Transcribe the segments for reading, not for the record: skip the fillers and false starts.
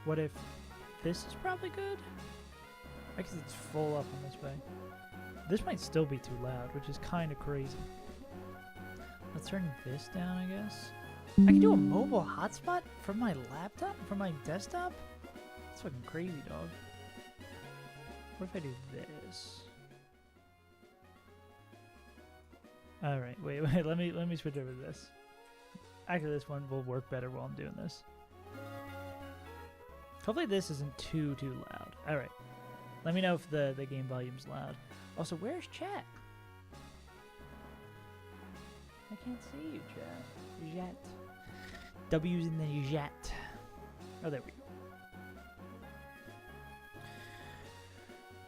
What if this is probably good? I guess it's full up on this way. This might still be too loud, which is kind of crazy. Let's turn this down, I guess. I can do a mobile hotspot from my laptop? From my desktop? That's fucking crazy, dog. What if I do this? Alright, wait, let me switch over to this. Actually, this one will work better while I'm doing this. Hopefully this isn't too loud. Alright. Let me know if the game volume's loud. Also, where's chat? I can't see you, chat. Jet. W's in the jet. Oh, there we go.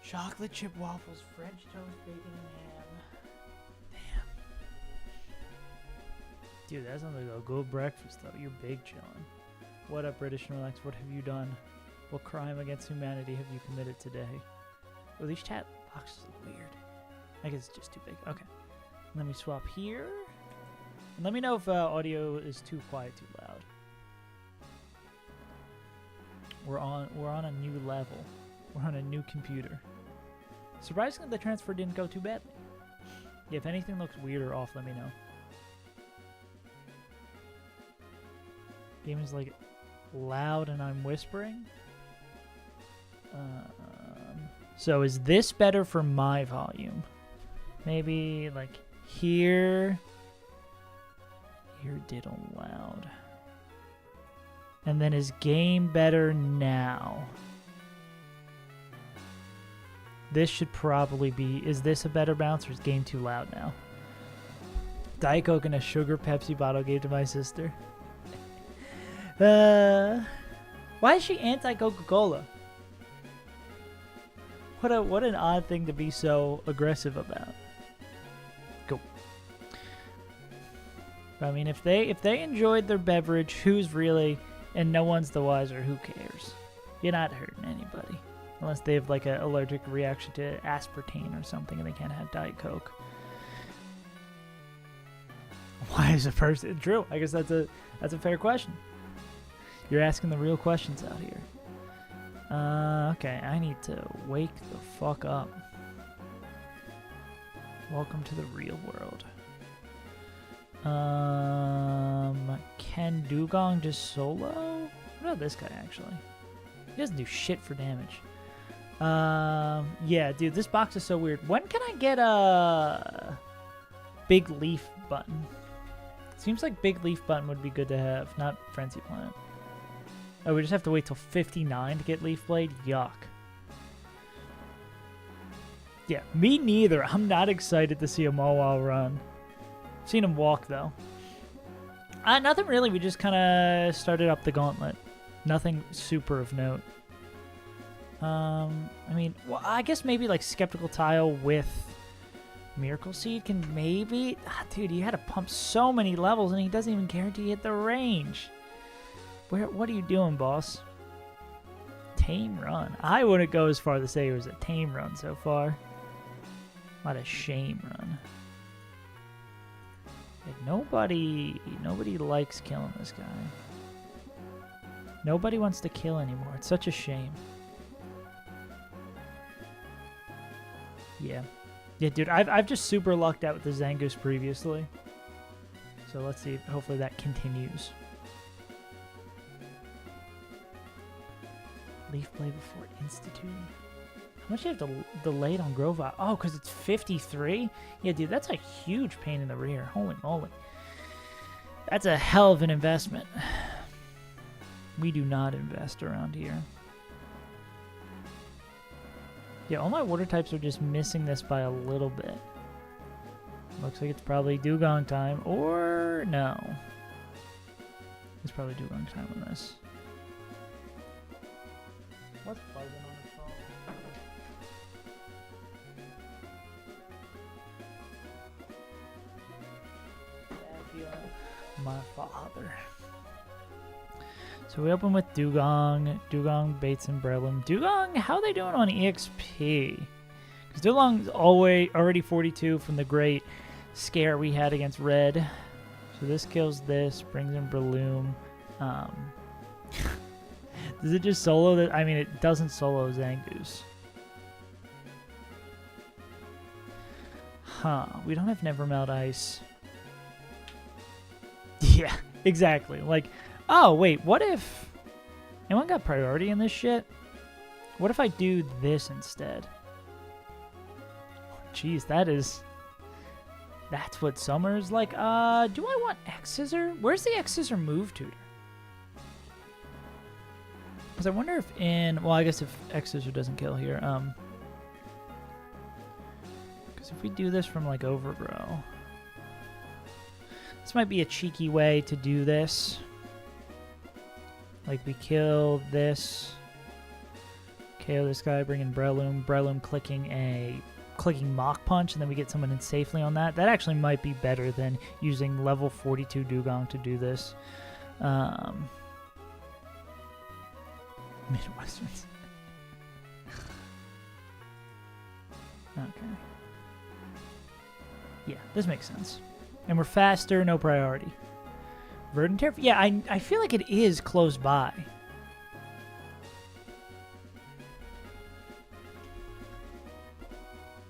Chocolate chip waffles, French toast, bacon, and ham. Damn. Dude, that sounds like a good breakfast, though. You're big chillin'. What up, British and Relax? What have you done? What crime against humanity have you committed today? Oh, these chat boxes look weird. I guess it's just too big. Okay. Let me swap here. And let me know if audio is too quiet, too loud. We're on a new level. We're on a new computer. Surprisingly, the transfer didn't go too badly. Yeah, if anything looks weird or off, let me know. Game is like loud and I'm whispering. So is this better for my volume? Maybe like here. Here diddle loud. And then is game better now? This should probably be, is this a better bounce or is game too loud now? Diet Coke and a sugar Pepsi bottle gave to my sister. Why is she anti-Coca-Cola? What an odd thing to be so aggressive about. Go. I mean, if they enjoyed their beverage, who's really, and no one's the wiser, who cares? You're not hurting anybody. Unless they have like an allergic reaction to aspartame or something and they can't have Diet Coke. Why is a person... True, I guess that's a fair question. You're asking the real questions out here. Okay, I need to wake the fuck up. Welcome to the real world. Can Dugong just solo? What about this guy, actually? He doesn't do shit for damage. Yeah, dude, this box is so weird. When can I get a big leaf button? Seems like big leaf button would be good to have, not Frenzy Plant. Oh, we just have to wait till 59 to get Leaf Blade? Yuck. Yeah, me neither. I'm not excited to see a Mawile run. Seen him walk, though. Nothing really. We just kind of started up the gauntlet. Nothing super of note. I mean, well, I guess maybe like Skeptical Tile with Miracle Seed can maybe... dude, he had to pump so many levels and he doesn't even guarantee hit the range. What are you doing, boss? Tame run. I wouldn't go as far to say it was a tame run so far. Not a shame run. Like nobody likes killing this guy. Nobody wants to kill anymore. It's such a shame. Yeah. Yeah, dude, I've just super lucked out with the Zangoose previously. So let's see. Hopefully that continues. Leaf Blade before Institute. How much do you have to delay on Grovyle? Oh, because it's 53? Yeah, dude, that's a huge pain in the rear. Holy moly. That's a hell of an investment. We do not invest around here. Yeah, all my water types are just missing this by a little bit. Looks like it's probably Dugong time, or no. It's probably Dugong time on this. What's buzzing on the phone? My father. So we open with Dugong, Bates, and Breloom. Dugong, how are they doing on EXP? Because Dugong's already 42 from the great scare we had against Red. So this kills this, brings in Breloom. Does it just solo that? I mean, it doesn't solo Zangoose. Huh. We don't have Nevermelt Ice. Yeah, exactly. Like, oh, wait, what if... Anyone got priority in this shit? What if I do this instead? Jeez, that's what Summer's like. Do I want X-Scissor? Where's the X-Scissor move tutor? Because I wonder if well, I guess if X-Scissor doesn't kill here, because if we do this from, like, Overgrow, this might be a cheeky way to do this. Like, we kill this, KO this guy, bring in Breloom clicking Mach Punch, and then we get someone in safely on that. That actually might be better than using level 42 Dugong to do this. Midwesterns. Okay. Yeah, this makes sense. And we're faster, no priority. Verdant Tear? Yeah, I feel like it is close by.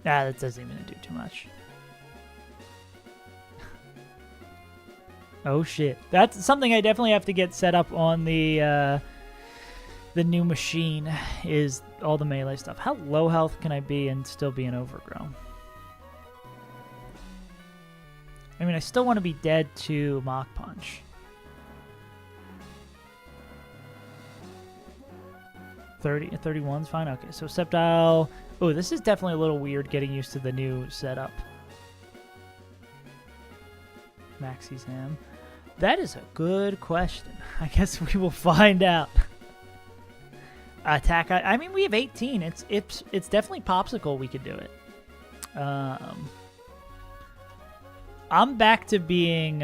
That doesn't even do too much. Oh shit. That's something I definitely have to get set up on the new machine, is all the melee stuff. How low health can I be and still be an Overgrow? I mean, I still want to be dead to Mach Punch. 31's fine? Okay, so Sceptile... Oh, this is definitely a little weird getting used to the new setup. Maxi Sam. That is a good question. I guess we will find out. Attack... I mean, we have 18. It's definitely Popsicle we could do it. I'm back to being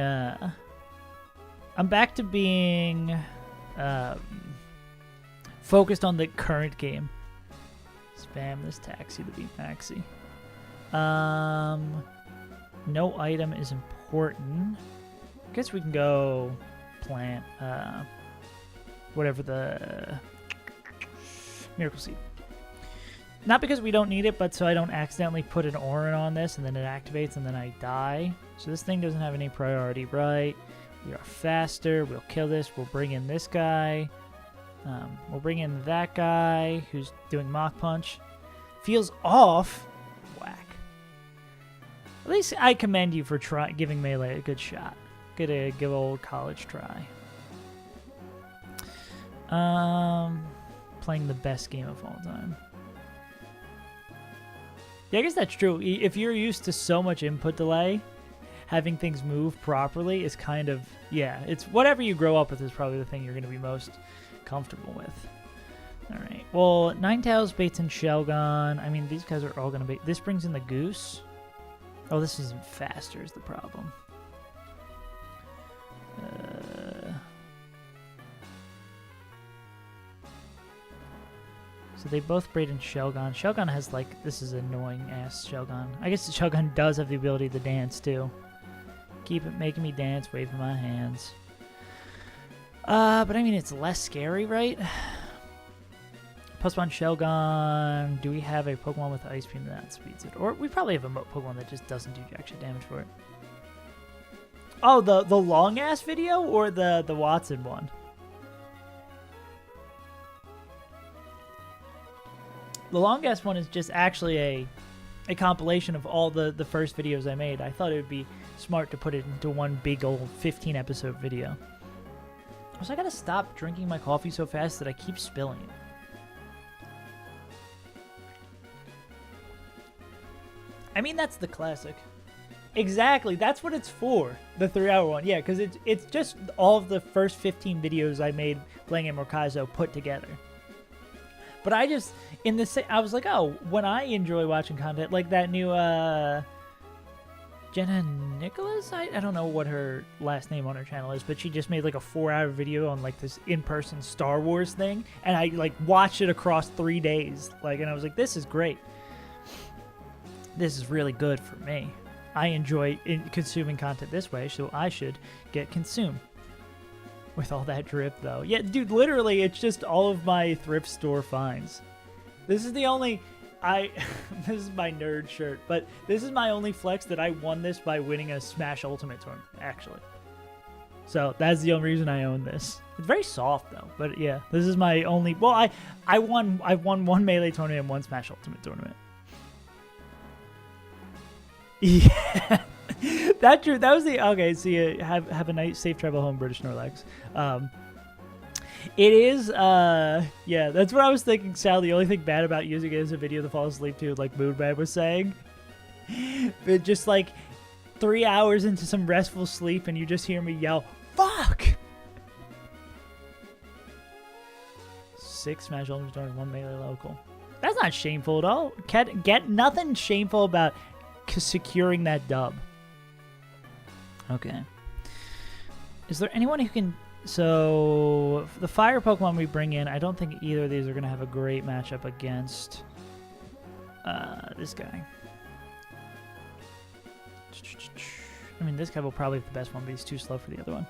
focused on the current game. Spam this taxi to beat Maxi. No item is important. I guess we can go plant whatever the Miracle Seed. Not because we don't need it, but so I don't accidentally put an Orin on this and then it activates and then I die. So this thing doesn't have any priority, right? We are faster. We'll kill this. We'll bring in this guy. We'll bring in that guy who's doing Mach Punch. Feels off. Whack. At least I commend you for giving Melee a good shot. Give old college try. Playing the best game of all time. Yeah, I guess that's true. If you're used to so much input delay, having things move properly is kind of, yeah, it's whatever you grow up with is probably the thing you're going to be most comfortable with. All right. Well, Ninetales, Bates, and Shelgon. I mean, these guys are all going to be... This brings in the Goose. Oh, this isn't faster is the problem. So they both braid in Shelgon. Shelgon has, like, this is annoying-ass Shelgon. I guess Shelgon does have the ability to dance, too. Keep it making me dance, waving my hands. But I mean, it's less scary, right? +1 Shelgon. Do we have a Pokemon with Ice Beam that speeds it? Or we probably have a Pokemon that just doesn't do jack shit damage for it. Oh, the long-ass video or the Watson one? The longest one is just actually a compilation of all the first videos I made. I thought it would be smart to put it into one big old 15-episode video. Also, I gotta stop drinking my coffee so fast that I keep spilling it. I mean, that's the classic. Exactly, that's what it's for, the 3-hour one. Yeah, because it's just all of the first 15 videos I made playing Kaizo put together. But I just, I was like, oh, when I enjoy watching content, like that new Jenna Nicholas? I don't know what her last name on her channel is, but she just made like a 4-hour video on like this in-person Star Wars thing, and I like watched it across 3 days. Like, and I was like, this is great. This is really good for me. I enjoy consuming content this way, so I should get consumed. With all that drip, though. Yeah, dude, literally, it's just all of my thrift store finds. This is the only... this is my nerd shirt, but this is my only flex that I won this by winning a Smash Ultimate tournament, actually. So that's the only reason I own this. It's very soft, though. But yeah, this is my only... Well, I won one Melee tournament and one Smash Ultimate tournament. Yeah. That was the... Okay, see you. Have a nice, safe travel home, British Snorlax. It is, yeah, that's what I was thinking, Sal. The only thing bad about using it as a video to fall asleep to, like Moonman was saying. But just like 3 hours into some restful sleep and you just hear me yell, fuck! 6 Smash Ultimate Tournament, 1 Melee local. That's not shameful at all. Get nothing shameful about securing that dub. Okay. Is there anyone who can... So, the fire Pokemon we bring in, I don't think either of these are going to have a great matchup against this guy. I mean, this guy will probably have the best one, but he's too slow for the other one.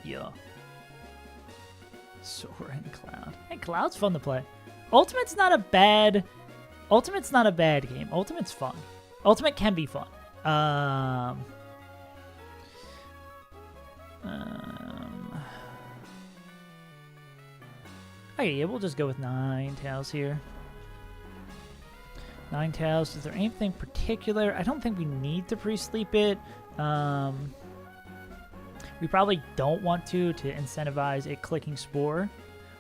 Yeah. Sora and Cloud. Hey, Cloud's fun to play. Ultimate's not a bad game. Ultimate's fun. Ultimate can be fun. Okay, yeah, we'll just go with Ninetales here. Ninetales, is there anything particular? I don't think we need to pre-sleep it. We probably don't want to incentivize it clicking Spore.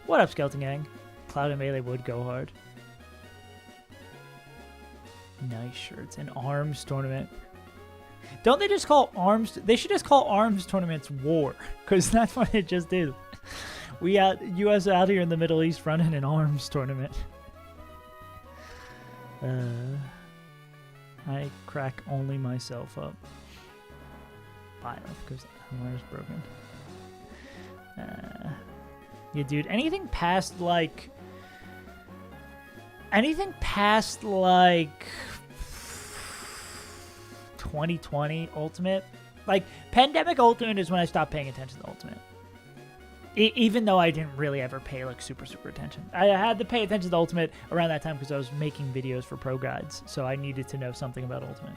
What up, Skeleton Gang? Cloud and Melee would go hard. Nice shirts. An ARMS tournament. Don't they just call ARMS? They should just call ARMS tournaments war, because that's what it just is. U.S. out here in the Middle East running an ARMS tournament. I crack only myself up. Byleth, because the wire's broken. Yeah, dude, anything past like 2020 Ultimate, like Pandemic Ultimate is when I stopped paying attention to Ultimate. Even though I didn't really ever pay like super attention. I had to pay attention to Ultimate around that time because I was making videos for Pro Guides, so I needed to know something about Ultimate.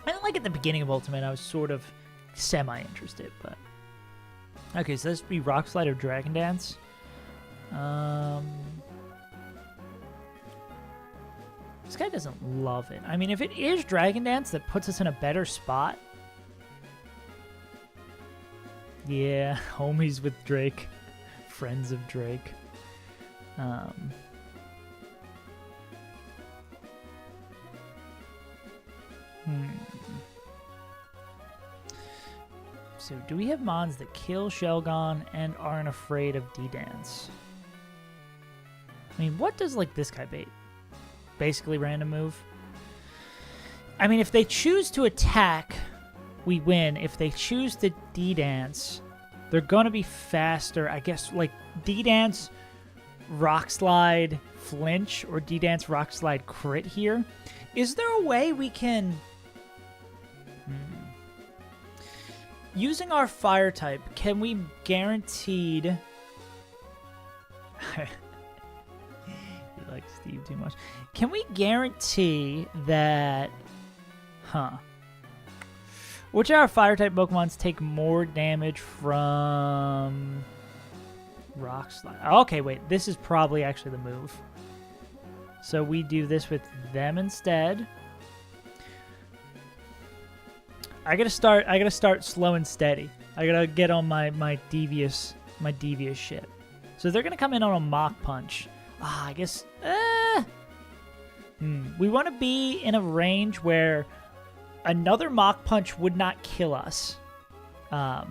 And like at the beginning of Ultimate, I was sort of semi-interested, but... Okay, so this would be Rock Slide or Dragon Dance. This guy doesn't love it. I mean, if it is Dragon Dance, that puts us in a better spot. Yeah, homies with Drake. Friends of Drake. So, do we have Mons that kill Shelgon and aren't afraid of D-Dance? I mean, what does, like, this guy bait? Basically random move? I mean, if they choose to attack, we win. If they choose to D-Dance, they're going to be faster. I guess, like, D-Dance, Rock Slide, Flinch, or D-Dance, Rock Slide, Crit here. Is there a way we can... Using our fire type, can we guaranteed... You like Steve too much. Can we guarantee that... Which of our fire type Pokemons take more damage from... Rock Slide? Okay, wait. This is probably actually the move. So we do this with them instead. I gotta start slow and steady. I gotta get on my devious shit. So they're gonna come in on a Mach Punch. I guess. We want to be in a range where another Mach Punch would not kill us. Yeah,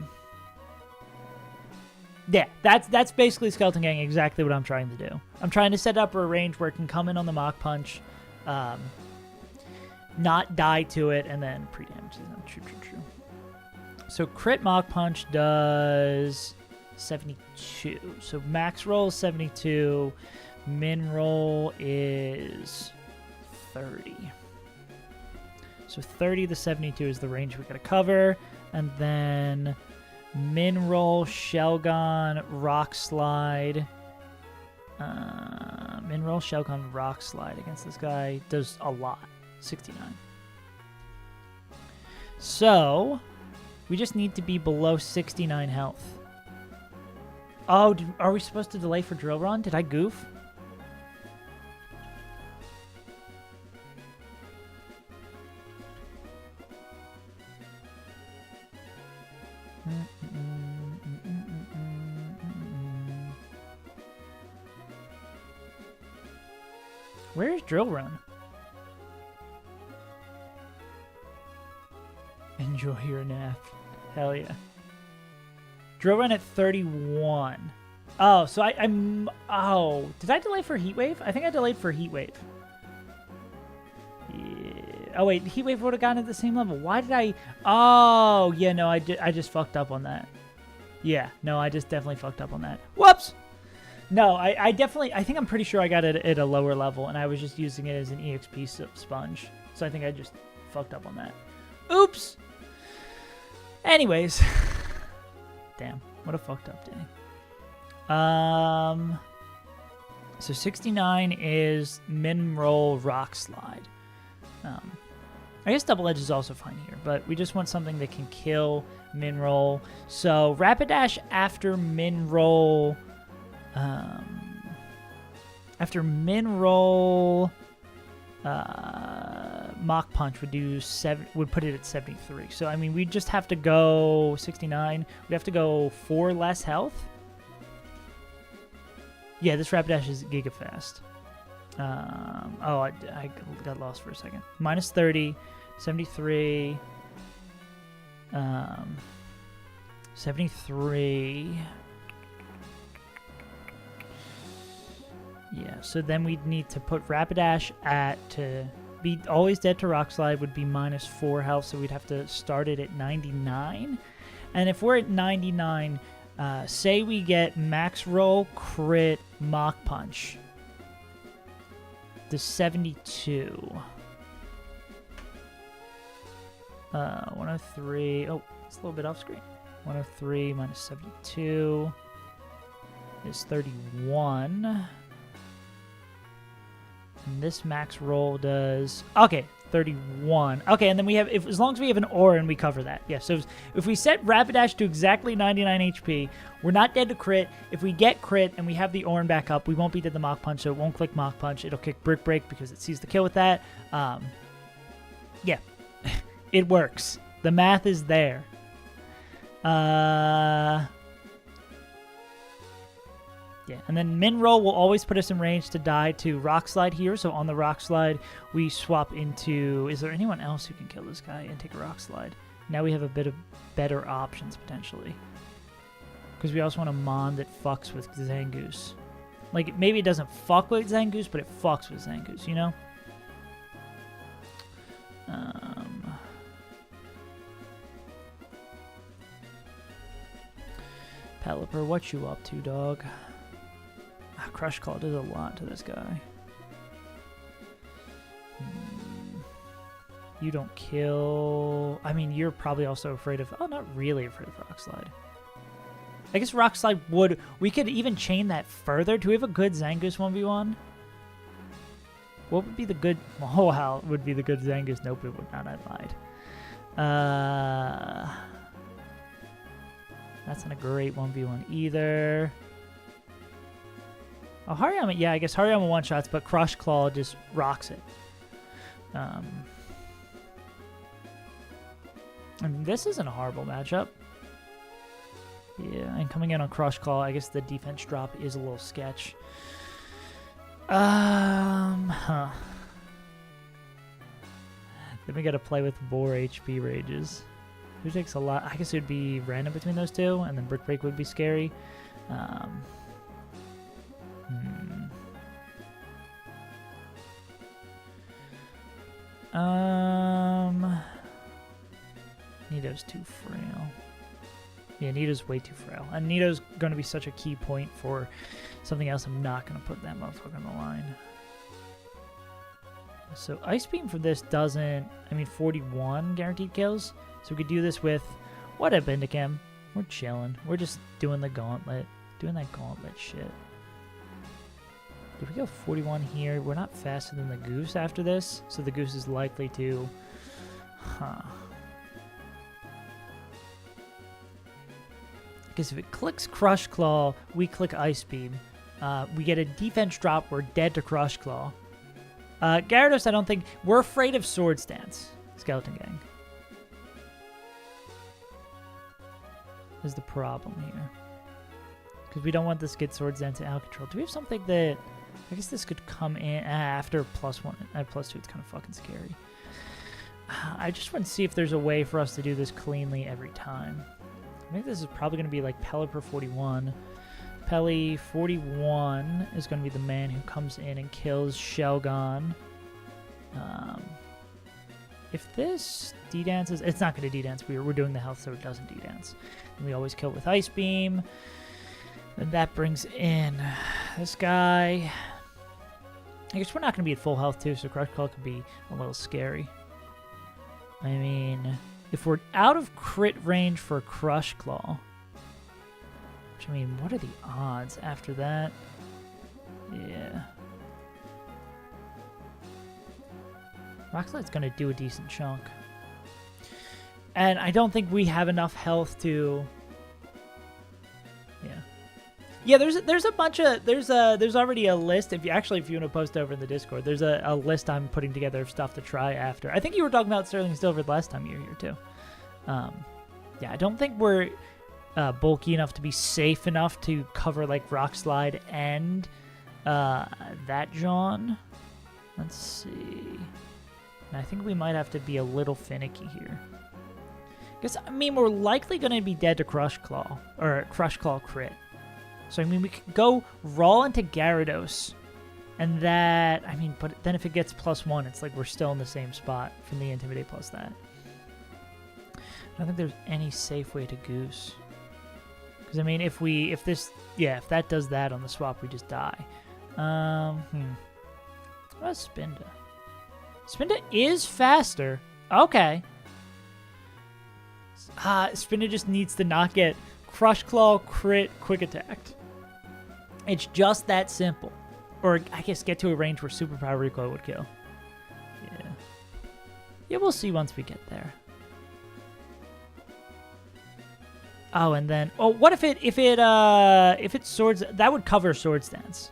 that's basically Skeleton Gang. Exactly what I'm trying to do. I'm trying to set up a range where it can come in on the Mach Punch. Not die to it, and then pre-damage. True. So crit Mach Punch does 72. So max roll is 72. Min roll is 30. So 30 to 72 is the range we gotta cover. And then Min Roll, Shelgon, Rock Slide. Min Roll, Shelgon, Rock Slide against this guy does a lot. 69. So, we just need to be below 69 health. Oh, are we supposed to delay for Drill Run? Did I goof? Where's Drill Run? Enjoy your nap. Hell yeah. Drill Run at 31. Oh, so I'm... Oh, did I delay for Heat Wave? I think I delayed for Heat Wave. Yeah. Oh, wait. Heat Wave would have gotten at the same level. Why did I... Oh, yeah, no, I just fucked up on that. Yeah, no, I just definitely fucked up on that. Whoops! No, I definitely... I think I'm pretty sure I got it at a lower level, and I was just using it as an EXP sponge. So I think I just fucked up on that. Oops! Anyways... Damn, what a fucked up day. So 69 is Min Roll Rock Slide. I guess Double Edge is also fine here, but we just want something that can kill Min Roll. So Rapidash after Min Roll, Mach Punch would put it at 73. So I mean, we just have to go 69. We have to go 4 less health. Yeah, this Rapidash is giga fast. Oh, I got lost for a second. Minus 30, 73, 73. Yeah, so then we'd need to put Rapidash to be always dead to Rock Slide would be minus 4 health, so we'd have to start it at 99. And if we're at 99, say we get Max Roll, Crit, Mach Punch. The 72. 103. Oh, it's a little bit off screen. 103 minus 72 is 31. And this max roll does... Okay, 31. Okay, and then we have... as long as we have an Auron, we cover that. Yeah, so if we set Rapidash to exactly 99 HP, we're not dead to crit. If we get crit and we have the Auron back up, we won't be dead to Mach Punch, so it won't click Mach Punch. It'll kick Brick Break because it sees the kill with that. Yeah, it works. The math is there. Yeah, and then Min Roll will always put us in range to die to Rock Slide here. So on the Rock Slide, we swap into... Is there anyone else who can kill this guy and take a Rock Slide? Now we have a bit of better options, potentially. Because we also want a Mon that fucks with Zangoose. Like, maybe it doesn't fuck with Zangoose, but it fucks with Zangoose, you know? Pelipper, what you up to, dog? Crush Claw does a lot to this guy. You don't kill... I mean, you're probably also afraid of... Oh, not really afraid of Rock Slide. I guess Rock Slide would... We could even chain that further. Do we have a good Zangoose 1v1? What would be the good... Oh, wow. Would be the good Zangoose? Nope, it would not. I lied. That's not a great 1v1 either. Oh, Hariyama, yeah, I guess Hariyama one-shots, but Crush Claw just rocks it. I mean, this isn't a horrible matchup. Yeah, and coming in on Crush Claw, I guess the defense drop is a little sketch. Then we gotta play with Boar HP Rages. Who takes a lot? I guess it would be random between those two, and then Brick Break would be scary. Nito's too frail. Yeah, Nito's way too frail. And Nito's going to be such a key point for something else. I'm not going to put that motherfucker on the line. So Ice Beam for this doesn't... I mean, 41 guaranteed kills. So we could do this with What up, Indicam? We're chilling. We're just doing the gauntlet. Doing that gauntlet shit. Did we go 41 here? We're not faster than the goose after this, so the goose is likely to... Huh. Because if it clicks Crush Claw, we click Ice Beam. We get a defense drop. We're dead to Crush Claw. Gyarados, I don't think... We're afraid of Swords Dance, Skeleton Gang. Is the problem here. Because we don't want this to get Swords Dance out of control. Do we have something that... I guess this could come in after +1. At +2, it's kind of fucking scary. I just want to see if there's a way for us to do this cleanly every time. I think this is probably going to be like Pelipper 41. Pelly 41 is going to be the man who comes in and kills Shelgon. If this D-dances, it's not going to D-dance. We're doing the health so it doesn't D-dance. And we always kill with Ice Beam. And that brings in this guy. I guess we're not going to be at full health too, so Crush Claw could be a little scary. I mean, if we're out of crit range for Crush Claw, which I mean, what are the odds after that? Yeah. Rock Slide's going to do a decent chunk. And I don't think we have enough health to... Yeah. Yeah, there's a bunch of... There's already a list. If you want to post over in the Discord, there's a list I'm putting together of stuff to try after. I think you were talking about Sterling Silver the last time you were here, too. Yeah, I don't think we're bulky enough to be safe enough to cover, like, Rock Slide and that John. Let's see... I think we might have to be a little finicky here. Because, I mean, we're likely going to be dead to Crush Claw, or Crush Claw crit. So, I mean, we could go raw into Gyarados, and that, I mean, but then if it gets +1, it's like we're still in the same spot from the Intimidate plus that. I don't think there's any safe way to Goose. Because, I mean, if that does that on the swap, we just die. What about Spinda? Spinda is faster. Okay. Spinda just needs to not get Crush Claw, crit, quick attacked. It's just that simple. Or, I guess, get to a range where Superpower Recoil would kill. Yeah. Yeah, we'll see once we get there. Oh, and then... Oh, what if it Swords... That would cover Swords Dance.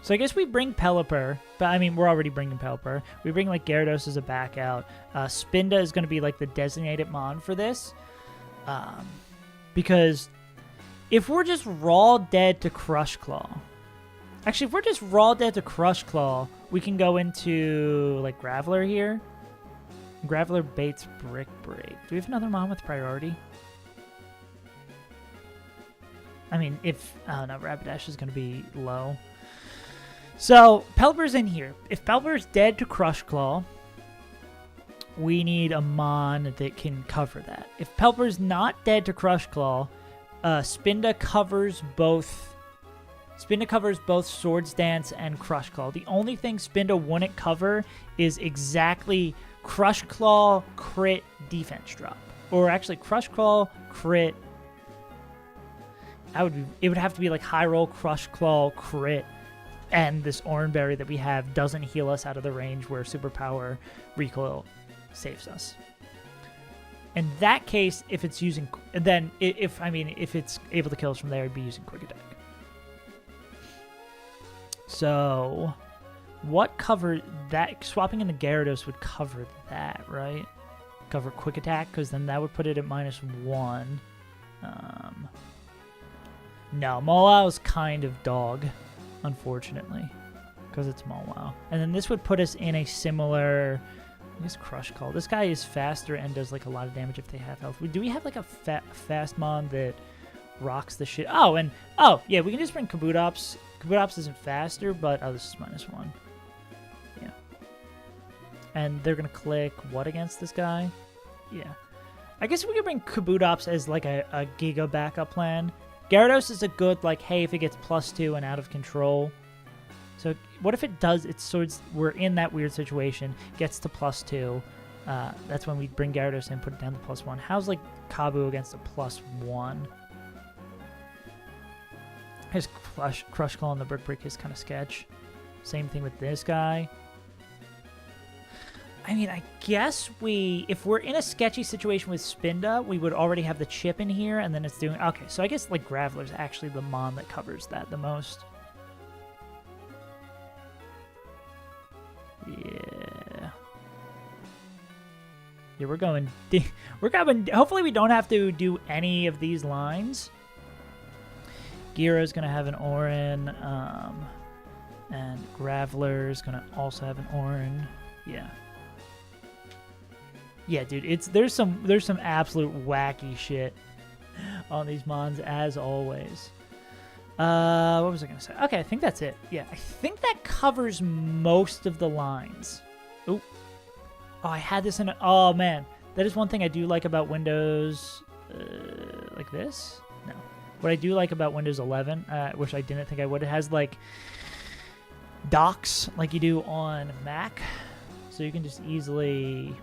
So I guess we bring Pelipper, but I mean, we're already bringing Pelipper. We bring, like, Gyarados as a back out. Spinda is going to be, like, the designated Mon for this. Because if we're just raw dead to Crush Claw... Actually, if we're just raw dead to Crush Claw, we can go into, like, Graveler here. Graveler baits Brick Break. Do we have another Mon with priority? I mean, if... Oh, no, Rapidash is going to be low. So, Pelipper's in here. If Pelipper's dead to Crush Claw, we need a Mon that can cover that. If Pelipper's not dead to Crush Claw, Spinda covers both Swords Dance and Crush Claw. The only thing Spinda wouldn't cover is exactly Crush Claw crit defense drop. Or actually, Crush Claw crit... It would have to be like high roll Crush Claw crit. And this Oranberry that we have doesn't heal us out of the range where Superpower Recoil saves us. In that case, if it's using... Then, if it's able to kill us from there, it'd be using Quick Attack. So, what cover that? Swapping in the Gyarados would cover that, right? Cover Quick Attack, because then that would put it at -1. No, Mawile is kind of dog. Unfortunately, because it's Mawile. And then this would put us in a similar, I guess, Crush Call. This guy is faster and does, like, a lot of damage if they have health. Do we have, like, a fast Mon that rocks the shit? Oh, yeah, we can just bring Kabutops. Kabutops isn't faster, but, this is -1. Yeah. And they're going to click what against this guy? Yeah. I guess we could bring Kabutops as, like, a Giga backup plan. Gyarados is a good, like, hey, if it gets +2 and out of control. So what if it does its Swords... We're in that weird situation, gets to +2, That's when we bring Gyarados in, put it down to +1. How's like Kabu against a +1? His Crush Claw on the Brick Break is kind of sketch. Same thing with this guy. I mean, I guess if we're in a sketchy situation with Spinda, we would already have the chip in here, and then it's doing... Okay, so I guess, like, Graveler's actually the Mon that covers that the most. Yeah. Yeah, we're going... Hopefully we don't have to do any of these lines. Gyara's going to have an Orin, and Graveler's going to also have an Orin. Yeah. Yeah, dude, there's some absolute wacky shit on these Mons as always. What was I gonna say? Okay, I think that's it. Yeah, I think that covers most of the lines. Ooh. Oh, I had this in. Oh man, that is one thing I do like about Windows. Like this? No. What I do like about Windows 11, which I didn't think I would, it has like docks like you do on Mac, so you can just easily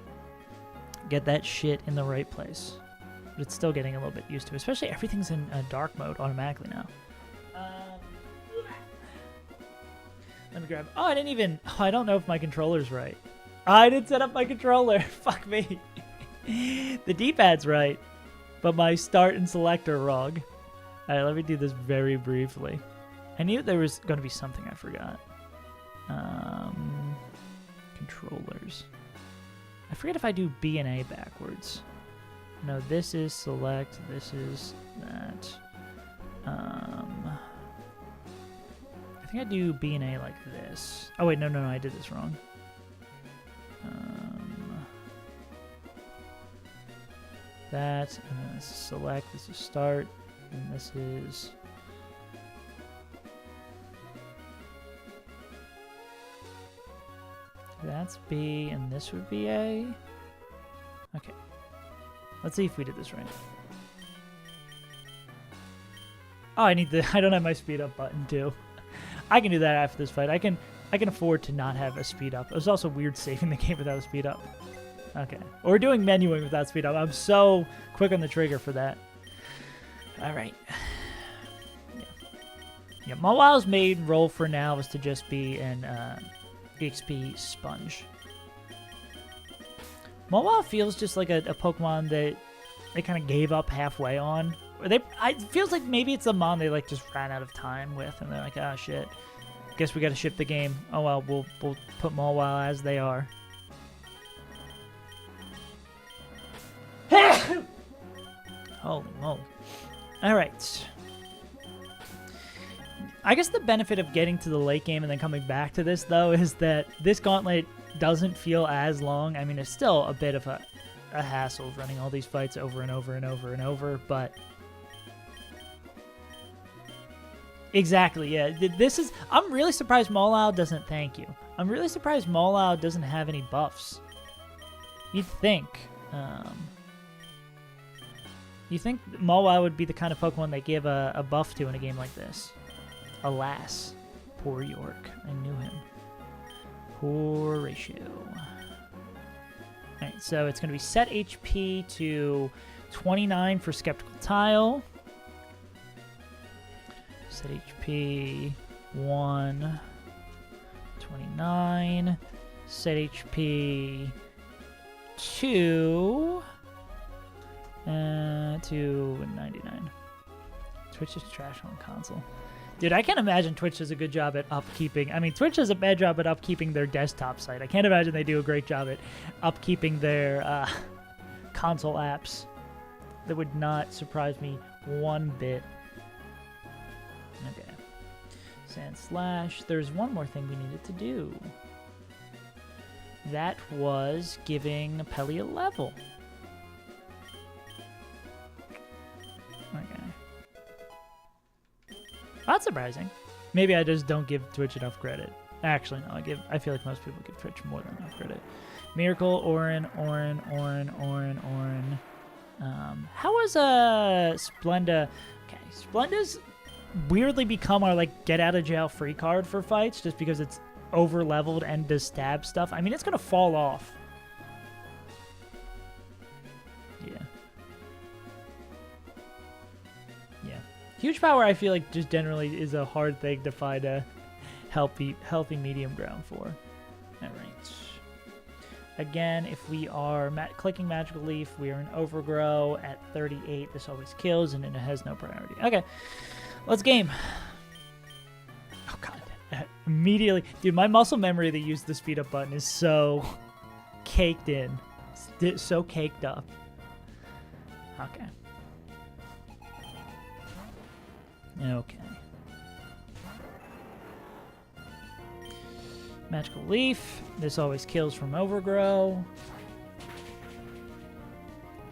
get that shit in the right place. But it's still getting a little bit used to, especially everything's in dark mode automatically now. Let me grab... Oh, I didn't even... Oh, I don't know if my controller's right. I didn't set up my controller. Fuck me. The D-pad's right, but my start and select are wrong. All right, let me do this very briefly. I knew there was going to be something I forgot. Controllers. I forget if I do B and A backwards. No, this is select. This is that. I think I do B and A like this. Oh wait, no, I did this wrong. That, and then this is select. This is start, and this is. That's B, and this would be A. Okay. Let's see if we did this right. Oh, I don't have my speed up button too. I can do that after this fight. I can afford to not have a speed up. It was also weird saving the game without a speed up. Okay. Or doing menuing without speed up. I'm so quick on the trigger for that. All right. Yeah, Mawao's main role for now is to just be an EXP sponge. Mawile feels just like a Pokemon that they kind of gave up halfway on. It feels like maybe it's a Mon they like just ran out of time with, and they're like, ah, shit. Guess we got to ship the game. Oh well, we'll put Mawile as they are. Holy moly! All right. I guess the benefit of getting to the late game and then coming back to this, though, is that this gauntlet doesn't feel as long. I mean, it's still a bit of a hassle running all these fights over and over and over and over, but... Exactly, yeah. I'm really surprised Mawile doesn't thank you. I'm really surprised Mawile doesn't have any buffs. You'd think Mawile would be the kind of Pokemon they give a buff to in a game like this. Alas, poor York. I knew him. Poor ratio. Alright, so it's going to be set HP to 29 for Skeptical Tile. Set HP 1. 29. Set HP 2. To 99. Twitch is trash on console. Dude, I can't imagine Twitch does a good job at upkeeping. I mean, Twitch does a bad job at upkeeping their desktop site. I can't imagine they do a great job at upkeeping their console apps. That would not surprise me one bit. Okay. Sand Slash. There's one more thing we needed to do. That was giving Pelly a level. Okay. That's surprising. Maybe I just don't give Twitch enough credit. Actually, no. I feel like most people give Twitch more than enough credit. Miracle, Orin. How was Splenda? Okay, Splenda's weirdly become our like get out of jail free card for fights, just because it's over leveled and does stab stuff. I mean, it's gonna fall off Huge power, I feel like, just generally is a hard thing to find a healthy medium ground for. All right. Again, if we are clicking Magical Leaf, we are in Overgrow at 38. This always kills, and it has no priority. Okay, let's game. Oh, God. Immediately. Dude, my muscle memory to use the speed up button is so caked in. It's so caked up. Okay. Okay. Magical Leaf. This always kills from Overgrow.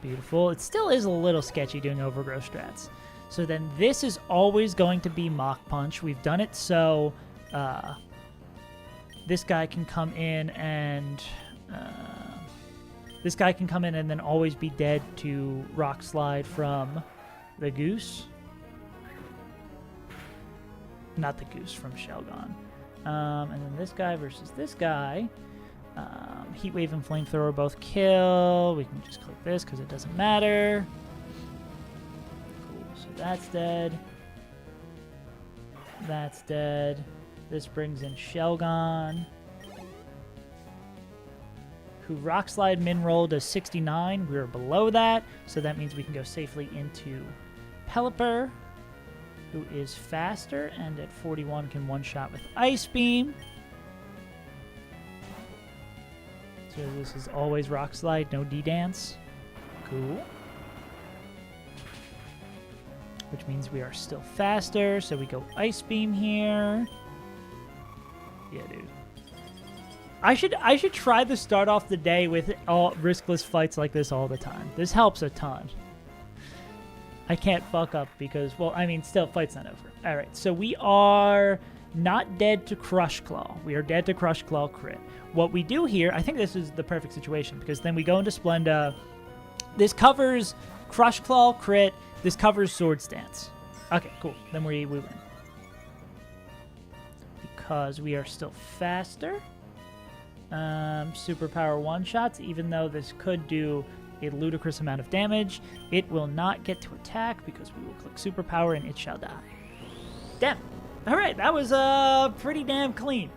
Beautiful. It still is a little sketchy doing Overgrow strats. So then this is always going to be Mach Punch. We've done it so this guy can come in and then always be dead to Rock Slide from the Goose. Not the Goose, from Shelgon. And then this guy versus this guy. Heat Wave and Flamethrower both kill. We can just click this because it doesn't matter. Cool, so that's dead. That's dead. This brings in Shelgon, who Rock Slide min roll does 69. We're below that, so that means we can go safely into Pelipper, who is faster and at 41 can one-shot with Ice Beam. So this is always Rock Slide, no D-Dance. Cool. Which means we are still faster, so we go Ice Beam here. Yeah, dude. I should try to start off the day with all riskless fights like this all the time. This helps a ton. I can't fuck up because, well, I mean, still, fight's not over. All right, so we are not dead to Crush Claw. We are dead to Crush Claw crit. What we do here, I think this is the perfect situation because then we go into Splenda. This covers Crush Claw crit. This covers Sword Stance. Okay, cool. Then we win. Because we are still faster. Superpower one-shots, even though this could do a ludicrous amount of damage, it will not get to attack because we will click Superpower and it shall die. Damn. Alright, that was pretty damn clean.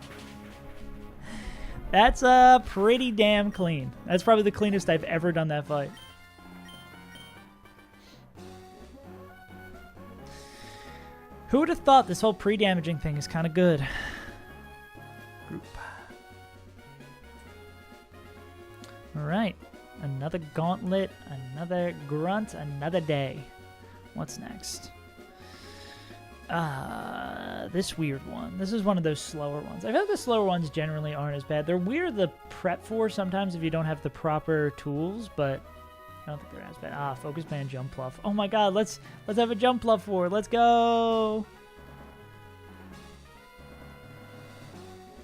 That's pretty damn clean. That's probably the cleanest I've ever done that fight. Who would have thought this whole pre-damaging thing is kind of good? Group. Alright. Another Gauntlet, another Grunt, another day. What's next? This weird one. This is one of those slower ones. I feel like the slower ones generally aren't as bad. They're weird to prep for sometimes if you don't have the proper tools, but I don't think they're as bad. Focus Band, Jump Pluff. Oh my god, let's have a Jump Pluff for it. Let's go!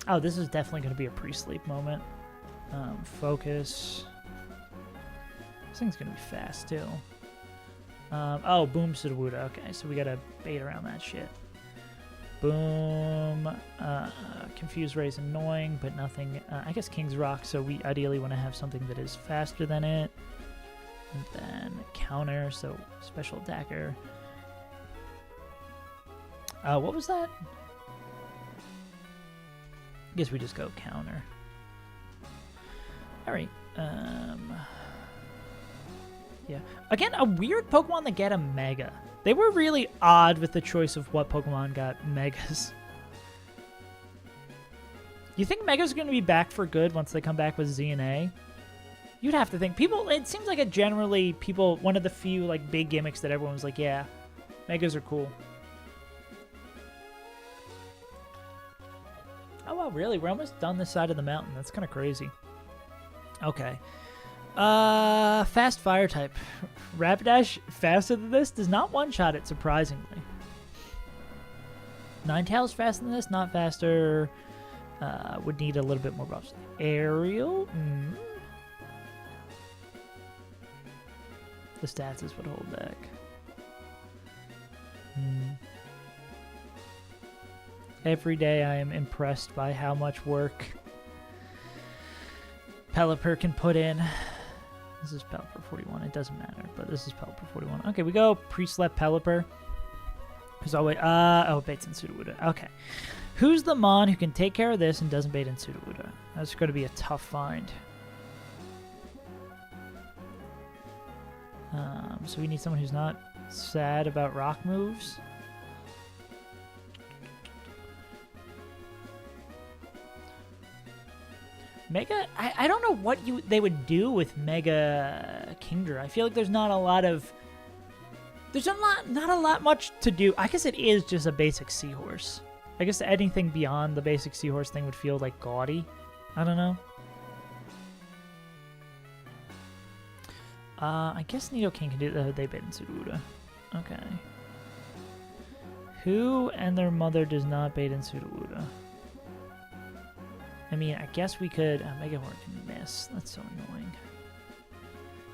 Oh, this is definitely going to be a pre-sleep moment. Focus. This thing's going to be fast, too. Oh, Boom Sudowoodo. Okay, so we got to bait around that shit. Boom. Confuse Ray is annoying, but nothing. I guess King's Rock, so we ideally want to have something that is faster than it. And then counter, so special attacker. What was that? I guess we just go counter. Alright. Yeah. Again, a weird Pokemon that get a Mega. They were really odd with the choice of what Pokemon got Megas. You think Megas are going to be back for good once they come back with Z and A? You'd have to think. People, it seems like one of the few like big gimmicks that everyone was like, yeah, Megas are cool. Oh, wow, really? We're almost done this side of the mountain. That's kind of crazy. Okay. Fast Fire type. Rapidash, faster than this, does not one-shot it, surprisingly. Ninetales faster than this, not faster. Would need a little bit more buffs. Aerial? The stats is what hold back. Every day I am impressed by how much work Pelipper can put in. This is Pelipper 41. It doesn't matter, but this is Pelipper 41. Okay, we go pre-slept Pelipper. Who's always oh, baits in Sudowoodo. Okay. Who's the Mon who can take care of this and doesn't bait in Sudowoodo? That's going to be a tough find. So we need someone who's not sad about rock moves. Mega, I don't know what they would do with Mega Kingdra. I feel like there's not a lot of... There's not a lot much to do. I guess it is just a basic seahorse. I guess anything beyond the basic seahorse thing would feel like gaudy. I don't know. I guess Nidoking can do they bait in Sudowoodo. Okay. Who and their mother does not bait in Sudowoodo? I mean, I guess we could... Mega Horn can miss. That's so annoying.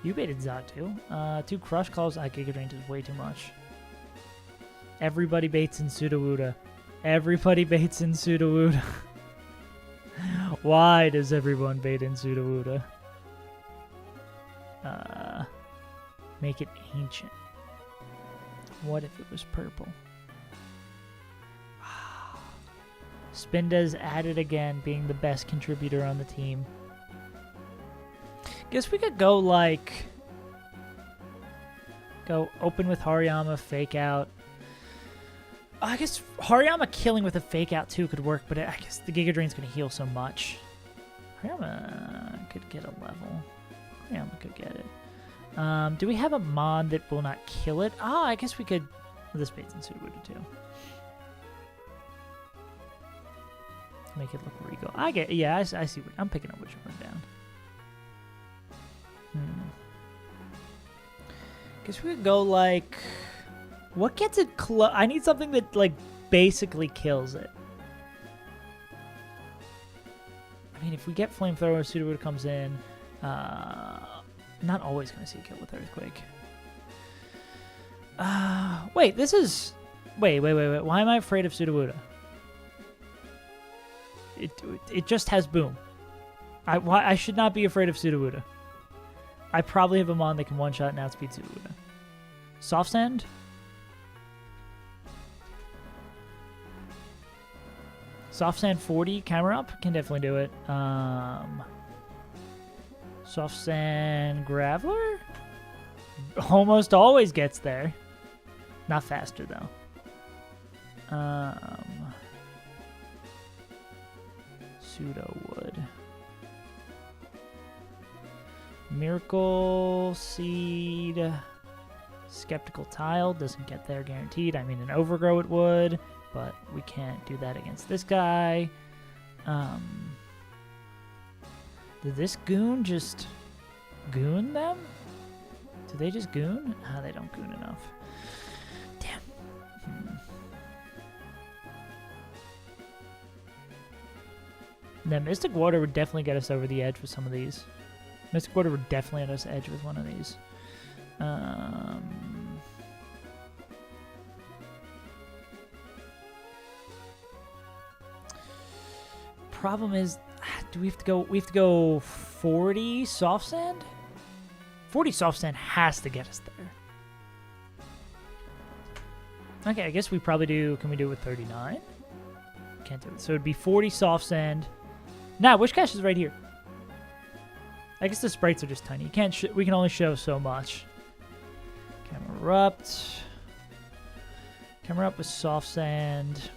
You baited Xatu. 2 Crush Calls. Giga Drain is way too much. Everybody baits in Sudowoodo. Everybody baits in Sudowoodo. Why does everyone bait in Sudowoodo? Make it ancient. What if it was purple? Spinda's at it again, being the best contributor on the team. Guess we could go like... Go open with Hariyama, fake out. I guess Hariyama killing with a fake out too could work, but I guess the Giga Drain's going to heal so much. Hariyama could get a level. Hariyama could get it. Do we have a Mon that will not kill it? Oh, I guess we could... This baits in Sudowoodo too. Make it look regal. I get... Yeah, I see. I'm picking up what you're putting down. Guess we could go like... What gets it close? I need something that like basically kills it. I mean, if we get Flamethrower, Sudowoodo comes in. Not always going to see a kill with Earthquake. Wait, this is... Wait. Why am I afraid of Sudowoodo? It just has Boom. I should not be afraid of Sudowoodo. I probably have a Mon that can one-shot and outspeed Sudowoodo. Soft Sand? Soft Sand 40, camera up? Can definitely do it. Soft Sand Graveler? Almost always gets there. Not faster, though. Sudowoodo. Miracle Seed. Skeptical Tile doesn't get there guaranteed. I mean, an Overgrow it would, but we can't do that against this guy. Did this Goon just Goon them? Do they just Goon? Ah, they don't Goon enough. Damn. Now, Mystic Water would definitely get us over the edge with some of these. Mystic Water would definitely get us edge with one of these. Problem is, do we have to go? We have to go 40 Soft Sand. 40 Soft Sand has to get us there. Okay, I guess we probably do. Can we do it with 39? Can't do it. So it'd be 40 Soft Sand. Now, Wish Cache is right here. I guess the sprites are just tiny. You can't. We can only show so much. Camerupt. Camerupt with Soft Sand.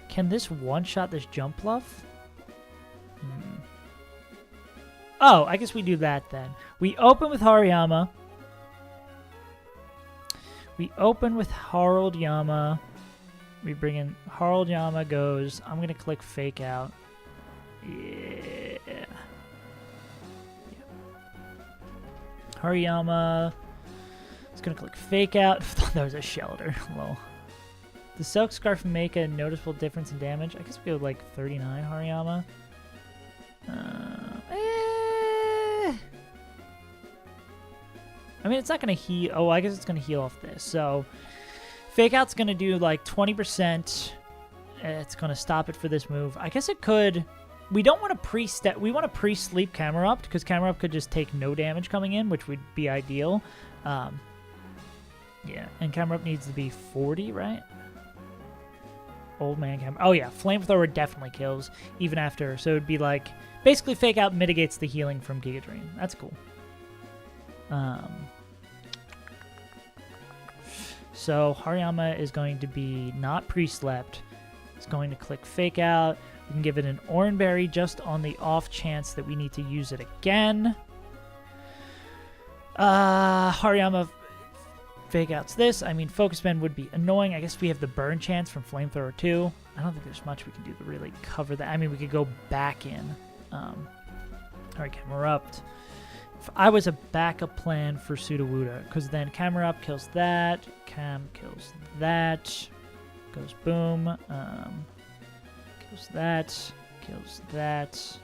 Can this one-shot this Jump Bluff? Oh, I guess we do that then. We open with Hariyama. We open with Harold Yama. We bring in Harold Yama goes. I'm going to click Fake Out. Yeah. Hariyama. It's going to click Fake Out. I thought that was a Shelter. Lol. The Silk Scarf make a noticeable difference in damage. I guess we go like 39 Hariyama. I mean, it's not going to heal. Oh, I guess it's going to heal off this. So, Fake Out's going to do like 20%. It's going to stop it for this move. I guess it could... We don't want to pre-step... We want to pre-sleep Camerupt, because Camerupt could just take no damage coming in, which would be ideal. Yeah, and camera up needs to be 40, right? Old man camera. Oh, yeah. Flamethrower definitely kills, even after. So it would be like, basically Fake Out mitigates the healing from Giga Drain. That's cool. So Hariyama is going to be not pre-slept. It's going to click Fake Out. We can give it an Oran Berry just on the off chance that we need to use it again. Hariyama Fake Outs this. I mean, Focus Bend would be annoying. I guess we have the burn chance from Flamethrower 2. I don't think there's much we can do to really cover that. I mean, we could go back in. All right, Camera Up. If I was a backup plan for Sudowoodo, because then Camera Up kills that, Cam kills that, goes boom, kills that, kills that.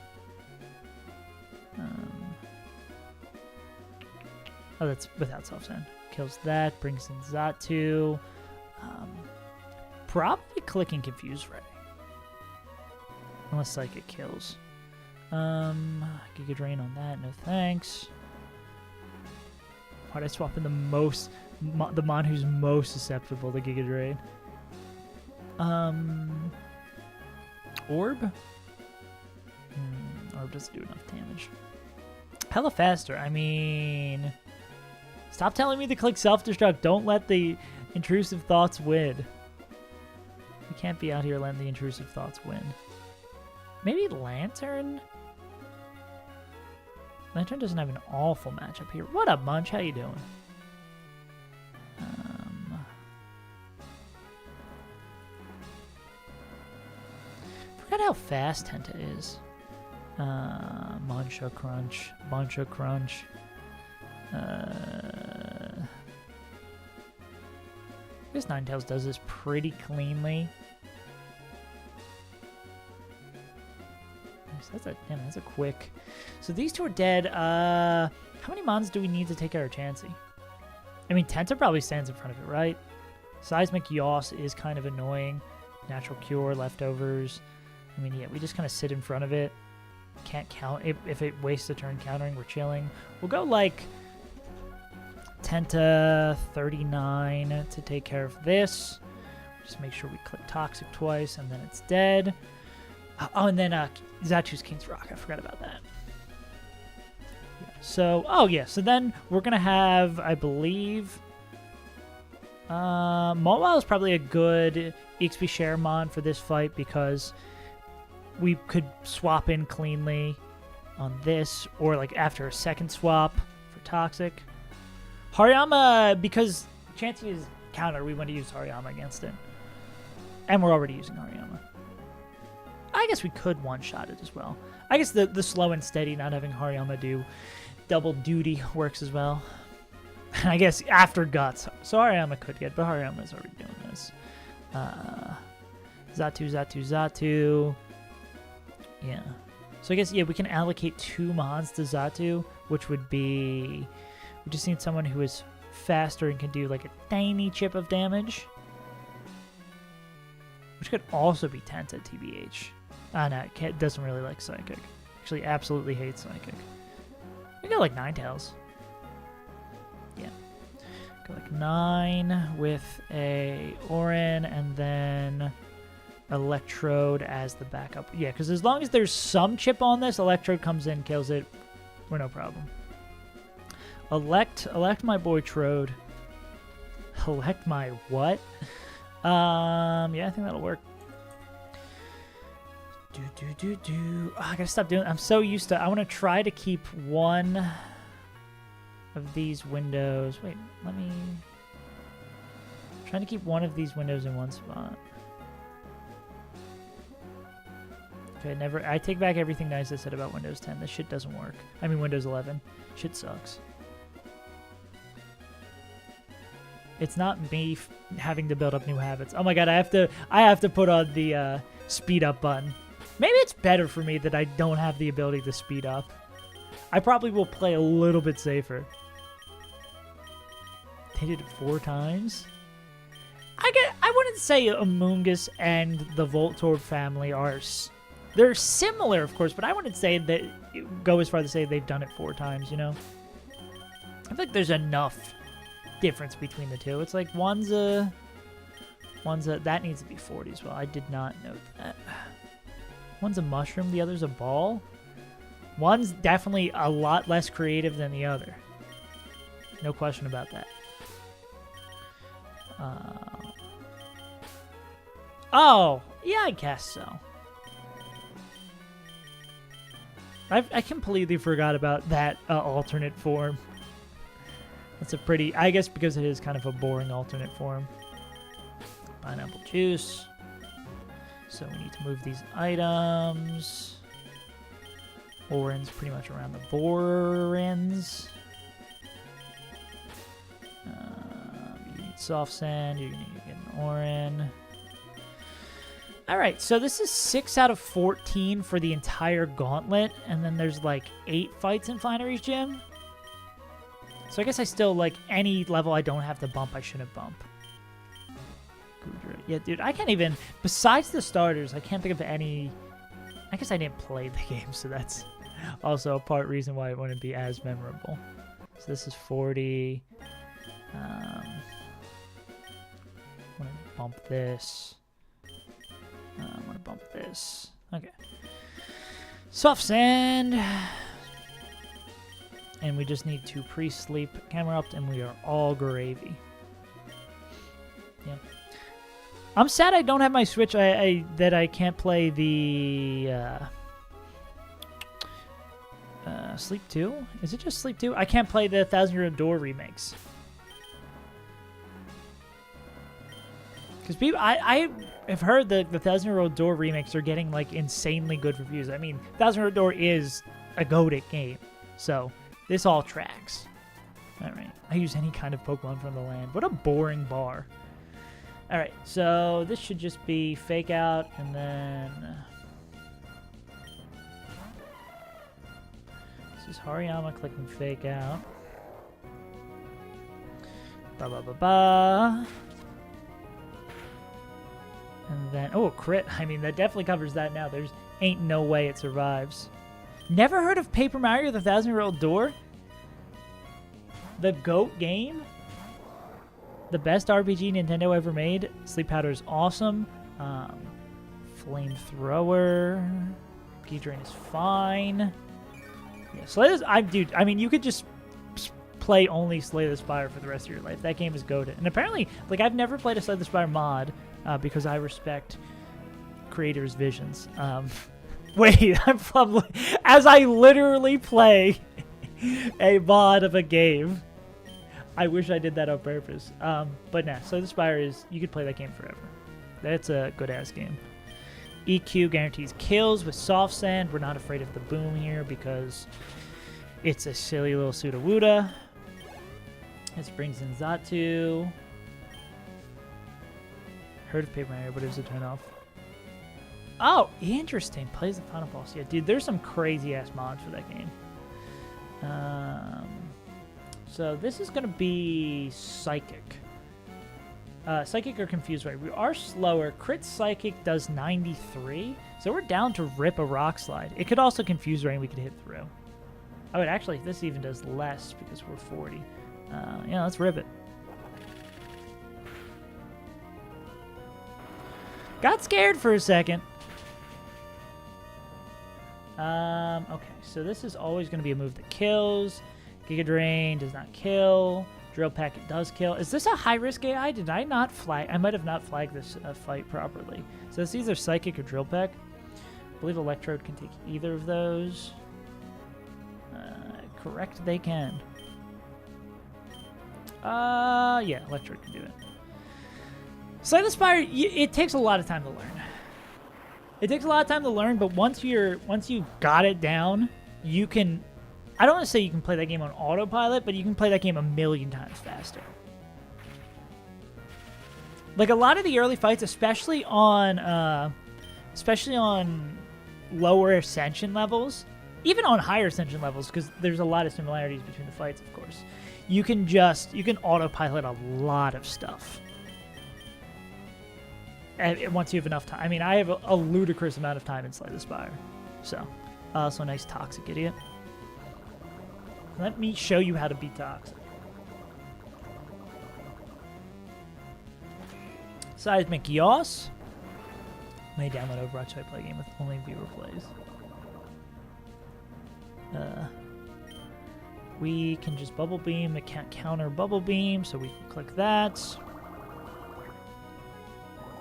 Oh, that's without self-send. Kills that, brings in Zatu. Probably clicking Confuse Ray. Unless Psychic kills. Giga Drain on that, no thanks. Why'd I swap in the mon who's most susceptible to Giga Drain? Orb? Orb doesn't do enough damage. Hella faster, I mean... Stop telling me to click self-destruct. Don't let the intrusive thoughts win. You can't be out here letting the intrusive thoughts win. Maybe Lantern? Lantern doesn't have an awful matchup here. What up, Munch? How you doing? Forgot how fast Tenta is. Mancha Crunch. Mancha Crunch. I guess Ninetales does this pretty cleanly. That's a quick. So these two are dead. How many mons do we need to take care of Chansey? I mean, Tenta probably stands in front of it, right? Seismic Yoss is kind of annoying. Natural Cure, Leftovers. I mean, yeah, we just kind of sit in front of it. Can't count. If it wastes a turn countering, we're chilling. We'll go like Tenta 39 to take care of this. Just make sure we click Toxic twice, and then it's dead. Oh, and then Zatu's King's Rock. I forgot about that. Yeah. So, oh yeah. So then we're gonna have, I believe, Mobile is probably a good EXP share mon for this fight because we could swap in cleanly on this, or like after a second swap for Toxic. Hariyama, because Chansey is counter, we want to use Hariyama against it. And we're already using Hariyama. I guess we could one-shot it as well. I guess the slow and steady, not having Hariyama do double duty works as well. And I guess after Guts, so Hariyama could get, but Hariyama's already doing this. Zatu. Yeah. So I guess, yeah, we can allocate 2 mons to Zatu, which would be... We just need someone who is faster and can do like a tiny chip of damage. Which could also be Tenta, TBH. No, it doesn't really like Psychic. Actually, absolutely hates Psychic. We got like Ninetales. Yeah. Go like 9 with a Orin and then Electrode as the backup. Yeah, because as long as there's some chip on this, Electrode comes in, kills it. We're no problem. Elect my boy Trode. Elect my what? Yeah, I think that'll work. Oh, I gotta stop doing. I'm so used to. I want to try to keep one of these windows. Wait, let me. I'm trying to keep one of these windows in one spot. Okay, never. I take back everything nice I said about Windows 10. This shit doesn't work. I mean, Windows 11. Shit sucks. It's not me having to build up new habits. Oh my god, I have to put on the speed up button. Maybe it's better for me that I don't have the ability to speed up. I probably will play a little bit safer. They did it 4 times? I wouldn't say Amoongus and the Voltorb family are... They're similar, of course, but I wouldn't say that... Go as far as to say they've done it 4 times, you know? I feel like there's enough difference between the two. It's like one's that needs to be 40 as well. I did not note that. One's a mushroom, the other's a ball. One's definitely a lot less creative than the other. No question about that. Oh, yeah, I guess so. I completely forgot about that alternate form. That's a pretty, I guess because it is kind of a boring alternate form. Pineapple juice. So we need to move these items. Orange pretty much around the borins. You need soft sand. You're going to get an orin. Alright, so this is 6 out of 14 for the entire gauntlet. And then there's like 8 fights in Finery's Gym. So I guess I still, like, any level I don't have to bump, I shouldn't bump. Yeah, dude, I can't even... Besides the starters, I can't think of any... I guess I didn't play the game, so that's also a part reason why it wouldn't be as memorable. So this is 40. I'm going to bump this. I'm going to bump this. Okay. Soft sand. And we just need to pre-sleep camera up, and we are all gravy. Yeah. I'm sad I don't have my Switch. That I can't play the Sleep 2. Is it just Sleep 2? I can't play the 1,000-Year-Old Door remakes. Because people, I have heard that the 1,000-Year-Old Door remakes are getting like insanely good reviews. I mean, 1,000-Year-Old Door is a goated game, so this all tracks. All right, I use any kind of Pokemon from the land. What a boring bar. All right, so this should just be fake out, and then this is Hariyama clicking fake out. Ba ba ba ba. And then, oh, crit. I mean, that definitely covers that now. There's ain't no way it survives. Never heard of Paper Mario: The 1,000-Year-Old Door? The GOAT game? The best RPG Nintendo ever made. Sleep Powder is awesome. Flamethrower. Key-Drain is fine. Yeah, Slay the... Dude, I mean, you could just play only Slay the Spire for the rest of your life. That game is goated. And apparently, like, I've never played a Slay the Spire mod because I respect creators' visions. Wait, I'm probably... As I literally play a mod of a game. I wish I did that on purpose. But nah, Slay the Spire is... You could play that game forever. That's a good-ass game. EQ guarantees kills with soft sand. We're not afraid of the boom here because it's a silly little Sudowoodo. This brings in Xatu. Heard of Paper Mario, but it was a turn-off. Oh, interesting. Plays the final boss. Yeah, dude, there's some crazy-ass mods for that game. So this is going to be Psychic. Psychic or Confused Ray. We are slower. Crit Psychic does 93, so we're down to rip a Rock Slide. It could also Confuse Ray and we could hit through. Oh, actually, this even does less because we're 40. Yeah, let's rip it. Got scared for a second. Okay, so this is always going to be a move that kills. Giga Drain does not kill. Drill Packet does kill. Is this a high-risk AI? Did I not flag? I might have not flagged this fight properly. So it's either Psychic or Drill Peck. I believe Electrode can take either of those. Correct, they can. Yeah, Electrode can do it. Slay the Spire, it takes a lot of time to learn. It takes a lot of time to learn, but once you got it down, you can... I don't want to say you can play that game on autopilot, but you can play that game a million times faster. Like a lot of the early fights, especially on lower ascension levels, even on higher ascension levels, because there's a lot of similarities between the fights, of course. You can autopilot a lot of stuff. And once you have enough time. I mean, I have a ludicrous amount of time in Slay the Spire. So a nice Toxic Idiot. Let me show you how to beat Toxic. Seismic Yos. May download Overwatch so I play a game with only viewer plays. We can just bubble beam. It can't counter bubble beam, so we can click that.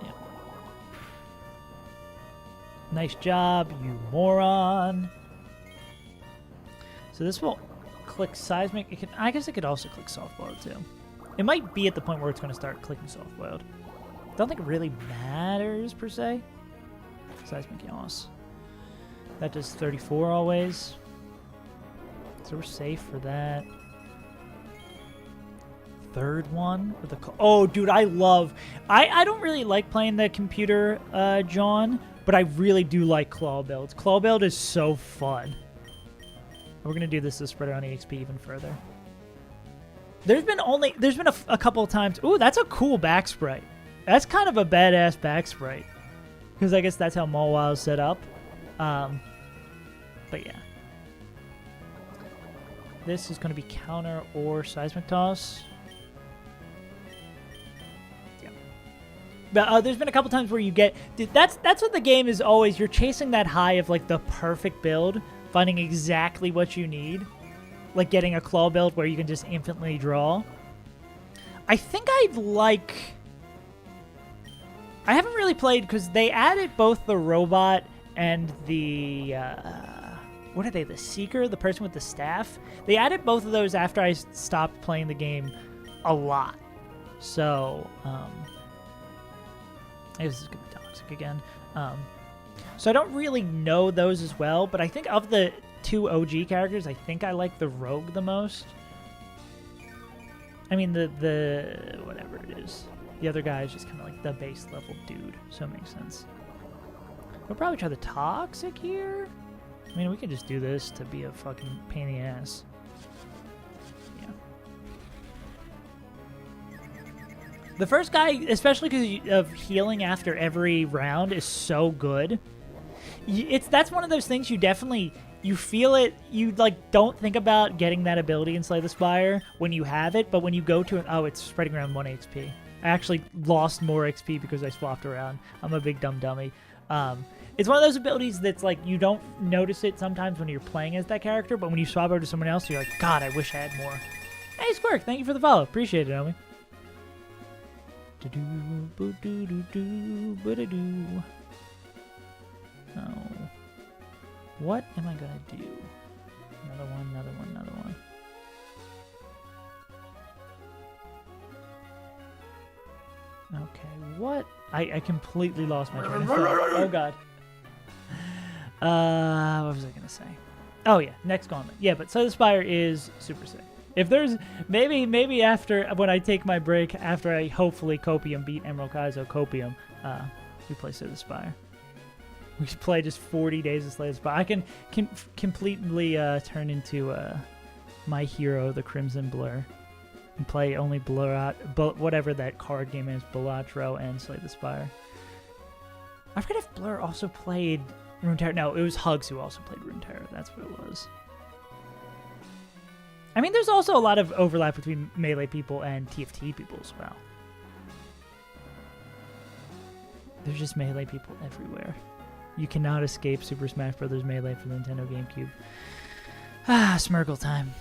Yeah. Nice job, you moron. So this will click seismic. It can, I guess it could also click soft boiled too. It might be at the point where it's going to start clicking soft boiled. Don't think it really matters per se. Seismic Yos. That does 34 always. So we're safe for that. Third one with the oh, dude, I love. I don't really like playing the computer, John, but I really do like claw builds. Claw build is so fun. We're gonna do this to spread around EXP even further. There's been a couple of times. Ooh, that's a cool back sprite. That's kind of a badass back sprite. Because I guess that's how Mawile is set up. But yeah. This is going to be counter or seismic toss. Yeah. But there's been a couple times where you get... Dude, that's what the game is always. You're chasing that high of like the perfect build. Finding exactly what you need. Like getting a claw build where you can just infinitely draw. I think I'd like... I haven't really played because they added both the robot and the... what are they? The Seeker? The person with the staff? They added both of those after I stopped playing the game a lot. So, I guess this is going to be toxic again. So I don't really know those as well, but I think of the two OG characters, I think I like the Rogue the most. I mean, the whatever it is. The other guy is just kind of like the base level dude, so it makes sense. We'll probably try the Toxic here. I mean, we could just do this to be a fucking pain in the ass. Yeah. The first guy, especially because of healing after every round, is so good. That's one of those things you definitely... You feel it, you like don't think about getting that ability in Slay the Spire when you have it, but when you go to it, oh, it's spreading around 1 XP. I actually lost more XP because I swapped around. I'm a big dumb dummy. It's one of those abilities that's like you don't notice it sometimes when you're playing as that character, but when you swap over to someone else, you're like, God, I wish I had more. Hey, Squirk, thank you for the follow. Appreciate it, homie. Oh. What am I gonna do? Another one, another one, another one. Okay, what? I completely lost my train of thought. Oh, God. What was I going to say? Oh, yeah, next Gauntlet. Yeah, but Slay the Spire is super sick. If there's... Maybe after... When I take my break, after I hopefully Copium beat Emerald Kaizo Copium, we play Slay the Spire. We should play just 40 days of Slay the Spire. I can completely turn into my hero, the Crimson Blur. And play only whatever that card game is, Balatro and Slay the Spire. I forget if Blur also played Runeterra. No, it was Hugs who also played Runeterra. That's what it was. I mean, there's also a lot of overlap between Melee people and TFT people as well. There's just Melee people everywhere. You cannot escape Super Smash Bros. Melee for the Nintendo GameCube. Ah, Smirgle time.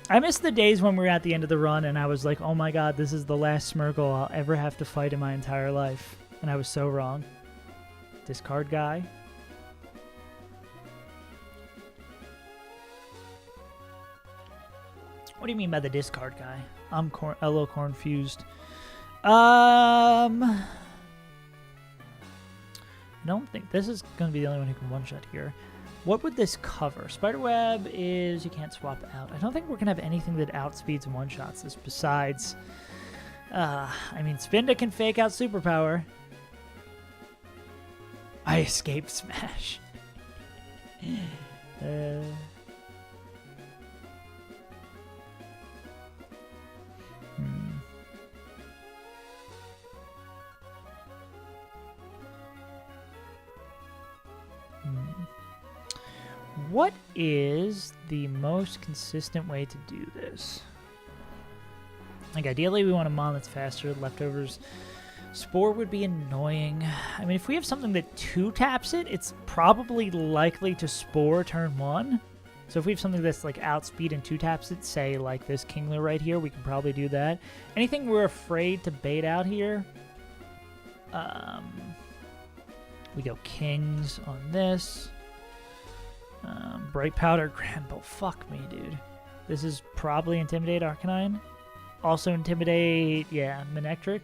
I miss the days when we were at the end of the run and I was like, oh my God, this is the last Smirgle I'll ever have to fight in my entire life. And I was so wrong. Discard guy. What do you mean by the discard guy? I'm a little confused. I don't think this is going to be the only one who can one-shot here. What would this cover? Spiderweb is... You can't swap out. I don't think we're going to have anything that outspeeds and one-shots this besides... I mean, Spinda can fake out Superpower. I escaped Smash. What is the most consistent way to do this? Like, ideally, we want a mon that's faster. Leftovers Spore would be annoying. I mean, if we have something that 2-taps it, it's probably likely to Spore turn 1. So if we have something that's like outspeed and 2-taps it, say like this Kingler right here, we can probably do that. Anything we're afraid to bait out here, we go Kings on this. Bright Powder, Grand Bow. Fuck me, dude. This is probably Intimidate Arcanine. Also Intimidate, yeah, Manectric.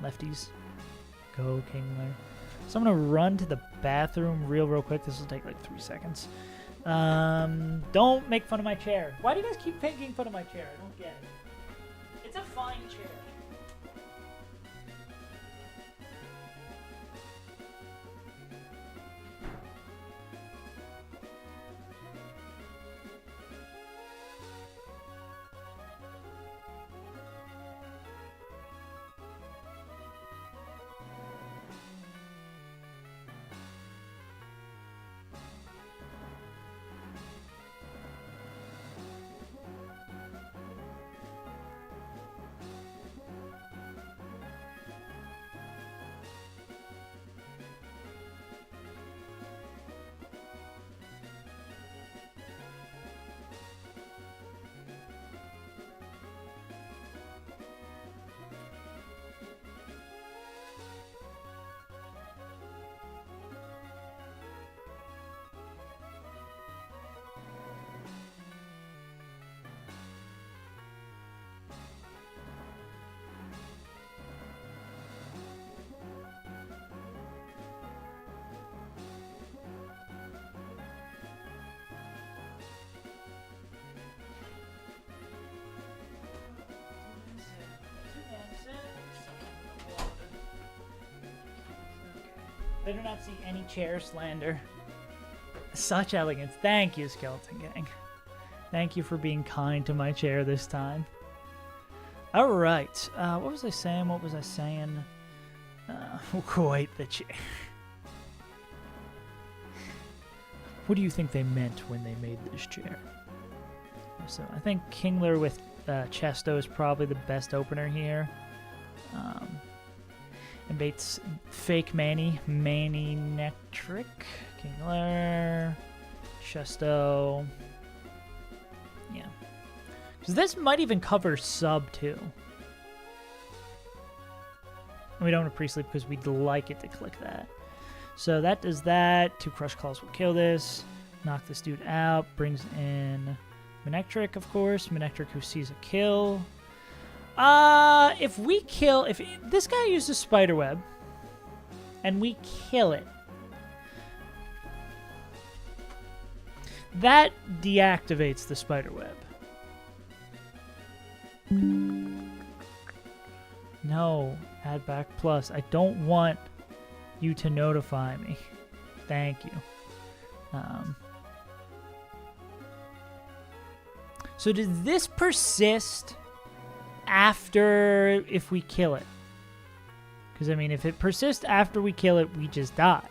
Lefties. Go Kingler. So I'm going to run to the bathroom real quick. This will take like 3 seconds. Don't make fun of my chair. Why do you guys keep making fun of my chair? I don't get it. It's a fine chair. I do not see any chair slander. Such elegance. Thank you, Skeleton Gang. Thank you for being kind to my chair this time. All right. What was I saying? Quite the chair. What do you think they meant when they made this chair? So I think Kingler with Chesto is probably the best opener here. And baits fake Manectric, Kingler, Chesto. Yeah. Because this might even cover sub too. And we don't want to pre-sleep because we'd like it to click that. So that does that. 2 Crush Claws will kill this. Knock this dude out. Brings in Manectric, of course. Manectric who sees a kill. If this guy uses Spiderweb and we kill it, that deactivates the Spiderweb. No, add back plus. I don't want you to notify me. Thank you. So does this persist after if we kill it? Because, I mean, if it persists after we kill it, we just die.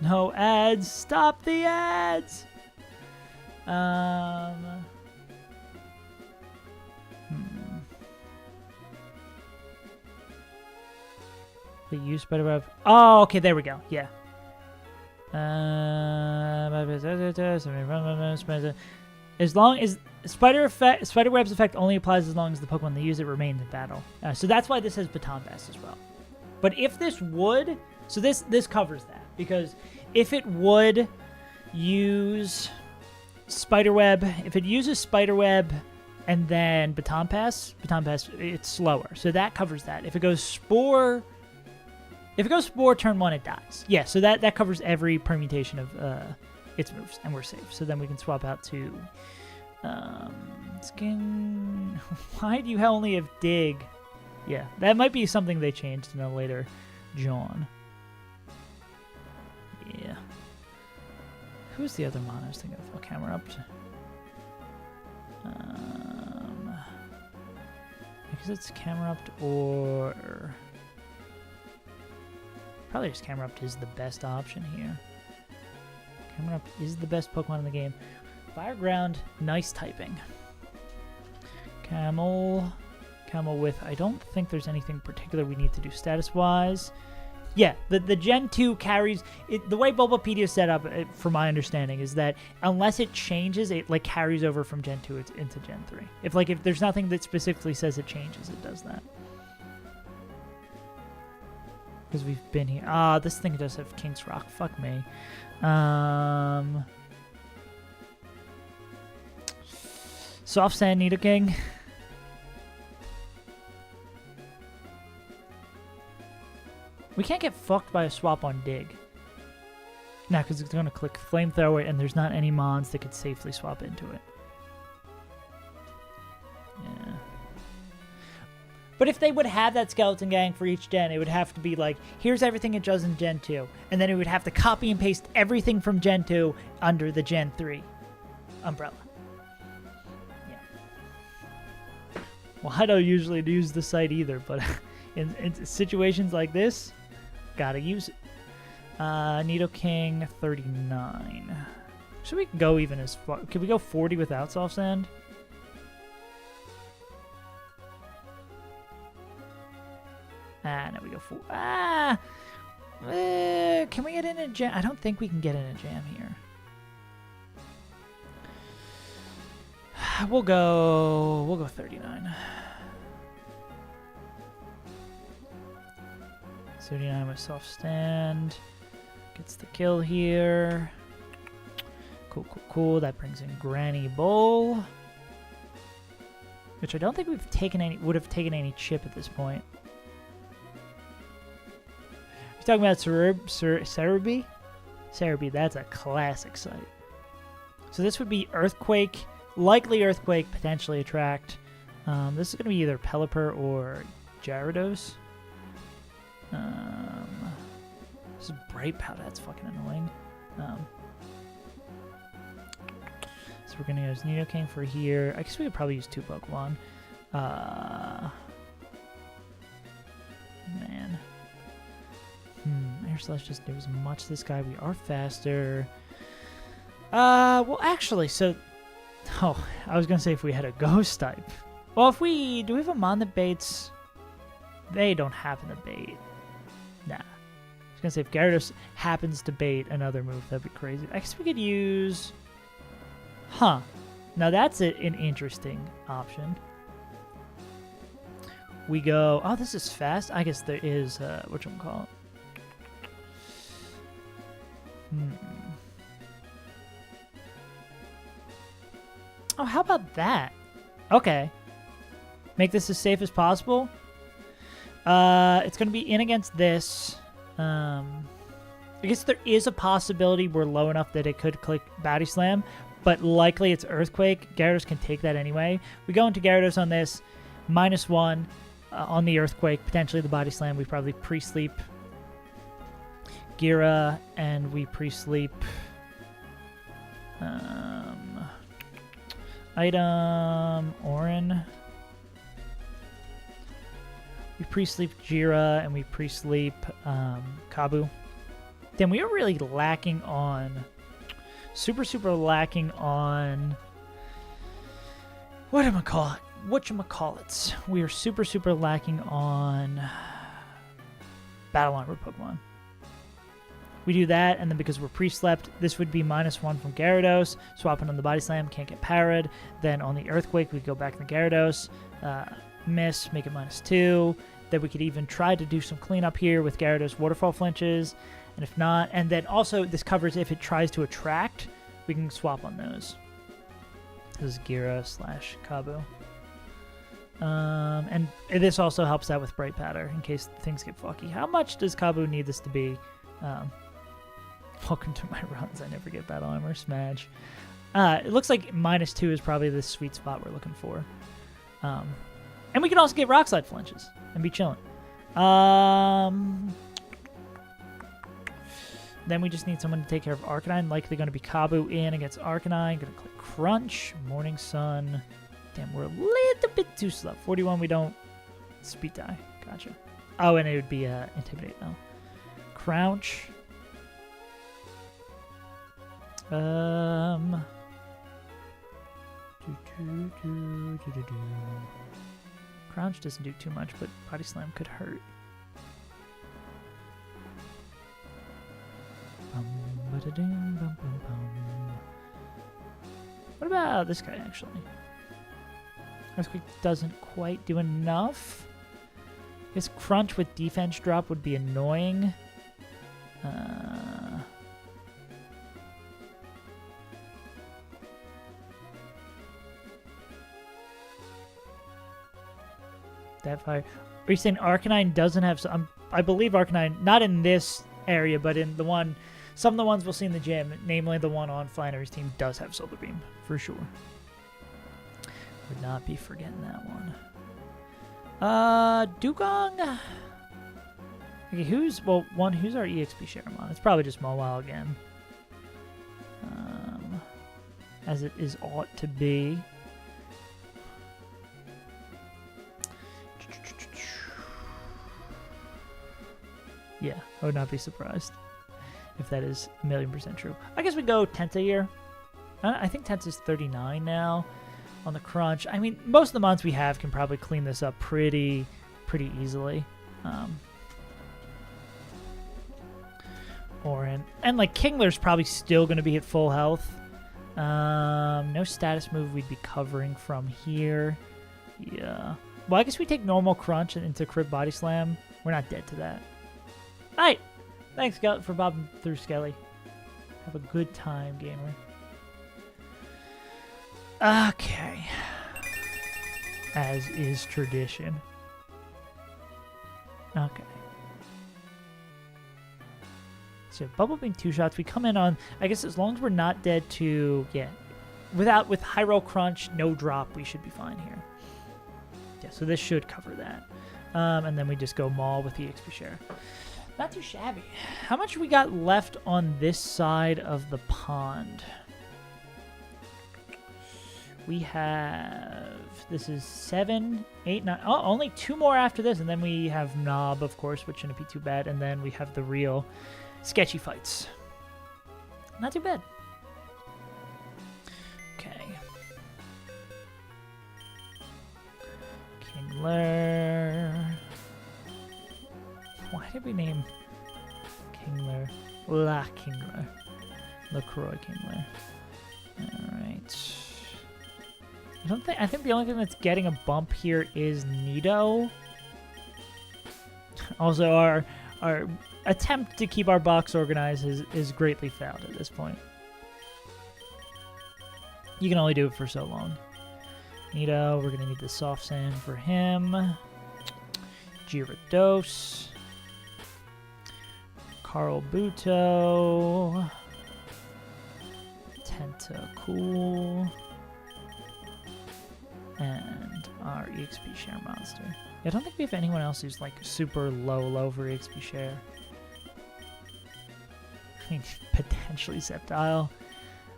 No ads. Stop the ads. The use Spiderweb. Oh, okay, there we go. Yeah. As long as Spiderweb's effect only applies as long as the Pokemon that use it remains in battle. So that's why this has Baton Pass as well. But if this would, so this covers that, because if it would use Spiderweb, if it uses Spiderweb and then Baton Pass, it's slower. So that covers that. If it goes Spore turn 1, it dies. Yeah, so that covers every permutation of its moves, and we're safe. So then we can swap out to Skin. Why do you only have Dig? Yeah, that might be something they changed in a later John. Yeah. Who's the other mon I was thinking of? Oh, camera up. Because it's camera up or... Probably just Camerupt is the best option here. Camerupt is the best Pokemon in the game. Fire Ground, nice typing. Camel with, I don't think there's anything particular we need to do status-wise. Yeah, the Gen 2 carries, the way Bulbapedia is set up, from my understanding, is that unless it changes, it like carries over from Gen 2 into Gen 3. If there's nothing that specifically says it changes, it does that. Because we've been here. Ah, this thing does have King's Rock. Fuck me. Soft Sand Nidoking. We can't get fucked by a swap on Dig. Nah, because it's going to click Flamethrower, and there's not any mons that could safely swap into it. Yeah. But if they would have that Skeleton Gang for each gen, it would have to be like, here's everything it does in Gen 2. And then it would have to copy and paste everything from Gen 2 under the Gen 3 umbrella. Yeah. Well, I don't usually use the site either, but in situations like this, gotta use it. Nidoking 39. So we can go even as far. Can we go 40 without Soft Sand? Ah, no, we go 4. Ah! Can we get in a jam? I don't think we can get in a jam here. We'll go 39. 39 with Soft Stand. Gets the kill here. Cool. That brings in Granny Bull. Which I don't think would have taken any chip at this point. We're talking about Cerebi? Cerebi, that's a classic site. So this would be Earthquake, likely Earthquake, potentially Attract. This is going to be either Pelipper or Gyarados. This is Bright Powder, that's fucking annoying. So we're going to use Nidoking for here. I guess we could probably use 2 Pokemon. Man. Air Slash just do as much as this guy. We are faster. Well, actually, so... Oh, I was going to say if we had a Ghost type. Well, if we... Do we have a Mon that baits? They don't happen to bait. Nah. I was going to say if Gyarados happens to bait another move, that'd be crazy. I guess we could use... Huh. Now that's an interesting option. We go... Oh, this is fast. I guess there is... whatchamacallit? Oh, how about that? Okay. Make this as safe as possible. It's going to be in against this. I guess there is a possibility we're low enough that it could click Body Slam, but likely it's Earthquake. Gyarados can take that anyway. We go into Gyarados on this. -1 on the Earthquake. Potentially the Body Slam. We probably pre-sleep Gira, and we pre-sleep item Orin. We pre-sleep Gira, and we pre-sleep Kabu. Then we are really lacking on super lacking on whatchamacallits. We are super lacking on Battle Armor Pokemon. We do that, and then because we're pre-slept, this would be -1 from Gyarados. Swapping on the Body Slam, can't get parried. Then on the Earthquake, we go back to Gyarados. Miss, make it -2. Then we could even try to do some cleanup here with Gyarados Waterfall flinches. And if not, and then also this covers if it tries to attract, we can swap on those. This is Gira / Kabu. And this also helps out with Bright Powder in case things get fucky. How much does Kabu need this to be? Welcome to my runs. I never get Battle Armor. Smash. It looks like -2 is probably the sweet spot we're looking for. And we can also get Rock Slide flinches and be chilling. Then we just need someone to take care of Arcanine. Likely going to be Kabu in against Arcanine. Going to click Crunch. Morning Sun. Damn, we're a little bit too slow. 41, we don't. Speed die. Gotcha. Oh, and it would be Intimidate now. Crouch. Crouch doesn't do too much, but Body Slam could hurt. What about this guy, actually? Earthquake doesn't quite do enough. His Crunch with defense drop would be annoying. That fire. Are you saying Arcanine doesn't have some? I believe Arcanine, not in this area, but in the one, some of the ones we'll see in the gym, namely the one on Flannery's team, does have Solar Beam for sure. Would not be forgetting that one. Dugong. Okay, who's our EXP Sharamon? It's probably just Mawile again. As it is ought to be. Yeah, I would not be surprised if that is 1,000,000% true. I guess we go Tenta here. I think Tenta's 39 now on the Crunch. I mean, most of the mons we have can probably clean this up pretty easily. And like Kingler's probably still going to be at full health. No status move we'd be covering from here. Yeah. Well, I guess we take normal Crunch into Crit Body Slam. We're not dead to that. Alright. Thanks, Scout, for bobbing through Skelly. Have a good time, gamer. Okay. As is tradition. Okay. So Bubble Beam 2 shots. We come in on, I guess as long as we're not dead to, yeah. With high roll Crunch, no drop, we should be fine here. Yeah, so this should cover that. And then we just go Maul with the EXP share. Not too shabby. How much we got left on this side of the pond? We have... This is 7, 8, 9... Oh, only 2 more after this. And then we have Knob, of course, which shouldn't be too bad. And then we have the real sketchy fights. Not too bad. Okay. Kingler... Why did we name Kingler? La Kingler. LaCroix Kingler. Alright. I think the only thing that's getting a bump here is Nido. Also, our attempt to keep our box organized is greatly failed at this point. You can only do it for so long. Nido, we're going to need the soft sand for him. Gyarados. Carl Buto. Tentacool. And our EXP share monster. Yeah, I don't think we have anyone else who's like super low for EXP share. I mean, potentially Sceptile.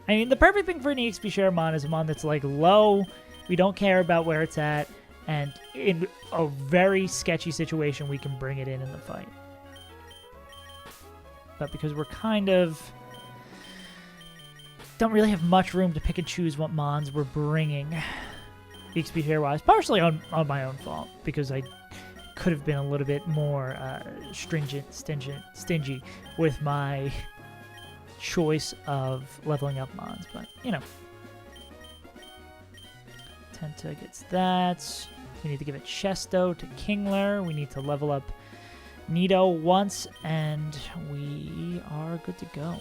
I mean, the perfect thing for an EXP share mon is a mon that's like low, we don't care about where it's at, and in a very sketchy situation, we can bring it in the fight. But because we're kind of... don't really have much room to pick and choose what mons we're bringing, EXP share-wise, partially on my own fault, because I could have been a little bit more stingy with my choice of leveling up mons, but, you know. Tenta gets that. We need to give it Chesto to Kingler. We need to level up Nido once, and we are good to go.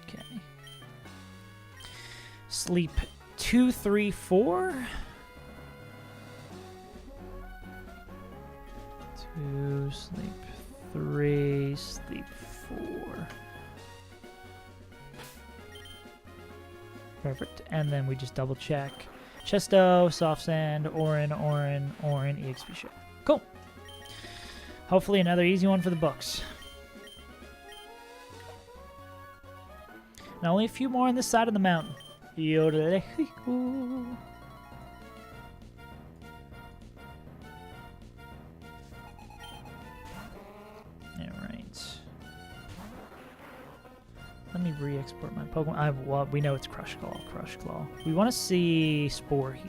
Okay. Sleep 2, 3, 4. 2, sleep 3, sleep 4. Perfect. And then we just double check. Chesto, Soft Sand, Orin, EXP share. Cool. Hopefully another easy one for the books. Now only a few more on this side of the mountain. Yodel. Alright. Let me re-export my Pokemon. Well, we know it's Crush Claw. Crush Claw. We want to see Spore here.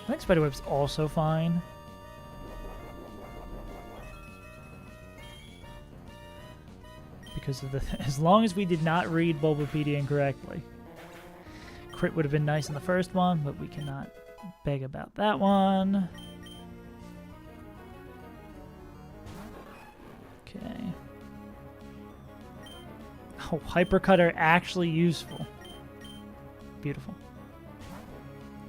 I think Spiderweb's also fine. Because of as long as we did not read Bulbapedia incorrectly. Crit would have been nice in the first one, but we cannot beg about that one. Okay. Oh, Hyper Cutter actually useful. Beautiful.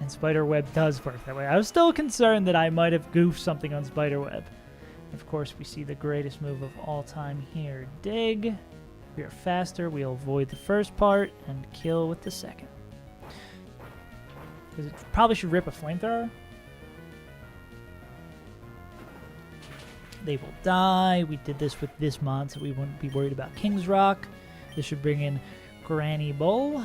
And Spiderweb does work that way. I was still concerned that I might have goofed something on Spiderweb. Of course, we see the greatest move of all time here. Dig. We are faster. We'll avoid the first part and kill with the second. Because it probably should rip a flamethrower. They will die. We did this with this mod, so we wouldn't be worried about King's Rock. This should bring in Granny Bull,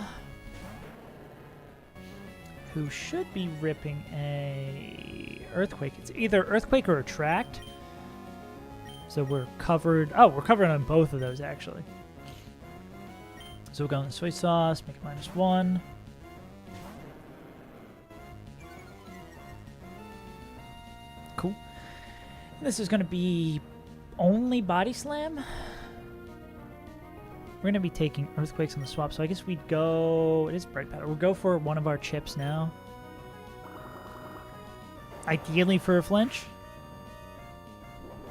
who should be ripping a Earthquake. It's either Earthquake or Attract. So we're covered. Oh, we're covered on both of those, actually. So we'll go in the soy sauce, make it -1. Cool. This is going to be only Body Slam. We're going to be taking Earthquakes on the swap, so I guess we'd go... It is Bright Powder. We'll go for one of our chips now. Ideally for a flinch.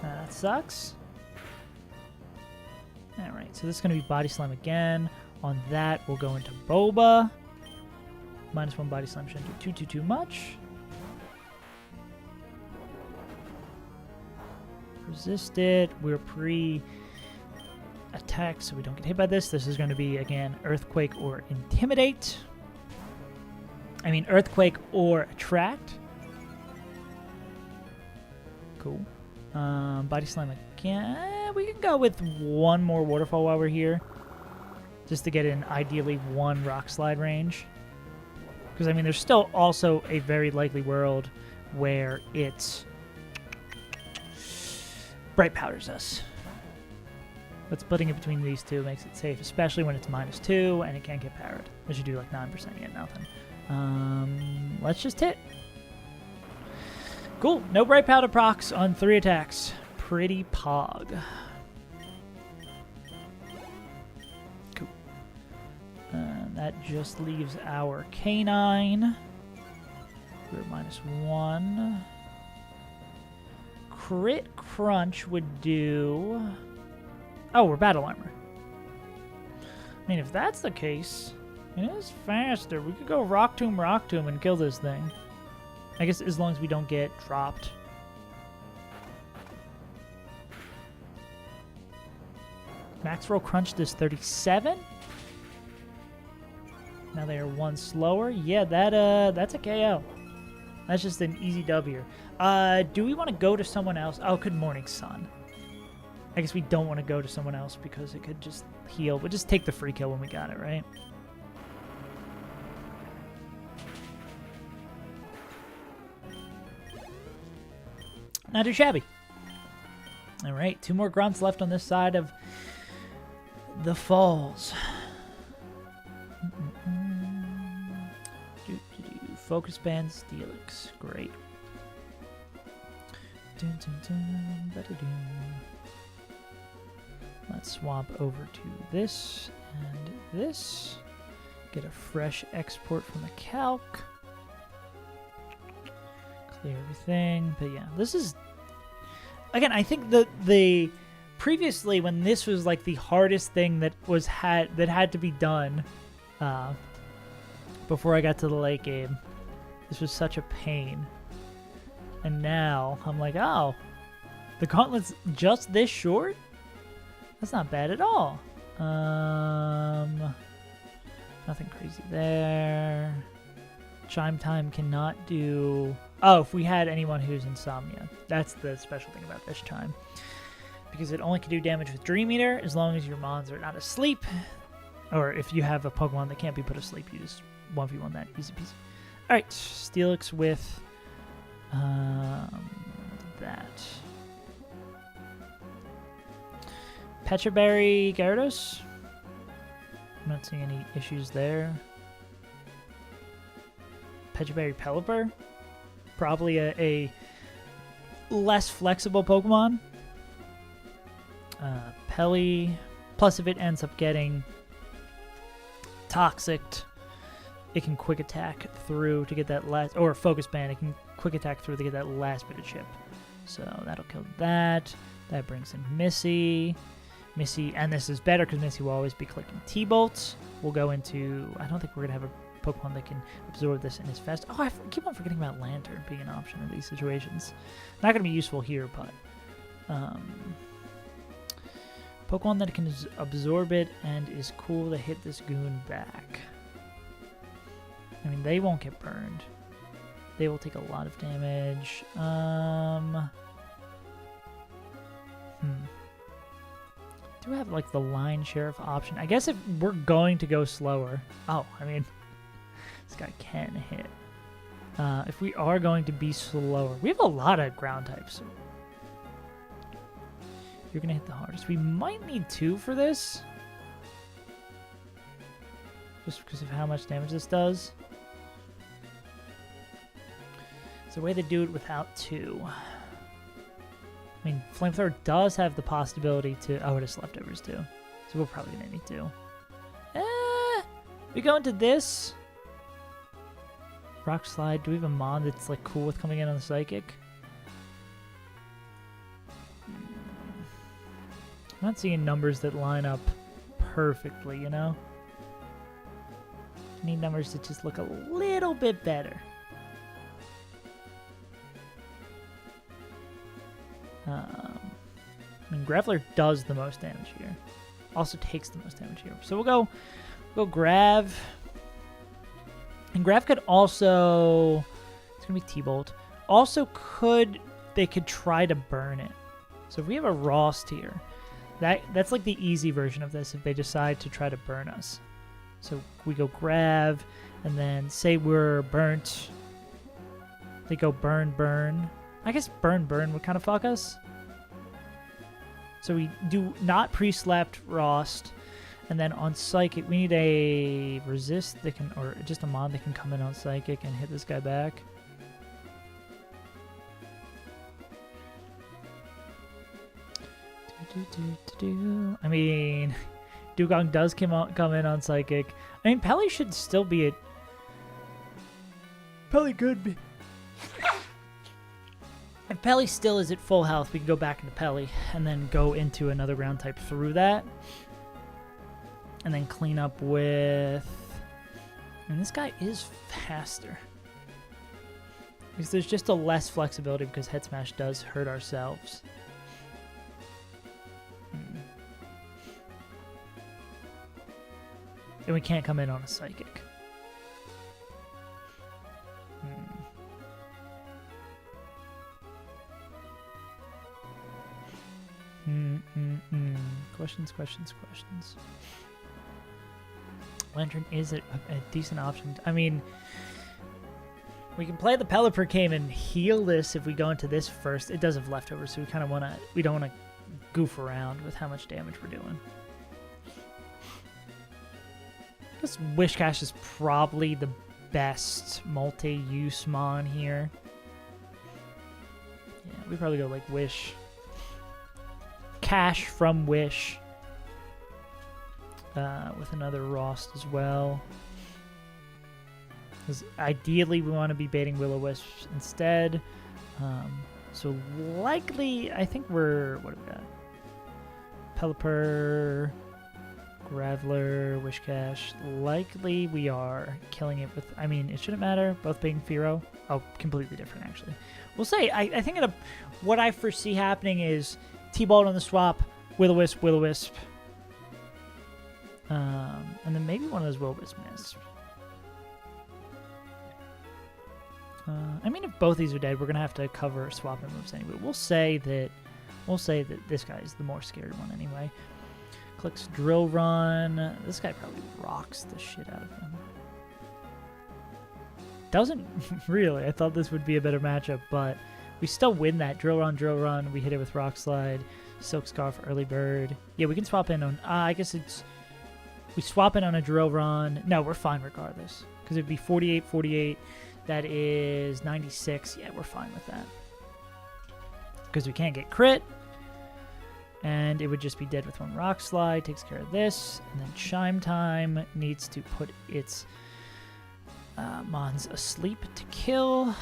That sucks. Alright, so this is going to be Body Slam again. On that, we'll go into Boba. -1 Body Slam shouldn't do too much. Resist it. We're pre-attack, so we don't get hit by this. This is going to be, again, Earthquake or Intimidate. I mean, Earthquake or Attract. Cool. Body Slam again. We can go with one more Waterfall while we're here. Just to get in, ideally, one Rock Slide range. Because, I mean, there's still also a very likely world where it's Bright Powders us. But splitting it between these two makes it safe, especially when it's -2 and it can't get parried. It should do like 9%, get nothing. Let's just hit. Cool. No Bright Powder procs on 3 attacks. Pretty pog. Cool. That just leaves our Canine. We're -1. Crit Crunch would do... Oh, we're Battle Armor. I mean, if that's the case, it is faster. We could go Rock Tomb, and kill this thing. I guess as long as we don't get dropped. Max Roll Crunch does 37. Now they are 1 slower. Yeah, that's a KO. That's just an easy W. Do we want to go to someone else? Oh, Good Morning Sun. I guess we don't want to go to someone else because it could just heal. We'll just take the free kill when we got it, right? Not too shabby. All right, 2 more grunts left on this side of the falls. Focus Band Steelix. Great. Let's swap over to this and this. Get a fresh export from the calc. Clear everything. But yeah, this is... Again, I think the previously when this was like the hardest thing that had to be done before I got to the late game. This was such a pain. And now I'm like, oh, the gauntlet's just this short? That's not bad at all. Nothing crazy there. Chime Time cannot do... Oh, if we had anyone who's insomnia. That's the special thing about this chime. because it only can do damage with Dream Eater as long as your mons are not asleep. Or if you have a Pokemon that can't be put asleep, you just 1v1 that. Easy peasy. Alright, Steelix with that. Pecha Berry Gyarados. I'm not seeing any issues there. Pecha Berry Pelipper. Probably a less flexible Pokemon. Pelly. Plus, if it ends up getting Toxic, it can quick attack through to get that last, or Focus Band, it can quick attack through to get that last bit of chip. So that'll kill that. That brings in Missy. And this is better because Missy will always be clicking T-Bolts. We'll go into, I don't think we're going to have a Pokemon that can absorb this and is fast. Oh, I keep on forgetting about Lantern being an option in these situations. Not going to be useful here, but Pokemon that can absorb it and is cool to hit this goon back. I mean, they won't get burned. They will take a lot of damage. Do we have like the Line Sheriff option? I guess if we're going to go slower. Oh, I mean, this guy can hit. If we are going to be slower, we have a lot of ground types. You're going to hit the hardest. We might need 2 for this. Just because of how much damage this does. It's a way to do it without 2. I mean, Flamethrower does have the possibility to... Oh, it has leftovers too. So we're probably going to need 2. We go into this. Rock Slide. Do we have a Mon that's like cool with coming in on the Psychic? I'm not seeing numbers that line up perfectly, you know? I need numbers that just look a little bit better. I mean, Graveler does the most damage here. Also takes the most damage here. So we'll go Grav. And Grav could also... It's going to be T-Bolt. Also they could try to burn it. So if we have a Rost here, that's like the easy version of this if they decide to try to burn us. So we go Grav, and then say we're burnt. They go burn. I guess burn would kind of fuck us. So we do not pre-slept Rost, and then on Psychic we need a resist that can, or just a mod that can come in on Psychic and hit this guy back. I mean, Dugong does come in on Psychic. I mean, Pelly should still be at... Pelly could be... If Pelly still is at full health, we can go back into Pelly and then go into another ground type through that. And then clean up with... And this guy is faster. Because there's just a less flexibility because Head Smash does hurt ourselves. And we can't come in on a Psychic. Questions. Lantern is a decent option. I mean, we can play the Pelipper game and heal this if we go into this first. It does have leftovers, so we don't want to goof around with how much damage we're doing. I guess Wishcash is probably the best multi-use Mon here. Yeah, we probably go like Wish. Cash from Wish. With another Rost as well. Because ideally we want to be baiting Will-O-Wisps instead. So likely, I think we're... What have we got? Pelipper, Graveler, Wishcash. Likely we are killing it with... I mean, it shouldn't matter. Both being Fearow. Oh, completely different, actually. We'll say, I think what I foresee happening is T-Bolt on the swap, Will-O-Wisp, Will-O-Wisp. And then maybe one of those Will-O-Wisp miss. I mean, if both these are dead, we're going to have to cover swap and moves anyway. We'll say that We'll say that this guy is the more scared one anyway. Clicks drill run. This guy probably rocks the shit out of him. Doesn't really. I thought this would be a better matchup, but we still win that drill run. We hit it with rock slide, silk scarf, early bird. Yeah, we can swap in on. I guess it's we swap in on a drill run. No, we're fine regardless because it'd be 48. That is 96. Yeah, we're fine with that because we can't get crit. And it would just be dead with one rock slide. Takes care of this. And then Chime Time needs to put its Mons asleep to kill.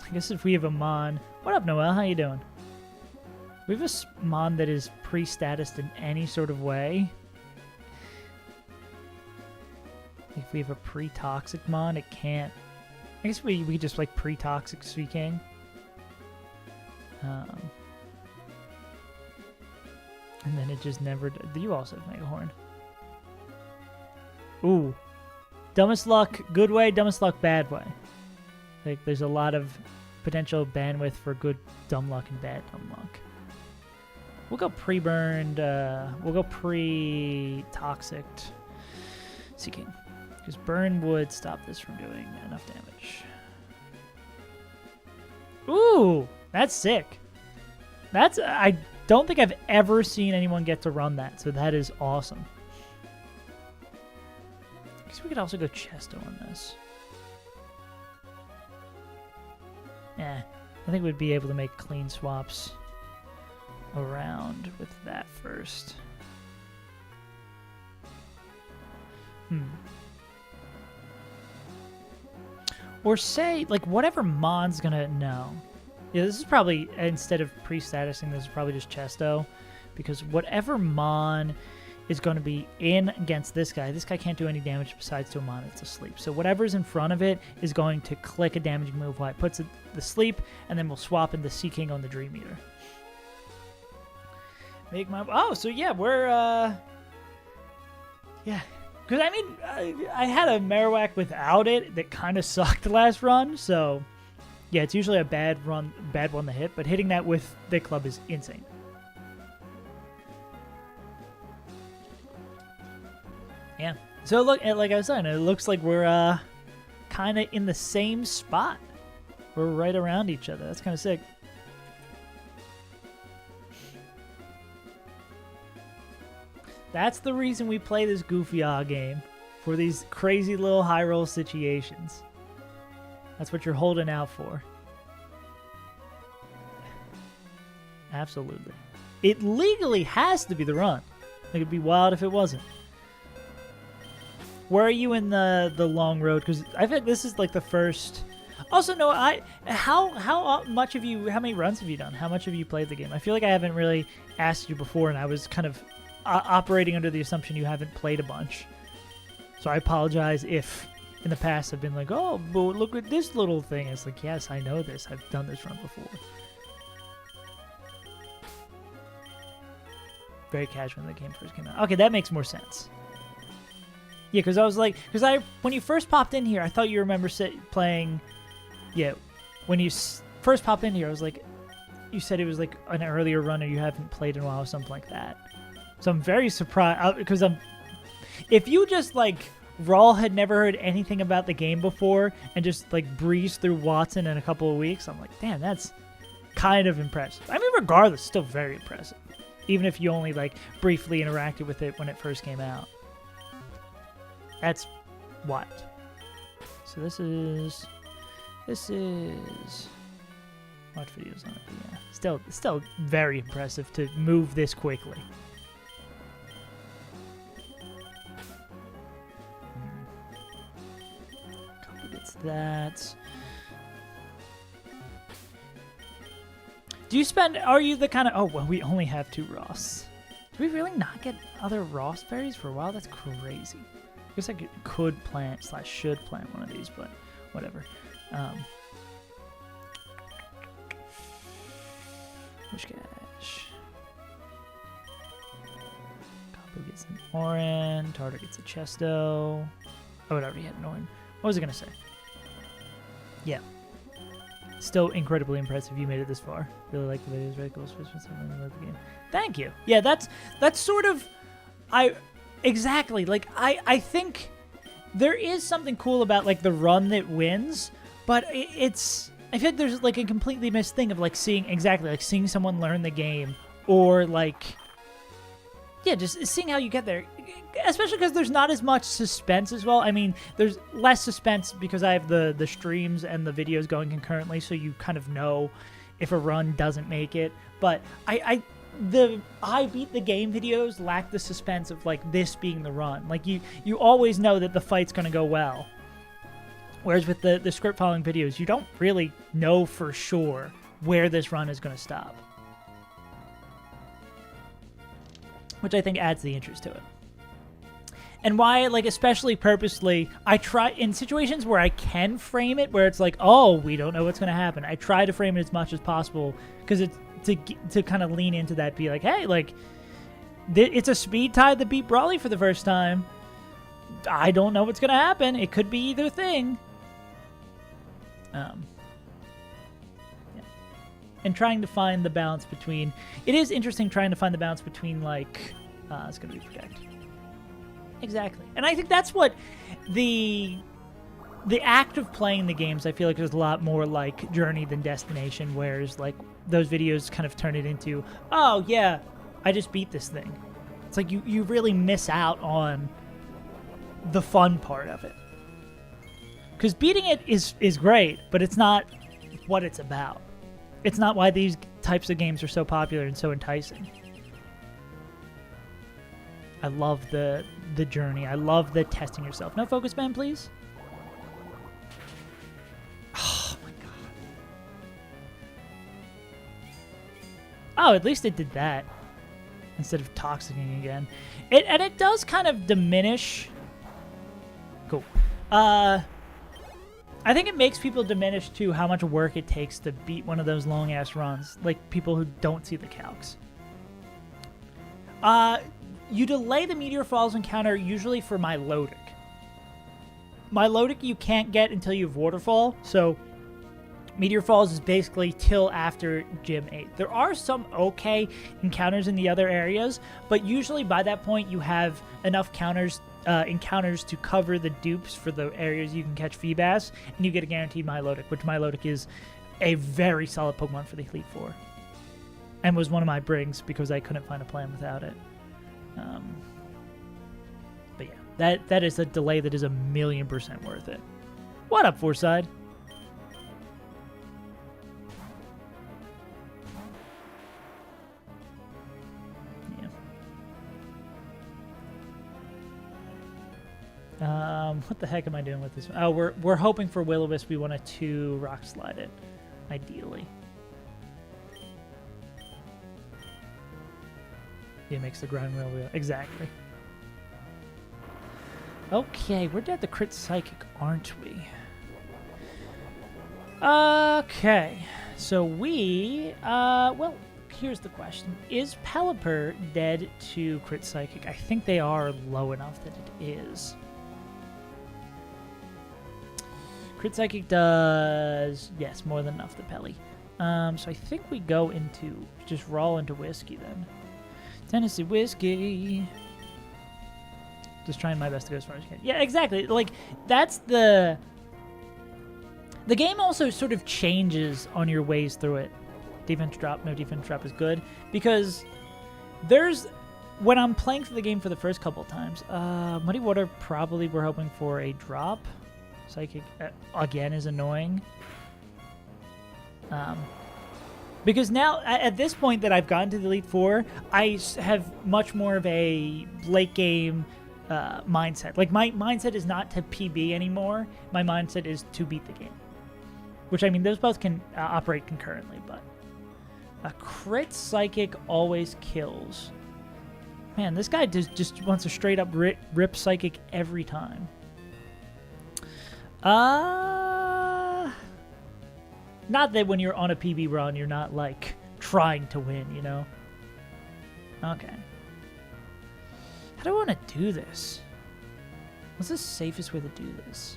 I guess if we have a Mon... What up, Noel? How you doing? We have a Mon that is pre-statused in any sort of way. If we have a pre-toxic Mon, it can't... I guess we just like pre-toxic Suicune. And then it just never... You also have Mega Horn. Ooh. Dumbest luck, good way. Dumbest luck, bad way. Like, there's a lot of potential bandwidth for good dumb luck and bad dumb luck. We'll go pre-burned. We'll go pre-toxic Seeking. Because burn would stop this from doing enough damage. Ooh! That's sick. That's... I don't think I've ever seen anyone get to run that, so that is awesome. I guess we could also go Chesto on this. Yeah, I think we'd be able to make clean swaps around with that first. Or say, like, whatever Mon's gonna know. Yeah, this is probably, instead of pre-statusing, this is probably just Chesto. Because whatever Mon is going to be in against this guy can't do any damage besides to a Mon that's asleep. So whatever's in front of it is going to click a damaging move while it puts it to sleep, and then we'll swap into Seeking on the Dream Eater. Oh, so yeah, we're, yeah. Because, I mean, I had a Marowak without it that kind of sucked last run, so... Yeah, it's usually a bad one to hit, but hitting that with the club is insane. Yeah. So look, like I was saying, it looks like we're kind of in the same spot. We're right around each other. That's kind of sick. That's the reason we play this goofy game, for these crazy little high roll situations. That's what you're holding out for. Absolutely. It legally has to be the run. Like, it'd be wild if it wasn't. Where are you in the long road? Because I think this is like the first... Also, no, how much have you... How many runs have you done? How much have you played the game? I feel like I haven't really asked you before, and I was kind of operating under the assumption you haven't played a bunch. So I apologize if... In the past, I've been like, oh, but look at this little thing. It's like, yes, I know this. I've done this run before. Very casual when the game first came out. Okay, that makes more sense. Yeah, because I was like, when you first popped in here, I thought you remember playing. Yeah, when you first popped in here, I was like, you said it was like an earlier run or you haven't played in a while or something like that. So I'm very surprised because if you just like. Raw had never heard anything about the game before and just like breezed through Watson in a couple of weeks. I'm like, damn, that's kind of impressive. I mean, regardless, still very impressive. Even if you only like briefly interacted with it when it first came out. That's wild. So this is what videos on it? But yeah, still very impressive to move this quickly. That. Do you spend... Are you the kind of... Oh, well, we only have 2 Ross. Do we really not get other Ross berries for a while? That's crazy. I guess I could plant / should plant one of these, but whatever. Wishcash. Kapu gets an Orin. Tartar gets a Chesto. Oh, it already had an Orin. What was I going to say? Yeah. Still incredibly impressive you made it this far. Really like the videos, very cool. The game. Thank you. Yeah, that's sort of exactly like I think there is something cool about like the run that wins, but it's I feel like there's like a completely missed thing of like seeing someone learn the game, or like just seeing how you get there. Especially because there's not as much suspense as well. I mean, there's less suspense because I have the streams and the videos going concurrently, so you kind of know if a run doesn't make it. But the I beat the game videos lack the suspense of like this being the run. Like you always know that the fight's going to go well. Whereas with the script following videos, you don't really know for sure where this run is going to stop. Which I think adds the interest to it. And why, like, especially purposely, I try, in situations where I can frame it, where it's like, oh, we don't know what's going to happen, I try to frame it as much as possible, because it's to kind of lean into that, be like, hey, like, it's a speed tie that beat Brawly for the first time. I don't know what's going to happen. It could be either thing. Yeah. And trying to find the balance between, it is interesting trying to find the balance between, like, it's going to be protect. Exactly. And I think that's what the act of playing the games, I feel like there's a lot more like journey than destination, whereas like those videos kind of turn it into, oh yeah, I just beat this thing. It's like you really miss out on the fun part of it. Because beating it is great, but it's not what it's about. It's not why these types of games are so popular and so enticing. I love the journey. I love the testing yourself. No focus ban, please. Oh my god. Oh, at least it did that instead of toxicing again. It does kind of diminish. Cool. I think it makes people diminish too how much work it takes to beat one of those long ass runs, like people who don't see the calcs. You delay the Meteor Falls encounter usually for Milotic. Milotic you can't get until you have Waterfall, so Meteor Falls is basically till after Gym 8. There are some okay encounters in the other areas, but usually by that point you have enough encounters to cover the dupes for the areas you can catch Feebas, and you get a guaranteed Milotic, which Milotic is a very solid Pokemon for the Elite Four. And was one of my brings because I couldn't find a plan without it. But yeah, that is a delay that is 1,000,000% worth it. What up, Forside? Yeah. What the heck am I doing with this one? Oh, we're hoping for Will-O-Wisp. We want to 2 Rock Slide it, ideally. It makes the grind wheel. Exactly. Okay, we're dead the crit psychic, aren't we? Okay, so we, well, here's the question. Is Pelipper dead to crit psychic? I think they are low enough that it is. Crit psychic does, yes, more than enough to Pelly. So I think we go into, just roll into Whiskey then. Tennessee Whiskey. Just trying my best to go as far as I can. Yeah, exactly. Like, that's the game also sort of changes on your ways through it. Defense drop, no defense drop is good. Because when I'm playing through the game for the first couple of times, Muddy Water probably we're hoping for a drop. Psychic, again, is annoying. Because now, at this point that I've gotten to the Elite Four, I have much more of a late game mindset. Like, my mindset is not to PB anymore. My mindset is to beat the game. Which, I mean, those both can operate concurrently, but a crit psychic always kills. Man, this guy just wants to straight up rip psychic every time. Not that when you're on a PB run, you're not, like, trying to win, you know? Okay. How do I want to do this? What's the safest way to do this?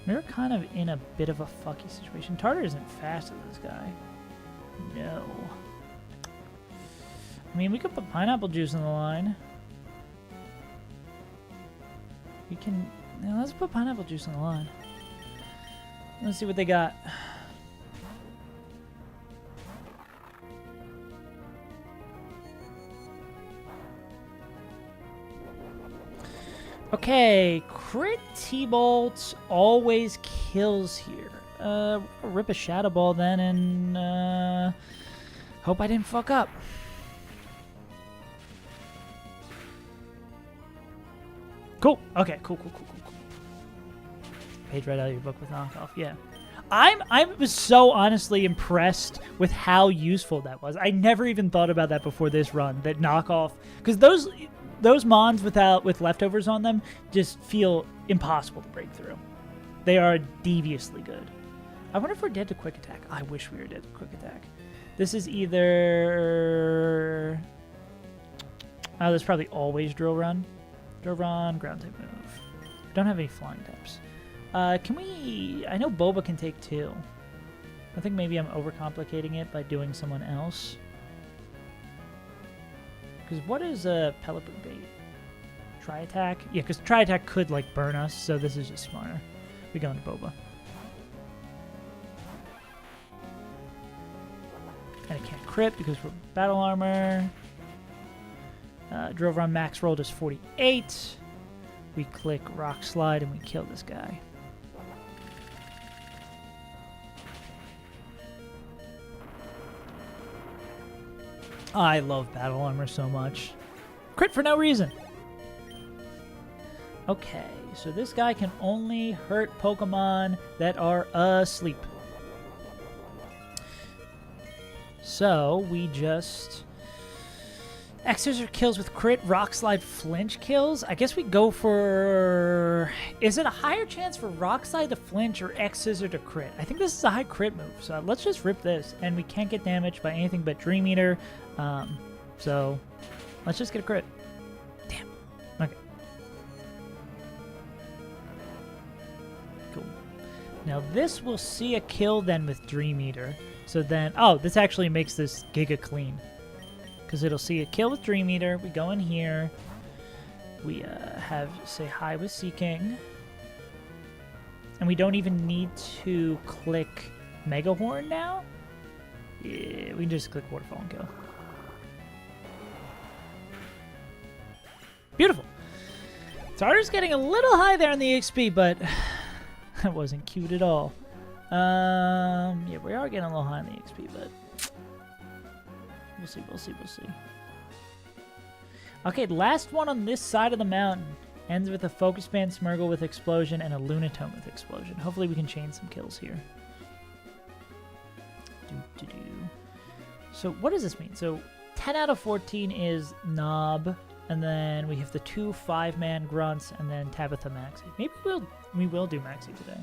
We're kind of in a bit of a fucky situation. Tartar isn't fast as this guy. No. I mean, we could put pineapple juice in the line. We can... Yeah, let's put pineapple juice in the line. Let's see what they got. Okay, crit T-Bolt always kills here. Rip a Shadow Ball then and hope I didn't fuck up. Cool. Okay, cool. Page right out of your book with knockoff, yeah. I was so honestly impressed with how useful that was. I never even thought about that before this run, that knockoff, because those mons with leftovers on them just feel impossible to break through. They are deviously good. I wonder if we're dead to quick attack. I wish we were dead to quick attack. This is either... Oh, there's probably always drill run. Drill run, ground type move. Don't have any flying types. Can we... I know Boba can take 2. I think maybe I'm overcomplicating it by doing someone else. Because what is a Pelipper bait? Tri-attack? Yeah, because Tri-attack could, like, burn us, so this is just smarter. We go into Boba. And it can't crit because we're battle armor. Drove Run max roll is 48. We click Rock Slide and we kill this guy. I love battle armor so much. Crit for no reason. Okay, so this guy can only hurt Pokemon that are asleep. So we just... X-Scissor kills with crit, Rock Slide flinch kills. I guess we go for... Is it a higher chance for Rock Slide to flinch or X-Scissor to crit? I think this is a high crit move, so let's just rip this. And we can't get damaged by anything but Dream Eater. So let's just get a crit. Damn. Okay. Cool. Now this will see a kill then with Dream Eater. So then... Oh, this actually makes this Giga clean. Because it'll see a kill with Dream Eater. We go in here. We have say hi with Seeking. And we don't even need to click Mega Horn now. Yeah, we can just click Waterfall and go. Beautiful. Tartar's getting a little high there on the XP, but that wasn't cute at all. Yeah, we are getting a little high on the XP, but... We'll see. Okay, last one on this side of the mountain. Ends with a Focus Band Smeargle with Explosion and a Lunatone with Explosion. Hopefully we can chain some kills here. So what does this mean? So 10 out of 14 is Knob, and then we have the 2 5-man grunts, and then Tabitha Maxi. Maybe we will do Maxi today.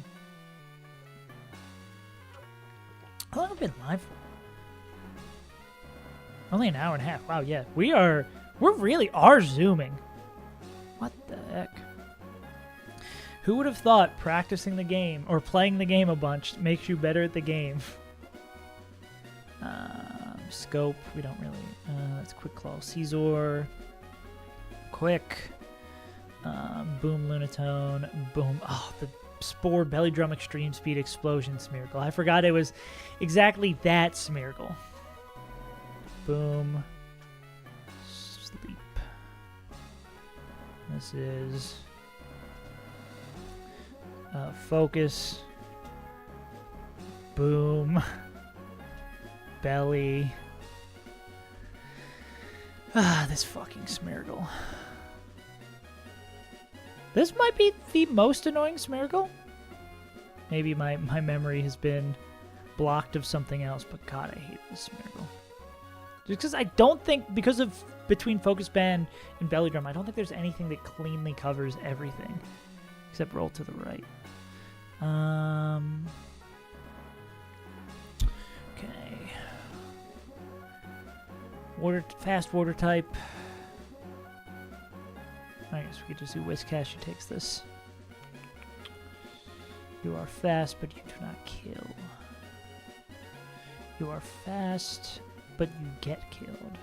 How long have we been live for? Only an hour and a half. Wow, yeah. We really are zooming. What the heck? Who would have thought practicing the game or playing the game a bunch makes you better at the game? Scope, we don't really... that's Quick Claw. Caesar. Quick. Boom Lunatone. Boom. Oh, the Spore Belly Drum Extreme Speed Explosion Smeargle. I forgot it was exactly that Smeargle. Boom. Sleep. This is Focus. Boom. Belly. Ah, this fucking Smeargle. This might be the most annoying Smeargle. Maybe my memory has been blocked of something else, but God, I hate this Smeargle. Just because I don't think, because of between Focus Band and Belly Drum, I don't think there's anything that cleanly covers everything. Except roll to the right. Okay. Fast water type. Okay. guess we could just do Whiskash. Who takes this? You are fast, but you do not kill. You are fast, but you get killed.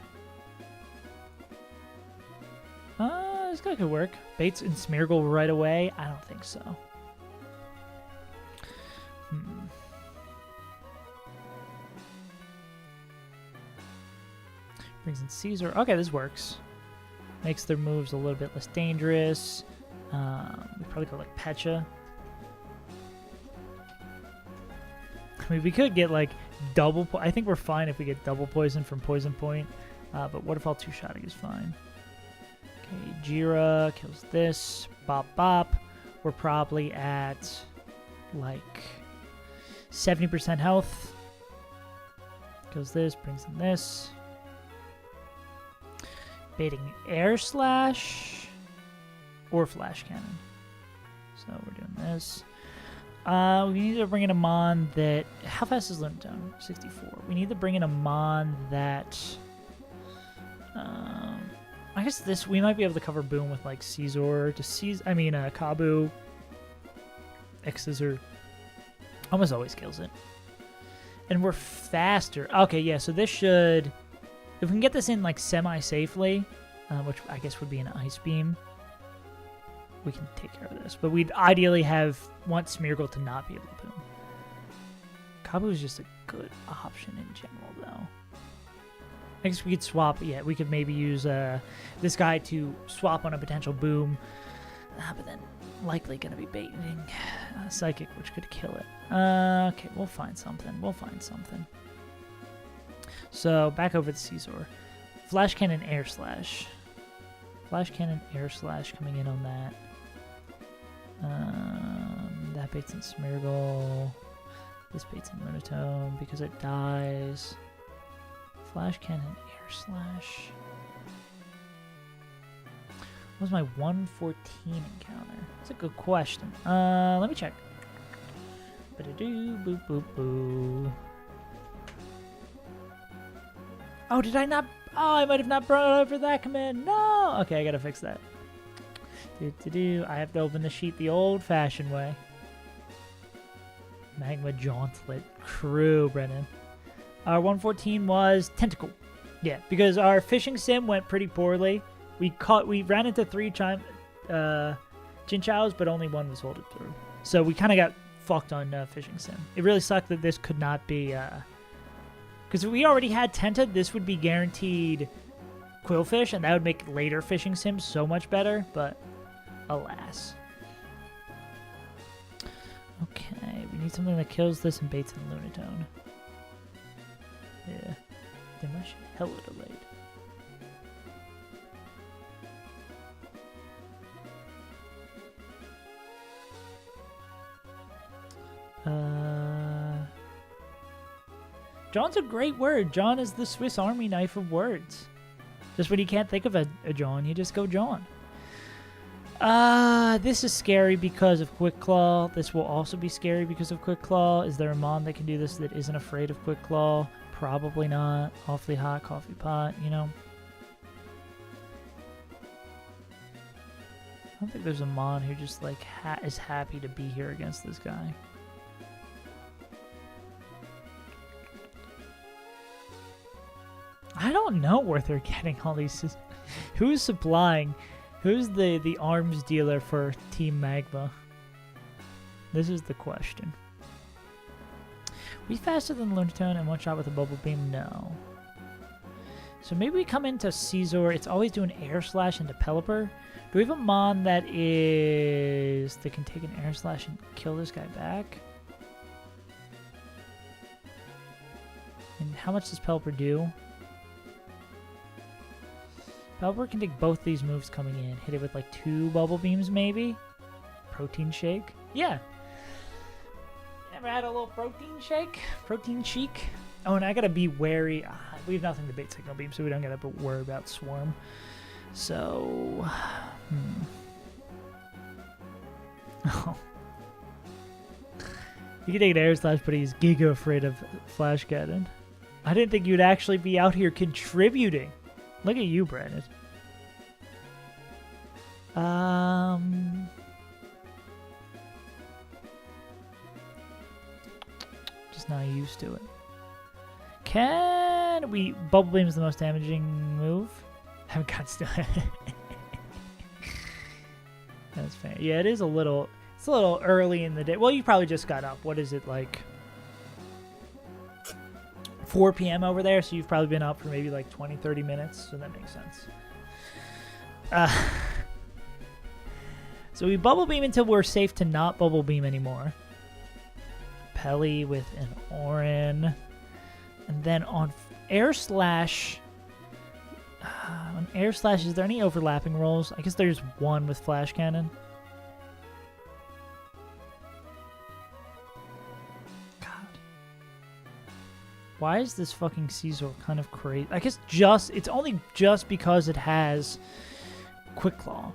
This guy could work. Bates and Smeargle right away? I don't think so. Brings in Caesar. Okay, this works. Makes their moves a little bit less dangerous. We probably go like Pecha. I mean, we could get like double. I think we're fine if we get double poison from Poison Point. But what if all two-shotting is fine? Okay, Jira kills this. Bop bop. We're probably at like 70% health. Kills this, brings in this. Baiting Air Slash or Flash Cannon. So we're doing this. We need to bring in a Mon that... How fast is Lunatone? 64. We need to bring in a Mon that... I guess this... We might be able to cover Boom with, like, Caesar to Caesar... I mean, Kabu. X-Scissor. Almost always kills it. And we're faster. Okay, yeah, so this should... If we can get this in, like, semi-safely, which I guess would be an Ice Beam, we can take care of this. But we'd ideally want Smeargle to not be able to boom. Kabu is just a good option in general, though. I guess we could swap. Yeah, we could maybe use this guy to swap on a potential boom. But then likely going to be baiting Psychic, which could kill it. Okay, we'll find something. We'll find something. So, back over to Caesar. Flash Cannon, Air Slash. Flash Cannon, Air Slash coming in on that. That baits in Smeargle. This baits in Lunatone because it dies. Flash Cannon, Air Slash. What was my 114 encounter? That's a good question. Let me check. Ba-da-doo, boop, boop, boo. Oh, did I not? Oh, I might have not brought over that command. No! Okay, I gotta fix that. I have to open the sheet the old-fashioned way. Magma Gauntlet Crew, Brennan. Our 114 was Tentacle. Yeah, because our fishing sim went pretty poorly. We ran into 3 Chinchows, but only 1 was folded through. So we kind of got fucked on fishing sim. It really sucked that this could not be... Because if we already had Tenta, this would be guaranteed Quillfish, and that would make later fishing sims so much better, but alas. Okay, we need something that kills this and baits in Lunatone. Yeah. Damn, my shit hella delayed. John's a great word. John is the Swiss Army knife of words. Just when you can't think of a John, you just go John. This is scary because of Quick Claw. This will also be scary because of Quick Claw. Is there a Mon that can do this that isn't afraid of Quick Claw? Probably not. Awfully Hot Coffee Pot, you know? I don't think there's a Mon who just, like, is happy to be here against this guy. I don't know where they're getting all these. Who's supplying? Who's the arms dealer for Team Magma? This is the question. We faster than Lunatone and one shot with a Bubble Beam? No. So maybe we come into Caesar. It's always doing Air Slash into Pelipper. Do we have a Mon that can take an Air Slash and kill this guy back? And how much does Pelipper do? Pelipper can take both these moves coming in. Hit it with like 2 Bubble Beams maybe? Protein Shake? Yeah. Ever had a little protein shake? Protein chic? Oh, and I gotta be wary. We have nothing to bait Signal Beam, so we don't gotta worry about Swarm. So... Oh. You can take an Air Slash, but he's giga afraid of Flash Cannon. I didn't think you'd actually be out here contributing. Look at you, Brandon. Just not used to it. Can we... Bubble Beam is the most damaging move. Haven't got to it. That's fair. Yeah, it is a little... It's a little early in the day. Well, you probably just got up. What is it, like 4 p.m. over there? So you've probably been up for maybe like 20, 30 minutes. So that makes sense. So we Bubble Beam until we're safe to not Bubble Beam anymore. Pelly with an Orin. And then on Air Slash... on Air Slash, is there any overlapping rolls? I guess there's one with Flash Cannon. Why is this fucking Caesar kind of crazy? I guess it's only just because it has Quick Claw.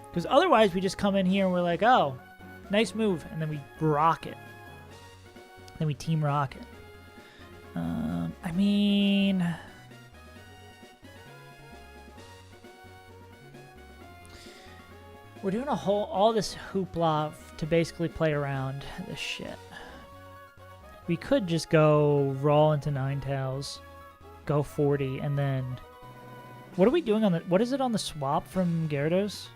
Because otherwise we just come in here and we're like, oh, nice move. And then we rock it. Then we team rock it. I mean... We're doing all this hoopla to basically play around this shit. We could just go roll into Ninetales, go 40, and then... What are we doing on the... What is it on the swap from Gyarados?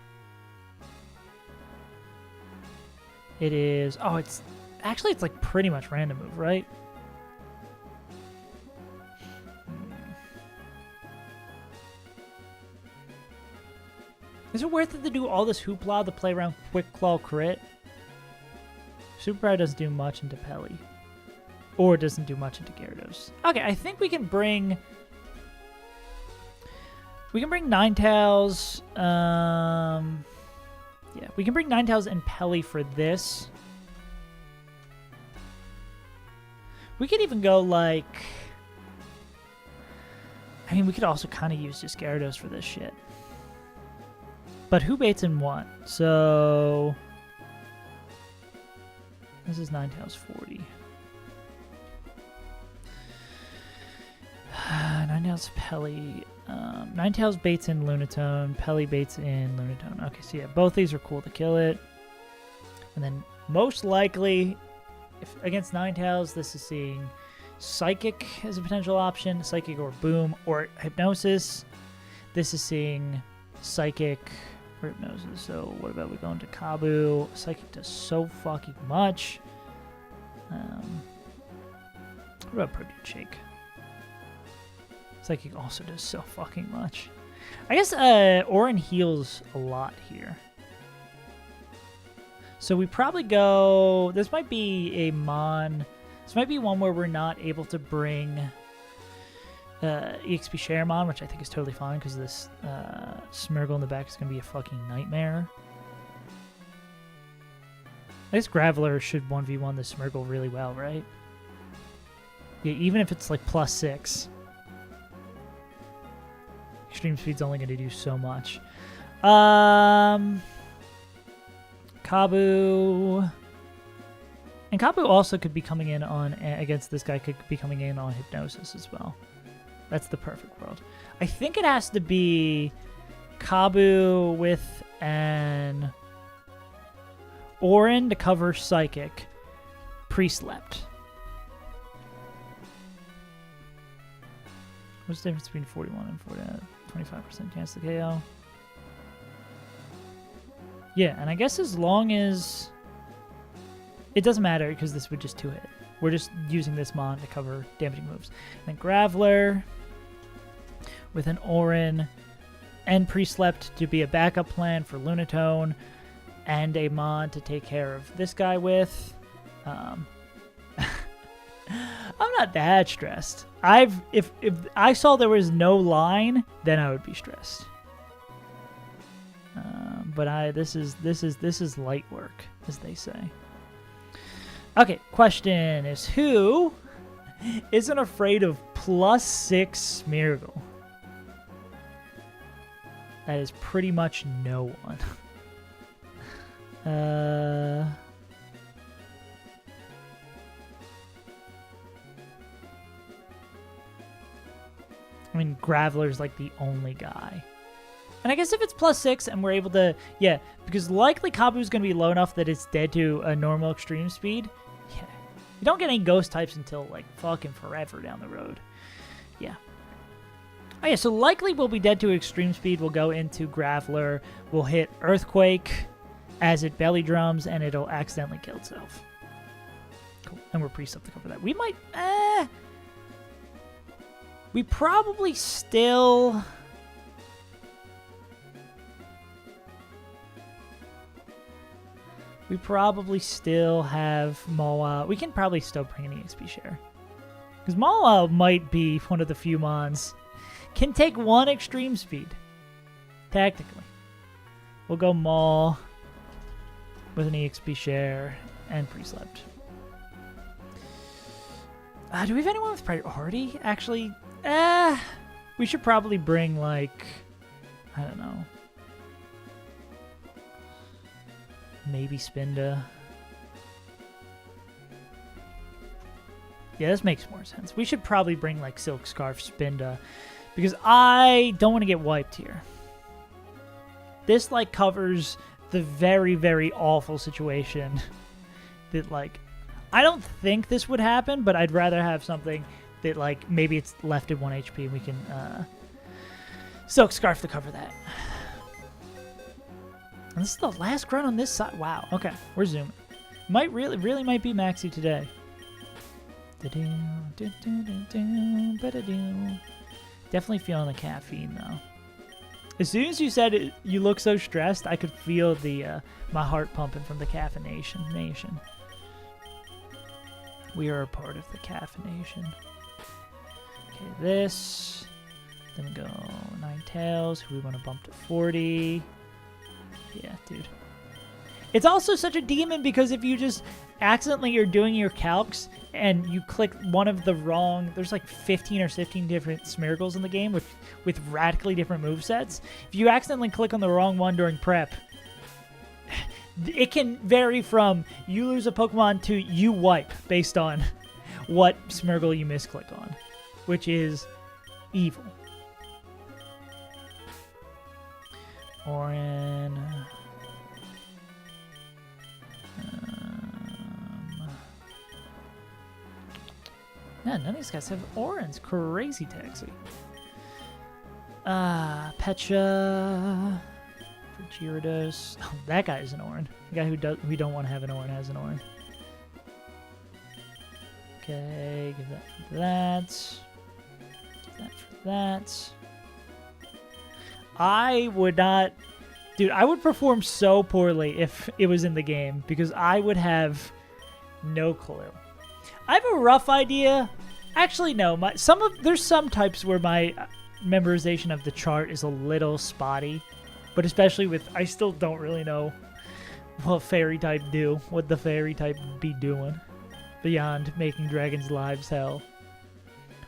It is... Oh, it's... Actually, it's like pretty much random move, right? Is it worth it to do all this hoopla to play around Quick Claw crit? Super Power doesn't do much into Pelly. Or it doesn't do much into Gyarados. Okay, I think we can bring... We can bring Ninetales... Yeah, we can bring Ninetales and Pelly for this. We could even go like... I mean, we could also kind of use just Gyarados for this shit. But who baits in what? So... This is Ninetales 40. Ninetales, Pelly. Ninetales baits in Lunatone. Pelly baits in Lunatone. Okay, so yeah, both these are cool to kill it. And then most likely, if against Ninetales, this is seeing Psychic as a potential option. Psychic or Boom or Hypnosis. This is seeing Psychic or Hypnosis. So what about we go into Kabu? Psychic does so fucking much. What about Protein Shake? Psychic also does so fucking much. I guess Orin heals a lot here. So we probably go... This might be a Mon... This might be one where we're not able to bring EXP Share Mon, which I think is totally fine because this Smeargle in the back is going to be a fucking nightmare. I guess Graveler should 1v1 the Smeargle really well, right? Yeah, even if it's like +6. Extreme Speed's only going to do so much. Kabu. And Kabu also could be coming in on, against this guy, could be coming in on Hypnosis as well. That's the perfect world. I think it has to be Kabu with an Orin to cover Psychic. Pre-slept. What's the difference between 41 and 40? 25% chance to KO. Yeah, and I guess as long as... It doesn't matter because this would just 2-hit. We're just using this Mon to cover damaging moves. And then Graveler with an Orin and Pre-Slept to be a backup plan for Lunatone and a Mon to take care of this guy with. I'm not that stressed. If I saw there was no line, then I would be stressed. But this is light work, as they say. Okay, question is who isn't afraid of +6 Smeargle? That is pretty much no one. I mean, Graveler's like the only guy. And I guess if it's +6 and we're able to... Yeah, because likely Kabu's going to be low enough that it's dead to a normal extreme speed. Yeah. You don't get any ghost types until, like, fucking forever down the road. Yeah. Oh, yeah, so likely we'll be dead to extreme speed. We'll go into Graveler. We'll hit Earthquake as it belly drums, and it'll accidentally kill itself. Cool. And we're priest up to cover that. We might... We probably still... We probably still have Mawa. We can probably still bring an EXP share. Because Mawa might be one of the few mons. Can take 1 extreme speed. Tactically. We'll go Maul with an EXP share and pre-slept. Do we have anyone with priority? Actually, we should probably bring, like, I don't know. Maybe Spinda. Yeah, this makes more sense. We should probably bring, like, Silk Scarf Spinda. Because I don't want to get wiped here. This, like, covers the very, very awful situation that, like... I don't think this would happen, but I'd rather have something that, like, maybe it's left at 1 HP and we can Silk Scarf to cover that. And this is the last grunt on this side. Wow. Okay, we're zooming. Might really might be Maxi today. Definitely feeling the caffeine though. As soon as you said it, you look so stressed, I could feel the my heart pumping from the caffeination nation. We are a part of the caffeination. Okay, this. Then we go 9 Tails, who we want to bump to 40. Yeah, dude. It's also such a demon because if you just accidentally are doing your calcs and you click one of the wrong... There's like 15 or 16 different Smeargles in the game with radically different movesets. If you accidentally click on the wrong one during prep, it can vary from you lose a Pokemon to you wipe based on what Smeargle you misclick on, which is evil. Orin. Yeah, none of these guys have Orins. Crazy taxi. Pecha. For Gyarados. Oh, that guy is an Orin. The guy who we don't want to have an Orin has an Orin. Okay, give that for that. Give that for that. I would not... Dude, I would perform so poorly if it was in the game because I would have no clue. I have a rough idea. Actually, no. There's some types where my memorization of the chart is a little spotty, but especially with I still don't really know what fairy type do, what the fairy type be doing beyond making dragons' lives hell.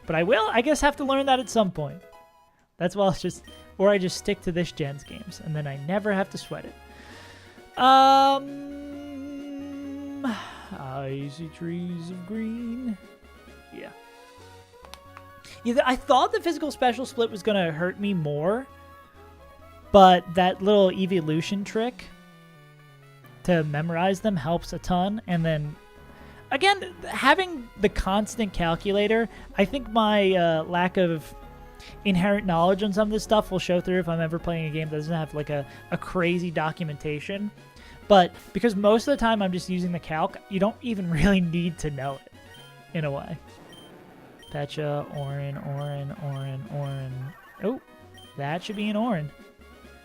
But I will, I guess, have to learn that at some point. That's why I just stick to this gen's games, and then I never have to sweat it. I see trees of green. Yeah. I thought the physical special split was going to hurt me more, but that little evolution trick to memorize them helps a ton. And then, again, having the constant calculator, I think my lack of inherent knowledge on some of this stuff will show through if I'm ever playing a game that doesn't have like a crazy documentation. But because most of the time I'm just using the calc, you don't even really need to know it, in a way. Pecha, Orin. Oh, that should be an Orin.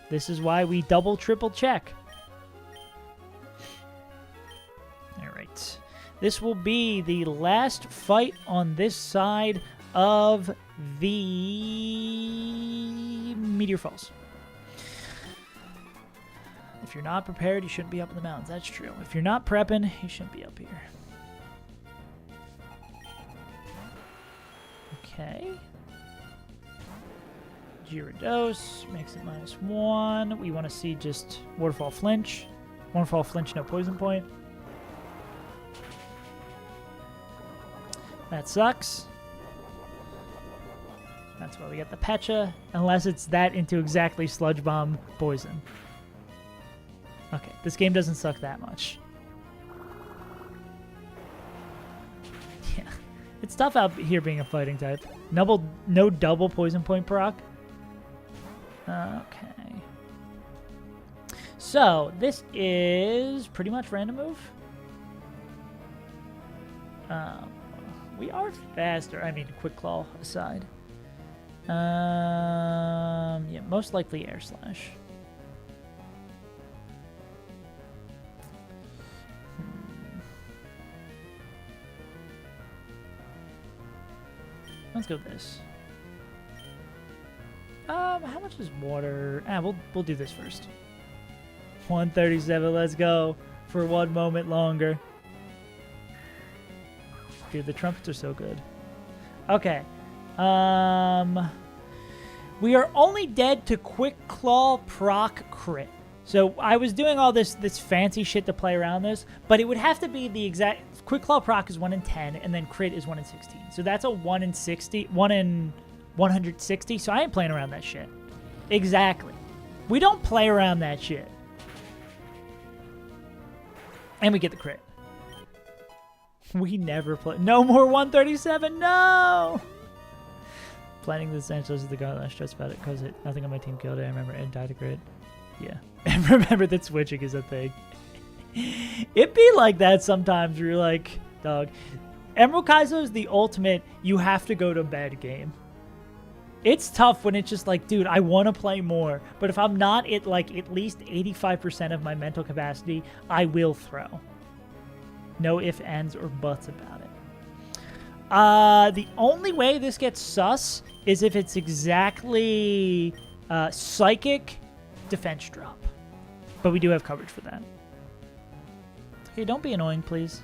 This is why we double, triple check. All right. This will be the last fight on this side of the Meteor Falls. If you're not prepared, you shouldn't be up in the mountains. That's true. If you're not prepping, you shouldn't be up here. Okay. Gyarados makes it -1. We want to see just Waterfall Flinch. Waterfall Flinch, no poison point. That sucks. That's why we get the Pecha, unless it's that into exactly Sludge Bomb Poison. Okay, this game doesn't suck that much. Yeah, it's tough out here being a fighting type. No double Poison Point proc. Okay. So, this is pretty much random move. We are faster. I mean, Quick Claw aside. Yeah, most likely Air Slash. Let's go with this. How much is water? We'll do this first. 137. Let's go for one moment longer. Dude, the trumpets are so good. Okay. We are only dead to Quick Claw proc crit. So I was doing all this fancy shit to play around this, but it would have to be the exact... Quick Claw proc is 1 in 10, and then crit is 1 in 16. So that's a 1 in 60, 1 in 160, so I ain't playing around that shit. Exactly. We don't play around that shit. And we get the crit. We never play... No more 137, no! Planning the essentials of the Gauntlet, stress about it, because nothing on my team killed it. I remember and died to crit. Yeah. And remember that switching is a thing. It be like that sometimes where you're like, dog. Emerald Kaizo is the ultimate you have to go to bed game. It's tough when it's just like, dude, I want to play more. But if I'm not at like at least 85% of my mental capacity, I will throw. No ifs, ands, or buts about it. The only way this gets sus is if it's exactly psychic defense drop. But we do have coverage for that. Okay, don't be annoying, please.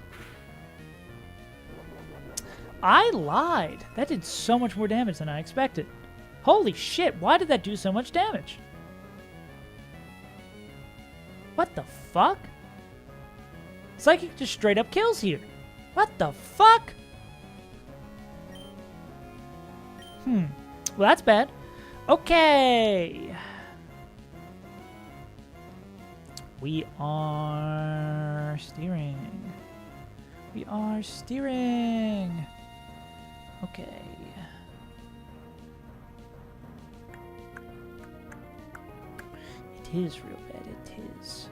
I lied. That did so much more damage than I expected. Holy shit, why did that do so much damage? What the fuck? Psychic just straight up kills here. What the fuck? Well, that's bad. Okay. We are steering. We are steering. Okay. It is real bad. It is.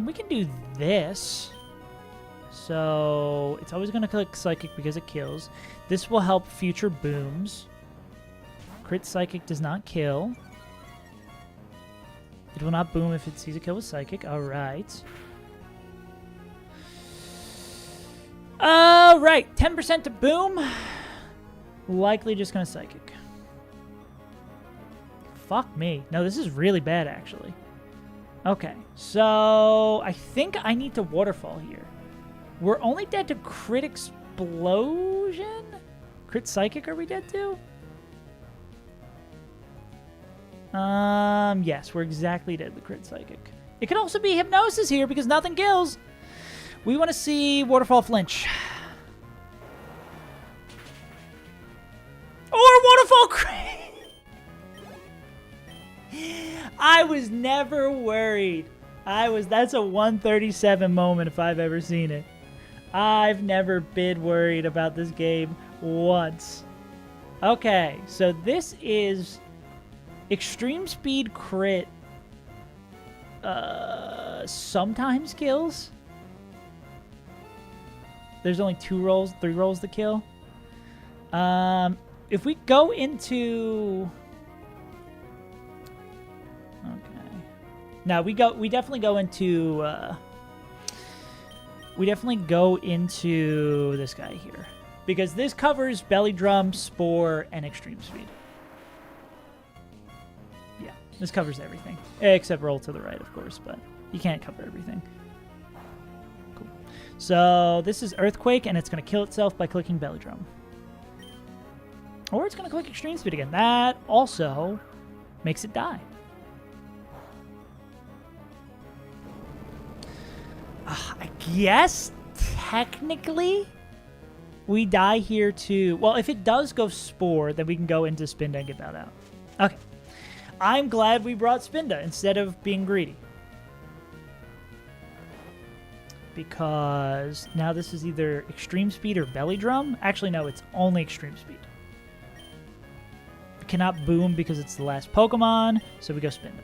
We can do this. So it's always going to click Psychic because it kills. This will help future booms. Crit Psychic does not kill. It will not boom if it sees a kill with Psychic. Alright. Alright. 10% to boom. Likely just going to Psychic. Fuck me. No, this is really bad, actually. Okay. So I think I need to Waterfall here. We're only dead to Crit Explosion? Crit Psychic are we dead to? Yes, we're exactly dead to Crit Psychic. It could also be Hypnosis here because nothing kills. We want to see Waterfall Flinch. Or Waterfall Crit! I was never worried. That's a 137 moment if I've ever seen it. I've never been worried about this game once. Okay, so this is Extreme Speed Crit. Sometimes kills. There's only 3 rolls to kill. If we go into... Okay. Now we definitely go into this guy here because this covers Belly Drum, Spore, and Extreme Speed. Yeah, this covers everything except roll to the right, of course, but you can't cover everything. Cool. So this is Earthquake, and it's going to kill itself by clicking Belly Drum, or it's going to click Extreme Speed again. That also makes it die. I guess, technically, we die here to... Well, if it does go Spore, then we can go into Spinda and get that out. Okay. I'm glad we brought Spinda instead of being greedy. Because now this is either Extreme Speed or Belly Drum. Actually, no, it's only Extreme Speed. It cannot Boom because it's the last Pokemon, so we go Spinda.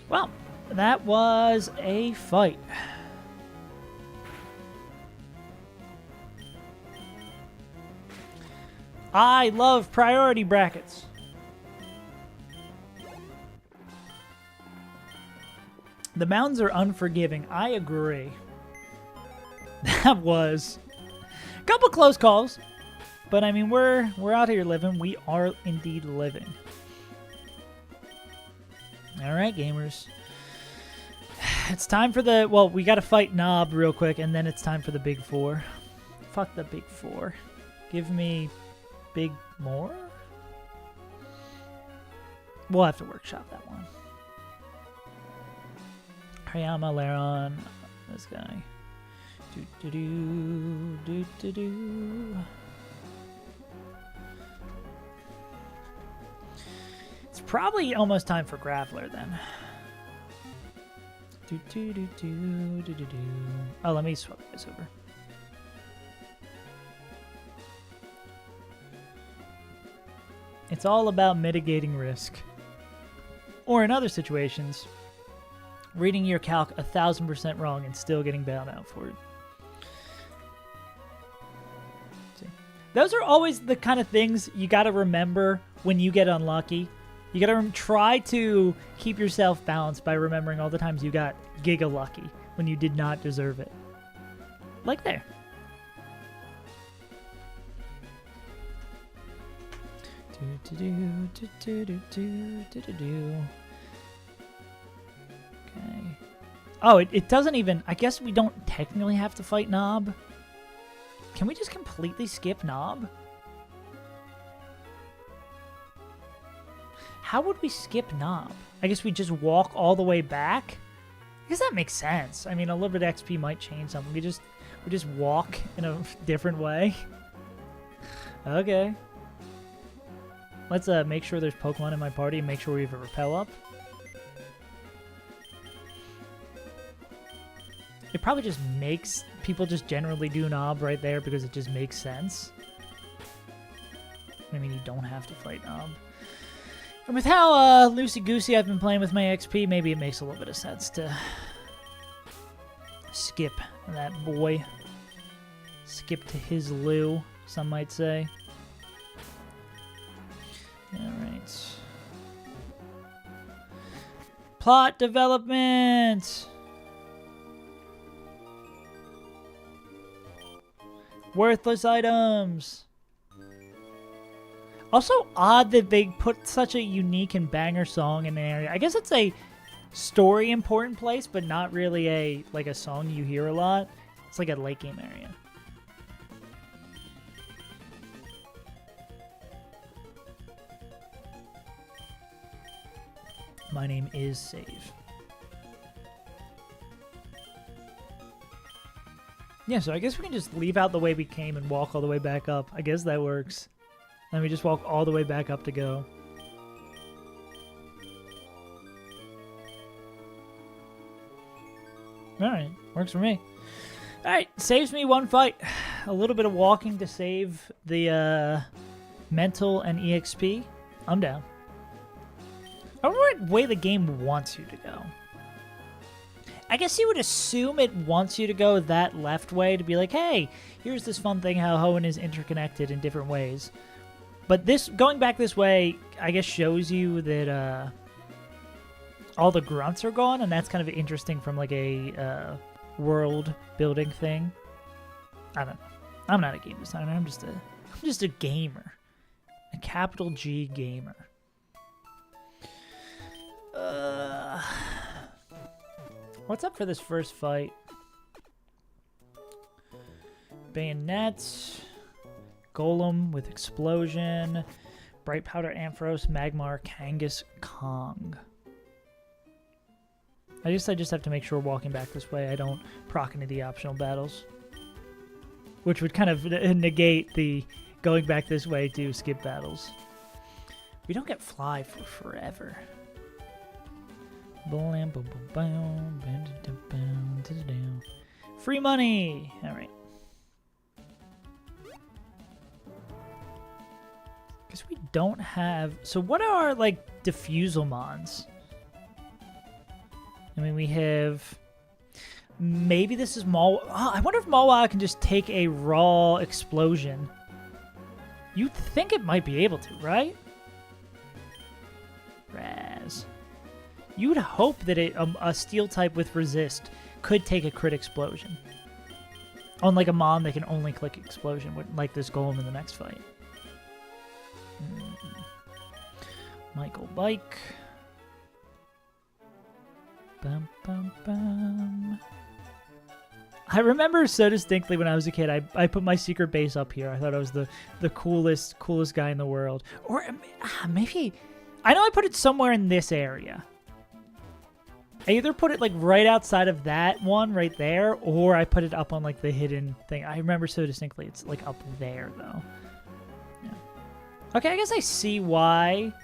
Well, that was a fight. I love priority brackets. The mountains are unforgiving. I agree. That was a couple close calls, but I mean we're out here living. We are indeed living. All right, gamers. It's time for the... Well, we got to fight Knob real quick, and then it's time for the Big Four. Fuck the Big Four. Give me Big More? We'll have to workshop that one. Hariyama, Laron, this guy. It's probably almost time for Graveler then. Oh, let me swap this over. It's all about mitigating risk. Or in other situations, reading your calc 1,000% wrong and still getting bailed out for it. See. Those are always the kind of things you got to remember when you get unlucky. You got to try to keep yourself balanced by remembering all the times you got giga lucky when you did not deserve it. Like there. Okay. Oh, it doesn't even... I guess we don't technically have to fight Knob. Can we just completely skip Knob? How would we skip Knob? I guess we just walk all the way back? I guess that makes sense. I mean, a little bit of XP might change something. We just walk in a different way. Okay. Let's make sure there's Pokemon in my party and make sure we have a Repel up. It probably just makes people just generally do Knob right there because it just makes sense. I mean, you don't have to fight Knob. And with how loosey-goosey I've been playing with my XP, maybe it makes a little bit of sense to skip that boy. Skip to his Lou, some might say. Alright. Plot development! Worthless items! Also odd that they put such a unique and banger song in the area. I guess it's a story important place, but not really a song you hear a lot. It's like a late game area. My name is Save. Yeah, so I guess we can just leave out the way we came and walk all the way back up. I guess that works. Then we just walk all the way back up to go. Alright, works for me. Alright, saves me one fight. A little bit of walking to save the mental and EXP. I'm down. I wonder what way the game wants you to go. I guess you would assume it wants you to go that left way to be like, hey, here's this fun thing how Hoenn is interconnected in different ways. But this going back this way, I guess, shows you that all the grunts are gone, and that's kind of interesting from like a world building thing. I don't know. I'm not a game designer. I'm just a gamer, a capital G gamer. What's up for this first fight? Bayonet, Golem with Explosion, Bright Powder Ampharos, Magmar, Kangas, Kong. I guess I just have to make sure walking back this way I don't proc into the optional battles. Which would kind of negate the going back this way to skip battles. We don't get fly for forever. Free money! Alright. Guess we don't have... So what are, like, diffusal-mons? I mean, we have... Maybe this is Maw... Oh, I wonder if Mawa can just take a raw explosion. You'd think it might be able to, right? Raz. You would hope that a steel type with resist could take a crit explosion. Unlike a Mon, they can only click explosion, like this golem in the next fight. Michael Bike. Bum, bum, bum. I remember so distinctly when I was a kid, I put my secret base up here. I thought I was the coolest guy in the world. Or maybe... I know I put it somewhere in this area. I either put it like right outside of that one right there, or I put it up on like the hidden thing. I remember so distinctly it's like up there though. Yeah. Okay, I guess I see why.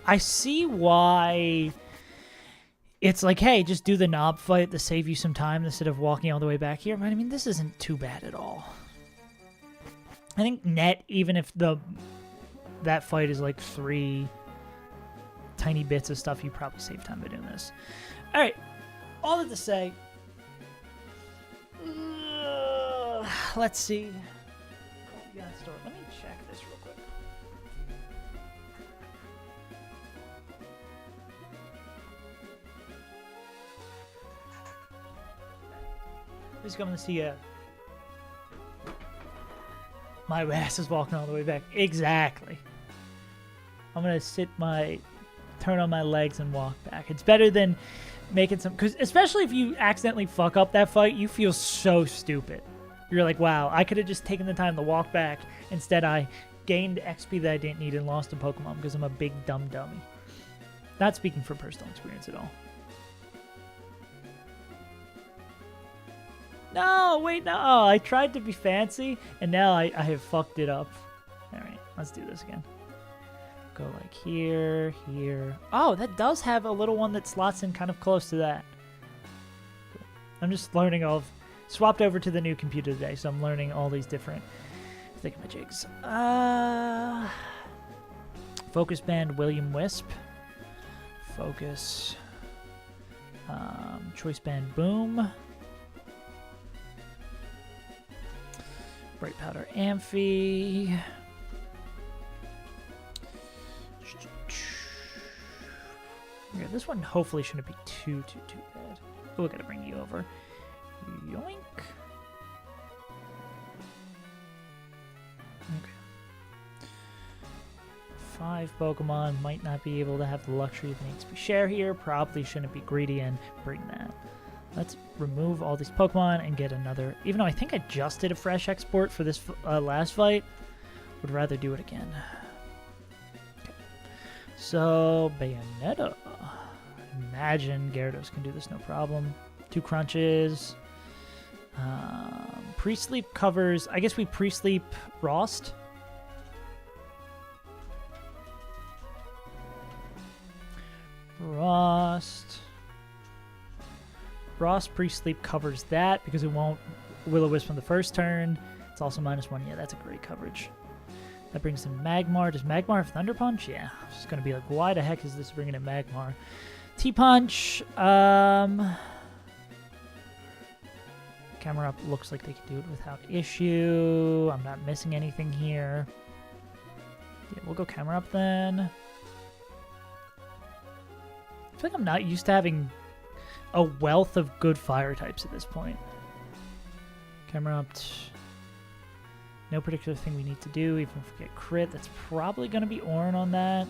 I see why it's like, hey, just do the knob fight to save you some time instead of walking all the way back here. But I mean, this isn't too bad at all. I think net, even if that fight is like 3 tiny bits of stuff, you probably save time by doing this. All right, all that to say, let's see. Let me check this real quick. Who's coming to see you? My ass is walking all the way back. Exactly. I'm going to turn on my legs and walk back. It's better than making some, because especially if you accidentally fuck up that fight, you feel so stupid. You're like, wow, I could have just taken the time to walk back. Instead, I gained XP that I didn't need and lost a Pokemon because I'm a big dumb dummy. Not speaking from personal experience at all. No, wait, no. I tried to be fancy, and now I have fucked it up. All right, let's do this again. Go like here, here. Oh, that does have a little one that slots in kind of close to that. I'm just learning all of... Swapped over to the new computer today, so I'm learning all these different thingamajigs. Focus Band William Wisp. Focus. Choice Band Boom. Bright Powder Amphi. Yeah, this one hopefully shouldn't be too bad. Oh, I gotta bring you over. Yoink. Okay. 5 Pokemon might not be able to have the luxury of an XP share here. Probably shouldn't be greedy and bring that. Let's remove all these Pokemon and get another. Even though I think I just did a fresh export for this last fight, would rather do it again. Okay. So, Bayonetta. Imagine Gyarados can do this no problem. 2 crunches. Pre-sleep covers. I guess we pre-sleep Rost. Frost pre-sleep covers that because it won't Will-O-Wisp on the first turn. It's also -1. Yeah, that's a great coverage. That brings in Magmar. Does Magmar have Thunder Punch? Yeah. I was just going to be like, why the heck is this bringing in Magmar? T-Punch. Camera Up looks like they can do it without issue. I'm not missing anything here. Yeah, we'll go Camera Up then. I feel like I'm not used to having a wealth of good fire types at this point. Camera Up. No particular thing we need to do, even if we get crit. That's probably going to be Orin on that.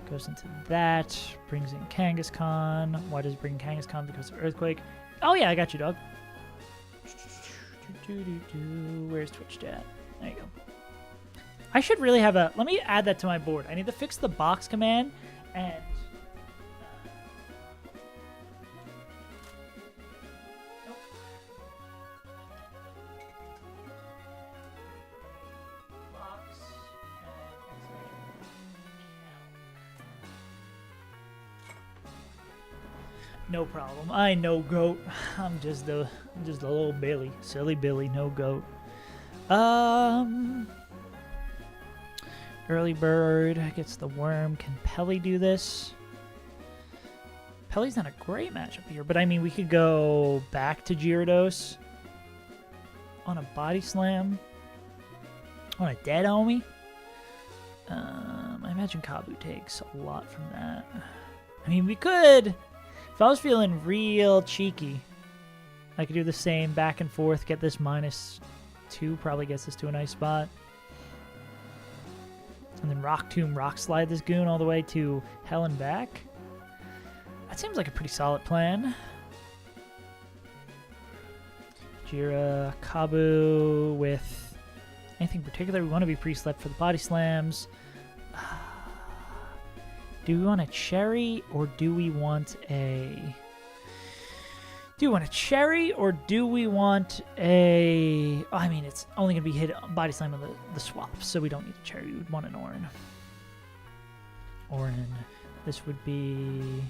Goes into that. Brings in Kangaskhan. Why does it bring Kangaskhan? Because of Earthquake. Oh yeah, I got you, dog. Where's Twitch chat? There you go. I should really have a... Let me add that to my board. I need to fix the box command And nope. Box and no problem. I know goat. I'm just a little Billy, silly Billy, no goat. Early bird gets the worm. Can Pelly do this? Pelly's not a great matchup here, but I mean, we could go back to Gyarados on a body slam on a dead Omi. I imagine Kabu takes a lot from that. I mean, we could, if I was feeling real cheeky, I could do the same back and forth, get this -2, probably gets us to a nice spot. And then Rock Tomb, Rock Slide this goon all the way to hell and back. That seems like a pretty solid plan. Jira, Kabu with anything particular. We want to be pre-slept for the body slams. Do we want a cherry or do we want a... Do we want a cherry or do we want a... Oh, I mean, it's only going to be hit body slam on the swap, so we don't need a cherry. We would want an Orin. Orin. This would be...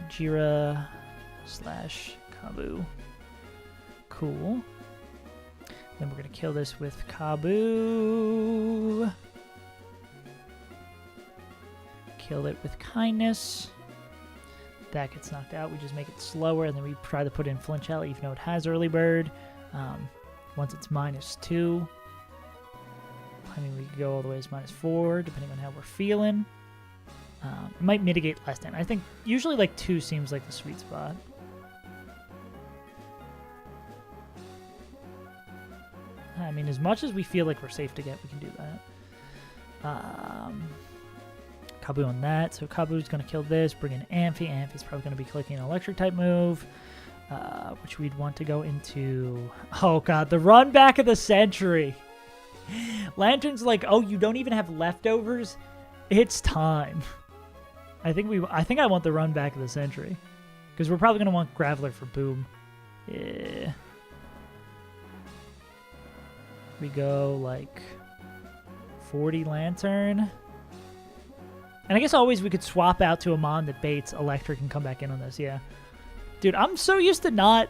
Jira / Kabu. Cool. Then we're going to kill this with Kabu. Kill it with kindness. That gets knocked out. We just make it slower, and then we try to put in Flinch Out, even though it has early bird. Once it's -2, I mean, we could go all the way as -4, depending on how we're feeling. It might mitigate last time. I think usually like 2 seems like the sweet spot. I mean, as much as we feel like we're safe to get, we can do that. Kabu on that. So Kabu's going to kill this, bring in Amphi. Amphi's probably going to be clicking an electric type move, which we'd want to go into... Oh, God, the run back of the century. Lantern's like, oh, you don't even have leftovers? It's time. I think I want the run back of the century. Because we're probably going to want Graveler for Boom. Yeah. We go, like, 40 Lantern. And I guess always we could swap out to a Mon that baits electric and come back in on this, yeah. Dude, I'm so used to not...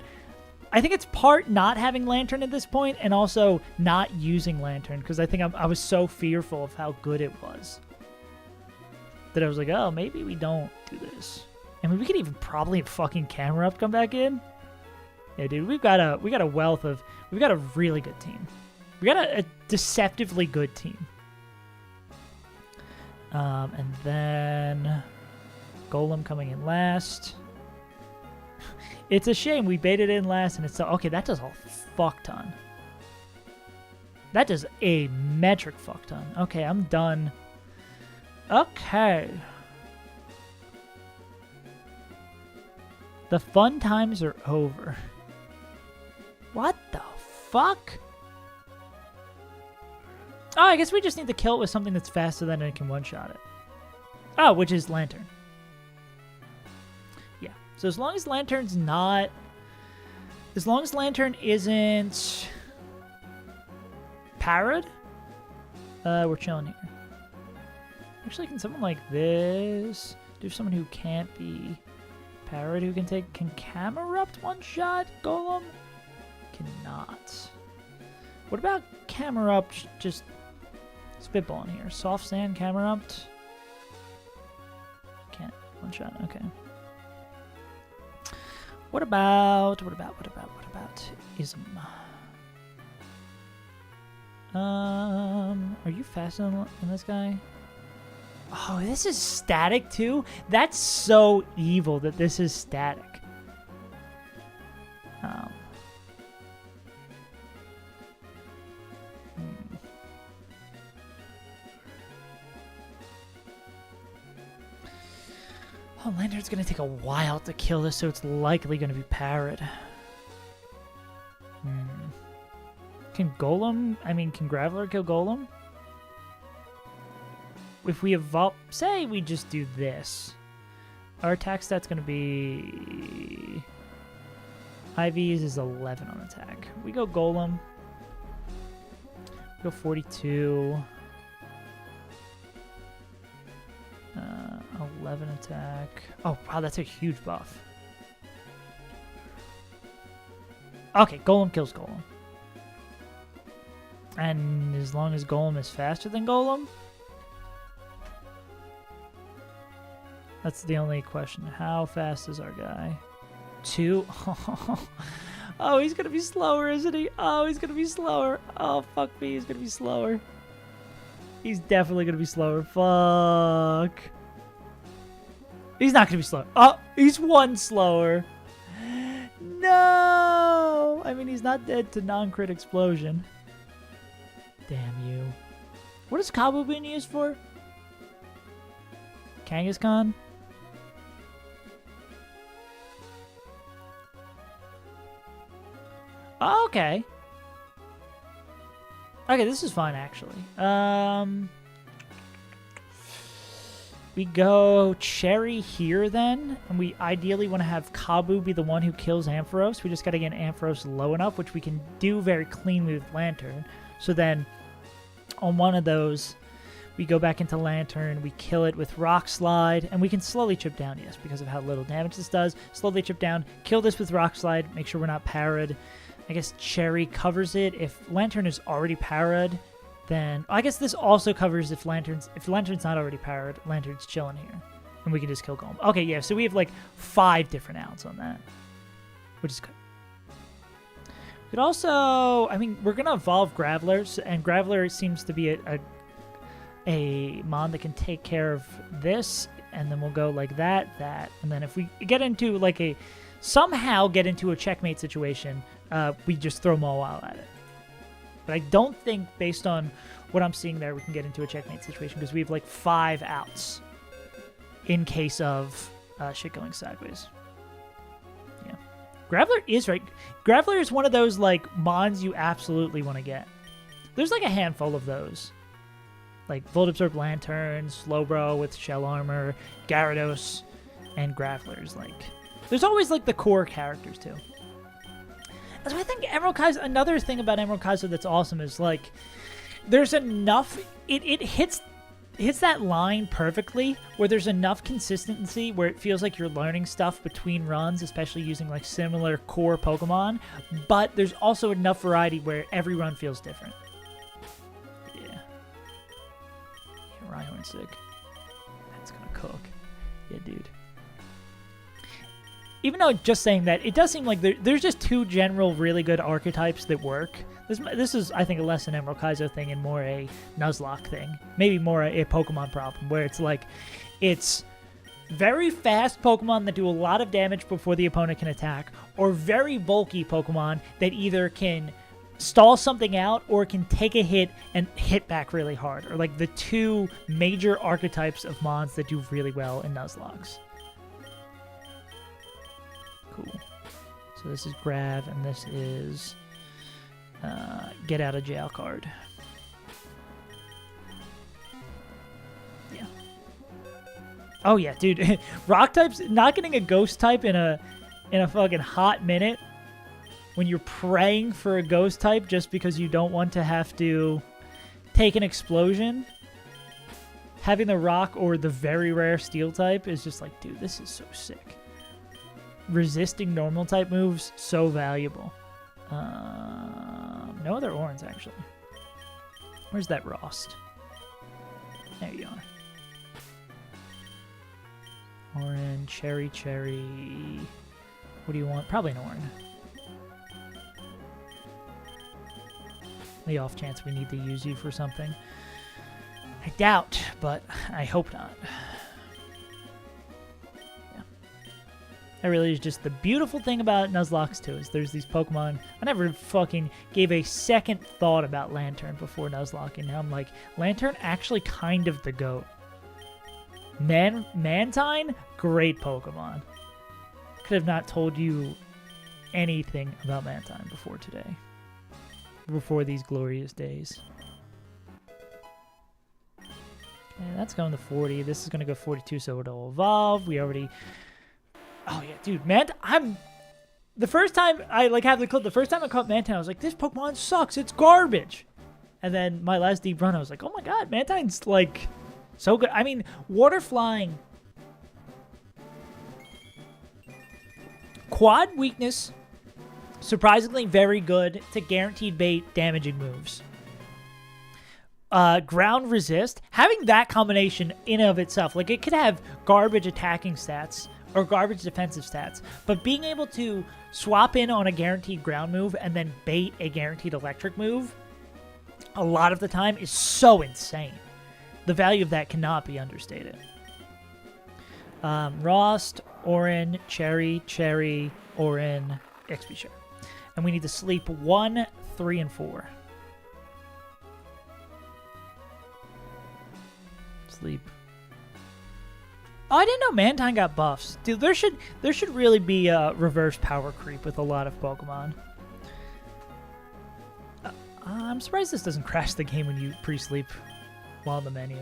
I think it's part not having Lantern at this point and also not using Lantern because I think I was so fearful of how good it was that I was like, oh, maybe we don't do this. I mean, we could even probably fucking Camera Up come back in. Yeah, dude, we got a wealth of... We've got a really good team. We got a deceptively good team. And then Golem coming in last. It's a shame we baited in last and it's so... Okay, that does a fuck ton. That does a metric fuck ton. Okay, I'm done. Okay. The fun times are over. What the fuck? Oh, I guess we just need to kill it with something that's faster than it can one-shot it. Oh, which is Lantern. Yeah. So as long as Lantern's not... As long as Lantern isn't... Parried, we're chilling here. Actually, can someone like this do someone who can't be parried, who can take... Can Camerupt one-shot Golem? Cannot. What about Camerupt just... Spitballing here. Soft Sand, Camerupt. Can't one-shot, okay. What about Ism? Are you faster than this guy? Oh, this is static too? That's so evil that this is static. Oh, Lantern's gonna take a while to kill this, so it's likely gonna be parried. Can Golem, I mean, can Graveler kill Golem? If we evolve, say we just do this. Our attack stat's going to be... IV's is 11 on attack. We go Golem. We go 42. 11 attack. Oh, wow, that's a huge buff. Okay, Golem kills Golem. And as long as Golem is faster than Golem? That's the only question. How fast is our guy? 2? Oh, he's going to be slower, isn't he? Oh, he's going to be slower. Oh, fuck me. He's going to be slower. He's definitely going to be slower. Fuck. He's not going to be slower. Oh, he's 1 slower. No! I mean, he's not dead to non-crit explosion. Damn you. What is Kabu being used for? Kangaskhan? Oh, okay. Okay, this is fine, actually. We go Cherry here, then. And we ideally want to have Kabu be the one who kills Ampharos. We just got to get Ampharos low enough, which we can do very cleanly with Lantern. So then, on one of those, we go back into Lantern, we kill it with Rock Slide, and we can slowly chip down, yes, because of how little damage this does. Slowly chip down, kill this with Rock Slide, make sure we're not parried. I guess Cherry covers it. If Lantern is already parried, then... I guess this also covers if Lantern's not already parried, Lantern's chilling here. And we can just kill Golem. Okay, yeah, so we have like 5 different outs on that, which is good. We could also... I mean, we're going to evolve Graveler, and Graveler seems to be a mon that can take care of this, and then we'll go like that, and then if we get into like somehow get into a checkmate situation, we just throw Mawile at it. But I don't think, based on what I'm seeing there, we can get into a checkmate situation because we have like 5 outs in case of shit going sideways. Yeah. Graveler is right. Graveler is one of those like mons you absolutely want to get. There's like a handful of those. Like Volt Absorb Lantern, Slowbro with Shell Armor, Gyarados, and Gravelers. Like, there's always like the core characters too. So I think Emerald Kaizo, another thing about Emerald Kaizo that's awesome is like there's enough, it hits that line perfectly where there's enough consistency where it feels like you're learning stuff between runs, especially using like similar core Pokemon, but there's also enough variety where every run feels different. Yeah. Rhyhorn's sick. That's gonna cook. Yeah, dude. Even though just saying that, it does seem like there's just 2 general really good archetypes that work. This is, I think, a less an Emerald Kaizo thing and more a Nuzlocke thing. Maybe more a Pokemon problem, where it's like, it's very fast Pokemon that do a lot of damage before the opponent can attack, or very bulky Pokemon that either can stall something out or can take a hit and hit back really hard. Or like the 2 major archetypes of mons that do really well in Nuzlockes. Cool. So this is Grav, and this is Get Out of Jail card. Yeah. Oh yeah, dude. Rock types, not getting a ghost type in a fucking hot minute when you're praying for a ghost type just because you don't want to have to take an explosion. Having the rock or the very rare steel type is just like, dude, this is so sick. Resisting normal type moves, so valuable. No other orange, actually. Where's that Rost? There you are. Orange, cherry. What do you want? Probably an orange. The off chance we need to use you for something. I doubt, but I hope not. That really is just the beautiful thing about Nuzlocke too, is there's these Pokemon. I never fucking gave a second thought about Lantern before Nuzlocke, and now I'm like, Lantern actually kind of the GOAT. Mantine, great Pokemon. Could have not told you anything about Mantine before today. before these glorious days. And that's going to 40. This is going to go 42, so it'll evolve. We already... Oh, yeah, dude. The first time I, have the clip, the first time I caught Mantine, I was like, this Pokemon sucks. It's garbage. And then my last deep run, I was like, oh, my God. Mantine's, so good. I mean, water flying. Quad weakness. Surprisingly very good to guaranteed bait damaging moves. Ground resist. Having that combination in and of itself, it could have garbage attacking stats or garbage defensive stats, but being able to swap in on a guaranteed ground move and then bait a guaranteed electric move a lot of the time is so insane. The value of that cannot be understated. Rost, Orin, Cherry, Orin, XP share. And we need to sleep 1, 3, and 4. Sleep. Oh, I didn't know Mantine got buffs. Dude, there should really be a reverse power creep with a lot of Pokemon. I'm surprised this doesn't crash the game when you pre-sleep while in the menu.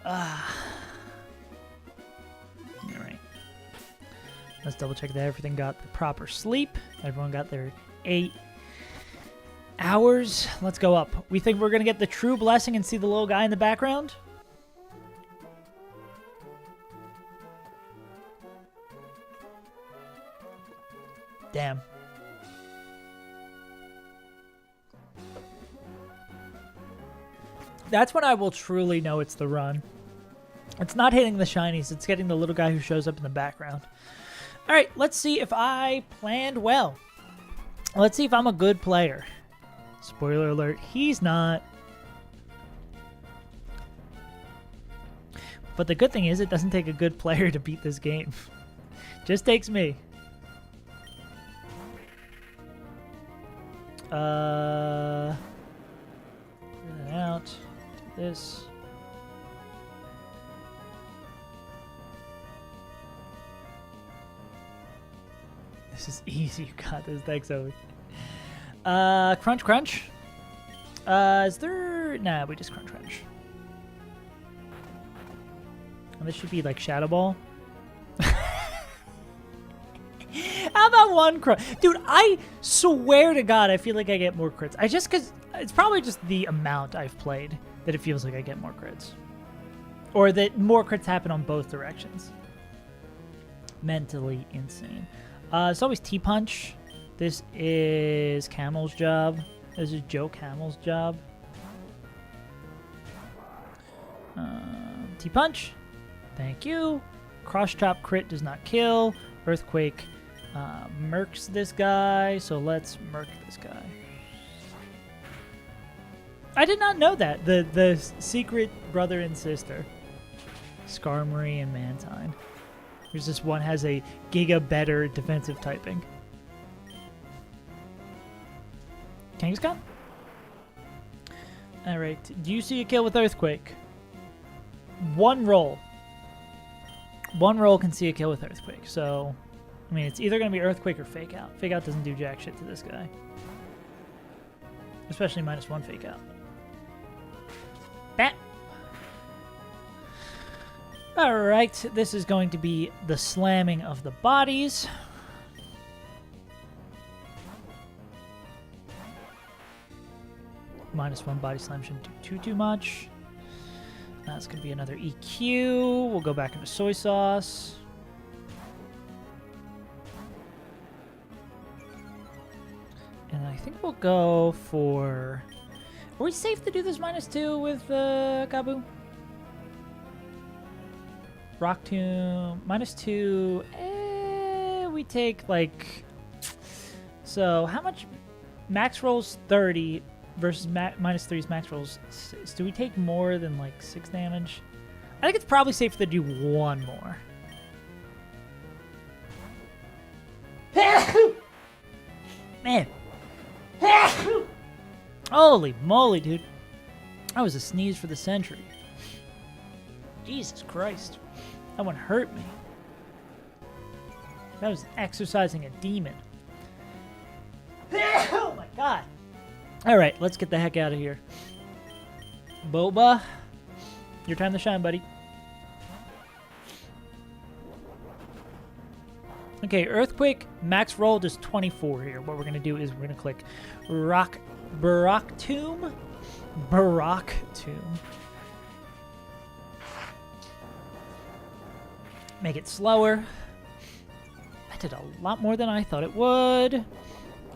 Alright. Let's double check that everything got the proper sleep. Everyone got their 8 hours. Let's go up. We think we're going to get the true blessing and see the little guy in the background? Damn. That's when I will truly know it's the run. It's not hitting the shinies. It's getting the little guy who shows up in the background. All right, let's see if I planned well. Let's see if I'm a good player. Spoiler alert, he's not. But the good thing is it doesn't take a good player to beat this game. Just takes me. Get it out. Do this. This is easy. You got this. Thanks, Owie. Crunch, crunch. Is there... Nah, we just crunch, crunch. And this should be like Shadow Ball. How about one crit? Dude, I swear to God, I feel like I get more crits. Because it's probably just the amount I've played that it feels like I get more crits. Or that more crits happen on both directions. Mentally insane. It's always T-Punch. This is Camel's job. This is Joe Camel's job. T-Punch. Thank you. Cross Chop crit does not kill. Earthquake mercs this guy, so let's merc this guy. I did not know that. The secret brother and sister. Skarmory and Mantine. There's this one has a giga better defensive typing. Kangaskhan? Alright, do you see a kill with Earthquake? One roll. One roll can see a kill with Earthquake, so... I mean, it's either going to be Earthquake or Fake Out. Fake Out doesn't do jack shit to this guy. Especially -1 Fake Out. Bat! Alright, this is going to be the slamming of the bodies. -1 body slam shouldn't do too much. That's going to be another EQ. We'll go back into soy sauce. And I think we'll go for... Are we safe to do this -2 with Gabu? Rock Tomb, -2. We take so how much? Max rolls 30 versus -3's max rolls 6. Do we take more than 6 damage? I think it's probably safe to do one more. Man. Holy moly, dude. That was a sneeze for the century. Jesus Christ. That one hurt me. That was exercising a demon. Oh my God. All right, let's get the heck out of here. Boba, your time to shine, buddy. Okay, Earthquake, max roll does 24 here. What we're going to do is we're going to click Barak Tomb. Make it slower. That did a lot more than I thought it would.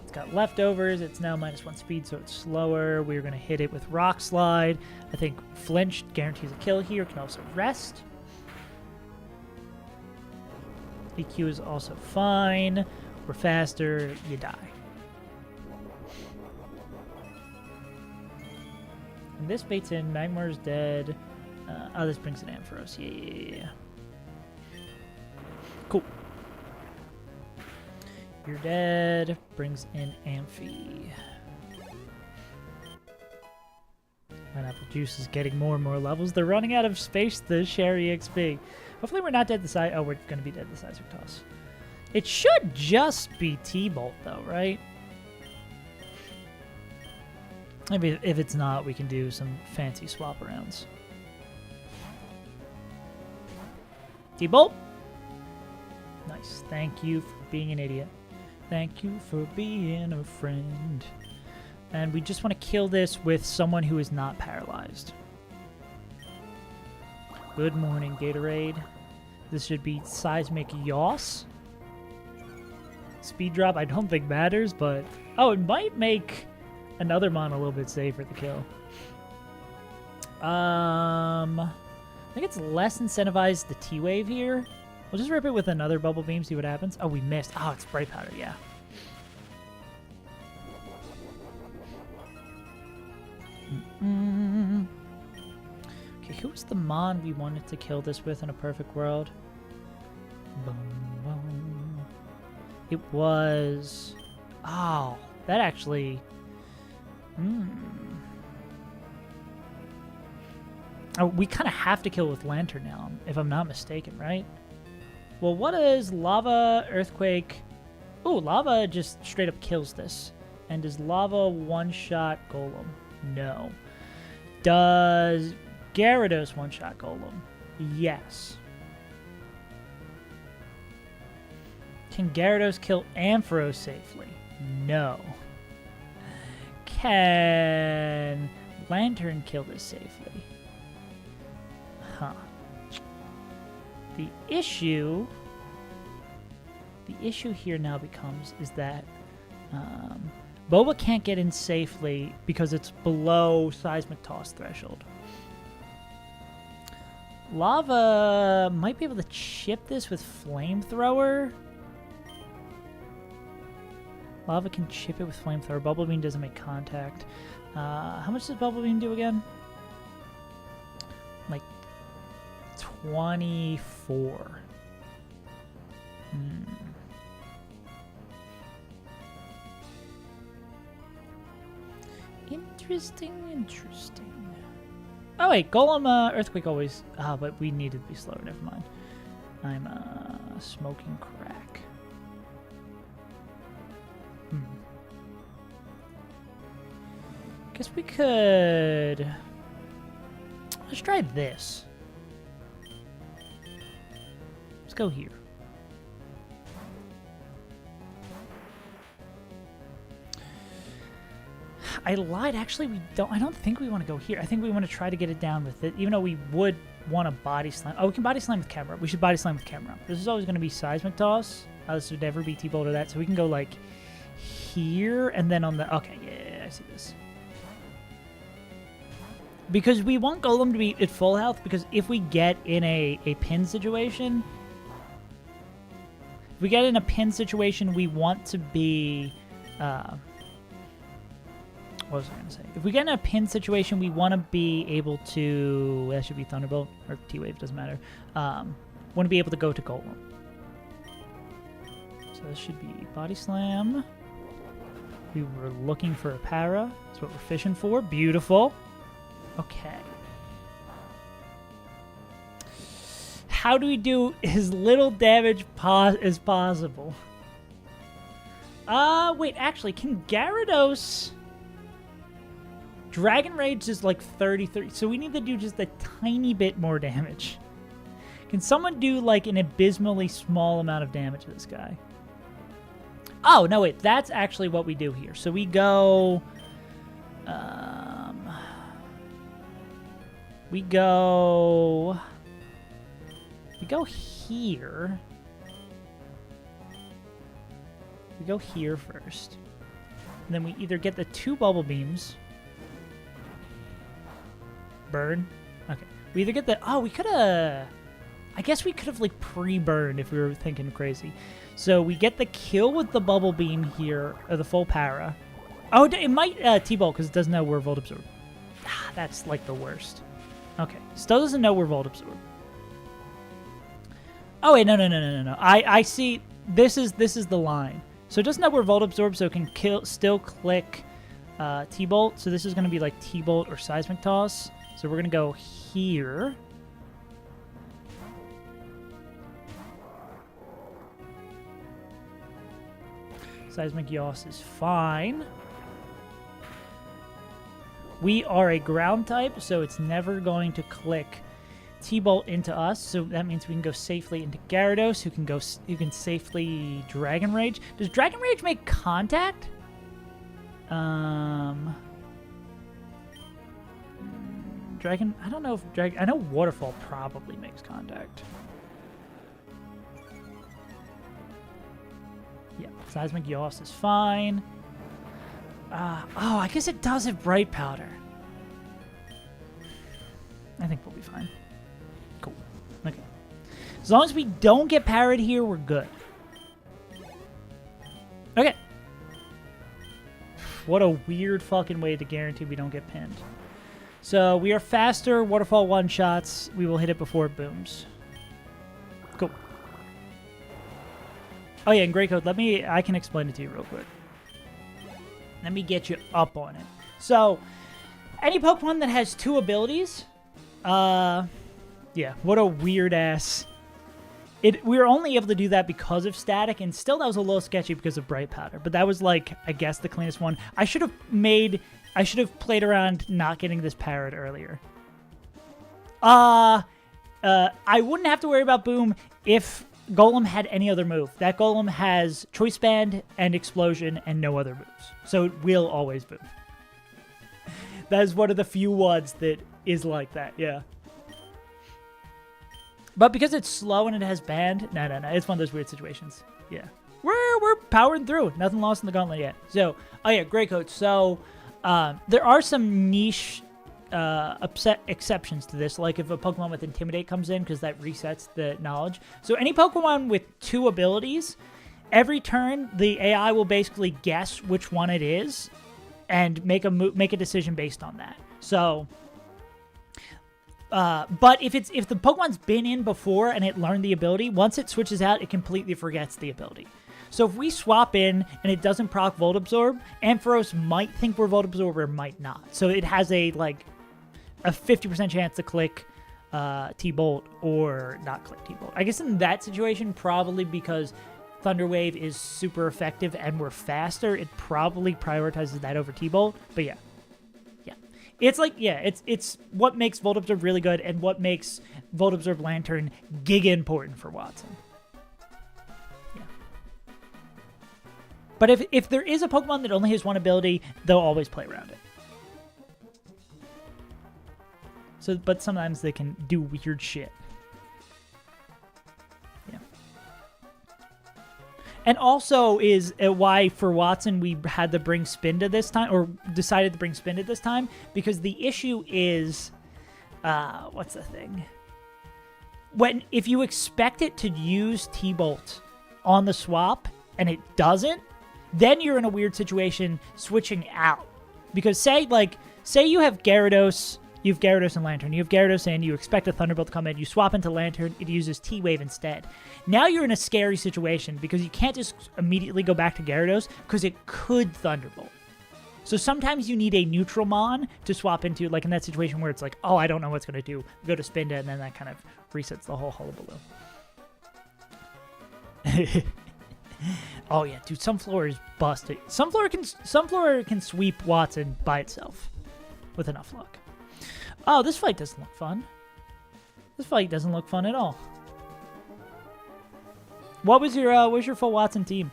It's got leftovers. It's now -1 speed, so it's slower. We're going to hit it with Rock Slide. I think Flinch guarantees a kill here. Can also rest. EQ is also fine. We're faster. You die. And this baits in. Magmar's dead. Oh, this brings in Ampharos. Yeah. Cool. You're dead. Brings in Amphi. Pineapple Juice is getting more and more levels. They're running out of space to share EXP. Hopefully we're not dead to size. Oh, we're going to be dead to Seismic Toss. It should just be T-Bolt, though, right? Maybe if it's not, we can do some fancy swap arounds. T-Bolt. Nice. Thank you for being an idiot. Thank you for being a friend. And we just want to kill this with someone who is not paralyzed. Good morning, Gatorade. This should be Seismic Yoss. Speed drop, I don't think matters, but... Oh, it might make another mon a little bit safer to kill. I think it's less incentivized the T-Wave here. We'll just rip it with another Bubble Beam, see what happens. Oh, we missed. Oh, it's Spray Powder, yeah. Okay, who's the mon we wanted to kill this with in a perfect world? It was... Oh, that actually... Oh, we kind of have to kill with Lantern now, if I'm not mistaken, right? Well, what is Lava, Earthquake? Ooh, Lava just straight up kills this. And does Lava one-shot Golem? No. Does Gyarados one-shot Golem? Yes. Can Gyarados kill Ampharos safely? No. Can Lantern kill this safely? Huh. The issue here now becomes is that Boba can't get in safely because it's below Seismic Toss threshold. Lava might be able to chip this with Flamethrower. Lava can chip it with Flamethrower. Bubble Beam doesn't make contact. How much does Bubble Beam do again? Like 24. Interesting. Oh wait, Golem, Earthquake always... Ah, but we needed to be slower, never mind. I'm, smoking crack. Guess we could... Let's try this. Let's go here. I lied. Actually, I don't think we want to go here. I think we want to try to get it down with it, even though we would want to body slam. Oh, we can body slam with camera. We should body slam with camera. This is always going to be Seismic Toss. This would never be T-Bolt or that. So we can go like here and then on the... Okay, yeah, I see this. Because we want Golem to be at full health, because if we get in a pin situation... If we get in a pin situation, we want to be... what was I going to say? If we get in a pin situation, we want to be able to... That should be Thunderbolt, or T-Wave, doesn't matter. Want to be able to go to Golem. So this should be Body Slam. We were looking for a para. That's what we're fishing for. Beautiful. Okay. How do we do as little damage as possible? Wait, actually, can Gyarados... Dragon Rage is like 30. So we need to do just a tiny bit more damage. Can someone do like an abysmally small amount of damage to this guy? Oh, no, wait. That's actually what we do here. So we go... We go here. We go here first. And then we either get the 2 bubble beams. Burn. Okay. We either get the... Oh, we could have... I guess we could have, like, pre-burned if we were thinking crazy. So we get the kill with the bubble beam here, or the full para. Oh, it might T-Bolt because it doesn't know we're Volt Absorb. Ah, that's, like, the worst. Okay. Still doesn't know we're Volt Absorb. Oh, wait, no. I see... This is the line. So it doesn't know we're Volt Absorb, so it can still click T-Bolt. So this is going to be, like, T-Bolt or Seismic Toss. So we're going to go here. Seismic Yaws is fine. We are a ground type, so it's never going to click T-Bolt into us. So that means we can go safely into Gyarados, who can safely Dragon Rage. Does Dragon Rage make contact? Dragon. I don't know if Dragon. I know Waterfall probably makes contact. Yeah, Seismic Yaws is fine. Oh, I guess it does have Bright Powder. I think we'll be fine. Cool. Okay. As long as we don't get parried here, we're good. Okay. What a weird fucking way to guarantee we don't get pinned. So we are faster. Waterfall one-shots. We will hit it before it booms. Cool. Oh yeah, and Grey Coat, I can explain it to you real quick. Let me get you up on it. So, any Pokemon that has 2 abilities, yeah, what a weird ass. We were only able to do that because of static, and still that was a little sketchy because of Bright Powder. But that was like, I guess, the cleanest one. I should have played around not getting this parried earlier. I wouldn't have to worry about Boom if Golem had any other move. That Golem has Choice Band and Explosion and no other moves. So it will always boom. That is one of the few ones that is like that, yeah. But because it's slow and it has band, no. It's one of those weird situations. Yeah. We're powering through. Nothing lost in the gauntlet yet. So, oh yeah, Grey Coat. So, there are some niche exceptions to this, like if a Pokemon with Intimidate comes in, because that resets the knowledge. So any Pokemon with 2 abilities, every turn the AI will basically guess which one it is and make a decision based on that. So, but if the Pokemon's been in before and it learned the ability, once it switches out, it completely forgets the ability. So if we swap in and it doesn't proc Volt Absorb, Ampharos might think we're Volt Absorb or might not. So it has a 50% chance to click T-Bolt or not click T-Bolt. I guess in that situation, probably because Thunder Wave is super effective and we're faster, it probably prioritizes that over T-Bolt. But yeah. It's like, yeah, it's what makes Volt Absorb really good and what makes Volt Absorb Lantern giga important for Watson. Yeah. But if there is a Pokemon that only has 1 ability, they'll always play around it. So, but sometimes they can do weird shit. Yeah. And also is why for Watson we had to bring Spinda this time, or decided to bring Spinda this time, because the issue is, what's the thing? If you expect it to use T-Bolt on the swap and it doesn't, then you're in a weird situation switching out. Because say you have Gyarados. You have Gyarados and Lantern. You have Gyarados and you expect a Thunderbolt to come in. You swap into Lantern. It uses T-Wave instead. Now you're in a scary situation because you can't just immediately go back to Gyarados because it could Thunderbolt. So sometimes you need a neutral Mon to swap into, like in that situation where it's like, oh, I don't know what's going to do. Go to Spinda, and then that kind of resets the whole hullabaloo. Oh yeah, dude, Sunflower is busted. Sunflower can sweep Watson by itself. with enough luck. Oh, this fight doesn't look fun. This fight doesn't look fun at all. What was your full Watson team?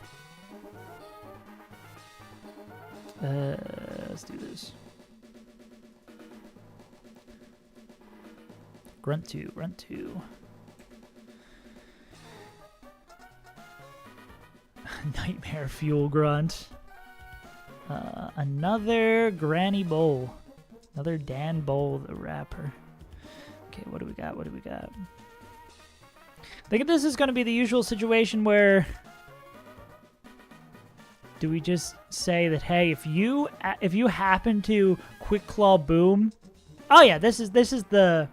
Let's do this. Grunt 2, Grunt 2. Nightmare Fuel Grunt. Another Granny Bowl. Another Dan Bowl, the rapper. Okay, what do we got? What do we got? I think this is going to be the usual situation where do we just say that, hey, if you happen to Quick Claw Boom, oh yeah, this is the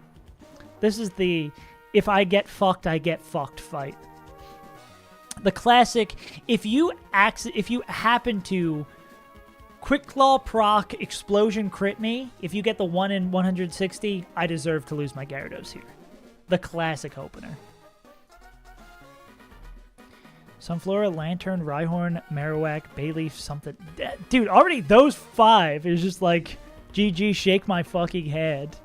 if I get fucked fight. The classic, if you happen to Quick Claw proc explosion crit me, if you get the 1 in 160, I deserve to lose my Gyarados here. The classic opener. Sunflora, Lantern, Rhyhorn, Marowak, Bayleaf, something. Dude, already those 5 is just like, GG, shake my fucking head.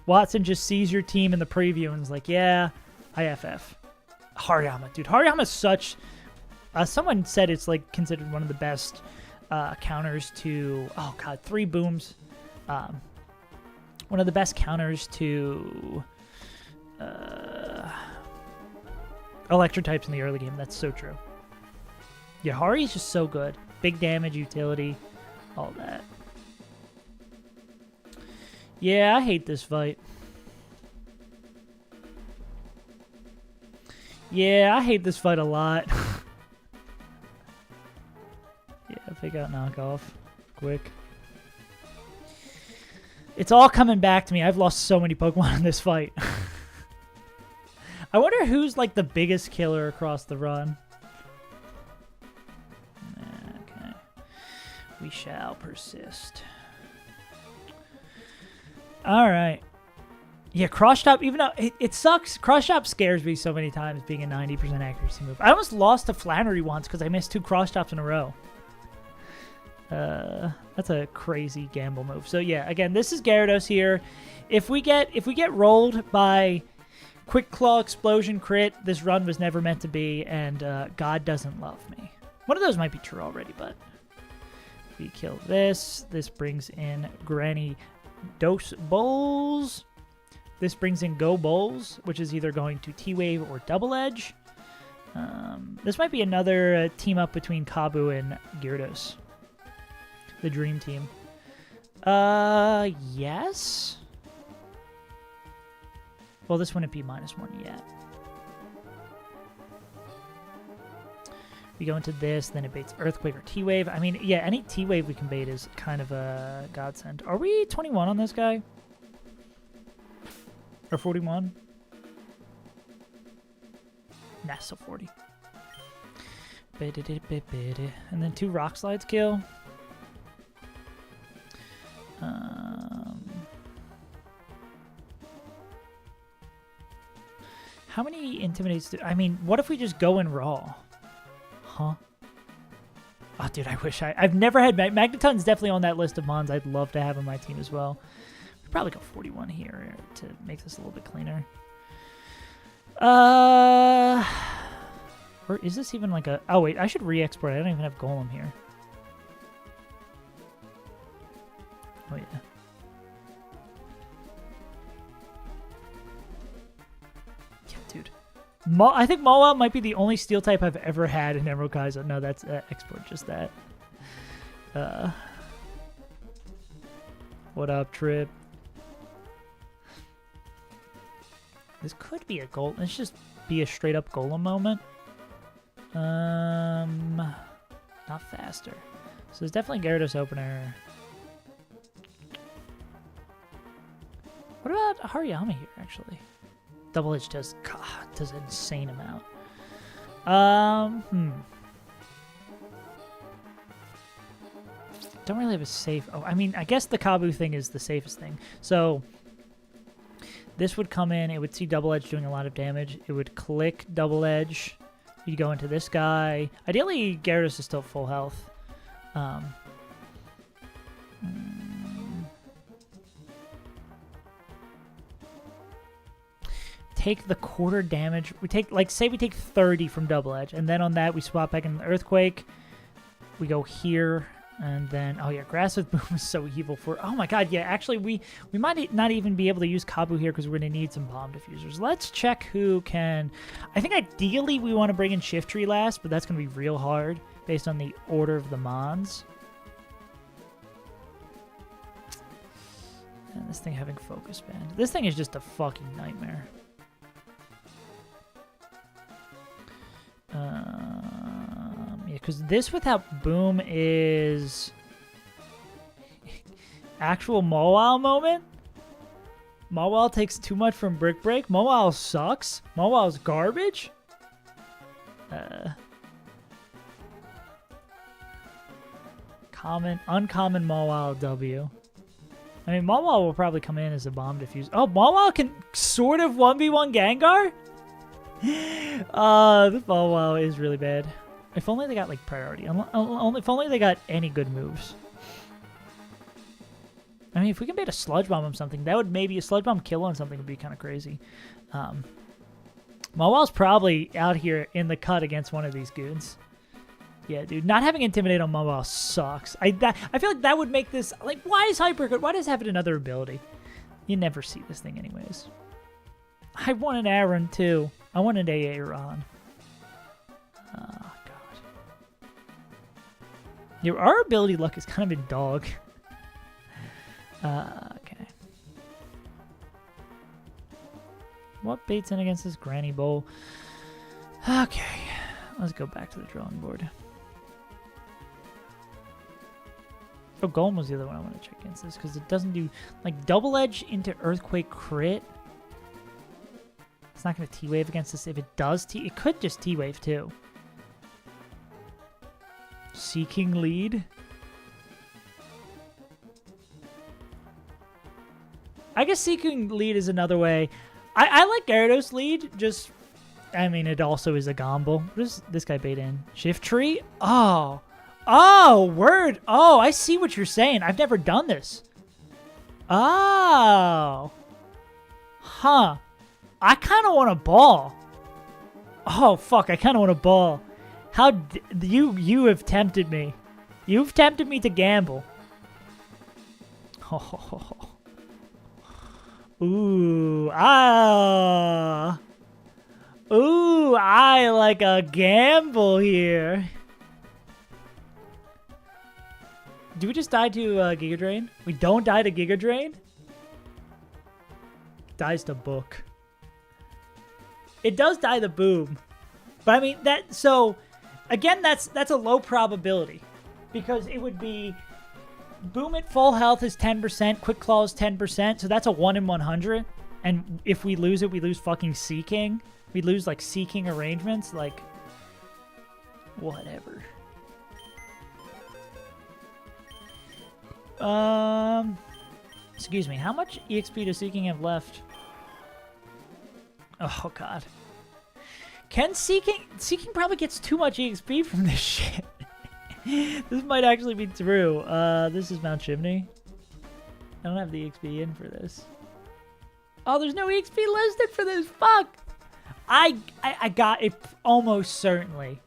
Watson just sees your team in the preview and is like, yeah, IFF. Hariyama, dude. Hariyama's such... someone said it's like considered one of the best counters to... Oh, God, 3 booms. One of the best counters to... Electro types in the early game. That's so true. Yeah, Hari's just so good. Big damage, utility, all that. Yeah, I hate this fight. Yeah, I hate this fight a lot. Yeah, fake out knockoff. Quick. It's all coming back to me. I've lost so many Pokemon in this fight. I wonder who's like the biggest killer across the run. Okay. We shall persist. Alright. Yeah, Cross Chop, even though it sucks, Cross Chop scares me so many times being a 90% accuracy move. I almost lost to Flannery once because I missed 2 Cross Chops in a row. That's a crazy gamble move. So yeah, again, this is Gyarados here. If we get rolled by Quick Claw Explosion crit, this run was never meant to be, and God doesn't love me. One of those might be true already, but we kill this. This brings in Granny Dose Bowls. This brings in Go Bowls, which is either going to T-Wave or Double Edge. This might be another team up between Kabu and Gyarados. The Dream Team. Yes? Well, this wouldn't be -1 yet. We go into this, then it baits Earthquake or T-Wave. I mean, yeah, any T-Wave we can bait is kind of a godsend. Are we 21 on this guy? Or 41? Nah, still 40. And then 2 Rock Slides kill. How many Intimidates do... I mean, what if we just go in Raw? Huh? Oh, dude, I wish I've never had... Magneton's definitely on that list of Mons I'd love to have on my team as well. We'd probably go 41 here to make this a little bit cleaner. Or is this even like a... Oh, wait, I should re-export. I don't even have Golem here. Oh, yeah. Yeah, dude. I think Moa might be the only steel type I've ever had in Emerald Kaizo. No, that's export, just that. What up, Trip? This could be a Golem. Let's just be a straight-up Golem moment. Not faster. So it's definitely Gyarados opener. What about Hariyama here, actually? Double Edge does an insane amount. Don't really have a safe... Oh, I mean, I guess the Kabu thing is the safest thing. So this would come in. It would see Double Edge doing a lot of damage. It would click Double Edge. You go into this guy. Ideally, Gyarados is still full health. take the quarter damage. We take, like, say we take 30 from Double Edge, and then on that we swap back in the Earthquake. We go here, and then, oh yeah, Grass with Boom is so evil for, oh my god, yeah, actually we might not even be able to use Kabu here because we're going to need some Bomb Diffusers. Let's check who can, I think ideally we want to bring in Shiftry last, but that's going to be real hard based on the order of the Mons. And this thing having Focus Band. This thing is just a fucking nightmare. Yeah, because this without Boom is actual Mawile moment. Mawile takes too much from Brick Break. Mawile sucks. Mawile's garbage. Uncommon Mawile W. I mean, Mawile will probably come in as a Bomb Diffuse. Oh, Mawile can sort of 1v1 Gengar? This Mawile is really bad. If only they got, like, priority. If only they got any good moves. I mean, if we can bait a Sludge Bomb on something, that would maybe a Sludge Bomb kill on something would be kind of crazy. Mawile's probably out here in the cut against one of these goons. Yeah, dude, not having Intimidate on Mawile sucks. I feel like that would make this, like, why is Hyper good? Why does it have another ability? You never see this thing anyways. I want an Aaron, too. I want an Aaron. Oh, God. Yeah, our ability luck is kind of a dog. Okay. What baits in against this Granny Bowl? Okay. Let's go back to the drawing board. Oh, Golem was the other one I want to check against this because it doesn't do, like, Double Edge into Earthquake crit. It's not going to T-Wave against this. If it does it could just T-Wave too. Seeking Lead. I guess Seeking Lead is another way. I like Gyarados Lead, just, I mean, it also is a Gomble. What does this guy bait in? Shiftry? Oh. Oh, word. Oh, I see what you're saying. I've never done this. Oh. Huh. I kind of want a ball. Oh, fuck. I kind of want a ball. How you have tempted me. You've tempted me to gamble. Oh. Ooh. Ah. Ooh, I like a gamble here. Do we just die to Giga Drain? We don't die to Giga Drain? Dies to Book. It does die to Boom. But I mean, so again, that's a low probability. Because it would be Boom at full health is 10%, Quick Claw is 10%, so that's a 1 in 100. And if we lose it, we lose fucking Seeking. We lose, like, Seeking arrangements, like, whatever. Excuse me, how much EXP does Seeking have left? Oh, God. Can Seeking probably gets too much EXP from this shit. This might actually be true. This is Mount Chimney. I don't have the EXP in for this. Oh, there's no EXP listed for this. Fuck. I got it almost certainly.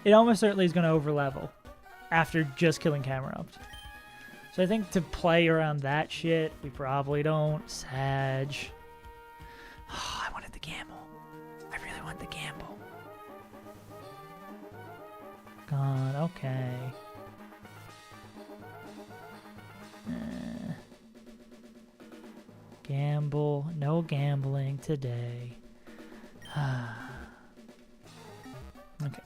It almost certainly is going to overlevel after just killing Camerupt. So I think to play around that shit, we probably don't. Sag. Oh, I wanted the gamble. I really want the gamble. God, okay. Gamble. No gambling today. Okay.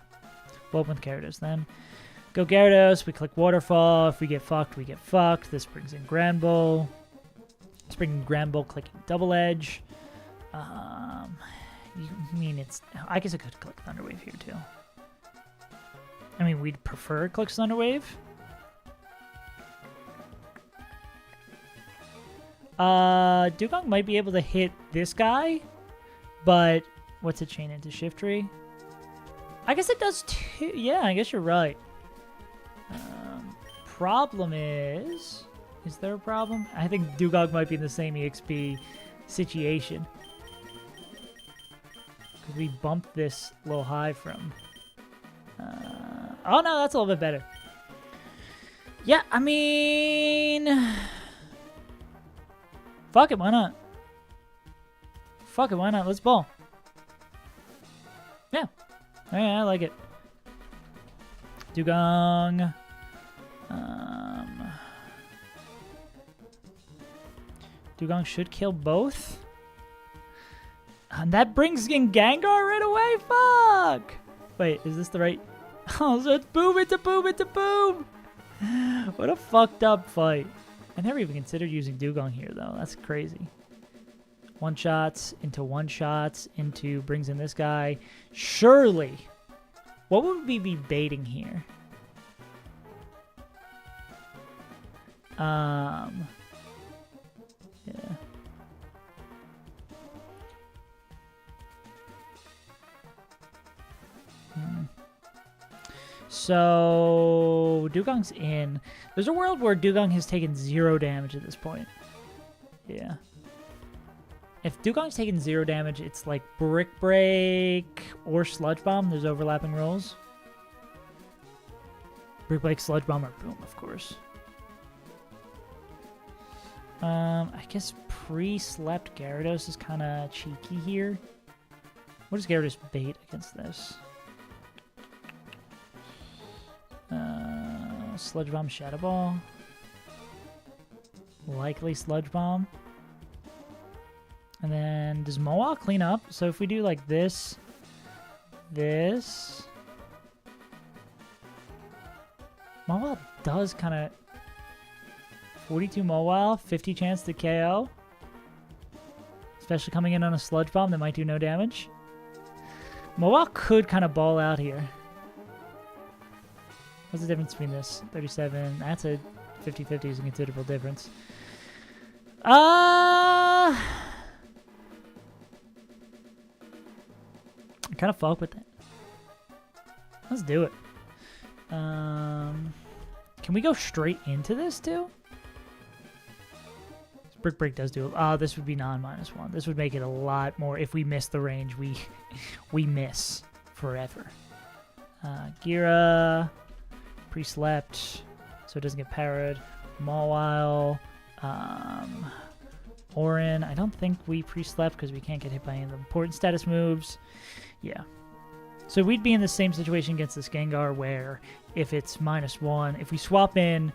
We'll open with Gyarados then. Go Gyarados. We click Waterfall. If we get fucked, we get fucked. This brings in Granbull. Let's bring in Granbull, clicking Double Edge. You mean it's... I guess I could click Thunderwave here too. I mean, we'd prefer click Thunderwave. Dugong might be able to hit this guy, but what's it chain into Shiftry? I guess it does too. Yeah, I guess you're right. Problem is there a problem? I think Dugong might be in the same EXP situation. Because we bumped this a little high from... oh, no, that's a little bit better. Yeah, I mean... Fuck it, why not? Fuck it, why not? Let's ball. Yeah. Yeah, I like it. Dugong. Dugong should kill both. And that brings in Gengar right away? Fuck! Wait, is this the right... Oh, so it's boom into boom into boom! What a fucked up fight. I never even considered using Dugong here, though. That's crazy. One-shots into brings in this guy. Surely. What would we be baiting here? Yeah. So, Dugong's in. There's a world where Dugong has taken 0 damage at this point. Yeah. If Dugong's taken 0 damage, it's like Brick Break or Sludge Bomb. There's overlapping rolls. Brick Break, Sludge Bomb, or Boom, of course. I guess pre-slept Gyarados is kind of cheeky here. What does Gyarados bait against this? Sludge Bomb, Shadow Ball. Likely Sludge Bomb. And then does Mawile clean up? So if we do like this, Mawile does kind of 42 Mawile, 50 chance to KO. Especially coming in on a Sludge Bomb that might do no damage. Mawile could kind of ball out here. What's the difference between this? 37. That's a 50-50 is a considerable difference. I kind of fuck with that. Let's do it. Can we go straight into this too? Brick Break does do it. Oh, this would be non-1. This would make it a lot more. If we miss the range, we miss forever. Gira, pre-slept, so it doesn't get parried. Mawile, Orin. I don't think we pre-slept because we can't get hit by any of the important status moves. Yeah. So we'd be in the same situation against this Gengar where if it's -1, if we swap in,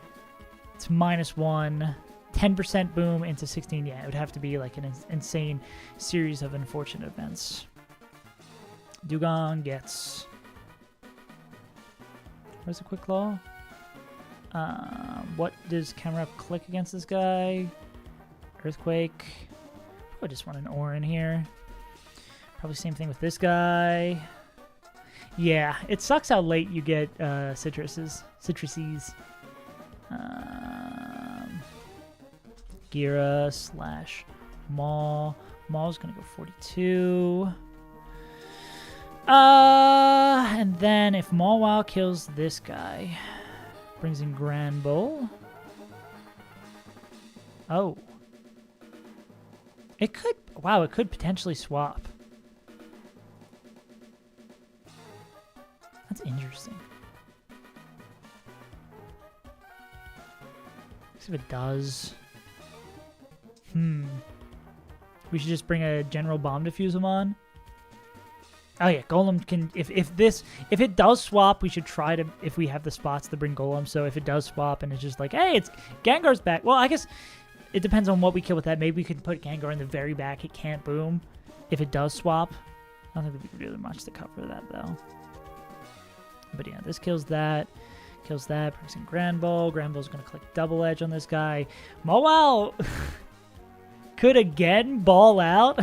it's -1, 10% boom into 16. Yeah, it would have to be like an insane series of unfortunate events. Dugong gets... Where's the Quick Claw? What does Camera Up click against this guy? Earthquake. Probably just want an Orin here. Probably same thing with this guy. Yeah, it sucks how late you get citruses. Gira slash Maul. Maul's gonna go 42. And then if Mawile kills this guy, brings in Grand Bull. Oh. It could, wow, it could potentially swap. That's interesting. Let's see if it does. We should just bring a General Bomb Diffuse him on. Oh yeah, Golem can, if it does swap, we should try to, if we have the spots to bring Golem, so if it does swap and it's just like, hey, it's Gengar's back. Well, I guess it depends on what we kill with that. Maybe we could put Gengar in the very back. It can't boom if it does swap. I don't think we can do much to cover that, though. But yeah, this kills that. Kills that. Brings in Grand Ball. Grand Ball's going to click Double Edge on this guy. Mawile could again ball out.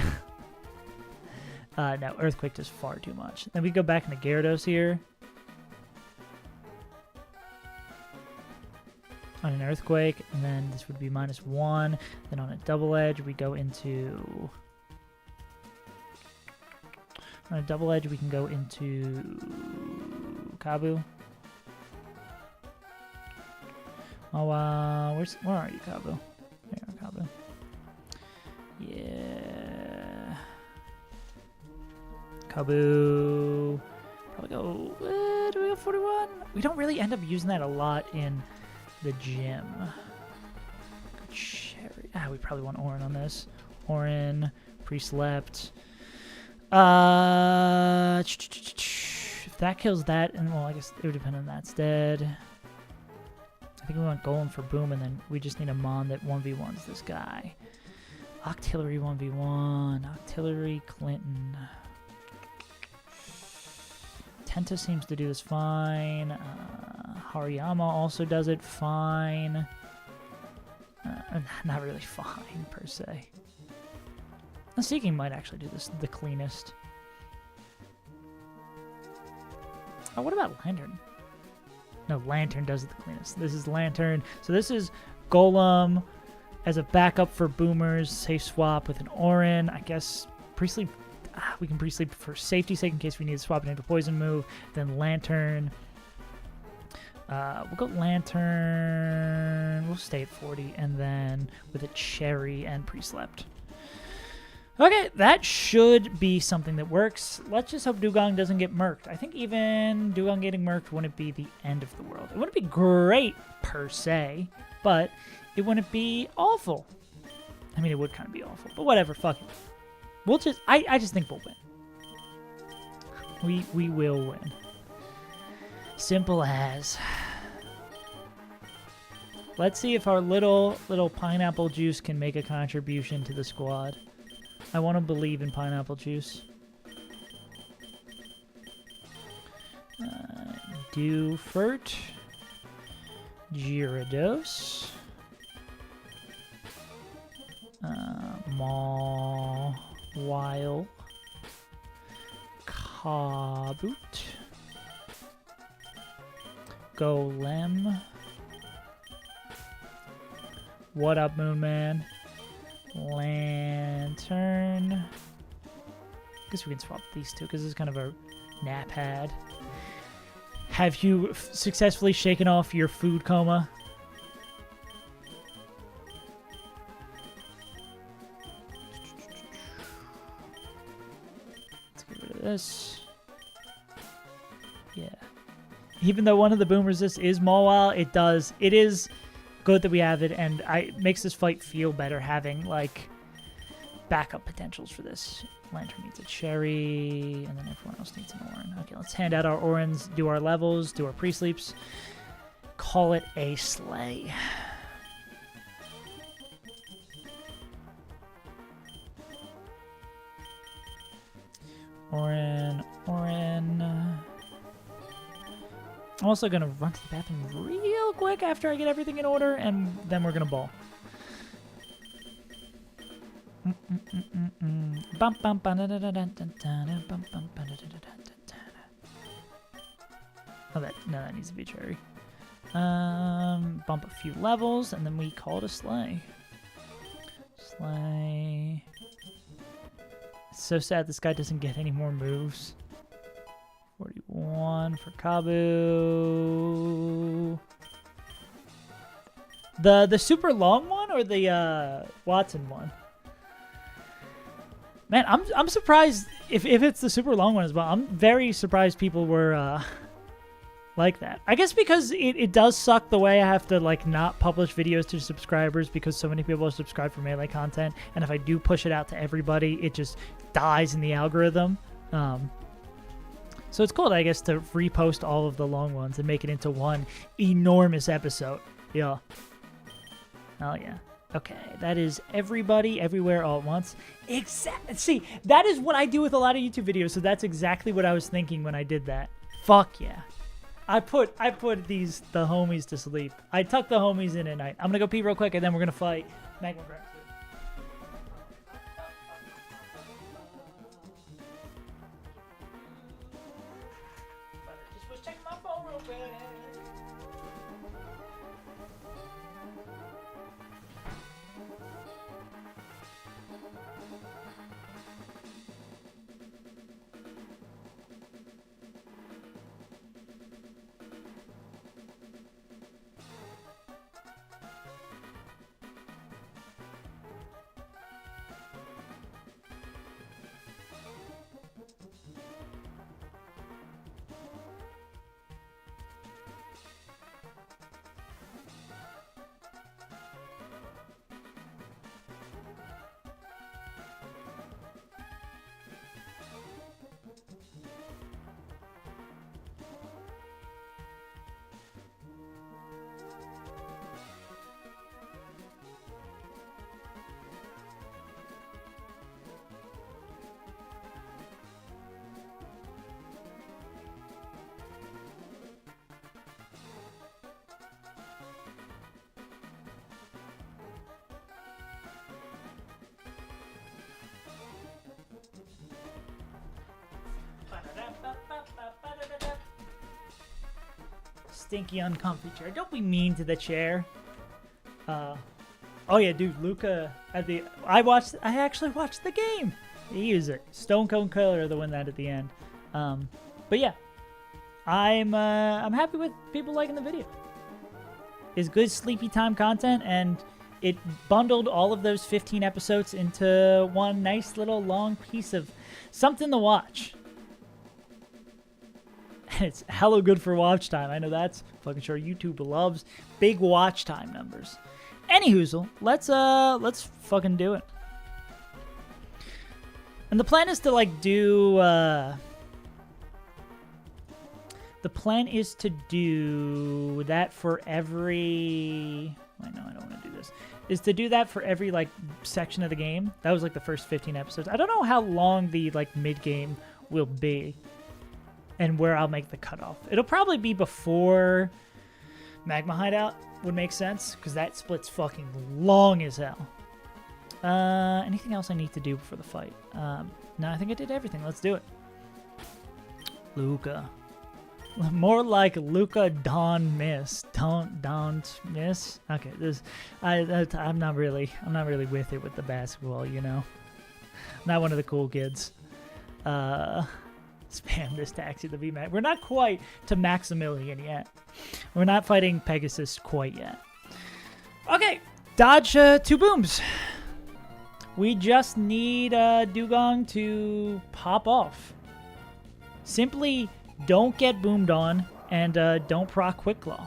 No, Earthquake does far too much. Then we go back into Gyarados here. On an Earthquake, and then this would be -1. Then on a Double Edge, we go into... On a Double Edge, we can go into Kabu. Oh, where are you, Kabu? There you are, Kabu. Yeah. Kabu. Probably go. Do we go 41? We don't really end up using that a lot in the gym. Cherry. We probably want Orin on this. Orin, pre-slept. If that kills that, and well, I guess it would depend on that's dead. I think we want Golem for Boom, and then we just need a Mon that 1v1s this guy. Octillery 1v1. Octillery Clinton. Tenta seems to do this fine. Hariyama also does it fine. Not really fine, per se. The Seeking might actually do this the cleanest. Oh, what about Lantern? No, Lantern does it the cleanest. This is Lantern. So this is Golem as a backup for Boomers. Safe swap with an Orin. I guess pre-sleep. We can pre-sleep for safety's sake in case we need to swap it into poison move. Then Lantern. We'll go Lantern. We'll stay at 40. And then with a Cherry and pre-slept. Okay, that should be something that works. Let's just hope Dugong doesn't get murked. I think even Dugong getting murked wouldn't be the end of the world. It wouldn't be great, per se, but it wouldn't be awful. I mean, it would kind of be awful, but whatever, fuck it. We'll just, I just think we'll win. We will win. Simple as. Let's see if our little pineapple juice can make a contribution to the squad. I want to believe in pineapple juice. Dufert. Gyarados. Mawile. Kaboot. Golem. What up, Moon Man? Lantern. I guess we can swap these two because this is kind of a nap pad. Have you successfully shaken off your food coma? Let's get rid of this. Yeah. Even though one of the boom resists is Mawile, it is good that we have it, and it makes this fight feel better having, like, backup potentials for this. Lantern needs a Cherry, and then everyone else needs an Orin. Okay, let's hand out our Orins, do our levels, do our pre-sleeps. Call it a slay. Orin. I'm also going to run to the bathroom real quick after I get everything in order, and then we're going to ball. Oh, that needs to be Cherry. Bump a few levels, and then we call it a slay. Slay. It's so sad this guy doesn't get any more moves. 41 for Kabu. The super long one or the Watson one? Man, I'm surprised if it's the super long one as well. I'm very surprised people were like that. I guess because it does suck the way I have to like not publish videos to subscribers because so many people are subscribed for Melee content, and if I do push it out to everybody, it just dies in the algorithm. So it's cool, I guess, to repost all of the long ones and make it into one enormous episode. Yeah. Oh, yeah. Okay, that is everybody, everywhere, all at once. See, that is what I do with a lot of YouTube videos, so that's exactly what I was thinking when I did that. Fuck yeah. I put the homies to sleep. I tucked the homies in at night. I'm gonna go pee real quick, and then we're gonna fight Magma. stinky, uncomfy chair. Don't be mean to the chair. Oh yeah, dude, Luca at the I actually watched the game. He was a Stone Cold Killer, the one that at the end. But yeah, I'm happy with people liking the video. It's good sleepy time content, and it bundled all of those 15 episodes into one nice little long piece of something to watch. And it's hella good for watch time. I know that's fucking sure YouTube loves big watch time numbers. Anyhoozle, let's fucking do it. And the plan is to like do the plan is to do that for every wait, no, I don't want to do this. Is to do that for every like section of the game. That was like the first 15 episodes. I don't know how long the like mid game will be and where I'll make the cutoff. It'll probably be before Magma Hideout would make sense, because that split's fucking long as hell. Anything else I need to do before the fight? No, I think I did everything. Let's do it. Luca. More like Luca Don't Miss. Don't miss. Okay, I'm not really with it with the basketball, you know. Not one of the cool kids. Spam this taxi to be max. We're not quite to Maximilian yet. We're not fighting Pegasus quite yet. Okay, dodge 2 booms. We just need Dugong to pop off. Simply don't get boomed on, and don't proc Quick Claw.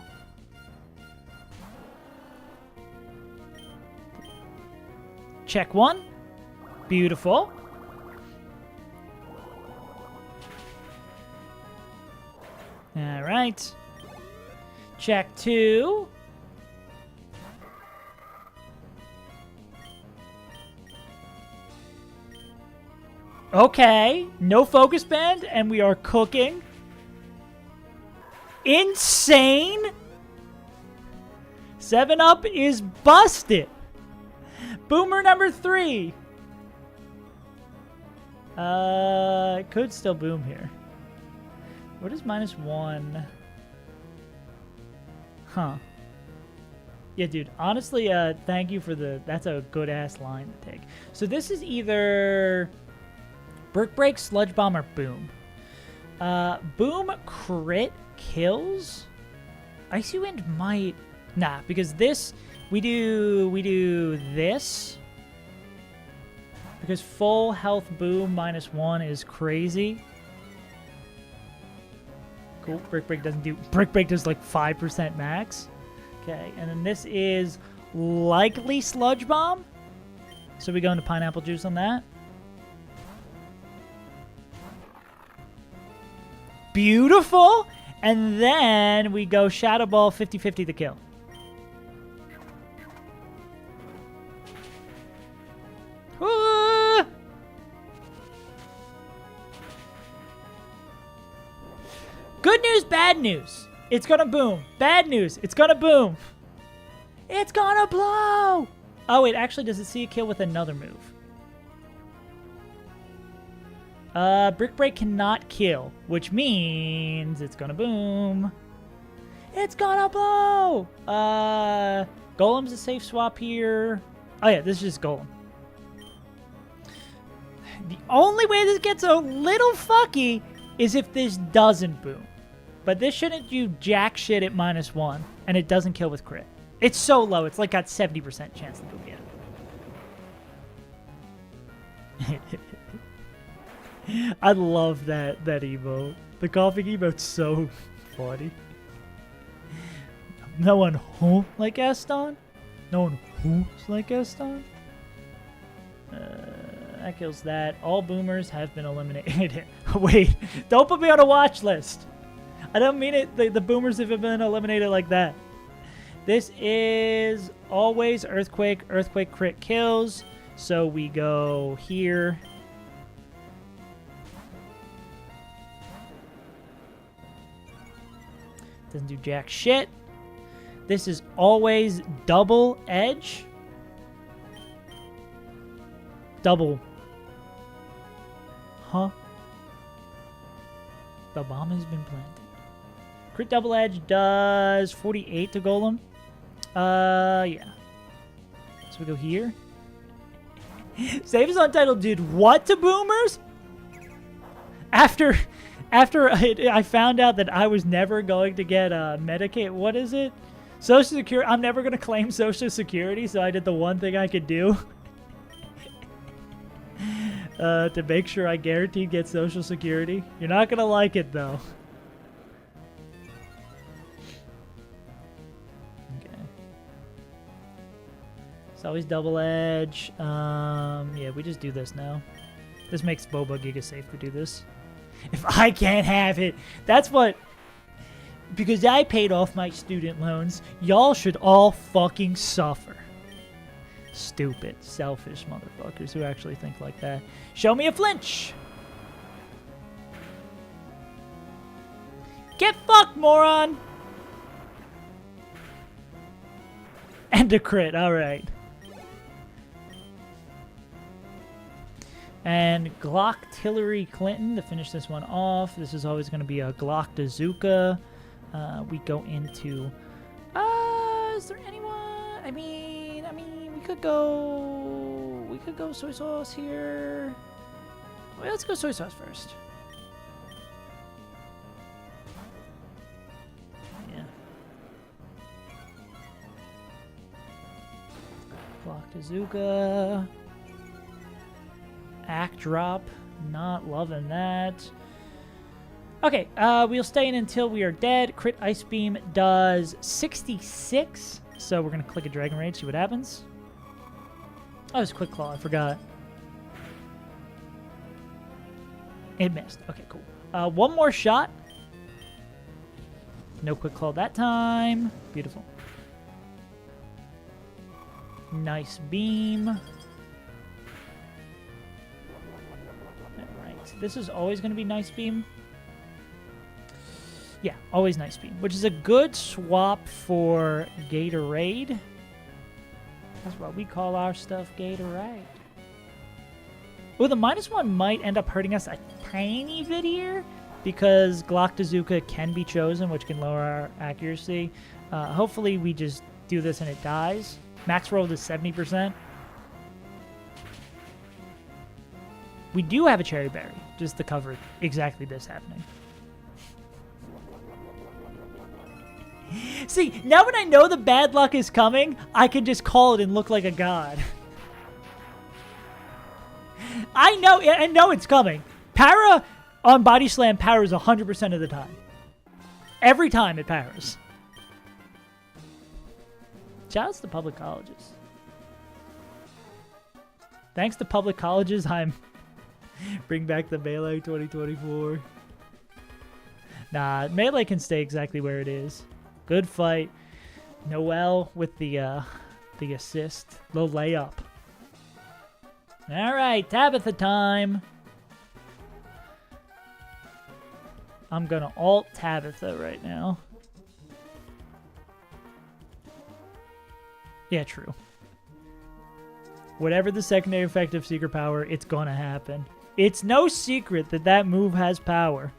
Check 1. Beautiful. All right. Check 2. Okay. No focus band, and we are cooking. Insane. 7-Up is busted. Boomer number 3. Could still boom here. What is -1? Huh. Yeah, dude. Honestly, thank you for the... That's a good-ass line to take. So this is either Brick Break, Sludge Bomb, or Boom. Boom crit kills? Icy Wind might... Nah, because this... We do this. Because full health Boom -1 is crazy. Cool. Brick Break doesn't do... Brick Break does like 5% max. Okay, and then this is likely Sludge Bomb. So we go into Pineapple Juice on that. Beautiful! And then we go Shadow Ball 50-50 to kill. Ah! Good news, bad news. It's gonna boom. Bad news, it's gonna boom. It's gonna blow! Oh, wait, actually, does it see a kill with another move? Brick Break cannot kill, which means it's gonna boom. It's gonna blow! Golem's a safe swap here. Oh, yeah, this is just Golem. The only way this gets a little fucky is if this doesn't boom. But this shouldn't do jack shit at -1, and it doesn't kill with crit. It's so low, it's like got 70% chance to boom yet. I love that emote. The coughing emote's so funny. No one who like Gaston? No one who's like Gaston? That kills that. All boomers have been eliminated. Wait, don't put me on a watch list. I don't mean it. The boomers have been eliminated like that. This is always Earthquake. Earthquake crit kills. So we go here. Doesn't do jack shit. This is always double edge. Double. Huh? The bomb has been planted. Crit double edge does 48 to Golem. Yeah. So we go here. Save is untitled, dude. What to boomers? After I found out that I was never going to get Medicaid. What is it? Social Security. I'm never going to claim Social Security, so I did the one thing I could do to make sure I guaranteed get Social Security. You're not going to like it, though. Okay. It's always double edge. Yeah, we just do this now. This makes Boba Giga safe to do this. If I can't have it, that's what... Because I paid off my student loans, y'all should all fucking suffer. Stupid, selfish motherfuckers who actually think like that. Show me a flinch! Get fucked, moron! And a crit, alright. And Glock-Tillery Clinton to finish this one off. This is always going to be a Glock-Dazuka. We go into... is there anyone... I mean, we could go... We could go soy sauce here. Well, let's go soy sauce first. Yeah. Glock-Dazuka. Act drop. Not loving that. Okay, we'll stay in until we are dead. Crit Ice Beam does 66. So we're going to click a Dragon Rage, see what happens. Oh, it's Quick Claw. I forgot. It missed. Okay, cool. One more shot. No Quick Claw that time. Beautiful. Nice beam. This is always going to be Nice Beam. Yeah, always Nice Beam, which is a good swap for Gatorade. That's what we call our stuff, Gatorade. Oh, the -1 might end up hurting us a tiny bit here because Glock-Dazuka can be chosen, which can lower our accuracy. Hopefully we just do this and it dies. Max roll is 70%. We do have a Cherry Berry, just to cover exactly this happening. See, now when I know the bad luck is coming, I can just call it and look like a god. I know it's coming. Para on Body Slam powers 100% of the time. Every time it powers. Shoutouts to public colleges. Thanks to public colleges, I'm... Bring back the Melee 2024. Nah, Melee can stay exactly where it is. Good fight. Noel with the assist. The layup. Alright, Tabitha time. I'm gonna alt Tabitha right now. Yeah, true. Whatever the secondary effect of Secret Power, it's gonna happen. It's no secret that that move has power.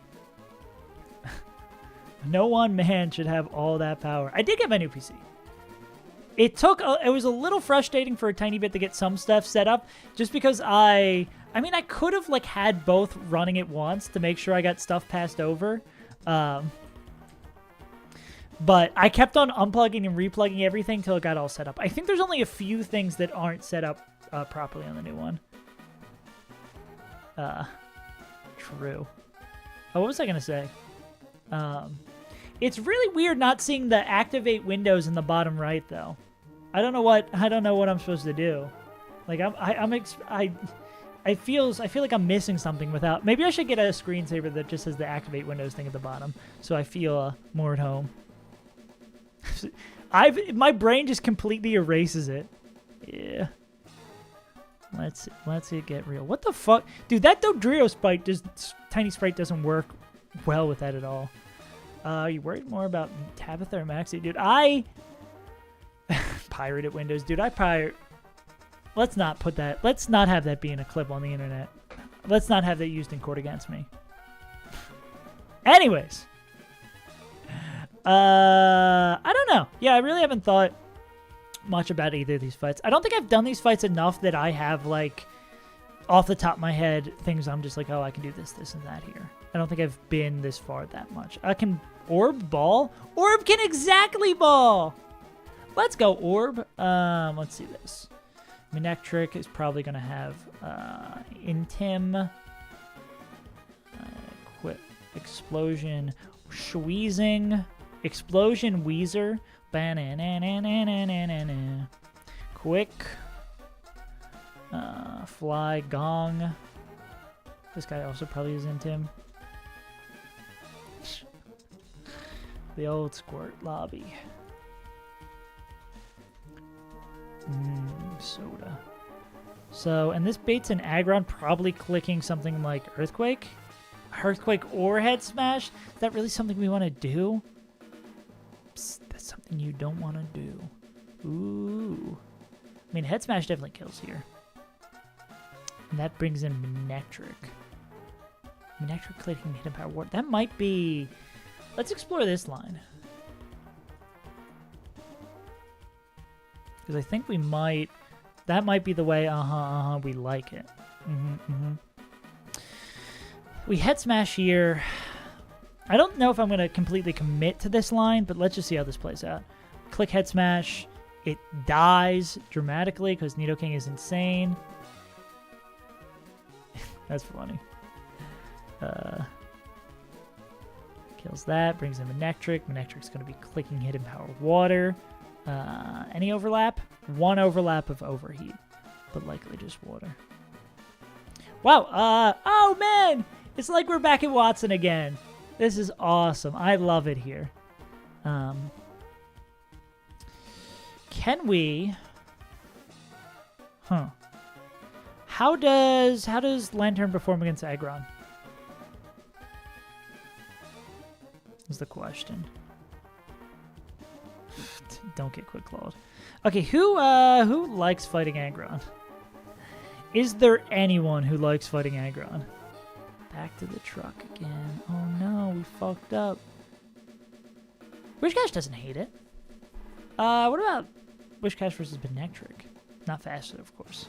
No one man should have all that power. I did get my new PC. It was a little frustrating for a tiny bit to get some stuff set up, just because I could have like had both running at once to make sure I got stuff passed over. But I kept on unplugging and replugging everything till it got all set up. I think there's only a few things that aren't set up properly on the new one. True. Oh, what was I going to say? It's really weird not seeing the activate windows in the bottom right, though. I don't know what I'm supposed to do. Like I feel like I'm missing something without. Maybe I should get a screensaver that just has the activate windows thing at the bottom, so I feel more at home. My brain just completely erases it. Yeah. Let's see it get real. What the fuck? Dude, that Dodrio tiny sprite doesn't work well with that at all. Are you worried more about Tabitha or Maxie? Dude, I pirated Windows. Dude, let's not have that be in a clip on the internet. Let's not have that used in court against me. Anyways. I don't know. Yeah, I really haven't thought much about either of these fights. I don't think I've done these fights enough that I have, like, off the top of my head, things I'm just like, oh, I can do this, this, and that here. I don't think I've been this far that much. I can orb ball. Orb can exactly ball. Let's go orb. Let's see this. Manectric is probably going to have Intim. Quit. Explosion. Schweezing. Explosion Weezer. Banana. Quick. Fly Gong. This guy also probably is Intim. The old Squirt lobby. Soda. So, and this baits an Aggron, probably clicking something like Earthquake? Earthquake or Head Smash? Is that really something we want to do? Psst, that's something you don't want to do. Ooh. I mean, Head Smash definitely kills here. And that brings in Manectric. Manectric clicking Hidden Power Ward. That might be... Let's explore this line. Because I think we might... That might be the way, we like it. We Head Smash here. I don't know if I'm going to completely commit to this line, but let's just see how this plays out. Click Head Smash. It dies dramatically because Nidoking is insane. That's funny. Kills that. Brings in Manectric. Manectric's going to be clicking Hidden Power Water. Any overlap? One overlap of Overheat, but likely just water. Wow. Oh, man. It's like we're back at Watson again. This is awesome. I love it here. Can we... How does Lantern perform against Aggron? Is the question. Don't get quick clawed. Okay, who likes fighting Aggron? Is there anyone who likes fighting Aggron? Back to the truck again. Oh no, we fucked up. Wishcash doesn't hate it. What about Wishcash versus Manectric? Not faster, of course.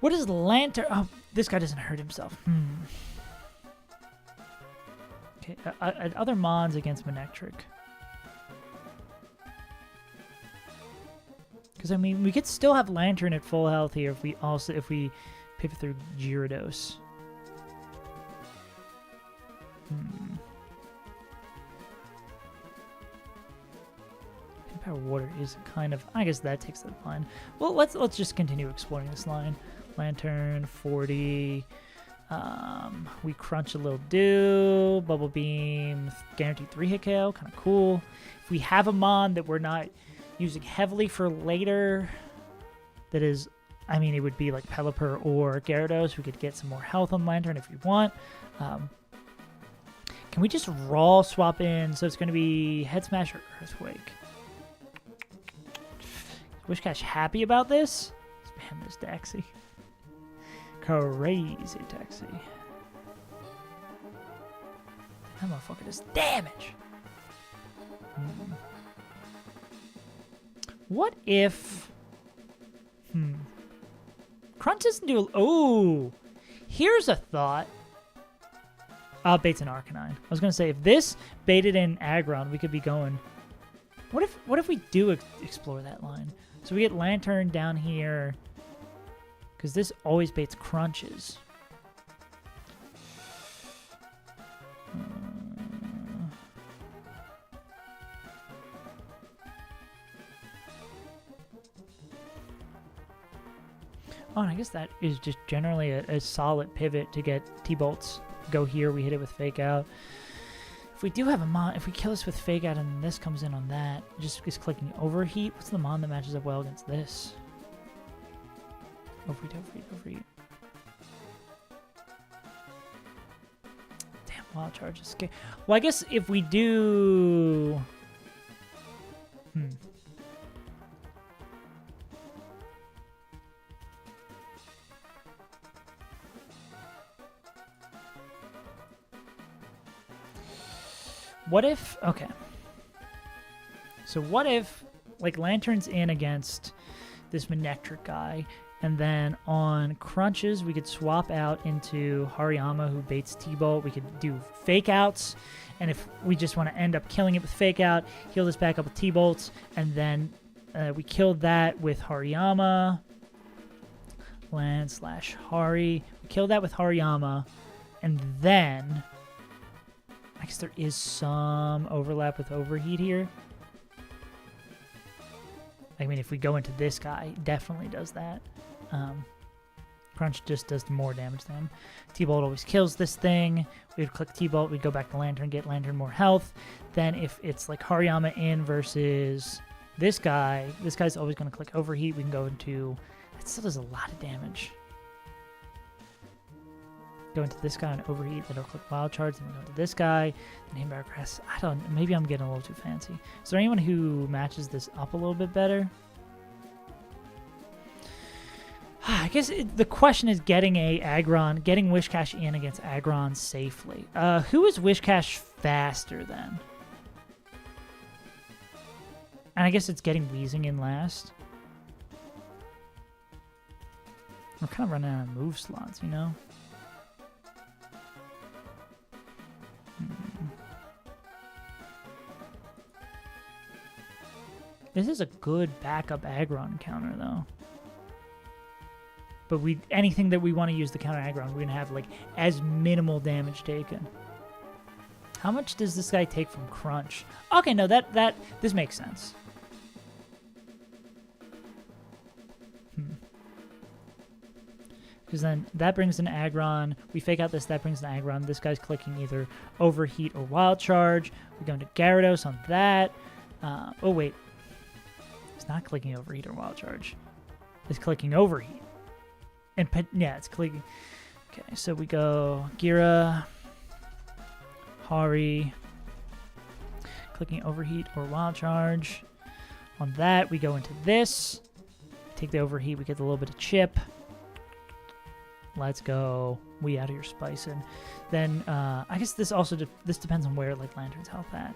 What is Lantern? Oh, this guy doesn't hurt himself. Okay, other Mons against Manectric. Because I mean, we could still have Lantern at full health here if we pivot through Gyarados. Power Water is kind of... I guess that takes that line. Well, let's just continue exploring this line. Lantern, 40. We crunch a little dew. Bubble Beam, guaranteed 3-hit KO. Kind of cool. If we have a Mon that we're not using heavily for later, that is... I mean, it would be like Pelipper or Gyarados. We could get some more health on Lantern if we want. Can we just raw swap in? So it's going to be Head Smash or Earthquake. Wishcash happy about this? Spam this Daxi. Crazy Daxi. That motherfucker does damage. What if... Crunch doesn't do... Oh! Here's a thought. Baits an Arcanine. I was going to say, if this baited in Aggron, we could be going... What if we do explore that line? So we get Lantern down here, because this always baits crunches. Oh, and I guess that is just generally a solid pivot to get T-Bolts. Go here, we hit it with Fake Out. If we do have a Mon, if we kill this with Fake Out and this comes in on that, just is clicking Overheat. What's the Mon that matches up well against this? Overheat. Damn, Wild Charge is scary. Well, I guess if we do... What if... Okay. So what if, like, Lantern's in against this Manectric guy, and then on crunches, we could swap out into Hariyama, who baits T-Bolt. We could do fake outs, and if we just want to end up killing it with fake out, heal this back up with T-Bolts, and then we killed that with Hariyama. Land/Hari. We killed that with Hariyama, and then I guess there is some overlap with Overheat here. I mean, if we go into this guy, it definitely does that. Crunch just does more damage to him. T-Bolt always kills this thing. We would click T-Bolt, we'd go back to Lantern, get Lantern more health. Then if it's like Hariyama in versus this guy's always going to click Overheat. We can go into... It still does a lot of damage. Go into this guy and Overheat, then it'll click Wild Charge, then we go into this guy, then Himbar Grass. I don't... Maybe I'm getting a little too fancy. Is there anyone who matches this up a little bit better? I guess the question is getting Wishcash in against Aggron safely. Who is Wishcash faster than? And I guess it's getting Weezing in last. We're kind of running out of move slots, you know? This is a good backup Aggron counter, though. But anything that we want to use the counter Aggron, we're going to have like as minimal damage taken. How much does this guy take from Crunch? Okay, no, this makes sense. Because then that brings an Aggron. We fake out this, that brings an Aggron. This guy's clicking either Overheat or Wild Charge. We go into Gyarados on that. Oh, wait. It's not clicking Overheat or Wild Charge. It's clicking Overheat. And yeah, it's clicking. Okay, so we go Gira, Hari, clicking Overheat or Wild Charge. On that, we go into this. Take the Overheat, we get a little bit of chip. Let's go. We out of here spicing. Then, I guess this also this depends on where like Lantern's health at.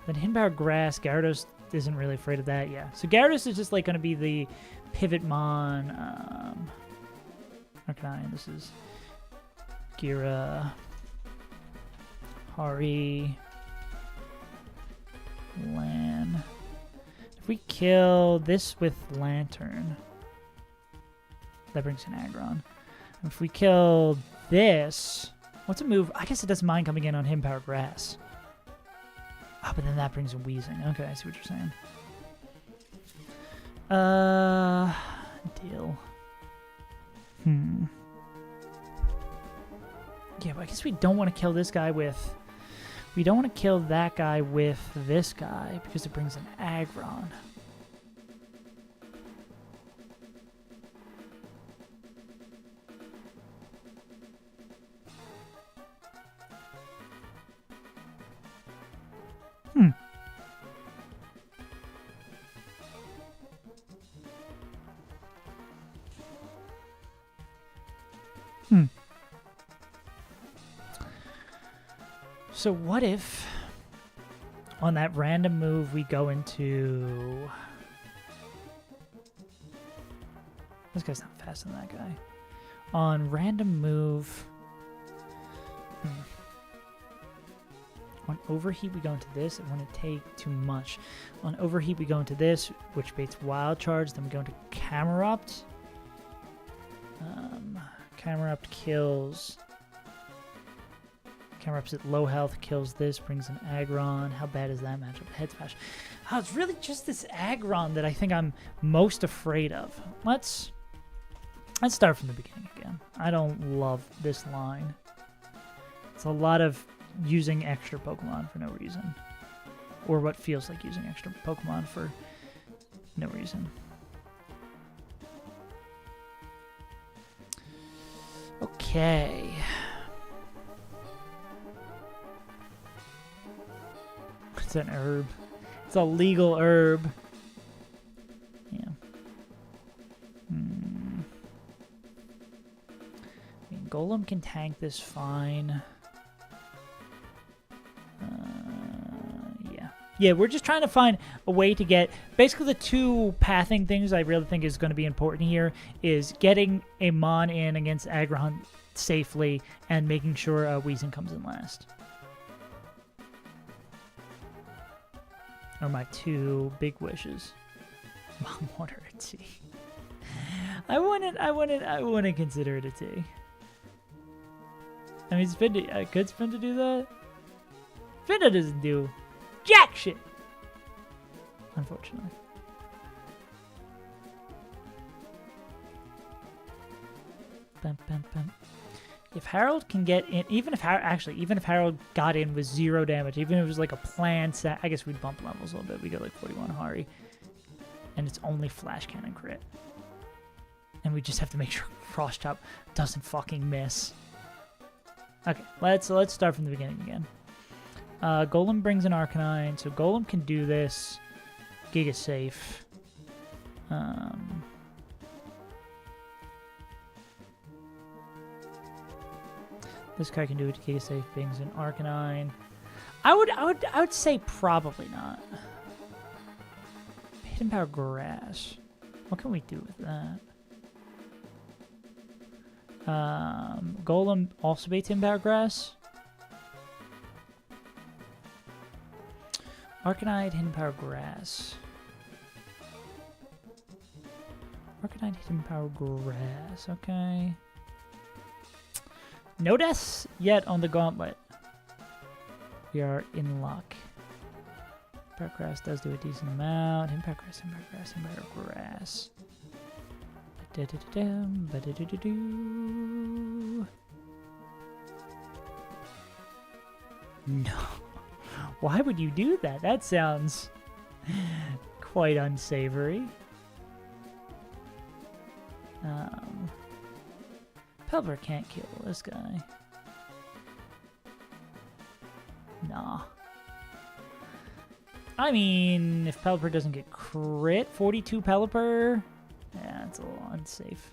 Then Hidden Grass, Gyarados isn't really afraid of that, yeah. So Gyarados is just like going to be the pivot mon. Okay, this is Gira, Hari, Lan. If we kill this with Lantern, that brings an Aggron. If we kill this, what's a move? I guess it doesn't mind coming in on Hidden Power Grass. Oh, but then that brings a Weezing. Okay, I see what you're saying. Deal. Yeah, but I guess we don't want to kill this guy with... We don't want to kill that guy with this guy because it brings an Aggron. So what if on that random move we go into... This guy's not faster than that guy. On random move... On Overheat we go into this. It wouldn't take too much. On Overheat we go into this, which baits Wild Charge. Then we go into Camerupt. Camerupt kills... Camerupt's at low health, kills this, brings an Aggron. How bad is that matchup? Head Smash. Oh, it's really just this Aggron that I think I'm most afraid of. Let's start from the beginning again. I don't love this line. It's a lot of using extra Pokemon for no reason. Or what feels like using extra Pokemon for no reason. Okay. It's an herb. It's a legal herb. Yeah. I mean, Golem can tank this fine. Yeah, we're just trying to find a way to get... Basically, the two pathing things I really think is going to be important here is getting a Mon in against Aggro Hunt safely and making sure Weezing comes in last. Are my two big wishes. Mom water a tea. I wouldn't consider it a tea. I mean, could Spin to do that? Spinda doesn't do jack shit, unfortunately. Bum, bum, bum. If Harold can get in, even if Harold got in with 0 damage, even if it was like a planned set, I guess we'd bump levels a little bit. We go like 41 Hari, and it's only Flash Cannon crit, and we just have to make sure Frost Chop doesn't fucking miss. Okay, let's start from the beginning again. Golem brings an Arcanine, so Golem can do this. Giga safe. This guy can do it. Giga safe brings an Arcanine. I would say probably not. Hidden Power Grass. What can we do with that? Golem also baits Hidden Power Grass. Arcanine, Hidden Power Grass. Arcanine, Hidden Power Grass. Okay. No deaths yet on the Gauntlet. We are in luck. Hidden Power Grass does do a decent amount. Hidden Power Grass, Hidden Power Grass, Hidden Power Grass. No. Why would you do that? That sounds quite unsavory. Pelipper can't kill this guy. Nah. I mean, if Pelipper doesn't get crit, 42 Pelipper, yeah, it's a little unsafe.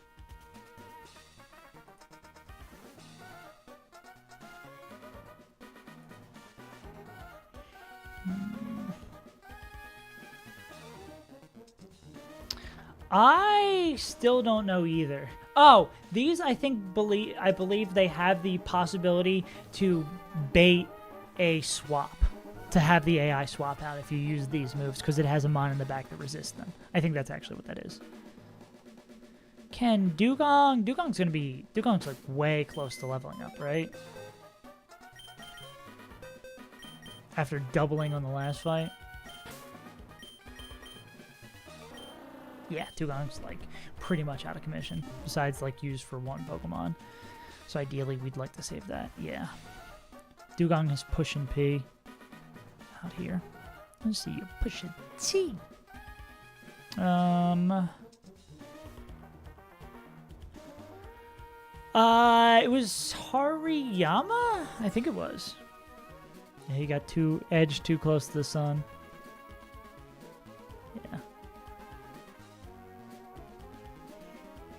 I still don't know either. Oh, these I believe they have the possibility to bait a swap, to have the AI swap out if you use these moves, because it has a Mon in the back that resists them. I think that's actually what that is. Can Dugong? Dugong's like way close to leveling up, right? After doubling on the last fight. Yeah, Dugong's like pretty much out of commission, besides like used for one Pokemon. So ideally we'd like to save that. Yeah. Dugong is pushing P out here. Let's see you pushing T. It was Hariyama? I think it was. Yeah, he got edge too close to the sun. Yeah.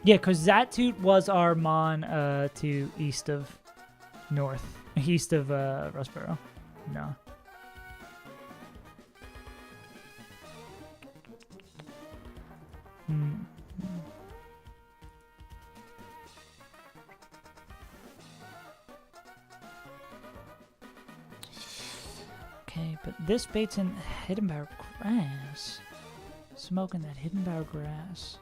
Yeah, because Zattoot was our Mon to east of Rustboro. No. Okay, but this baits in Hidden Power Grass. Smoking that Hidden Power Grass.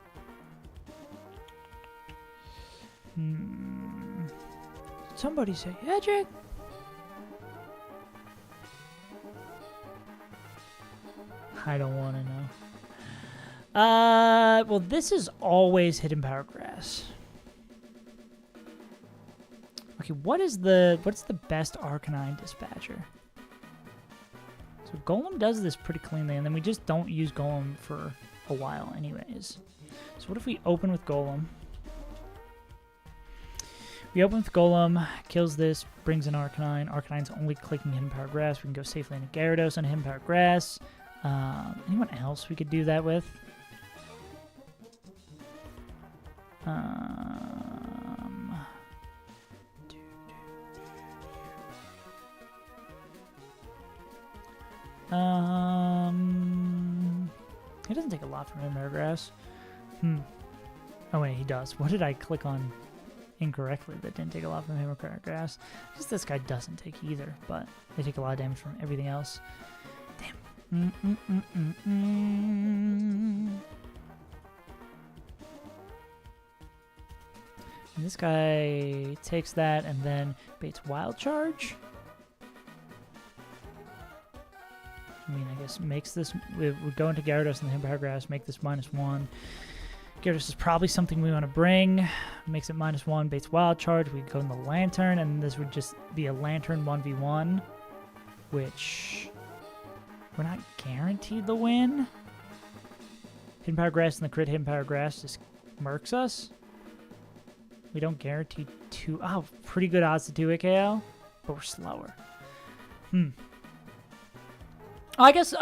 Somebody say Edric. I don't want to know. Well, this is always Hidden Power Grass. Okay, what's the best Arcanine dispatcher? So Golem does this pretty cleanly, and then we just don't use Golem for a while anyways. So what if we open with Golem? We open with Golem, kills this, brings in Arcanine. Arcanine's only clicking Hidden Power Grass. We can go safely into Gyarados on Hidden Power Grass. Anyone else we could do that with? He doesn't take a lot from Empire Grass. Oh wait, he does. What did I click on incorrectly that didn't take a lot from Empire Grass? I guess this guy doesn't take either, but they take a lot of damage from everything else. Damn. And this guy takes that and then baits Wild Charge. I mean, I guess makes this... We go into Gyarados and the Empire Grass, make this -1. Gyarados is probably something we want to bring. Makes it -1, baits Wild Charge. We go in the Lantern, and this would just be a Lantern 1v1, which we're not guaranteed the win. Hidden Power Grass and the crit Hidden Power Grass just murks us. We don't guarantee 2... Oh, pretty good odds to 2-hit KO, but we're slower. I guess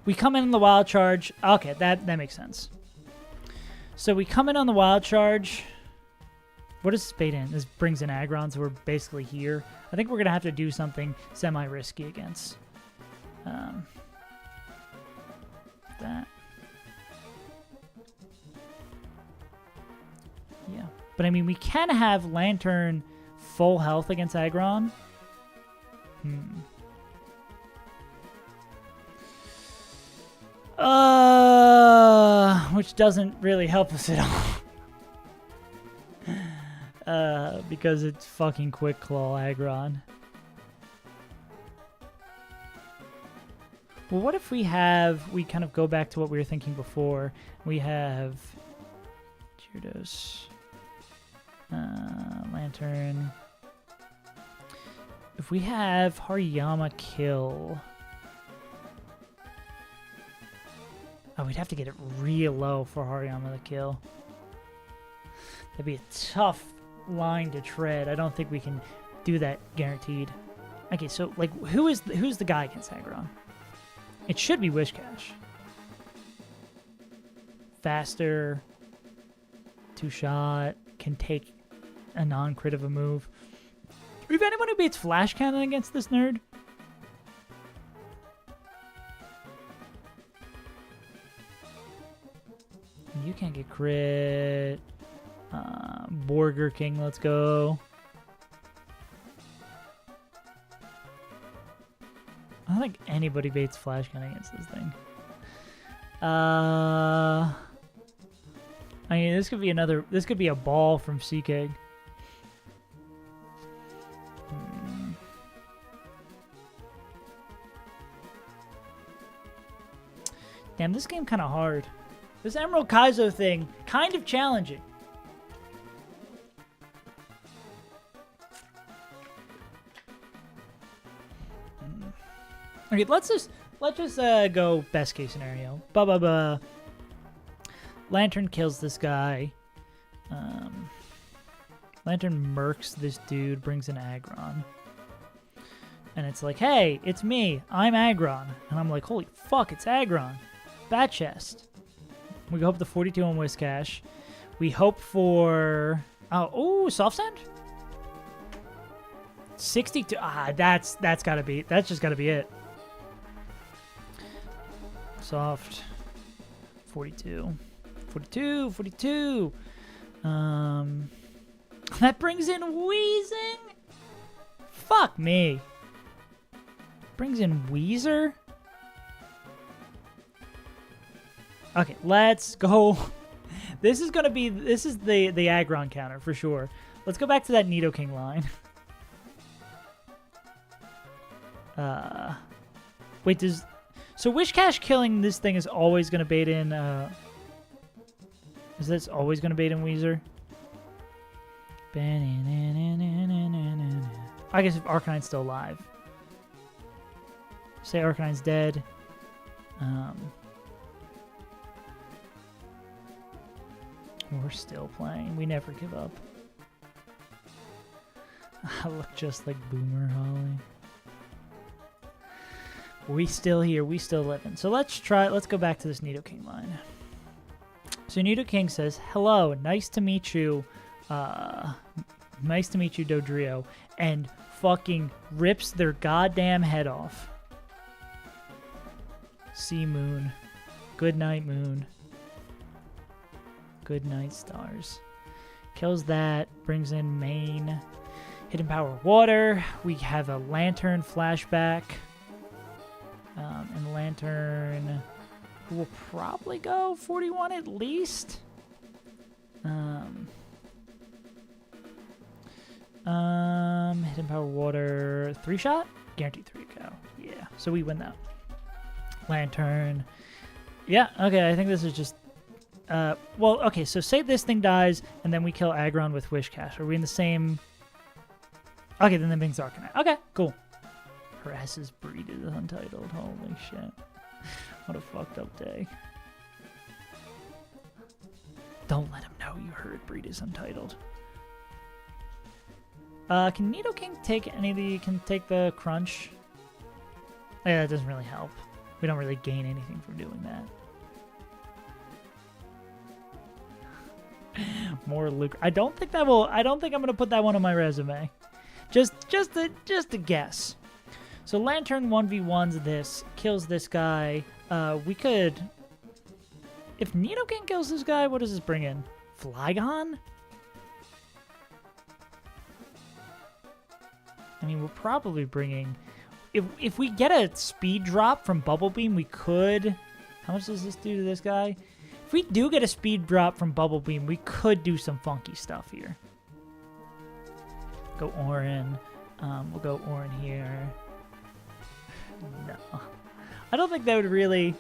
we come in the Wild Charge. Okay, that makes sense. So we come in on the Wild Charge. What does this bait in? This brings in Aggron, so we're basically here. I think we're going to have to do something semi-risky against that. Yeah. But I mean, we can have Lantern full health against Aggron. Which doesn't really help us at all. Because it's fucking Quick Claw Aggron. Well, what if we kind of go back to what we were thinking before. We have Gyarados, Lantern. If we have Hariyama kill... Oh, we'd have to get it real low for Hariyama to kill. That'd be a tough line to tread. I don't think we can do that guaranteed. Okay, so like, who's the guy against Aggron? It should be Wishcash. Faster, 2-shot, can take a non-crit of a move. Do we have anyone who beats Flash Cannon against this nerd? You can't get crit. Burger King, let's go. I don't think anybody baits Flash Gun against this thing. I mean, this could be another... This could be a ball from Seekeg. Damn, this game kind of hard. This Emerald Kaizo thing, kind of challenging. Okay, let's just go best case scenario. Lantern kills this guy. Lantern murks this dude, brings in Aggron. And it's like, hey, it's me. I'm Aggron. And I'm like, holy fuck, it's Aggron. Bat chest. We hope the 42 on Whiscash. We hope for... Oh, soft sand? 62. That's gotta be... That's just gotta be it. Soft. 42. 42. 42. That brings in Wheezing? Fuck me. Brings in Weezer? Okay, let's go. This is the Aggron counter for sure. Let's go back to that Nidoking line. Wait, so Wishcash killing this thing is always gonna bait in is this always gonna bait in Weezer? I guess if Arcanine's still alive. Say Arcanine's dead. We're still playing. We never give up. I look just like Boomer Holly. We still here. We still living. So let's go back to this Nidoking line. So Nidoking says, hello, nice to meet you. Nice to meet you, Dodrio. And fucking rips their goddamn head off. Sea Moon. Good night, moon. Good night, stars. Kills that. Brings in main. Hidden power water. We have a lantern flashback. And lantern will probably go 41 at least. Hidden power water 3-shot? Guaranteed 3 go. Yeah. So we win that. Lantern. Yeah, okay, I think this is just well, okay, so say this thing dies and then we kill Aggron with Wish Cash. Are we in the same? Okay, then the thing's Arcanine. Okay, cool. Harasses Breed is untitled. Holy shit. What a fucked up day. Don't let him know you heard Breed is untitled. Can Nidoking take any of the... Can take the Crunch? Yeah, that doesn't really help. We don't really gain anything from doing that. More Luke. I don't think that will... I don't think I'm going to put that one on my resume. Just a guess. So Lantern 1v1s this. Kills this guy. We could... If Nidoking kills this guy, what does this bring in? Flygon? I mean, we're probably bringing... If we get a speed drop from Bubble Beam, we could... How much does this do to this guy? If we do get a speed drop from Bubble Beam, we could do some funky stuff here. Go Orin. We'll go Orin here. No. I don't think that would really...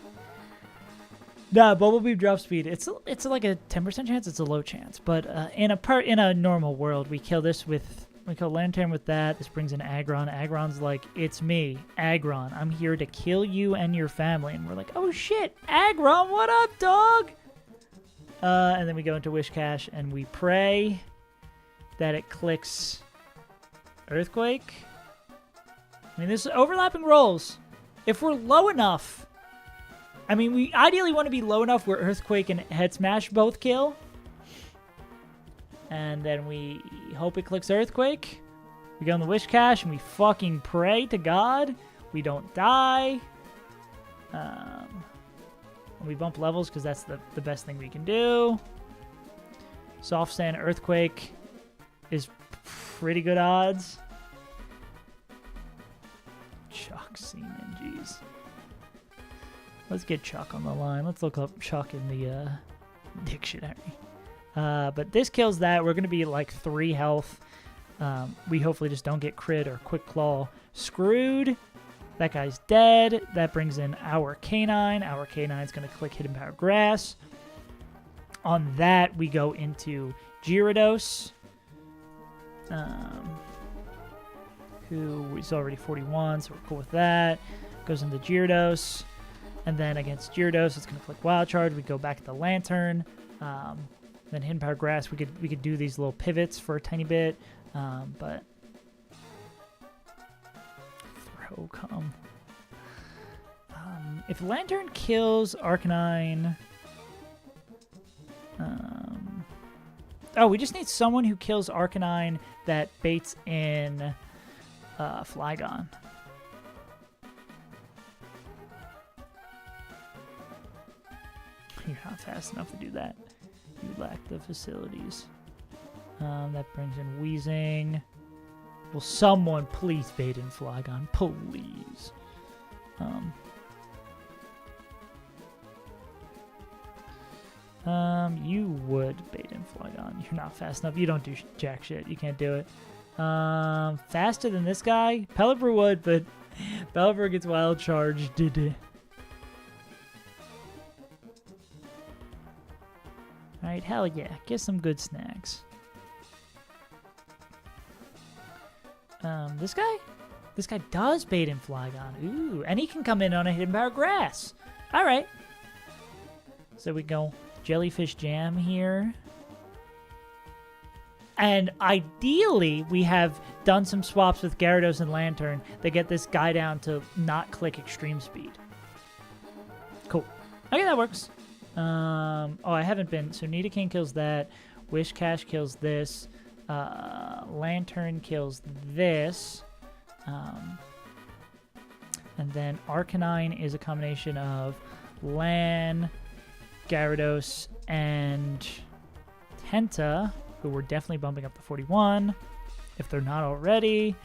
Nah, Bubble Beam drop speed. It's like a 10% chance. It's a low chance. But in a normal world, we kill this with... We kill Lantern with that. This brings in Aggron. Aggron's like, it's me, Aggron. I'm here to kill you and your family. And we're like, oh shit, Aggron, what up, dog? And then we go into Wish Cache and we pray that it clicks Earthquake. I mean, this is overlapping rolls. If we're low enough, I mean, we ideally want to be low enough where Earthquake and Head Smash both kill. And then we hope it clicks Earthquake. We go in the Wish Cache and we fucking pray to God we don't die. And we bump levels because that's the best thing we can do. Soft Sand Earthquake is pretty good odds. Chuck Seaman, jeez. Let's get Chuck on the line. Let's look up Chuck in the dictionary. But this kills that. We're going to be like 3 health. We hopefully just don't get crit or quick claw screwed. That guy's dead. That brings in our canine. Our canine's going to click Hidden Power Grass. On that, we go into Gyarados, who is already 41, so we're cool with that. Goes into Gyarados. And then against Gyarados, it's going to click Wild Charge. We go back to the Lantern. Then Hidden Power Grass, we could do these little pivots for a tiny bit, but throw come. If Lantern kills Arcanine, oh, we just need someone who kills Arcanine that baits in Flygon. You're not fast enough to do that. You lack the facilities. That brings in Wheezing. Will someone please bait in Flygon? Please. You would bait in Flygon. You're not fast enough. You don't do jack shit. You can't do it. Faster than this guy? Pelipper would, but Pelipper gets wild charged. Alright, hell yeah. Get some good snacks. This guy? This guy does bait in Flygon. Ooh, and he can come in on a Hidden Power Grass. Alright. So we go Jellyfish Jam here. And ideally, we have done some swaps with Gyarados and Lantern that get this guy down to not click Extreme Speed. Cool. Okay, that works. Oh, I haven't been. So Nidoking kills that. Wish Cache kills this. Lantern kills this. And then Arcanine is a combination of Lan, Gyarados, and Tenta, who we're definitely bumping up to 41, if they're not already.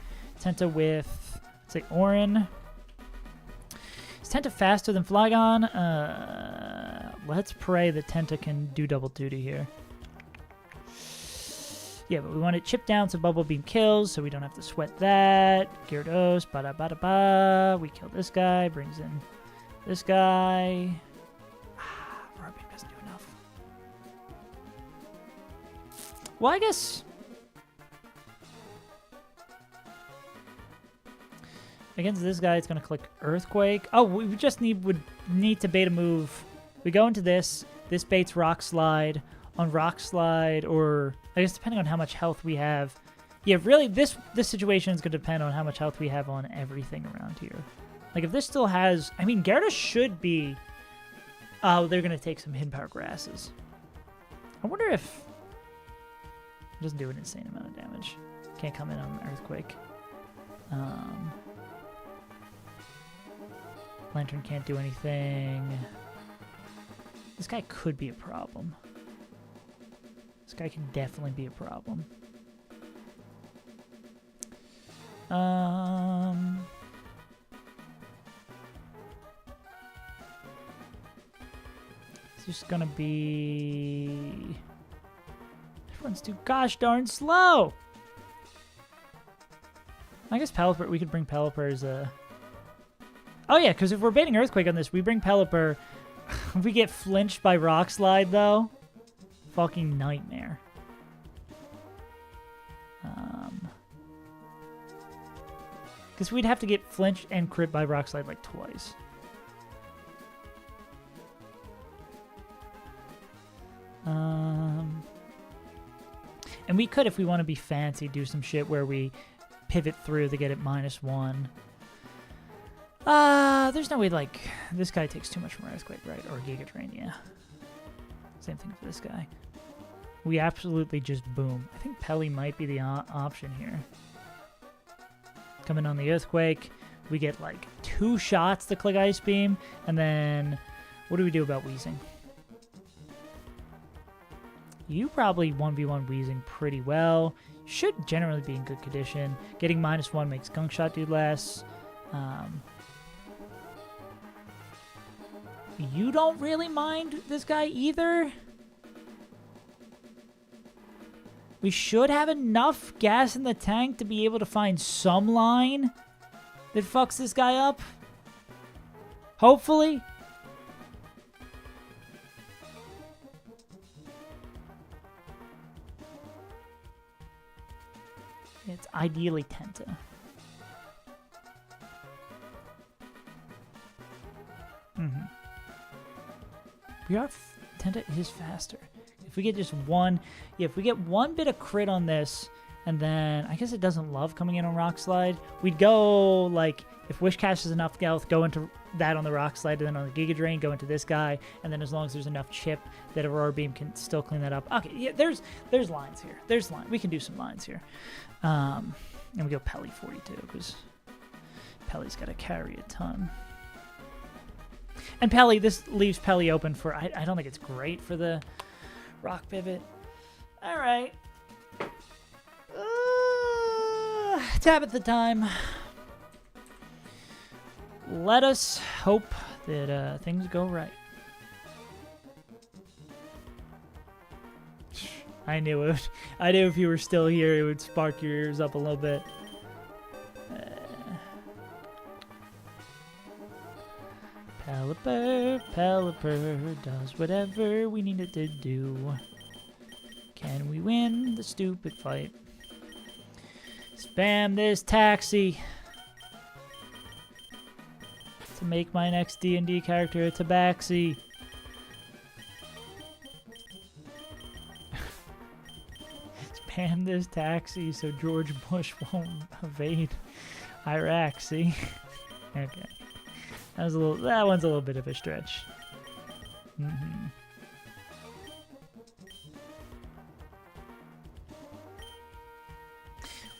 Tenta with, let's say, Orin. Is Tenta faster than Flygon? Let's pray that Tenta can do double duty here. Yeah, but we want it chipped down so Bubble Beam kills, so we don't have to sweat that. Gyarados, ba-da-ba-da-ba. We kill this guy, brings in this guy. Roar Beam doesn't do enough. Well, I guess against this guy, it's going to click Earthquake. Oh, we just would need to bait a move. We go into this. This baits Rock Slide. On Rock Slide, or I guess depending on how much health we have. Yeah, really, this situation is going to depend on how much health we have on everything around here. Like, if this still has... I mean, Gyarados should be... Oh, they're going to take some Hidden Power Grasses. I wonder if... It doesn't do an insane amount of damage. Can't come in on Earthquake. Lantern can't do anything. This guy could be a problem. This guy can definitely be a problem. It's just gonna be... Everyone's too gosh darn slow! I guess Pelipper, we could bring Pelipper as a... Oh yeah, because if we're baiting Earthquake on this, we bring Pelipper. If we get flinched by Rock Slide, though, fucking nightmare. Because we'd have to get flinched and crit by Rock Slide like twice. And we could, if we want to be fancy, do some shit where we pivot through to get it -1. There's no way, like, this guy takes too much from Earthquake, right? Or Giga Drain, yeah. Same thing for this guy. We absolutely just boom. I think Pelly might be the option here. Coming on the Earthquake, we get, like, 2 shots to click Ice Beam, and then what do we do about Weezing? You probably 1v1 Weezing pretty well. Should generally be in good condition. Getting -1 makes Gunk Shot do less. You don't really mind this guy either. We should have enough gas in the tank to be able to find some line that fucks this guy up. Hopefully. It's ideally Tenta. Tenta is faster. If we get just one, yeah, if we get one bit of crit on this, and then I guess it doesn't love coming in on Rock Slide. We'd go like if Wishcash is enough health, go into that on the Rock Slide, and then on the Giga Drain, go into this guy, and then as long as there's enough chip that Aurora Beam can still clean that up. Okay, yeah, there's lines here. There's line. We can do some lines here. And we go Pelly 42 because Pelly's got to carry a ton. And Pelly, this leaves Pelly open for, I don't think it's great for the Rock Pivot. All right. Tabitha time. Let us hope that things go right. I knew it. I knew if you were still here, it would spark your ears up a little bit. Pelipper does whatever we need it to do. Can we win the stupid fight? Spam this taxi to make my next D&D character a tabaxi. Spam this taxi so George Bush won't evade Iraq. See? Okay. That one's a little bit of a stretch.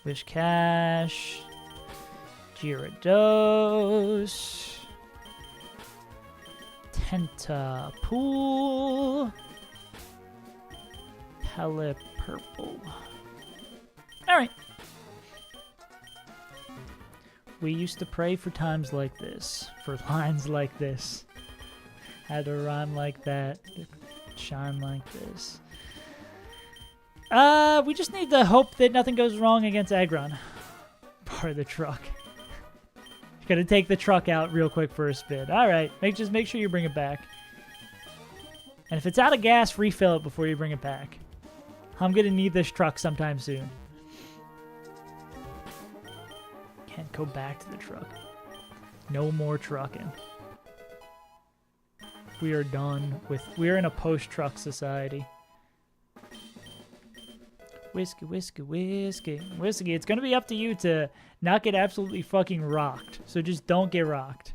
Wishcash, Gyarados, Penta Pool. Pellet Purple. Alright. We used to pray for times like this. For lines like this. Had to rhyme like that. Shine like this. We just need to hope that nothing goes wrong against Aggron. Part of the truck. Gotta take the truck out real quick for a spin. Alright, just make sure you bring it back. And if it's out of gas, refill it before you bring it back. I'm gonna need this truck sometime soon. Can't go back to the truck. No more trucking. We are done with... We're in a post-truck society. Whiskey, whiskey, whiskey. Whiskey, it's gonna be up to you to not get absolutely fucking rocked. So just don't get rocked.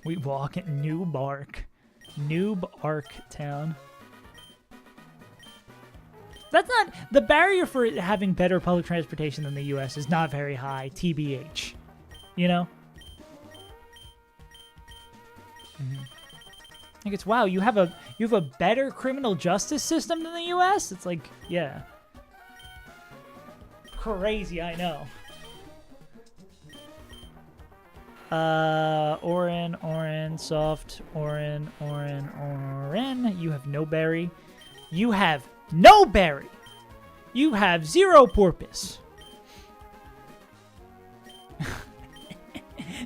We walk in New Bark. Noob Ark Town. That's not... The barrier for having better public transportation than the US is not very high, TBH. You know? Like, it's, wow, you have a better criminal justice system than the US? It's like, yeah. Crazy, I know. Orin, soft, Orin. You have no berry. You have no berry. You have zero porpoise.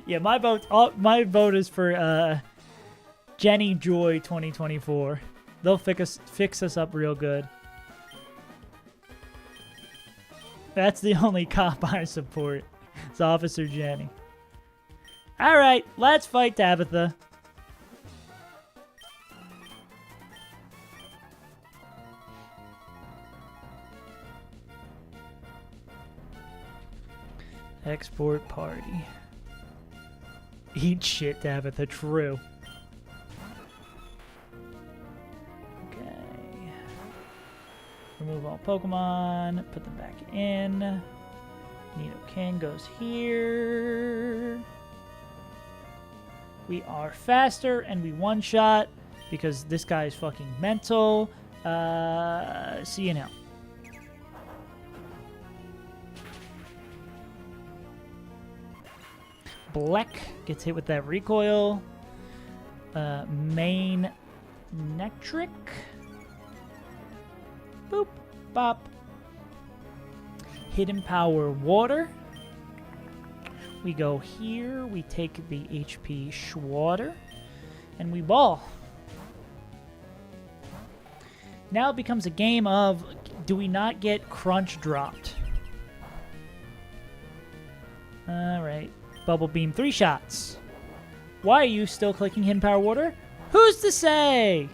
Yeah, my vote is for Jenny Joy 2024. They'll fix us up real good. That's the only cop I support. It's Officer Jenny. Alright, let's fight Tabitha. Export party. Eat shit, Tabitha. True. Okay. Remove all Pokemon. Put them back in. Nidoking goes here. We are faster and we one-shot because this guy is fucking mental. See you now. Black gets hit with that recoil. Main Nectric. Boop. Bop. Hidden Power Water. We go here. We take the HP Schwater. And we ball. Now it becomes a game of, do we not get Crunch dropped? Alright. Bubble Beam, 3 shots. Why are you still clicking Hidden Power Water? Who's to say?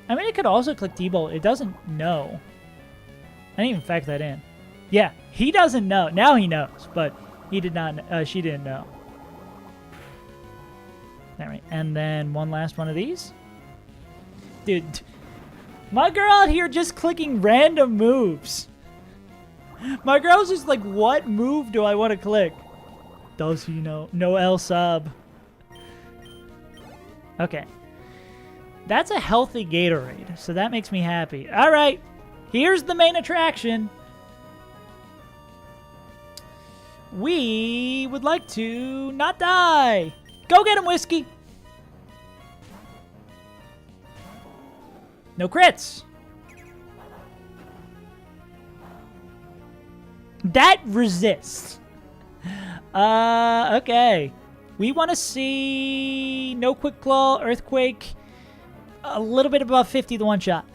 I mean, it could also click D-Bolt. It doesn't know. I didn't even factor that in. Yeah, he doesn't know. Now he knows, but he did not. She didn't know. All right, and then one last one of these. Dude, my girl out here just clicking random moves. My girl's just like, what move do I want to click? Does he know? No L sub. Okay. That's a healthy Gatorade, so that makes me happy. All right, here's the main attraction. We would like to not die. Go get him, Whiskey. No crits. That resists. Okay. We want to see no Quick Claw, Earthquake, a little bit above 50 the one shot.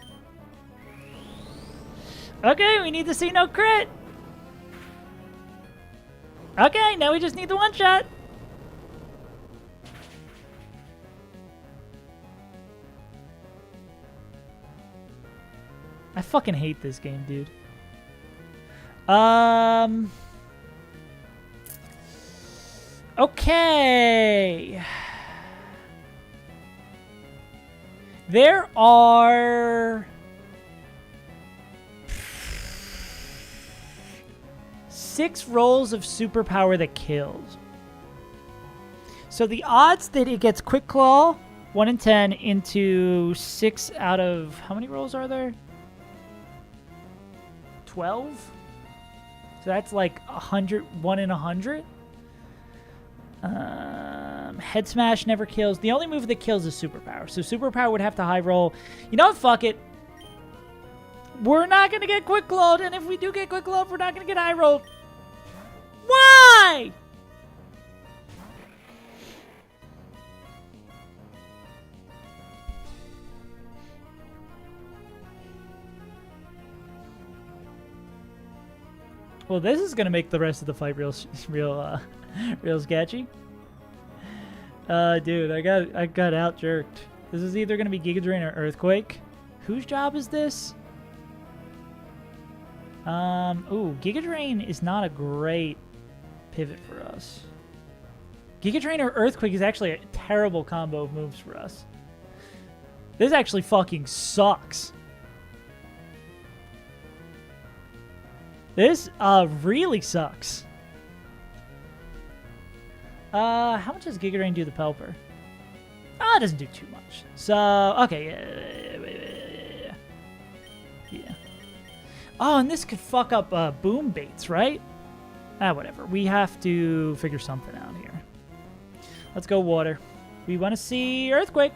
Okay, we need to see no crit. Okay, now we just need the one shot. I fucking hate this game, dude. Okay. There are 6 rolls of superpower that kills. So the odds that it gets Quick Claw, 1 in 10, into 6 out of... How many rolls are there? 12? So that's like 100, 1 in 100? Head Smash never kills. The only move that kills is Superpower. So Superpower would have to high roll. You know what? Fuck it. We're not going to get Quick Clawed, and if we do get Quick Clawed, we're not going to get high rolled. Why? Well, this is going to make the rest of the fight real sketchy. Dude, I got out jerked. This is either going to be Giga Drain or Earthquake. Whose job is this? Ooh, Giga Drain is not a great pivot for us. Giga Drain or Earthquake is actually a terrible combo of moves for us. This actually fucking sucks. This really sucks. How much does Giga Drain do the Pelper? Ah, it doesn't do too much. So, okay, yeah. Oh, and this could fuck up boom baits, right? Ah, whatever. We have to figure something out here. Let's go water. We want to see Earthquake.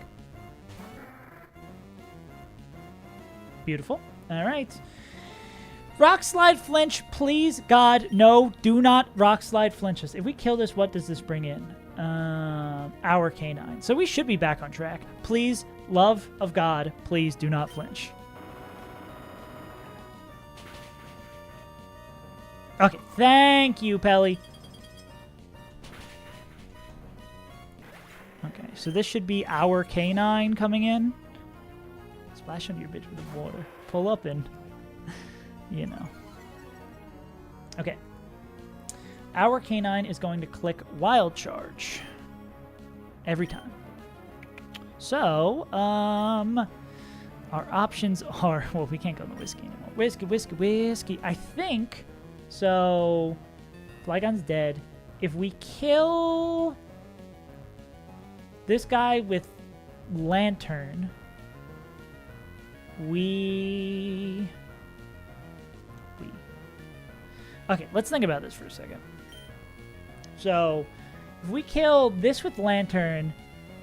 Beautiful. All right. Rock Slide Flinch, please, God, no, do not Rock Slide Flinch us. If we kill this, what does this bring in? Our K9. So we should be back on track. Please, love of God, please do not flinch. Okay, thank you, Pelly. Okay, so this should be our K9 coming in. Splash under your bitch with the water. Pull up and... You know. Okay. Our K9 is going to click Wild Charge every time. So, our options are... Well, we can't go to Whiskey anymore. Whiskey. I think... So, Flygon's dead. If we kill this guy with Lantern, Okay, let's think about this for a second. So, if we kill this with Lantern,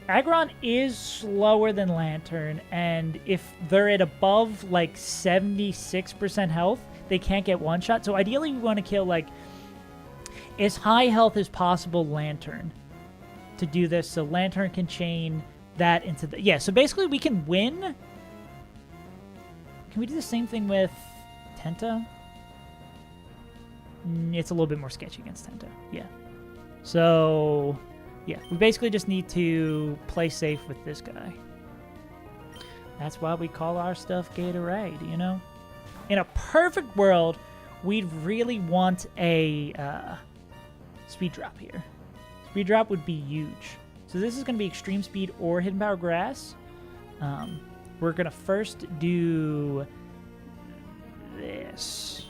Aggron is slower than Lantern, and if they're at above, like, 76% health, they can't get one-shot. So, ideally, we want to kill, like, as high health as possible Lantern to do this, so Lantern can chain that into the... Yeah, so basically, we can win. Can we do the same thing with Tenta? It's a little bit more sketchy against Tenta. Yeah. So, yeah. We basically just need to play safe with this guy. That's why we call our stuff Gatorade, you know? In a perfect world, we'd really want a speed drop here. Speed drop would be huge. So this is going to be Extreme Speed or Hidden Power Grass. We're going to first do this.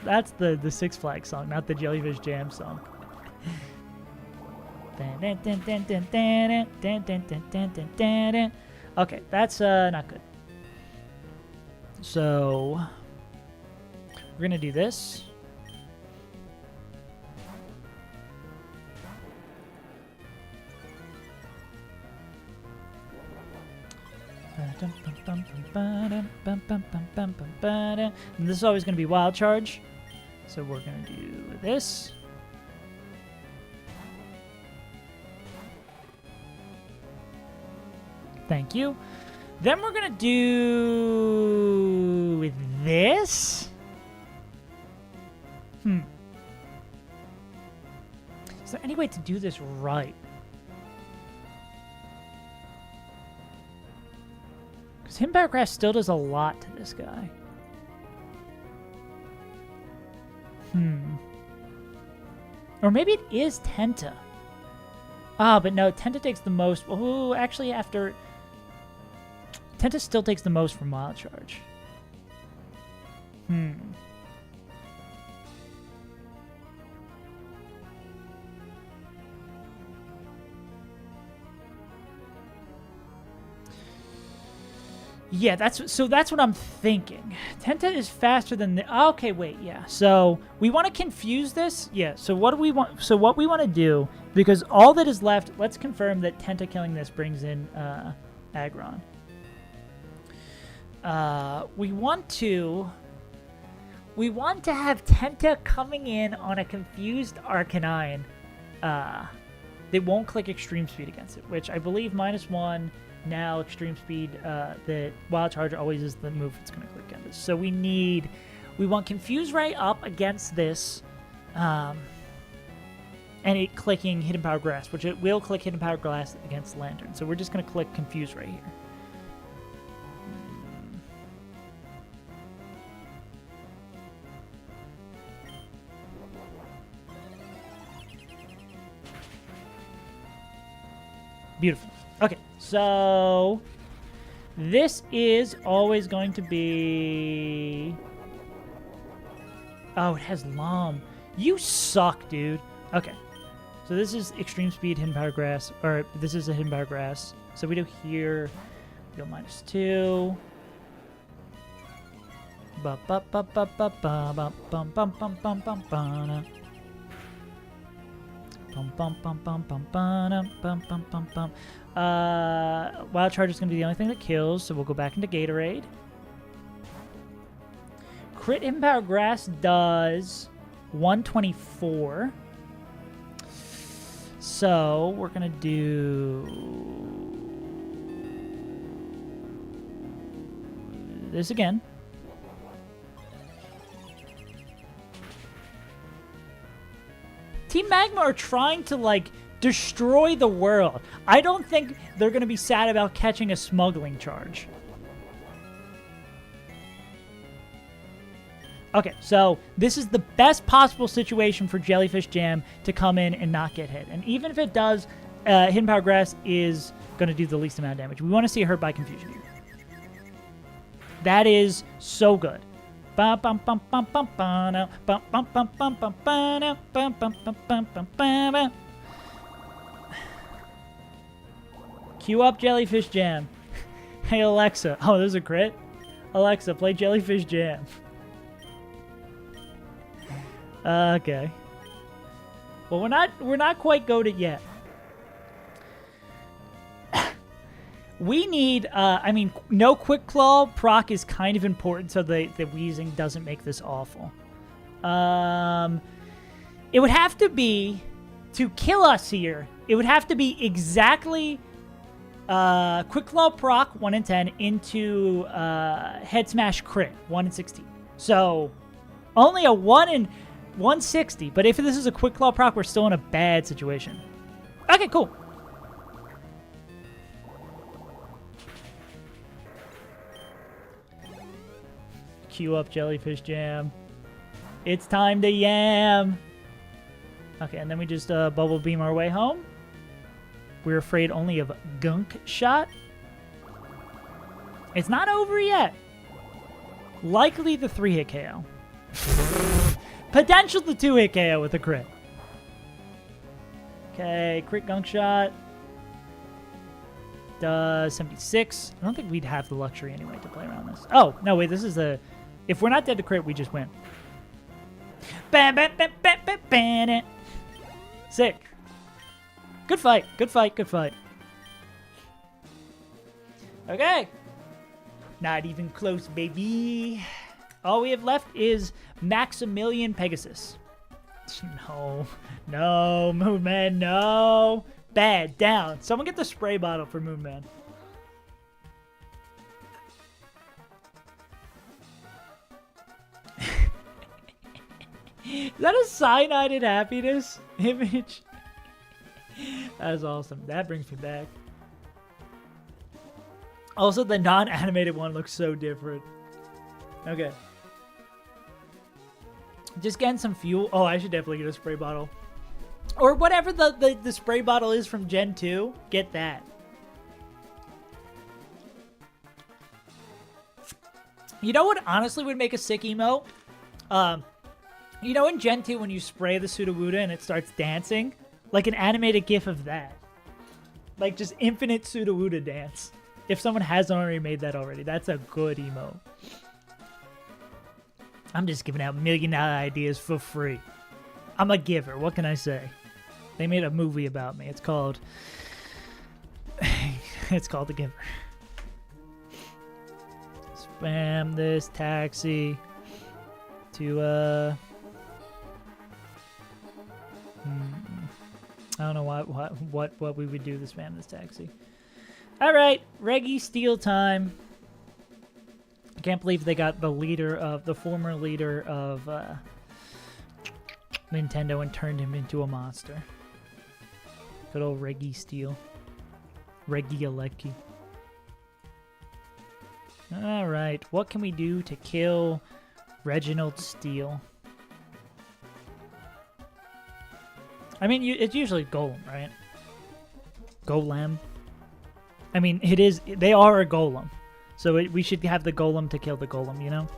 That's the Six Flags song, not the Jellyfish Jam song. Okay, that's not good. So we're gonna do this. And this is always going to be Wild Charge. So we're going to do this. Thank you. Then we're going to do this. Is there any way to do this right? Because Hidden Power Grass still does a lot to this guy. Or maybe it is Tenta. Ah, but no, Tenta takes the most. Oh, actually, after... Tenta still takes the most from Wild Charge. Yeah, that's what I'm thinking. Tenta is faster than the... Okay, wait, yeah. So we want to confuse this? Yeah, so what do we want... So what we want to do, because all that is left, let's confirm that Tenta killing this brings in Aggron. We want to have Tenta coming in on a confused Arcanine. They won't click Extreme Speed against it, which I believe -1... Now Extreme Speed, the Wild Charge always is the move it's going to click against. So we want Confuse Ray up against this, and it clicking Hidden Power Grass, which it will click Hidden Power Grass against Lantern. So we're just going to click Confuse Ray here. Beautiful. Okay, so this is always going to be... Oh, it has Lom. You suck, dude. Okay, so this is Extreme Speed, Hidden Power Grass, or this is a Hidden Power Grass. So we do here, we go -2. Ba ba ba ba ba ba ba bum bum bum bum bum bum. Bum bum bum bum bum bum bum bum bum bum. Wild Charge is going to be the only thing that kills, so we'll go back into Gatorade. Crit Hidden Power Grass does 124. So we're going to do this again. Team Magma are trying to, like, destroy the world. I don't think they're going to be sad about catching a smuggling charge. Okay, so this is the best possible situation for Jellyfish Jam to come in and not get hit. And even if it does, Hidden Power Grass is going to do the least amount of damage. We want to see it hurt by confusion here. That is so good. Cue up Jellyfish Jam. Hey Alexa. Oh, there's a crit. Alexa, play Jellyfish Jam. Okay. Well, we're not quite goated yet. We need, I mean, no Quick Claw proc is kind of important so the wheezing doesn't make this awful. It would have to be, to kill us here, it would have to be exactly Quick Claw proc 1 in 10 into Head Smash crit 1 in 16. So only a 1 in 160, but if this is a Quick Claw proc, we're still in a bad situation. Okay, cool. Cue up Jellyfish Jam. It's time to yam. Okay, and then we just bubble beam our way home. We're afraid only of Gunk Shot. It's not over yet. Likely the 3-hit KO. Potential the 2-hit KO with a crit. Okay, crit Gunk Shot. Does 76. I don't think we'd have the luxury anyway to play around this. Oh, no, wait, this is the... If we're not dead to crit, we just win. Sick. Good fight. Good fight. Good fight. Okay. Not even close, baby. All we have left is Maximilian Pegasus. No. No, Moonman, no. Bad. Down. Someone get the spray bottle for Moonman. Is that a cyanided happiness image? That is awesome. That brings me back. Also, the non-animated one looks so different. Okay. Just getting some fuel. Oh, I should definitely get a spray bottle. Or whatever the spray bottle is from Gen 2. Get that. You know what honestly would make a sick emote? You know in Gen 2 when you spray the Sudowoodo and it starts dancing? Like an animated gif of that. Like just infinite Sudowoodo dance. If someone hasn't already made that already, that's a good emote. I'm just giving out $1 million ideas for free. I'm a giver. What can I say? They made a movie about me. It's called... it's called The Giver. Spam this taxi to, I don't know what we would do to spam this taxi. All right, Reggie Steele time. I can't believe they got the former leader of Nintendo and turned him into a monster. Good old Reggie Steele. Reggie Alecki. All right, what can we do to kill Reginald Steele? I mean, it's usually Golem, right? Golem. I mean, it is. They are a Golem, so we should have the Golem to kill the Golem. You know.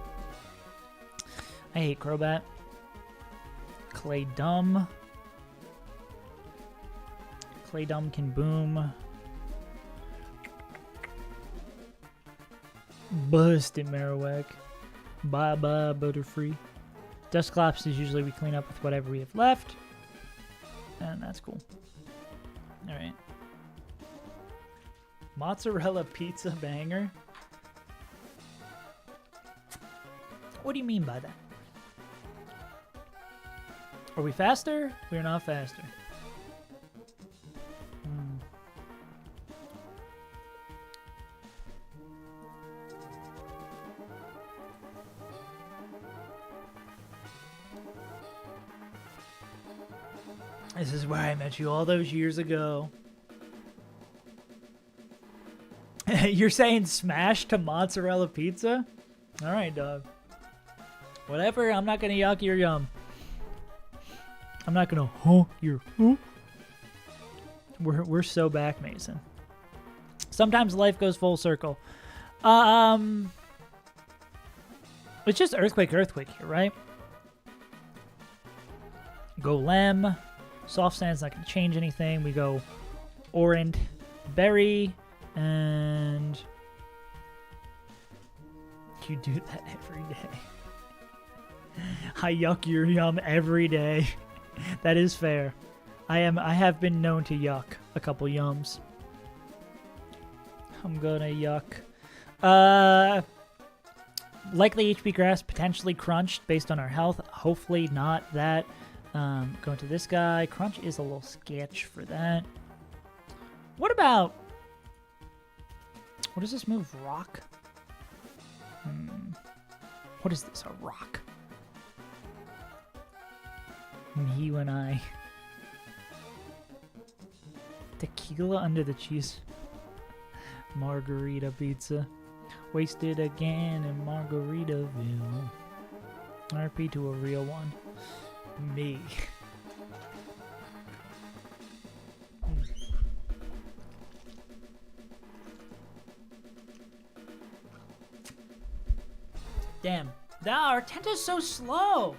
I hate Crobat. Clay Dumb. Clay Dumb can boom. Busted Marowak. Bye-bye, Butterfree. Dusclops is usually we clean up with whatever we have left. And that's cool. Alright. Mozzarella pizza banger? What do you mean by that? Are we faster? We're not faster. This is where I met you all those years ago. You're saying smash to mozzarella pizza? Alright, dog. Whatever, I'm not gonna yuck your yum. I'm not gonna your We're so back, Mason. Sometimes life goes full circle. It's just earthquake here, right? Golem. Soft Sand's not going to change anything. We go Orant, Berry, and you do that every day. I yuck your yum every day. That is fair. I have been known to yuck a couple yums. I'm gonna yuck. Likely HP grass, potentially crunched based on our health. Hopefully not that. Going to this guy. Crunch is a little sketch for that. What about... What does this move? Rock? What is this? A rock? He and I. Tequila under the cheese. Margarita pizza. Wasted again in Margaritaville. RP to a real one. Me. Damn. Our tent is so slow.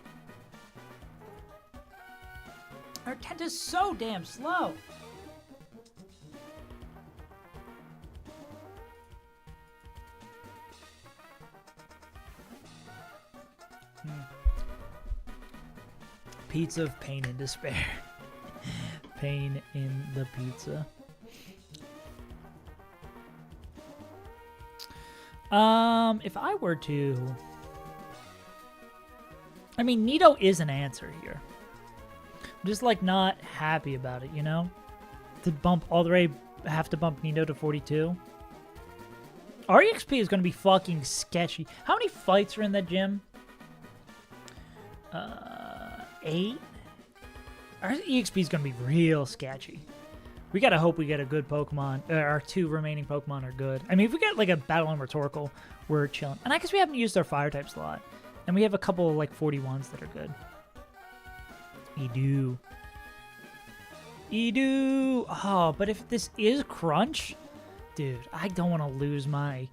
Our tent is so damn slow. Pizza of pain and despair. Pain in the pizza. If I were to... I mean, Nido is an answer here. I'm just, like, not happy about it, you know? To bump all the way, have to bump Nido to 42. REXP is going to be fucking sketchy. How many fights are in that gym? 8? Our EXP is going to be real sketchy. We got to hope we get a good Pokemon. Our 2 remaining Pokemon are good. I mean, if we get like a Battle and Rhetorical, we're chilling. And I guess we haven't used our Fire types a lot. And we have a couple of like 41s that are good. Edu. Oh, but if this is Crunch, dude, I don't want to lose my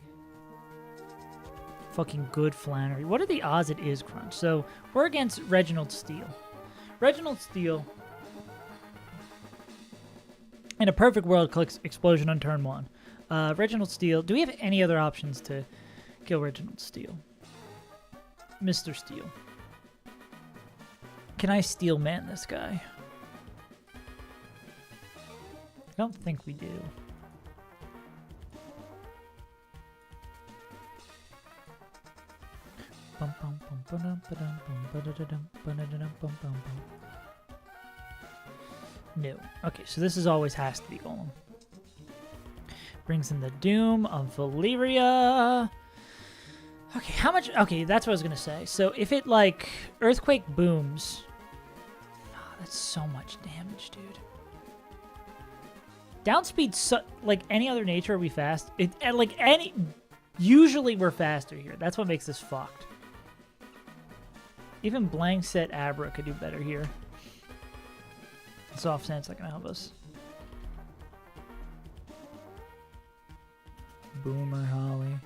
fucking good Flannery. What are the odds it is Crunch? So we're against Reginald Steele. Reginald Steele, in a perfect world, clicks Explosion on turn 1. Reginald Steele. Do we have any other options to kill Reginald Steele? Mr. Steele. Can I Steel Man this guy? I don't think we do. No. Okay, so this always has to be Golem. Brings in the Doom of Valyria. Okay, how much? Okay, that's what I was going to say. So if it, like, Earthquake booms... Oh, that's so much damage, dude. Downspeed, like any other nature, are we fast? Usually we're faster here. That's what makes this fucked. Even blank set Abra could do better here. Soft Sand's not gonna help us. Boomer Holly.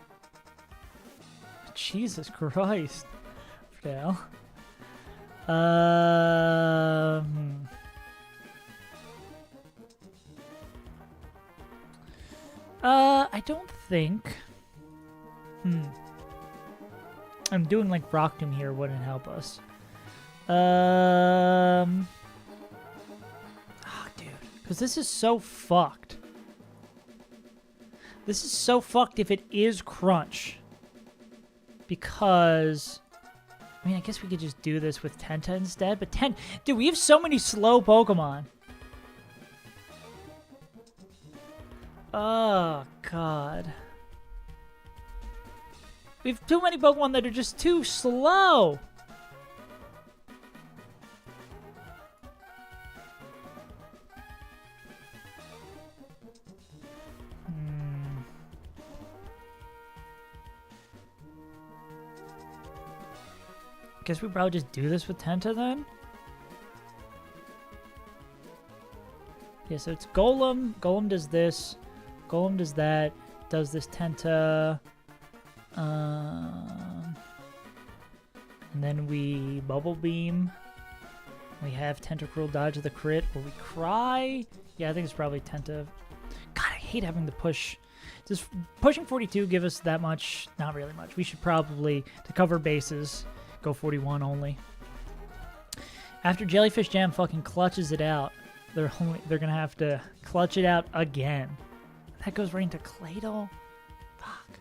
Jesus Christ. What the hell? I don't think. I'm doing like Rock Doom here wouldn't help us. Dude, because this is so fucked. This is so fucked if it is Crunch. Because, I mean, I guess we could just do this with Tenta instead. But dude, we have so many slow Pokemon. Oh, God. We have too many Pokemon that are just too slow. Guess we probably just do this with Tenta then? Yeah, so it's Golem. Golem does this. Golem does that. Does this Tenta. And then we Bubble Beam. We have Tentacruel dodge the crit, or we Cry. Yeah, I think it's probably Tenta. God, I hate having to push. Does pushing 42 give us that much? Not really much. We should probably, to cover bases, go 41 only. After Jellyfish Jam fucking clutches it out, they're gonna have to clutch it out again. That goes right into Claydol. Fuck.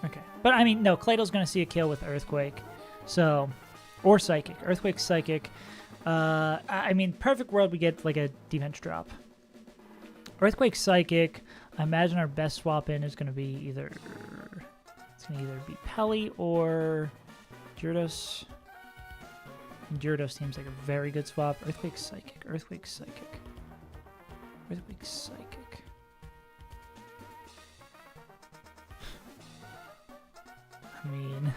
Okay, but I mean, no, Claydol's gonna see a kill with Earthquake, so, or Psychic. Earthquake, Psychic. I mean, perfect world we get like a defense drop. Earthquake, Psychic. I imagine our best swap in is gonna be either. It's going to either be Pelly or Gyarados. And Gyarados seems like a very good swap. Earthquake, Psychic. Earthquake, Psychic. Earthquake, Psychic. I mean...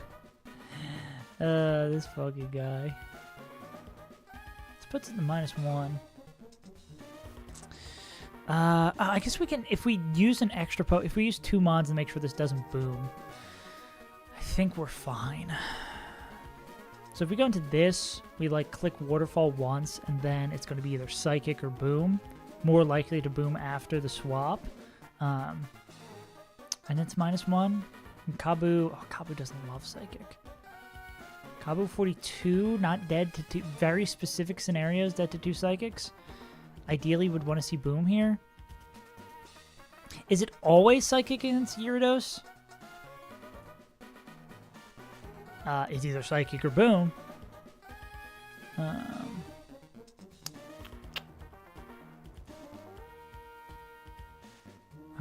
this fucking guy. This puts it to -1. I guess we can... If we use an extra... If we use 2 mods and make sure this doesn't boom... I think we're fine. So if we go into this, we like click Waterfall once, and then it's going to be either Psychic or Boom. More likely to boom after the swap. And it's -1. And Kabu, oh, Kabu doesn't love Psychic. Kabu 42, not dead to 2, very specific scenarios, dead to 2 Psychics. Ideally would want to see Boom here. Is it always Psychic against Gyarados? It's either Psychic or Boom.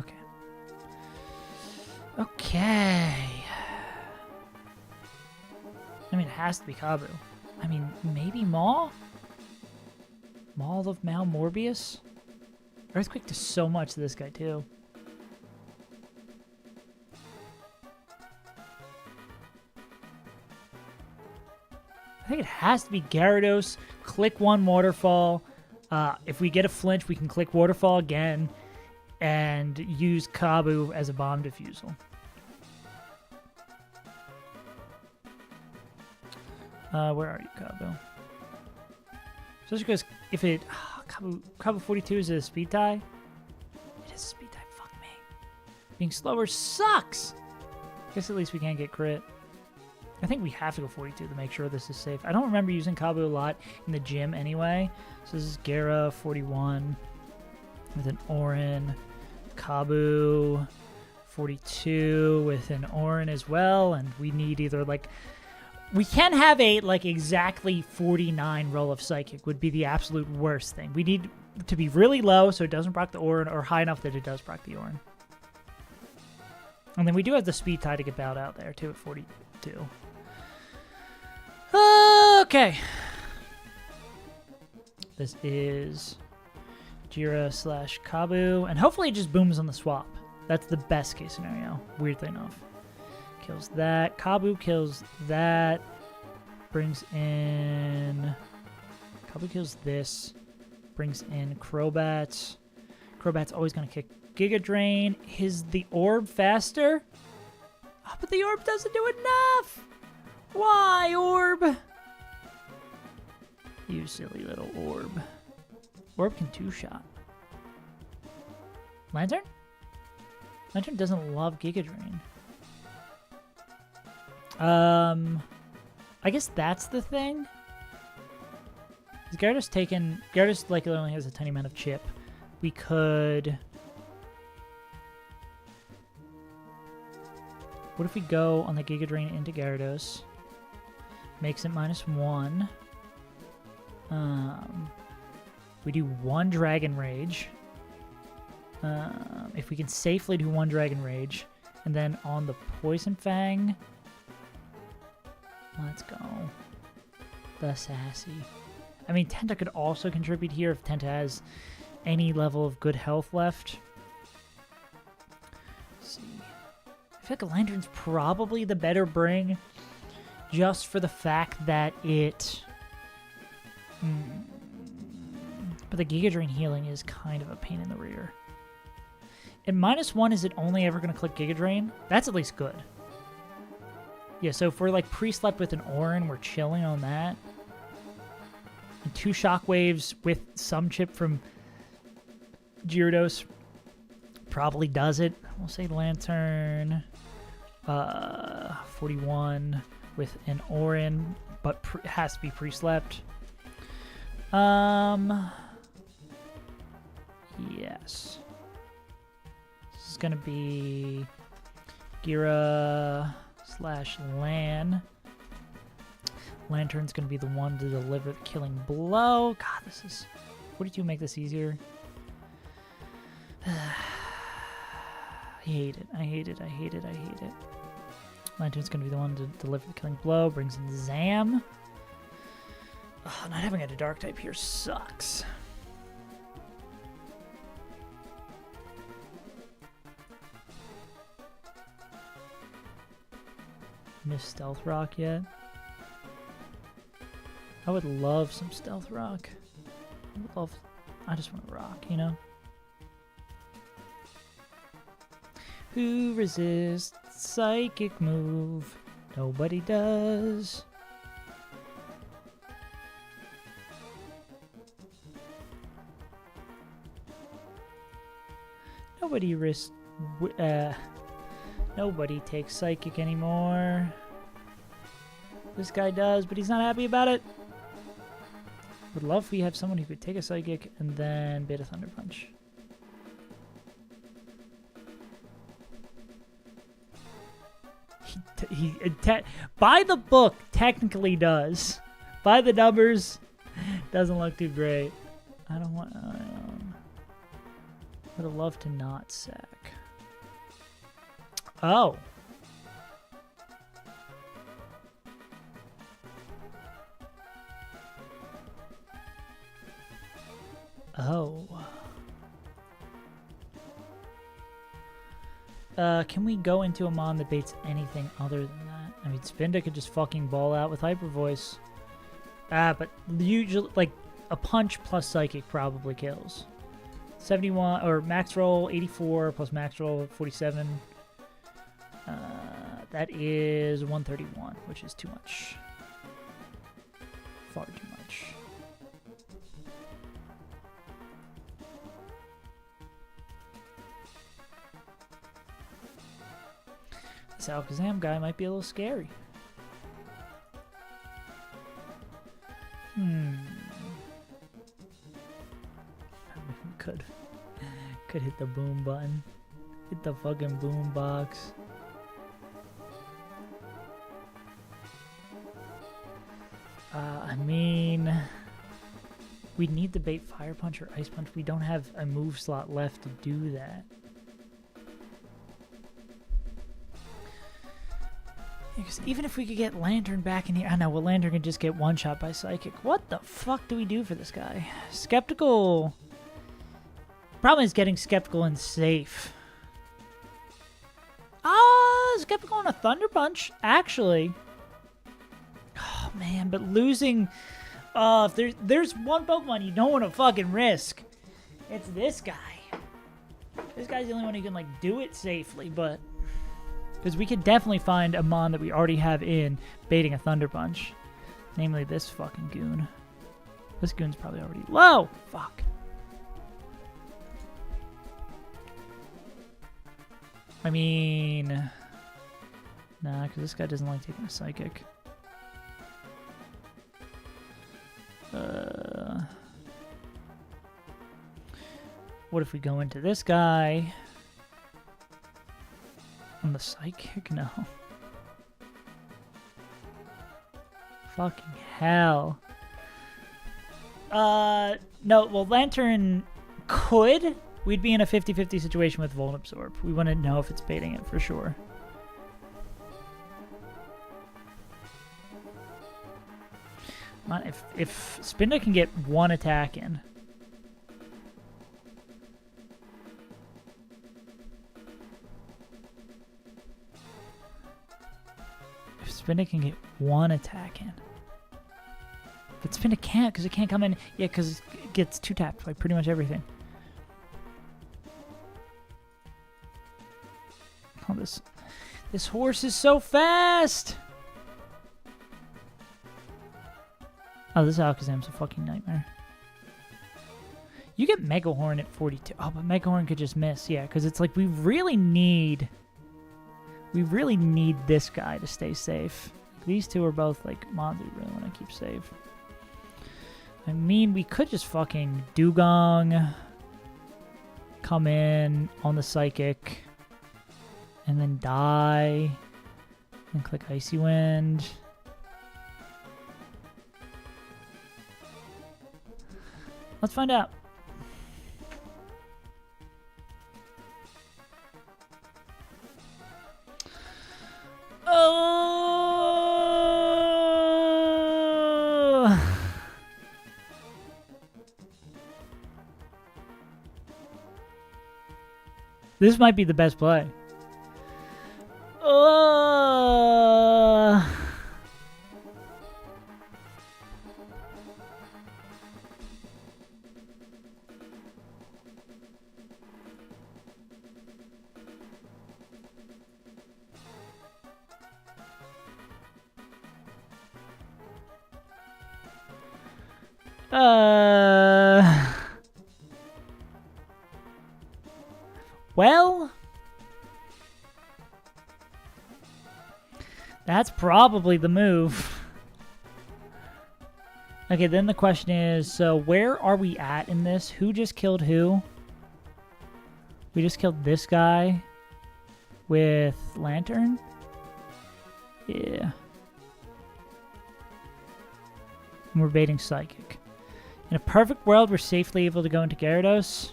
Okay. Okay. I mean, it has to be Kabu. I mean, maybe Maw? Maul of Mal Morbius? Earthquake does so much to this guy, too. I think it has to be Gyarados. Click 1 Waterfall. If we get a flinch, we can click Waterfall again. and use Kabu as a bomb defusal. Where are you, Kabu? Especially because if it... Kabu 42 is a speed tie? It is a speed tie. Fuck me. Being slower sucks! Guess at least we can't get crit. I think we have to go 42 to make sure this is safe. I don't remember using Kabu a lot in the gym anyway. So this is Gara 41 with an Orin. Kabu 42 with an Orin as well. And we need either like... We can have a like exactly 49 roll of Psychic would be the absolute worst thing. We need to be really low so it doesn't proc the Orin, or high enough that it does proc the Orin. And then we do have the speed tie to get bowed out there too at 42. Okay. This is Jira / Kabu. And hopefully it just booms on the swap. That's the best case scenario, weirdly enough. Kills that. Kabu kills that. Brings in... Kabu kills this. Brings in Crobat. Crobat's always going to kick Giga Drain. Is the orb faster? Oh, but the orb doesn't do enough! Why, orb? You silly little orb. Orb can two-shot. Lantern? Lantern doesn't love Giga Drain. I guess that's the thing. Gyarados like only has a tiny amount of chip. We could... What if we go on the Giga Drain into Gyarados? Makes it -1. We do 1 Dragon Rage. If we can safely do 1 Dragon Rage. And then on the Poison Fang... Let's go. The Sassy. I mean, Tenta could also contribute here if Tenta has any level of good health left. Let's see. I feel like a Lantern's probably the better bring, just for the fact that it... But the Giga Drain healing is kind of a pain in the rear. At -1, is it only ever going to click Giga Drain? That's at least good. Yeah, so if we're like pre-slept with an Orin, we're chilling on that. And 2 Shockwaves with some chip from Gyarados probably does it. We'll say Lantern 41 with an Orin, but has to be pre-slept. Yes. This is going to be Gira... /Lan. Lantern's going to be the one to deliver the killing blow. God, this is... 42 make this easier. I hate it. I hate it. I hate it. I hate it. Lantern's going to be the one to deliver the killing blow. Brings in Zam. Oh, not having a dark type here sucks. Miss Stealth Rock yet? I would love some Stealth Rock. I just want to rock, you know? Who resists psychic move? Nobody does. Nobody risks... Nobody takes Psychic anymore. This guy does, but he's not happy about it. Would love if we have someone who could take a Psychic and then bait a Thunder Punch. By the book, technically does. By the numbers, doesn't look too great. I don't want... would have loved to not sack. Oh. Oh. Can we go into a mon that baits anything other than that? I mean, Spinda could just fucking ball out with Hyper Voice. But usually, like, a punch plus Psychic probably kills. 71, or max roll 84 plus max roll 47. That is 131, which is too much. Far too much. This Alakazam guy might be a little scary. Could hit the boom button. Hit the fucking boom box. I mean, we need to bait Fire Punch or Ice Punch. We don't have a move slot left to do that. Because even if we could get Lantern back in here, I know, well, Lantern can just get one shot by Psychic. What the fuck do we do for this guy? Skeptical. Problem is getting Skeptical and safe. Skeptical on a Thunder Punch, actually. Oh, man, but losing... if there's one Pokemon you don't want to fucking risk, it's this guy. This guy's the only one who can, like, do it safely, but... Because we could definitely find a Mon that we already have in baiting a Thunder Punch. Namely this fucking goon. This goon's probably already low. Fuck. I mean... Nah, because this guy doesn't like taking a Psychic. What if we go into this guy? On the Psychic? No. Fucking hell. No, well, Lantern could. We'd be in a 50-50 situation with Volt Absorb. We want to know if it's baiting it for sure. If Spinda can get one attack in. If Spinda can get one attack in. But Spinda can't, because it can't come in. Yeah, because it gets two-tapped by pretty much everything. Oh, this horse is so fast! Oh, this Alakazam's a fucking nightmare. You get Mega Horn at 42. Oh, but Mega Horn could just miss. Yeah, because it's like we really need this guy to stay safe. These two are both like mons we really want to keep safe. I mean, we could just fucking Dugong, come in on the Psychic, and then die, and click Icy Wind. Let's find out. Oh! This might be the best play. Oh! Well, that's probably the move. Okay, then the question is, so where are we at in this? Who just killed who? We just killed this guy with Lantern? Yeah. And we're baiting Psychic. In a perfect world, we're safely able to go into Gyarados.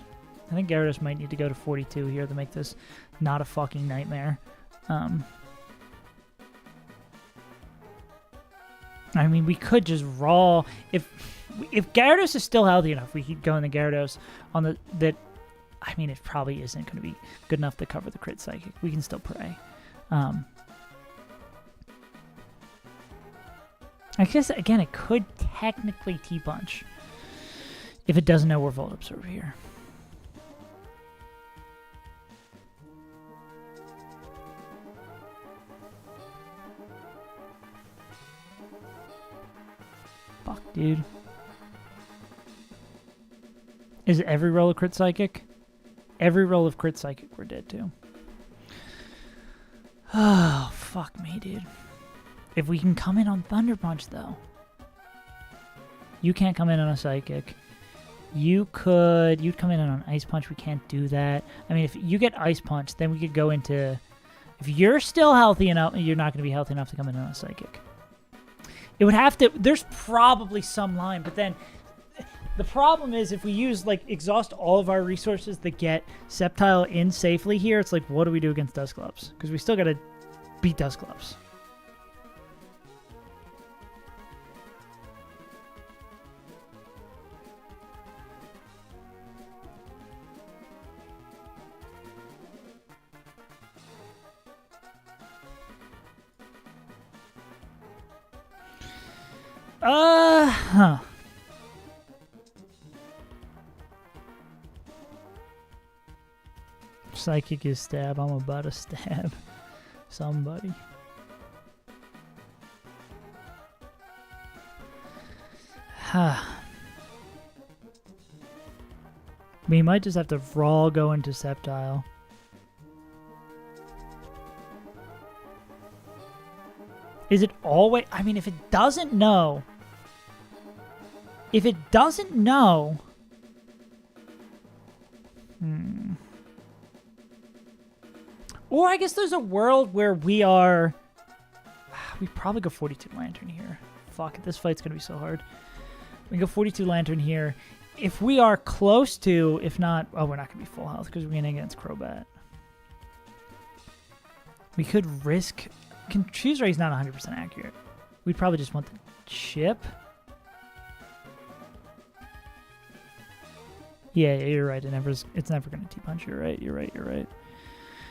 I think Gyarados might need to go to 42 here to make this not a fucking nightmare. I mean, we could just raw... If Gyarados is still healthy enough, we could go in the Gyarados on the... I mean, it probably isn't going to be good enough to cover the crit Psychic. We can still pray. I guess, again, it could technically T-Punch if it doesn't know we're Volt Absorb here. Fuck, dude. Is every roll of crit psychic? Every roll of crit psychic, we're dead too. Oh, fuck me, dude. If we can come in on Thunder Punch, though. You can't come in on a psychic. You'd come in on Ice Punch. We can't do that. I mean, if you get Ice Punch, then we could go into... If you're still healthy enough, you're not going to be healthy enough to come in on a psychic. It would have to... There's probably some line, but then... The problem is if we use, like, exhaust all of our resources that get Sceptile in safely here, it's like, what do we do against Dusclops? Because we still got to beat Dusclops. Huh. Psychic is stab. I'm about to stab somebody. We might just have to raw go into Sceptile. Is it always... I mean, if it doesn't know... If it doesn't know... Or I guess there's a world where we are... We probably go 42 Lantern here. Fuck it, this fight's going to be so hard. We go 42 Lantern here. If we are close to, if not... Oh, we're not going to be full health because we're going against Crobat. We could risk... Choose Ray's not 100% accurate. We'd probably just want the chip. Yeah, you're right. It's never going to T-Punch. You're right.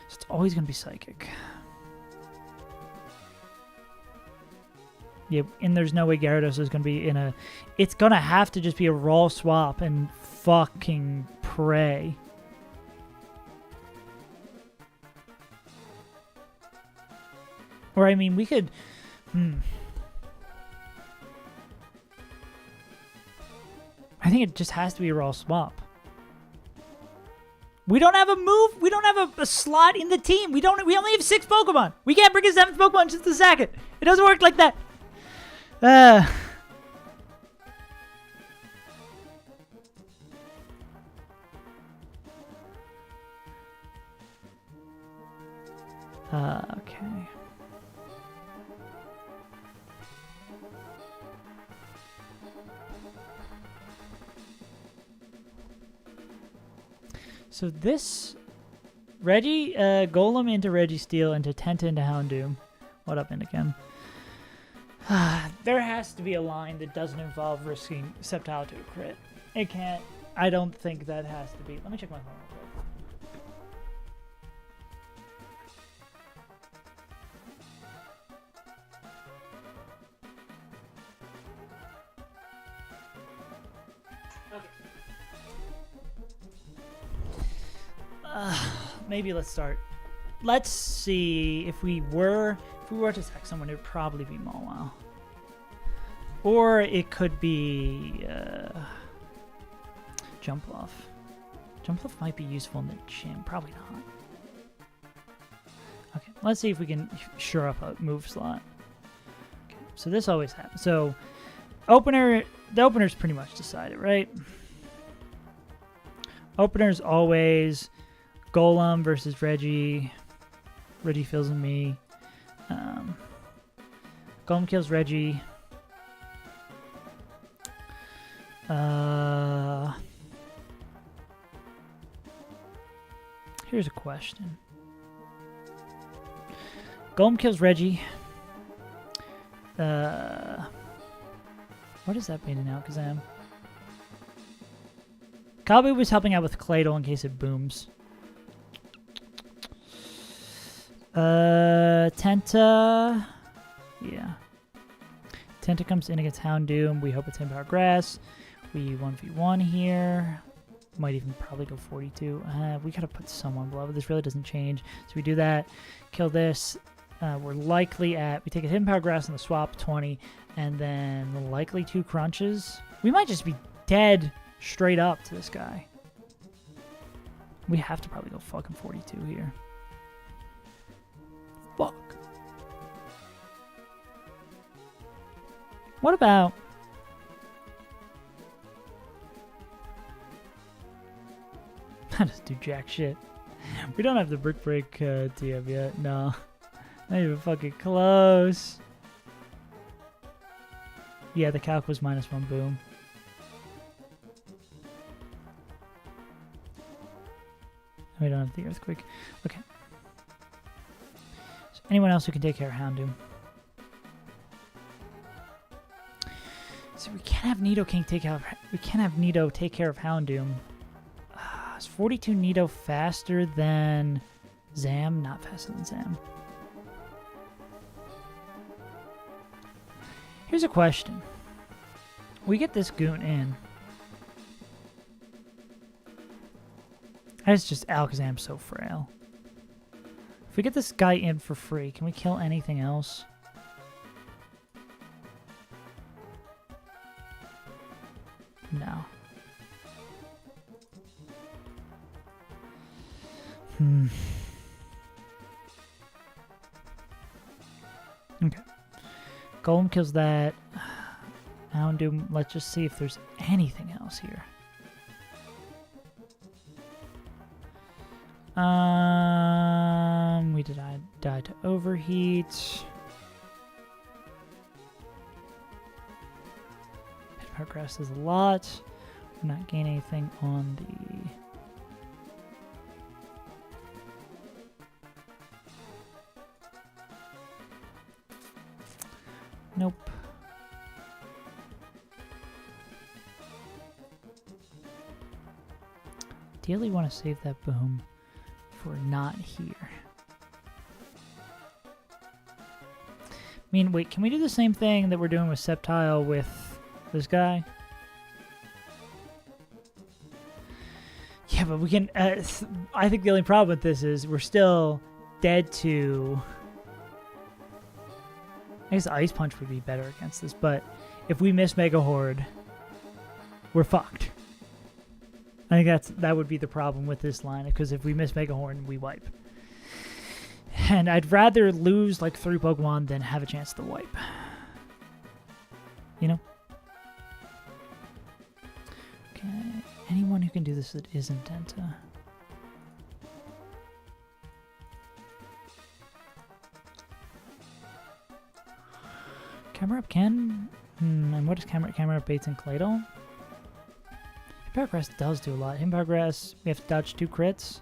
So it's always going to be Psychic. Yeah, and there's no way Gyarados is going to be in a... It's going to have to just be a raw swap and fucking pray. Or, I mean, we could... I think it just has to be a raw swap. We don't have a move. We don't have a slot in the team. We only have 6 Pokemon. We can't bring a 7th Pokemon just to sack it. It doesn't work like that. Okay. So this Reggie, Golem into Registeel, into Tenta into Houndoom. What up, Indicam? There has to be a line that doesn't involve risking Sceptile to a crit. It can't. I don't think that has to be. Let me check my phone real quick. Maybe let's start. Let's see if we were to sack someone, it would probably be Mawile. Or it could be Jumpluff. Jumpluff might be useful in the gym. Probably not. Okay, let's see if we can shore up a move slot. Okay, so this always happens. So the opener's pretty much decided, right? Opener's always Golem versus Reggie. Reggie fills in me. Golem kills Reggie. Here's a question. Golem kills Reggie. What is that meaning now? Kazam. Kabu was helping out with Claydol in case it booms. Tenta. Yeah. Tenta comes in against Houndoom. We hope it's Power Grass. We 1v1 here. Might even probably go 42. We gotta put someone below, but this really doesn't change. So we do that. Kill this. we're likely at, we take a hidden power grass on the swap, 20, and then likely 2 crunches. We might just be dead straight up to this guy. We have to probably go fucking 42 here. Fuck. What about... I just do jack shit. We don't have the brick break TM yet. No. Not even fucking close. Yeah, the calc was -1 boom. We don't have the earthquake. Okay. So anyone else who can take care of Houndoom? So we can't have Nido King take care of. We can't have Nido take care of Houndoom. Is 42 Nido faster than Zam? Not faster than Zam. Here's a question. We get this goon in. It's just Alakazam's so frail. If we get this guy in for free, can we kill anything else? No. Okay. Golem kills that. Houndoom, let's just see if there's anything else here. We did die to overheat. Progress is a lot. We're not gaining anything on the... Nope. Ideally want to save that boom if we're not here. I mean, wait, can we do the same thing that we're doing with Sceptile with this guy? Yeah, but we can... I think the only problem with this is we're still dead to... I guess Ice Punch would be better against this, but if we miss Mega Horde, we're fucked. I think that would be the problem with this line, because if we miss Mega Horde, we wipe. And I'd rather lose like 3 Pokemon than have a chance to wipe. You know? Okay. Anyone who can do this that isn't Denta. Camera Up can? And what is Camera Up baits and Claydol? Power Grass does do a lot. Power Grass, we have to dodge 2 crits.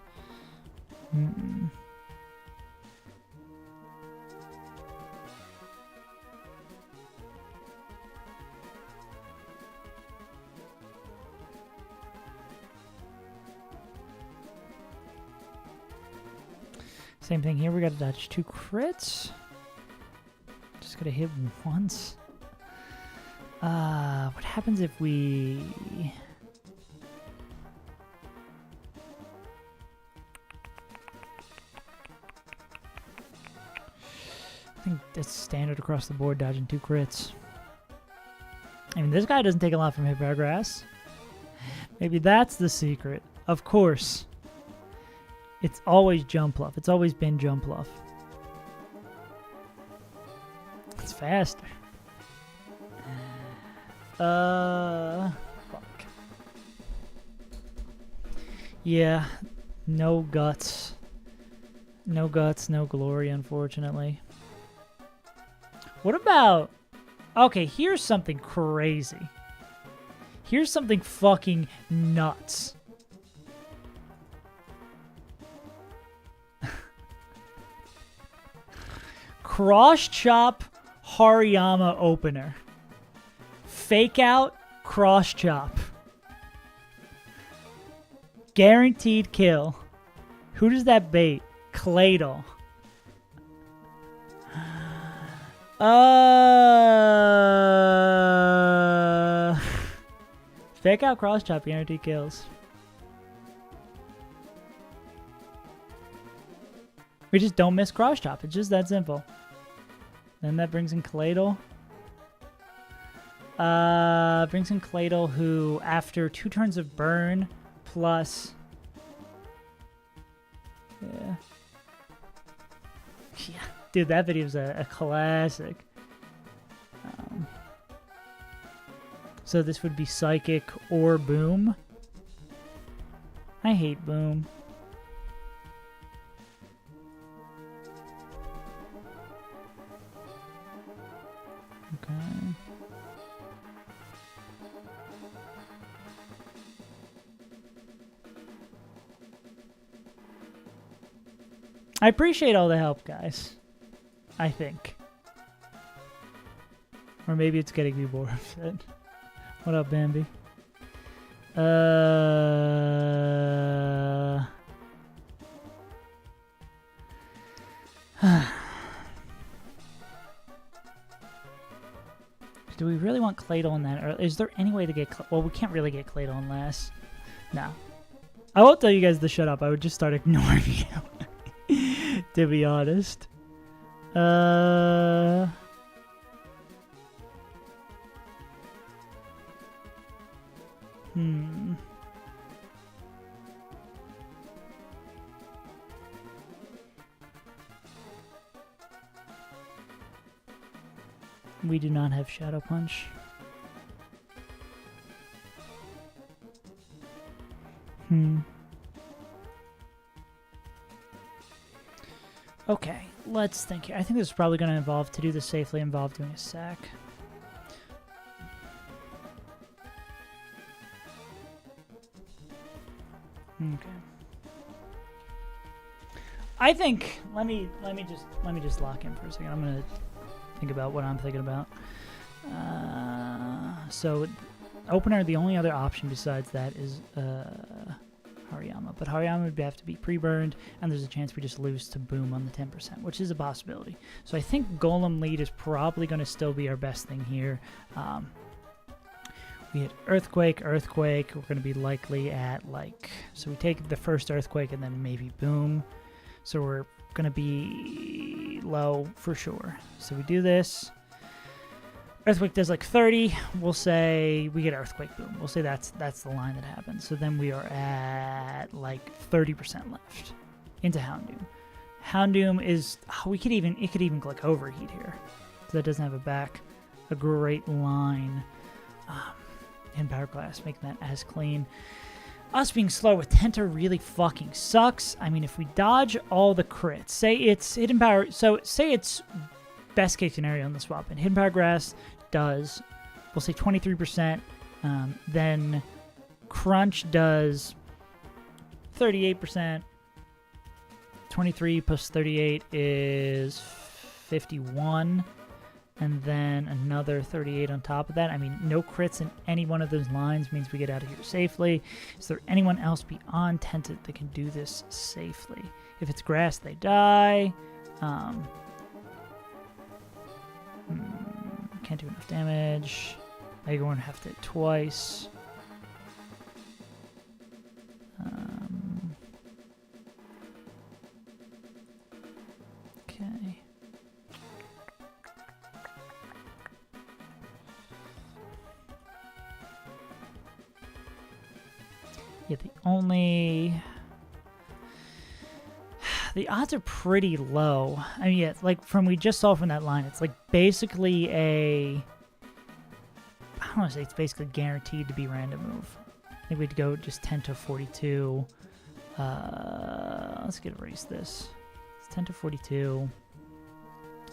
Same thing here, we gotta dodge 2 crits. Just gotta hit once. What happens if we... I think that's standard across the board, dodging 2 crits. I mean, this guy doesn't take a lot from Power Grass. Maybe that's the secret. Of course. It's always Jumpluff. It's always been Jumpluff. It's faster. Fuck. Yeah, no guts. No guts, no glory, unfortunately. What about... Okay, here's something crazy. Here's something fucking nuts. Cross Chop Hariyama opener. Fake out Cross Chop. Guaranteed kill. Who does that bait? Claydol. Fake out Cross Chop, guaranteed kills. We just don't miss cross chop. It's just that simple. Then that brings in Cladle. Brings in Cladle, who after 2 turns of burn plus... Yeah. Yeah. Dude, that video is a classic. So this would be Psychic or Boom. I hate Boom. Okay. I appreciate all the help, guys. I think. Or maybe it's getting me bored of it. What up, Bambi? Do we really want Cladle in that? Or is there any way to get... Well, we can't really get Cladle unless... No. I won't tell you guys to shut up. I would just start ignoring you. To be honest. We do not have Shadow Punch. Okay, let's think here. I think this is probably going to involve, to do this safely, involve doing a sack. Okay. I think let me just lock in for a second. I'm gonna think about what I'm thinking about. So opener, the only other option besides that is Hariyama, but Hariyama would have to be pre-burned, and there's a chance we just lose to Boom on the 10%, which is a possibility. So I think Golem lead is probably going to still be our best thing here. We hit Earthquake. We're going to be likely at, like... So we take the first Earthquake and then maybe Boom. So we're going to be low for sure. So we do this. Earthquake does like 30. We'll say we get Earthquake, Boom. We'll say that's the line that happens. So then we are at like 30% left into Houndoom. Houndoom is... Oh, it could even like overheat here. So that doesn't have a great line. In Power Glass, making that as clean. Us being slow with Tenta really fucking sucks. I mean, if we dodge all the crits, say it's Hidden Power, so say it's best case scenario on the swap, and Hidden Power Grass does, we'll say 23%, then Crunch does 38%, 23 plus 38 is 51, and then another 38 on top of that. I mean, no crits in any one of those lines means we get out of here safely. Is there anyone else beyond Tenta that can do this safely? If it's grass, they die. Can't do enough damage. Megahorn have to hit twice. Okay. Yeah, the odds are pretty low. I mean, yeah, like from we just saw from that line, it's like basically I don't want to say it's basically guaranteed to be random move. I think we'd go just 10 to 42. Let's erase this. It's 10 to 42.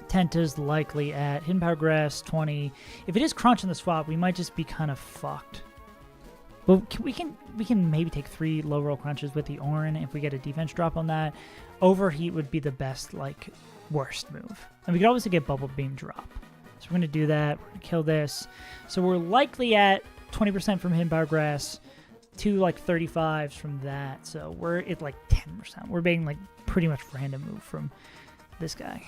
Tenta's likely at Hidden Power Grass 20. If it is Crunch in the swap, we might just be kind of fucked. But we can maybe take 3 low roll crunches with the Orin if we get a defense drop on that. Overheat would be the best, like, worst move. And we could obviously get Bubble Beam drop. So we're going to do that. We're going to kill this. So we're likely at 20% from Hidden Power Grass to, like, 35s from that. So we're at, like, 10%. We're being, like, pretty much random move from this guy.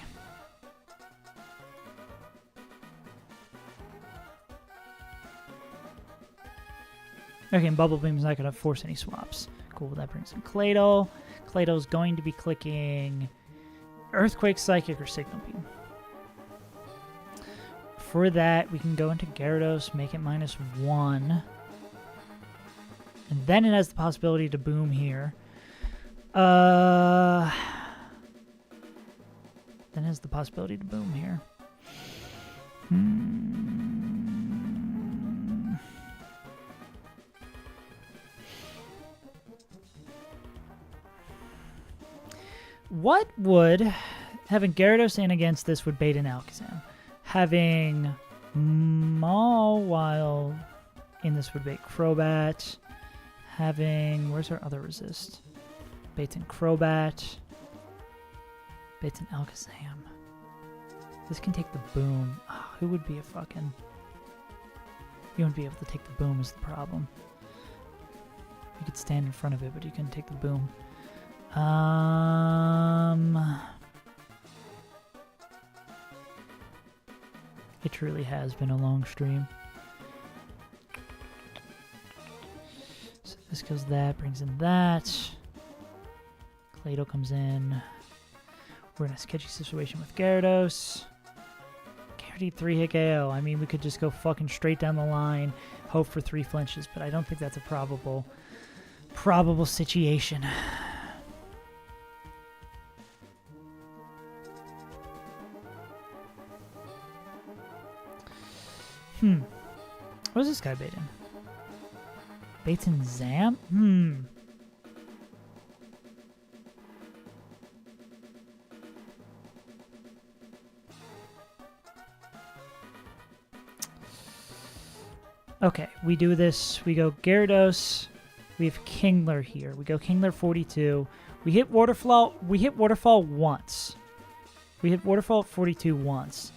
Okay, and Bubble Beam's not going to force any swaps. Cool, that brings in Cladle. Cladle's going to be clicking Earthquake, Psychic, or Signal Beam. For that, we can go into Gyarados, make it -1. And then it has the possibility to boom here. Then it has the possibility to boom here. What would having Gyarados in against this would bait an Alakazam? Having Mawile in this would bait Crobat. Having... Where's our other resist? Baits in Crobat. Baits in Alakazam. This can take the boom. Oh, who would be a fucking... You wouldn't be able to take the boom is the problem. You could stand in front of it, but you couldn't take the boom. It truly has been a long stream. So this goes that, brings in that. Clado comes in. We're in a sketchy situation with Gyarados. Guaranteed 3-hit KO. I mean, we could just go fucking straight down the line, hope for 3 flinches, but I don't think that's a probable situation. What is this guy baiting? Baiting Zam? Okay, we do this. We go Gyarados. We have Kingler here. We go Kingler 42. We hit Waterfall. We hit Waterfall once. We hit Waterfall at 42 once.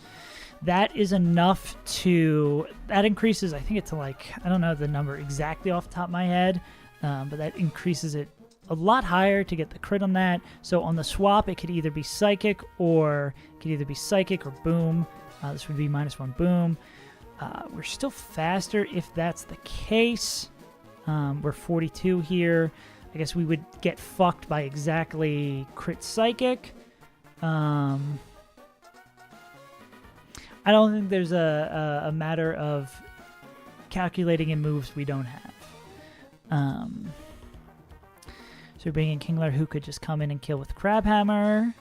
That is enough to... That increases, I think it's to like... I don't know the number exactly off the top of my head, but that increases it a lot higher to get the crit on that. So on the swap, it could either be Psychic or Boom. This would be -1 Boom. We're still faster if that's the case. We're 42 here. I guess we would get fucked by exactly crit Psychic. I don't think there's a matter of calculating in moves we don't have. So we're bringing Kingler, who could just come in and kill with Crabhammer.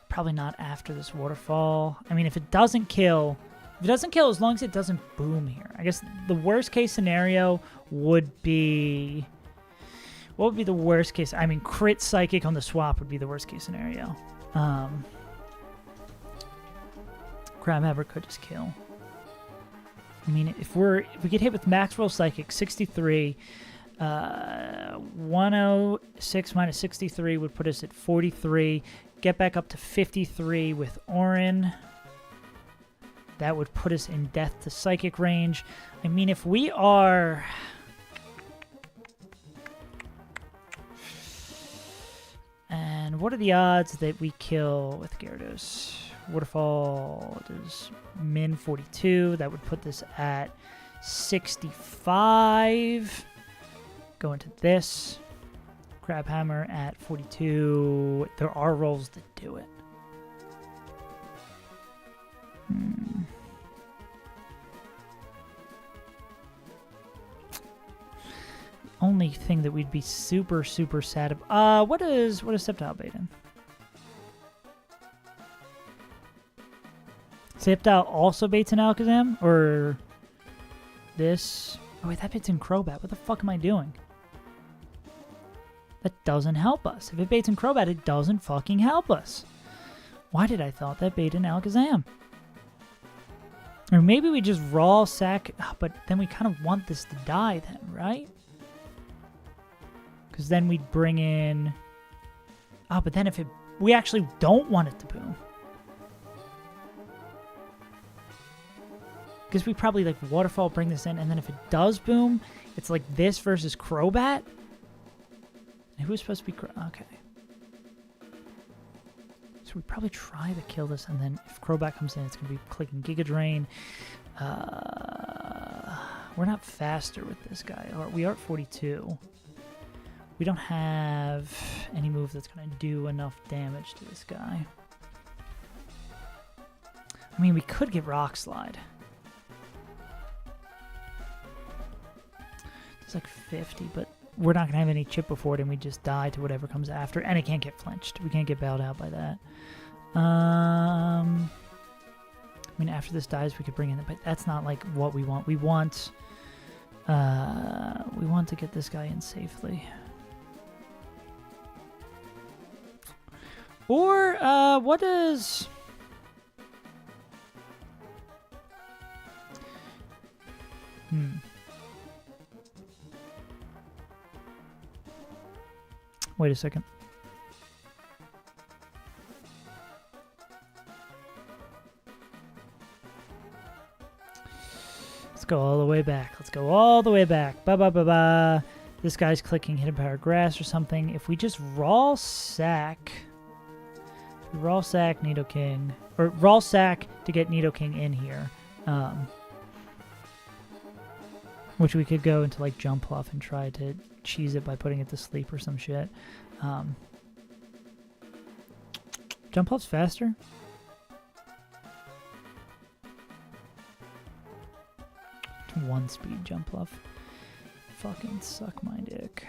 Probably not after this Waterfall. I mean, if it doesn't kill, as long as it doesn't boom here. I guess the worst case scenario would be... What would be the worst case? I mean, crit Psychic on the swap would be the worst case scenario. Crabhammer could just kill. I mean, if we get hit with Maxwell Psychic, 63, 106 minus 63 would put us at 43. Get back up to 53 with Orin. That would put us in death to Psychic range. I mean, if we are... And what are the odds that we kill with Gyarados? Waterfall is min 42. That would put this at 65. Go into this. Crabhammer at 42. There are rolls that do it. Only thing that we'd be super sad about. What is Sceptile baiting? Sceptile also baits an Alakazam? Or this? Oh wait, that baits in Crobat. What the fuck am I doing? That doesn't help us. If it baits in Crobat, it doesn't fucking help us. Why did I thought that bait in Alakazam? Or maybe we just raw sack, but then we kind of want this to die then, right? Because then we'd bring in... Oh, but then if we actually don't want it to boom. Because we probably like Waterfall, bring this in, and then if it does boom, it's like this versus Crobat. And who's supposed to be okay. So we probably try to kill this, and then if Crobat comes in, it's going to be clicking Giga Drain. We're not faster with this guy. We are at 42. We don't have any move that's going to do enough damage to this guy. I mean, we could get Rock Slide. It's like 50, but we're not going to have any chip before it, and we just die to whatever comes after. And it can't get flinched. We can't get bailed out by that. I mean, after this dies, we could bring in it, but that's not like what we want. We want to get this guy in safely. Or what is? Wait a second. Let's go all the way back. Let's go all the way back. Ba ba ba ba. This guy's clicking Hidden Power Grass or something. If we just raw sack Nidoking, or raw sack to get Nidoking in here, which we could go into like Jump Bluff and try to cheese it by putting it to sleep or some shit. Jump Bluff's faster. One speed Jump Bluff. Fucking suck my dick.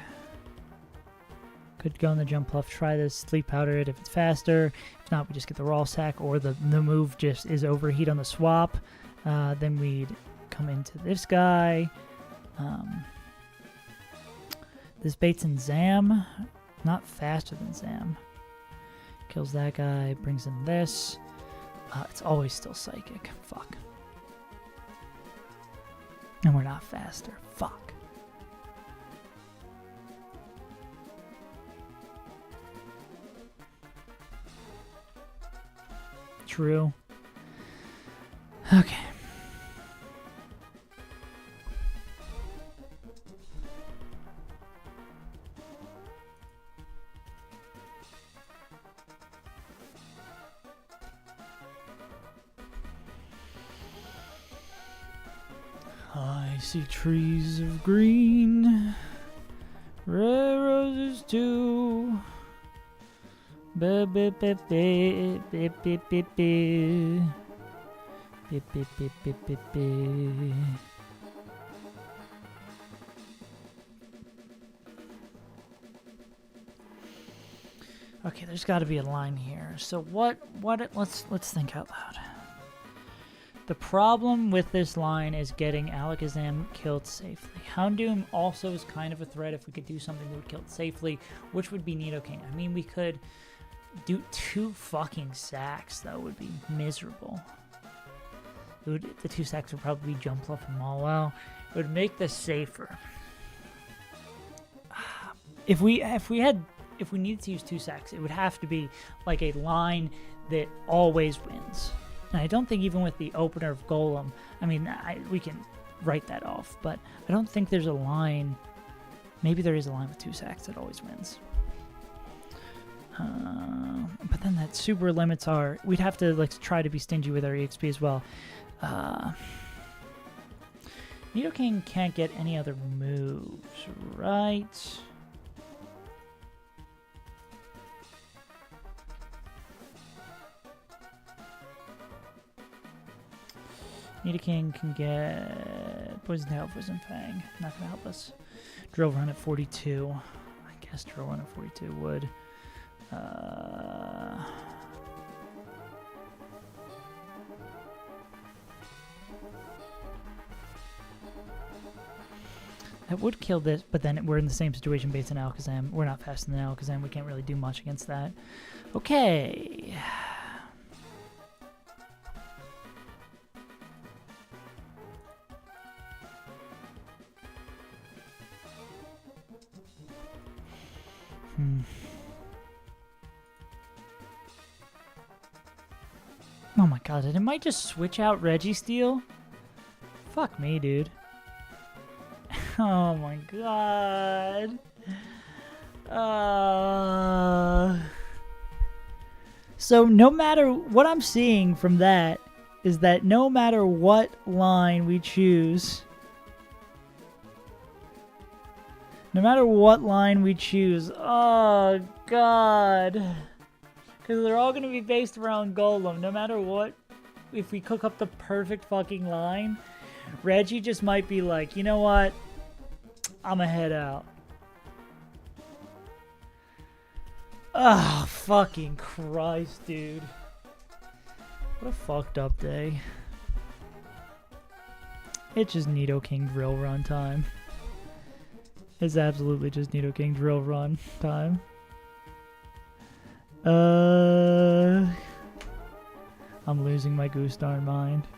Could go in the Jump Bluff, try to Sleep Powder it if it's faster. If not, we just get the Raw Sack, or the move just is Overheat on the swap. Then we'd come into this guy. This baits in Zam. Not faster than Zam. Kills that guy, brings in this. It's always still Psychic. Fuck. And we're not faster. Fuck. True. Okay. I see trees of green, red roses too. Beep beep beep beep beep beep beep beep beep beep beep beep beep beep. Okay, there's got to be a line here. So let's think out loud. The problem with this line is getting Alakazam killed safely. Houndoom also is kind of a threat if we could do something that would kill it safely, which would be Nidoking. I mean, we could do 2 fucking sacks, though. Would be miserable. The 2 sacks would probably be Jump Bluff and Mawile. It would make this safer. If we needed to use 2 sacks, it would have to be like a line that always wins. And I don't think even with the opener of Golem, I mean, we can write that off, but I don't think there's a line. Maybe there is a line with 2 sacks that always wins. But then that super limits our... We'd have to like try to be stingy with our EXP as well. Nidoking can't get any other moves, right? Nidoking can get Poison Tail, Poison Fang. Not going to help us. Drill Run at 42. I guess Drill Run at 42 would. That would kill this, but then we're in the same situation based on Alakazam. We're not faster than Alakazam. We can't really do much against that. Okay. Oh my god, it might just switch out Registeel? Fuck me, dude. Oh my god. So no matter what I'm seeing from that is that no matter what line we choose, No matter what line we choose. Oh, God. Because they're all going to be based around Golem. No matter what, if we cook up the perfect fucking line, Reggie just might be like, you know what? I'm going to head out. Oh, fucking Christ, dude. What a fucked up day. It's just Nidoking drill run time. It's absolutely just Nidoking drill run time. I'm losing my goose darn mind.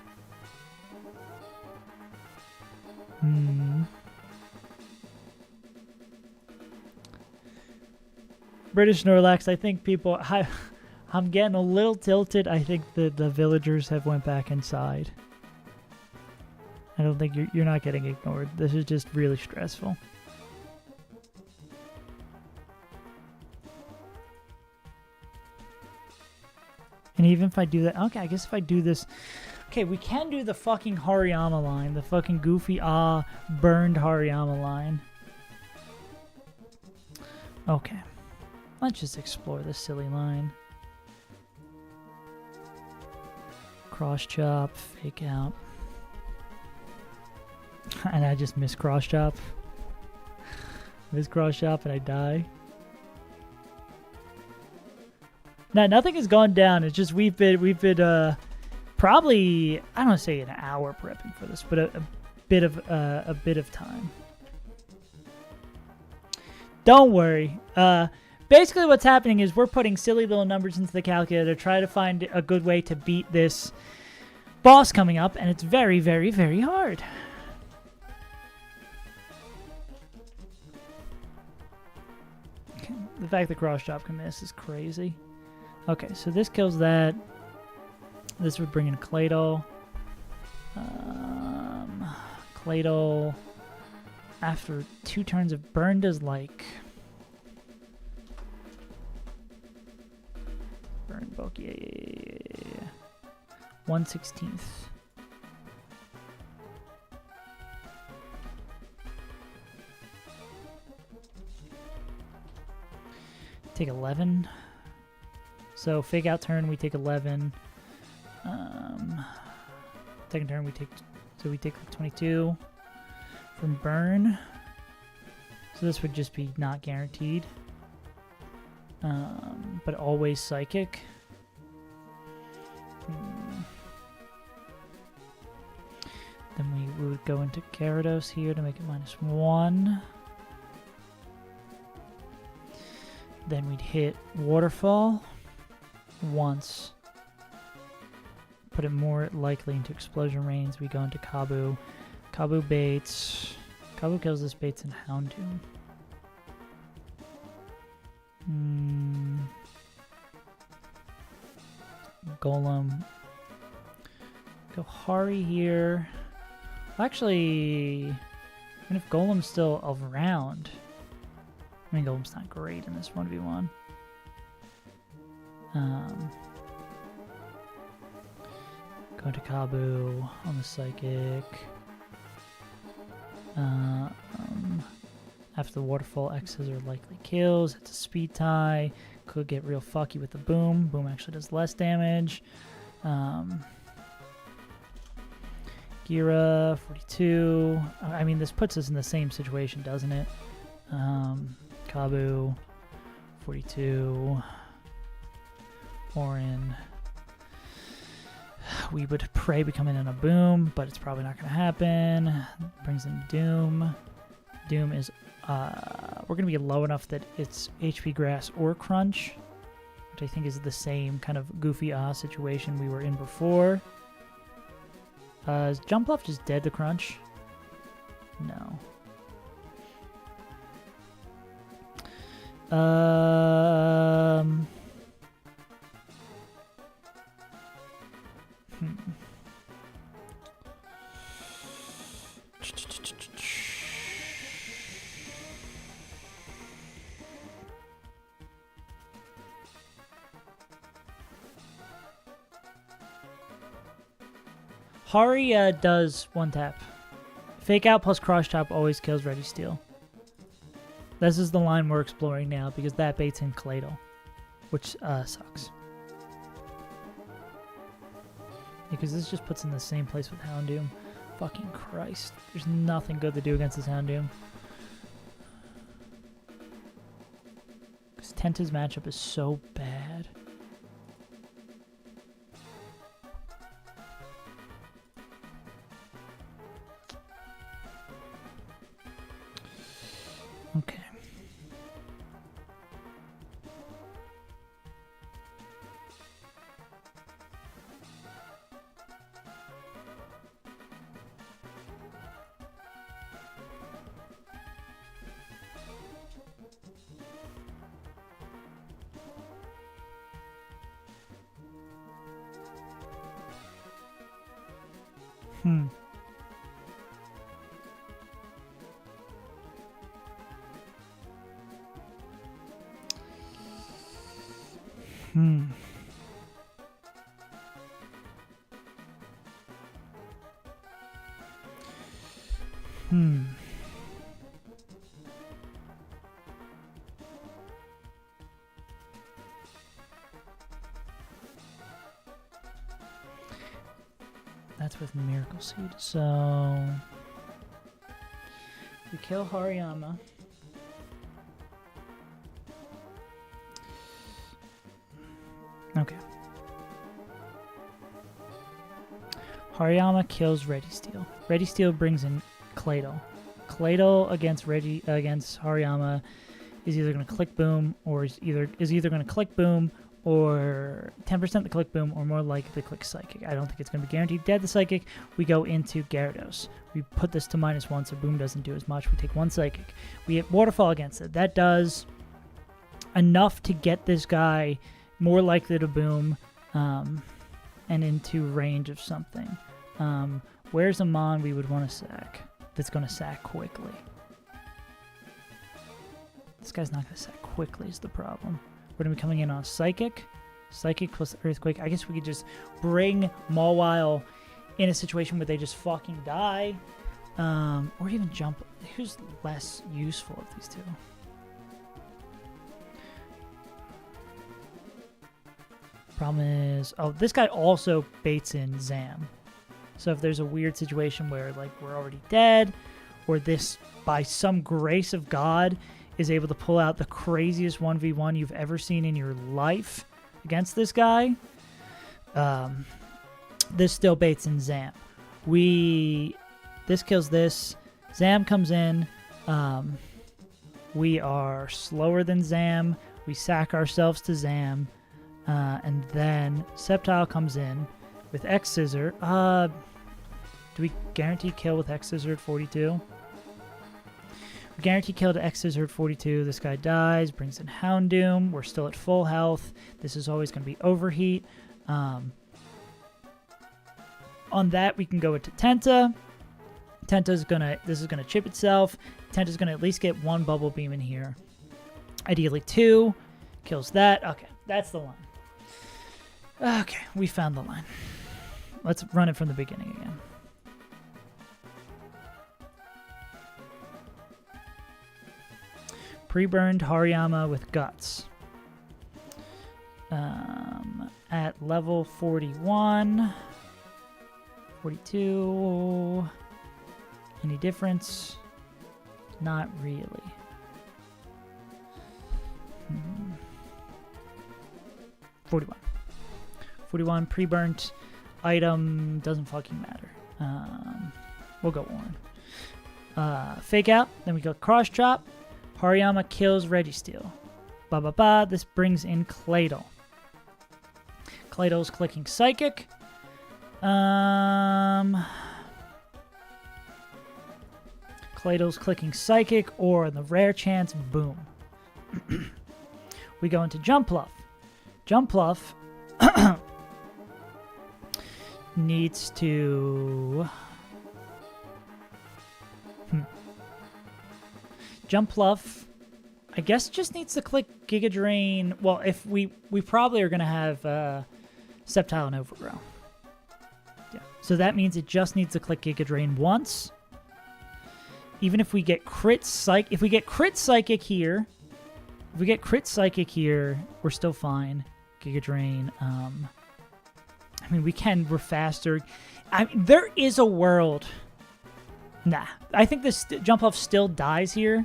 British Snorlax, I think people... I'm getting a little tilted. I think the villagers have went back inside. I don't think you're not getting ignored. This is just really stressful. And even if I do that... Okay, I guess if I do this... Okay, we can do the fucking Hariyama line. The fucking goofy, burned Hariyama line. Okay. Let's just explore this silly line. Cross chop, fake out. And I just miss cross chop. Miss cross chop and I die. Now nothing has gone down. It's just we've been probably, I don't want to say an hour prepping for this, but a bit of time. Don't worry. Basically what's happening is we're putting silly little numbers into the calculator to try to find a good way to beat this boss coming up, and it's very, very, very hard. Okay. The fact that cross chop can miss is crazy. Okay, so this kills that. This would bring in Claydol. Claydol, after 2 turns of burn, does like... Burn book, yeah. 1/16. Take 11. So fake out turn, we take 11. Second turn we take 22 from burn. So this would just be not guaranteed. But always psychic. Then we would go into Gyarados here to make it -1. Then we'd hit Waterfall once. Put it more likely into Explosion Rains. We go into Kabu. Kabu baits. Kabu kills this baits in Houndoom. Golem. Go Hari here. Actually, even if Golem's still around, I mean, Golem's not great in this 1v1. Go to Kabu on the Psychic. After the Waterfall, X's are likely kills. It's a speed tie. Could get real fucky with the Boom. Boom actually does less damage. Gira, 42. I mean, this puts us in the same situation, doesn't it? Kabu, 42. Orin. We would pray we come in on a Boom, but it's probably not going to happen. Brings in Doom. Doom is, we're going to be low enough that it's HP Grass or Crunch, which I think is the same kind of goofy situation we were in before. Is Jumpluff just dead to Crunch? No. Hari does 1 tap. Fake out plus cross chop always kills Registeel. This is the line we're exploring now because that baits in Claydol, which sucks. Because this just puts in the same place with Houndoom. Fucking Christ. There's nothing good to do against this Houndoom. Because Tenta's matchup is so bad. Okay. Hmm. That's with Miracle Seed. So we kill Hariyama. Okay. Hariyama kills Ready Steel. Ready Steel brings in Claydol. Claydol against Hariyama is either going to click boom or is either going to click boom or 10% the click boom or more likely to click psychic. I don't think it's going to be guaranteed dead the psychic. We go into Gyarados. We put this to -1 so boom doesn't do as much. We take 1 psychic. We hit waterfall against it. That does enough to get this guy more likely to boom and into range of something. Where's a mon we would want to sack that's going to sack quickly? This guy's not going to sack quickly is the problem. We're going to be coming in on Psychic. Psychic plus Earthquake. I guess we could just bring Mawile in a situation where they just fucking die. Or even jump. Who's less useful of these two? Problem is... Oh, this guy also baits in Zam. So if there's a weird situation where, like, we're already dead, or this, by some grace of God, is able to pull out the craziest 1v1 you've ever seen in your life against this guy, this still baits in Zam. This kills this. Zam comes in. We are slower than Zam. We sack ourselves to Zam. And then Sceptile comes in with X Scissor. Do we guarantee kill with X Scissor at 42? Guarantee kill to X Scissor at 42. This guy dies, brings in Houndoom. We're still at full health. This is always going to be Overheat. On that, we can go into Tenta. This is gonna chip itself. Tenta's gonna at least get 1 Bubble Beam in here. Ideally 2. Kills that. Okay, that's the line. Okay, we found the line. Let's run it from the beginning again. Pre-burned Hariyama with Guts. At level 41. 42. Any difference? Not really. 41. 41 pre-burnt item doesn't fucking matter. We'll go Oran. Fake out. Then we go cross chop. Hariyama kills Registeel. This brings in Claydol. Claydol's clicking Psychic. Claydol's clicking Psychic, or in the rare chance, boom. We go into Jump Bluff. Jump Bluff needs to... Jump Bluff, I guess, just needs to click Giga Drain. Well, if we probably are going to have Sceptile and Overgrow. Yeah. So that means it just needs to click Giga Drain once. even if we get crit psych, if we get crit psychic here, we're still fine. Giga Drain. I mean, we're faster. I mean, there is a world. Nah, I think this jump off still dies here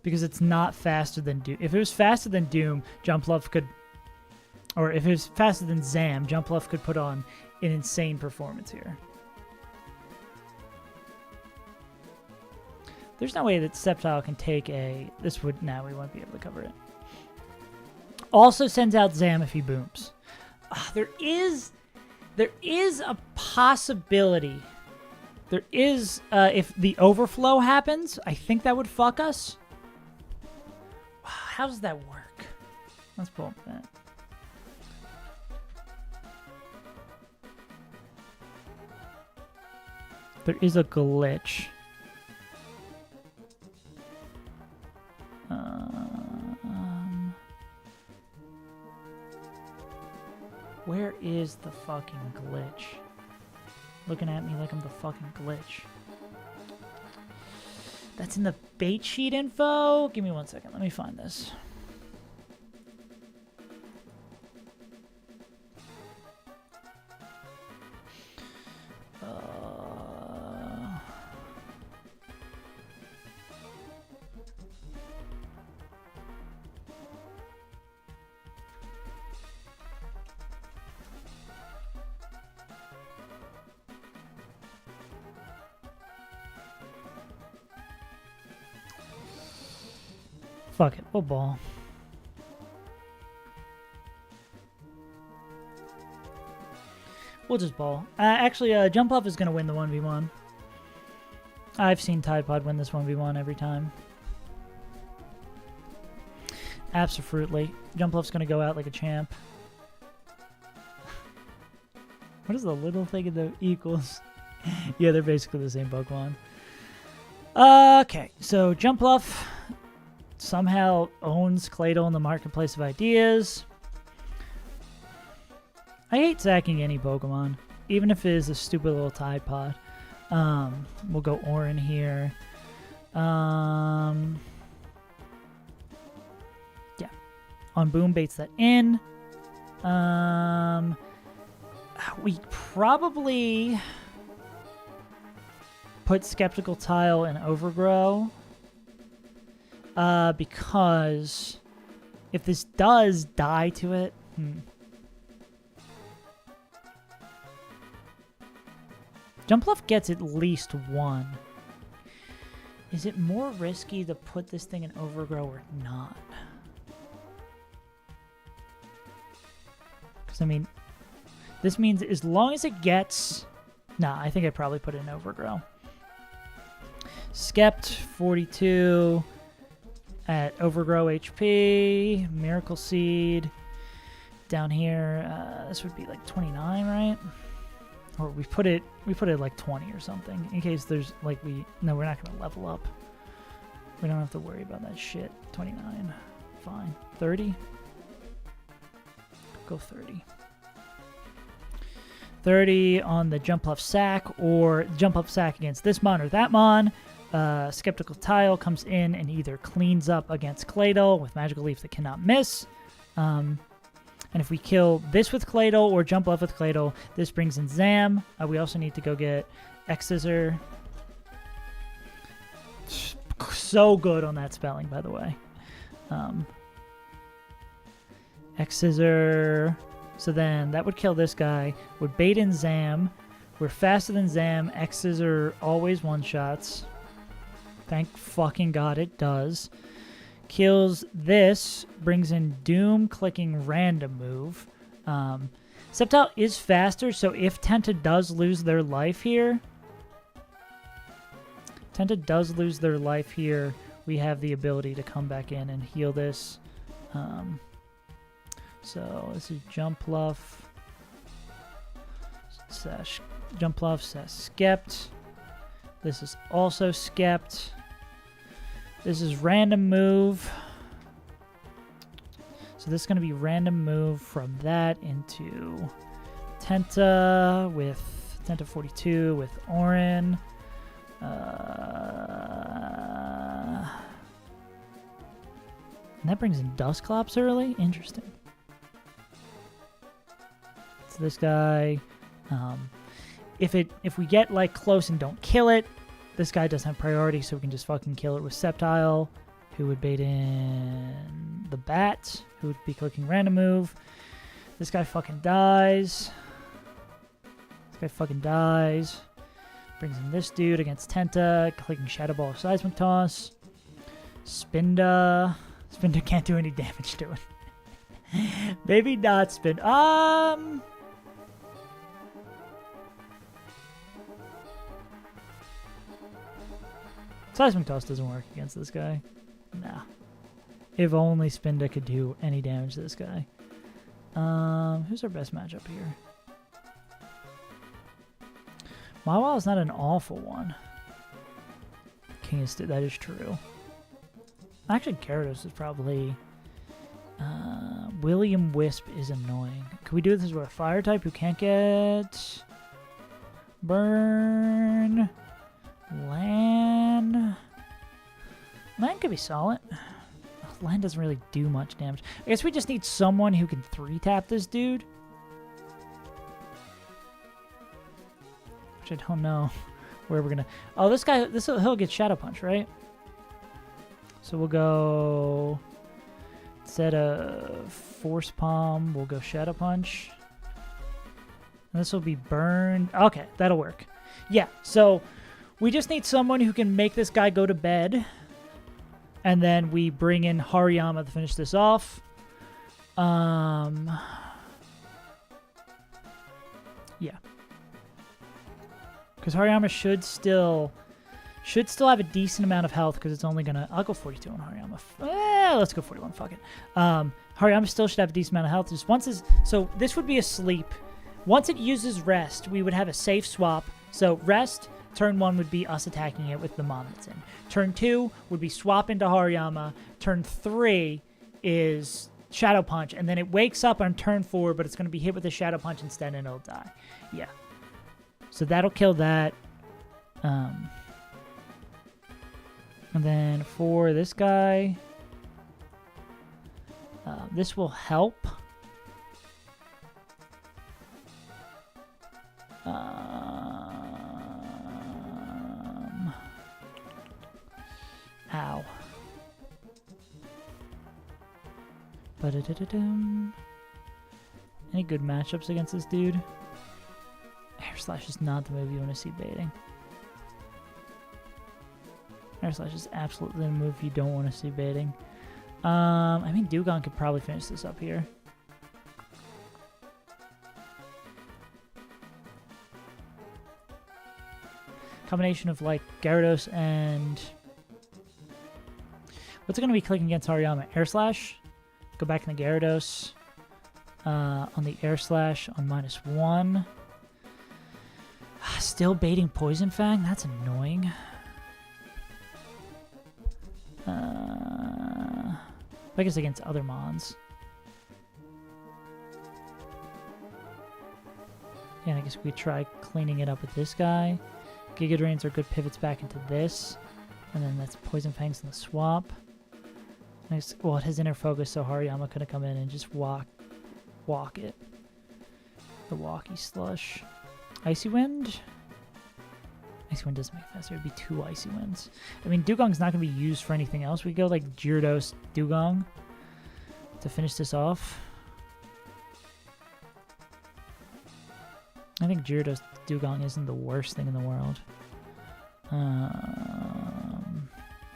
because it's not faster than Doom. If it was faster than Doom, Jumpluff could, or if it was faster than Zam, Jumpluff could put on an insane performance here. There's no way that Sceptile can take a... This would... Nah, we won't be able to cover it. Also sends out Zam if he booms. There is a possibility. There is... if the overflow happens, I think that would fuck us. How does that work? Let's pull up that. There is a glitch. Where is the fucking glitch? Looking at me like I'm the fucking glitch. That's in the bait sheet info? Give me 1 second. Let me find this. Fuck it, we'll ball. We'll just ball. Actually, Jumpluff is going to win the 1v1. I've seen Tide Pod win this 1v1 every time. Absolutely. Jumpluff's going to go out like a champ. What is the little thing in the equals? Yeah, they're basically the same Pokemon. Okay, so Jumpluff somehow owns Claydol in the marketplace of ideas. I hate sacking any Pokemon, even if it is a stupid little Tide Pod. We'll go Orin here. Yeah. On Boom baits that in. We probably put Skeptical Tile in Overgrow. Because if this does die to it, Jumpluff gets at least one. Is it more risky to put this thing in Overgrow or not? Because, I mean, this means as long as it gets... I think I'd probably put it in Overgrow. Skept, 42... At Overgrow HP, Miracle Seed. Down here, this would be like 29, right? Or we put it like 20 or something. In case there's like no, we're not gonna level up. We don't have to worry about that shit. 29. Fine. 30? Go 30. 30 on the Jumpluff sack, or Jumpluff sack against this mon or that mon. Skeptical Tile comes in and either cleans up against Claydol with Magical Leaf that cannot miss. And if we kill this with Claydol or Jumpluff with Claydol, this brings in Zam. We also need to go get X-Scissor. So good on that spelling, by the way. X-Scissor. So then that would kill this guy. Would bait in Zam. We're faster than Zam. X-Scissor always one-shots. Thank fucking God it does. Kills this. Brings in Doom, clicking random move. Sceptile is faster, so if Tenta does lose their life here... we have the ability to come back in and heal this. So this is Jumpluff. Jumpluff says Skept. This is also Skept. This is random move. So this is going to be random move from that into Tenta with Tenta 42 with Orin. And that brings in Dustclops early? Interesting. So this guy, if we get like close and don't kill it, this guy doesn't have priority, so we can just fucking kill it with Sceptile, who would bait in the Bat, who would be clicking random move. This guy fucking dies. This guy fucking dies. Brings in this dude against Tenta, clicking Shadow Ball or Seismic Toss. Spinda. Spinda can't do any damage to it. Maybe not Spin. Seismic Toss doesn't work against this guy. Nah. If only Spinda could do any damage to this guy. Who's our best matchup here? Mawile is not an awful one. King is that is true. Actually, Gyarados is probably... William Wisp is annoying. Could we do this with a fire type who can't get... Burn... Land... Land could be solid. Land doesn't really do much damage. I guess we just need someone who can 3-tap this dude. Which I don't know where we're gonna... Oh, this guy... He'll get Shadow Punch, right? So we'll go... Instead of Force Palm, we'll go Shadow Punch. And this will be burned. Okay, that'll work. Yeah, so we just need someone who can make this guy go to bed. And then we bring in Hariyama to finish this off. Yeah. Because Hariyama should still have a decent amount of health because it's only gonna... I'll go 42 on Hariyama. Let's go 41. Fuck it. Hariyama still should have a decent amount of health. Just once is... So this would be a sleep. Once it uses rest, we would have a safe swap. So rest, turn 1 would be us attacking it with the Mon that's in. Turn 2 would be swap into Hariyama. Turn 3 is Shadow Punch. And then it wakes up on turn 4, but it's going to be hit with a Shadow Punch instead and it'll die. Yeah. So that'll kill that. And then for this guy, this will help. Ow. Any good matchups against this dude? Air Slash is not the move you want to see baiting. Air Slash is absolutely the move you don't want to see baiting. I mean, Dugong could probably finish this up here. Combination of like Gyarados and... What's it going to be clicking against Hariyama? Air Slash. Go back in the Gyarados. On the Air Slash on -1. Still baiting Poison Fang? That's annoying. I guess against other Mons. Yeah, I guess we could try cleaning it up with this guy. Giga Drains are good pivots back into this. And then that's Poison Fangs in the swap. Nice. Well, it has inner focus, so Hariyama could have come in and just walk it. The walkie slush. Icy Wind? Icy Wind doesn't make it faster. It'd be 2 Icy Winds. I mean, Dugong's not going to be used for anything else. We go like Gyarados Dugong to finish this off. I think Gyarados Dugong isn't the worst thing in the world. And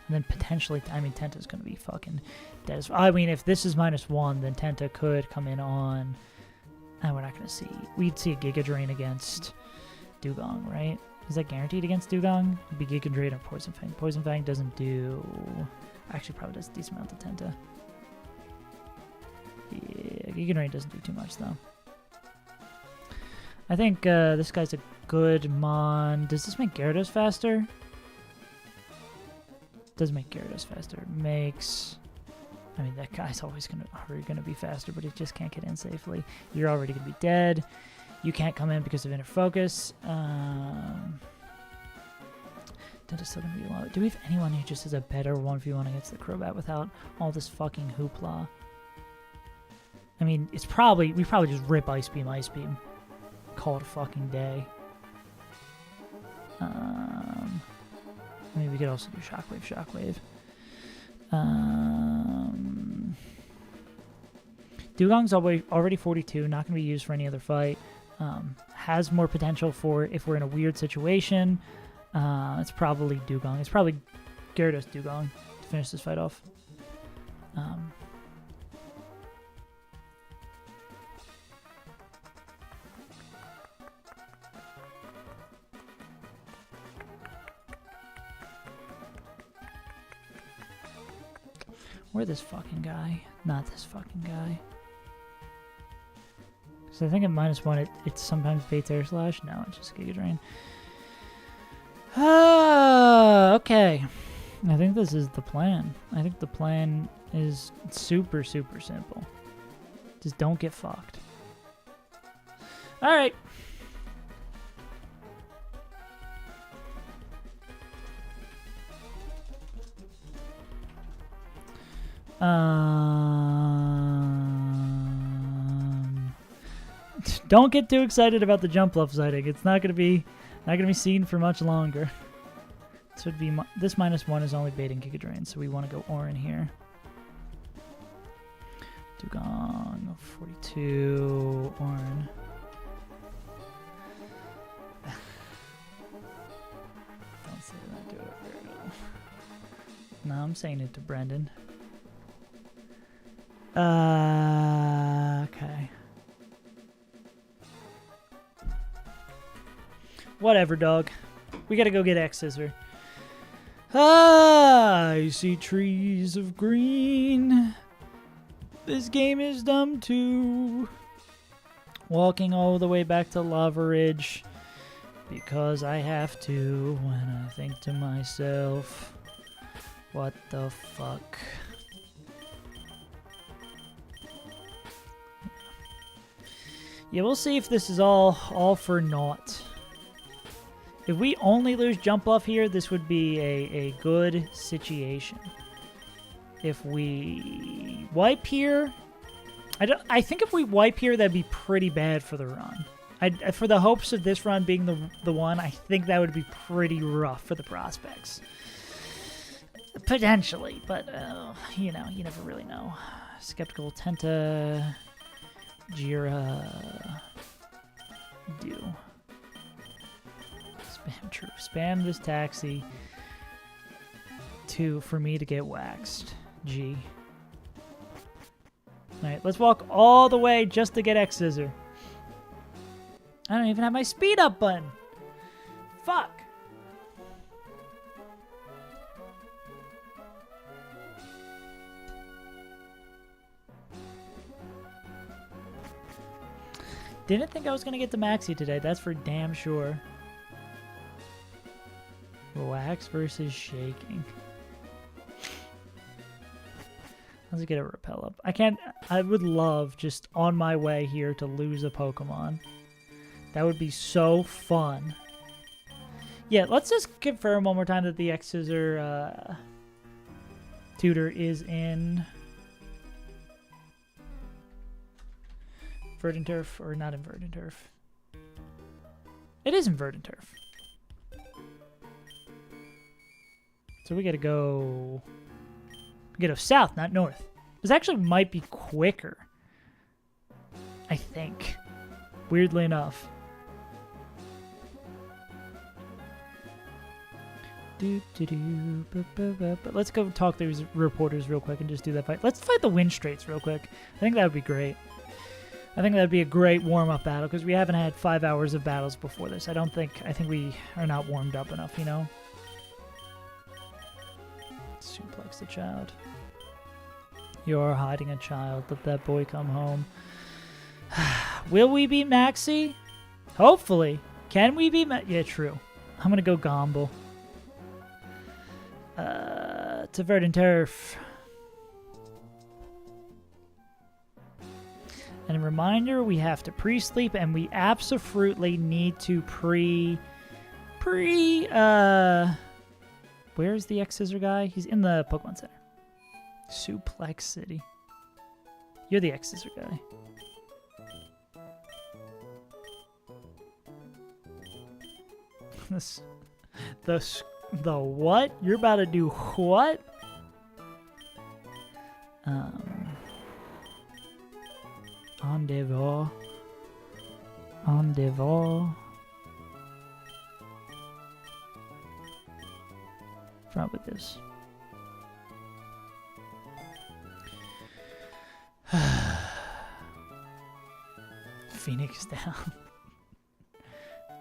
then potentially, I mean, Tenta's going to be fucking dead as well. I mean, if this is -1, then Tenta could come in on... we're not going to see... We'd see a Giga Drain against Dugong, right? Is that guaranteed against Dugong? It'd be Giga Drain or Poison Fang. Poison Fang doesn't do... Actually, probably does a decent amount to Tenta. Yeah, Giga Drain doesn't do too much, though. I think this guy's a good Mon. Does this make Gyarados faster? Does make Gyarados faster. Makes... I mean, that guy's always gonna be faster, but he just can't get in safely. You're already gonna be dead. You can't come in because of inner focus. that is still gonna be low. Do we have anyone who just has a better 1v1 against the Crobat without all this fucking hoopla? I mean, we probably just rip Ice Beam. Call it a fucking day. Maybe we could also do Shockwave. Dugong's already 42, not going to be used for any other fight. Has more potential for if we're in a weird situation. It's probably Dugong. It's probably Gyarados Dugong to finish this fight off. Where this fucking guy? Not this fucking guy. So I think at -1 it sometimes baits Air Slash. No, it's just Giga Drain. Okay. I think this is the plan. I think the plan is super, super simple. Just don't get fucked. Alright. Don't get too excited about the jump bluff sighting. It's not gonna be seen for much longer. This would be this -1 is only baiting Giga Drain, so we want to go Orin here. Dugong 42 Orin. Don't say that to it. No, I'm saying it to Brendan. Okay. Whatever, dog. We gotta go get X-Scissor. I see trees of green. This game is dumb too. Walking all the way back to Lava Ridge because I have to when I think to myself, what the fuck? Yeah, we'll see if this is all for naught. If we only lose jump bluff here, this would be a good situation. If we wipe here, I think if we wipe here, that'd be pretty bad for the run. For the hopes of this run being the one, I think that would be pretty rough for the prospects. Potentially, but you know, you never really know. Skeptical Tenta, Jira, do. Spam this taxi for me to get waxed. G. Alright, let's walk all the way just to get X-Scissor. I don't even have my speed up button. Fuck. Didn't think I was going to get to Maxi today. That's for damn sure. Wax versus shaking. Let's get a repel up. I would love just on my way here to lose a Pokemon. That would be so fun. Yeah, let's just confirm one more time that the X-Scissor tutor is in Verdant Turf, or not in Verdant Turf. It is in Verdant Turf. So we gotta go south, not north. This actually might be quicker. I think. Weirdly enough. But let's go talk to these reporters real quick and just do that fight. Let's fight the Wind Straits real quick. I think that would be great. I think that would be a great warm-up battle because we haven't had 5 hours of battles before this. I think we are not warmed up enough, you know? Suplex the child. You're hiding a child. Let that boy come home. Will we beat Maxi? Hopefully. Can we beat Maxi? Yeah, true. I'm going to go Gomble. To Verdant Turf. And a reminder, we have to pre-sleep, and we absolutely need to Where's the X-Scissor guy? He's in the Pokemon Center. Suplex City. You're the X-Scissor guy. The what? You're about to do what? Endeavor. Endeavor. What's wrong with this? Phoenix down.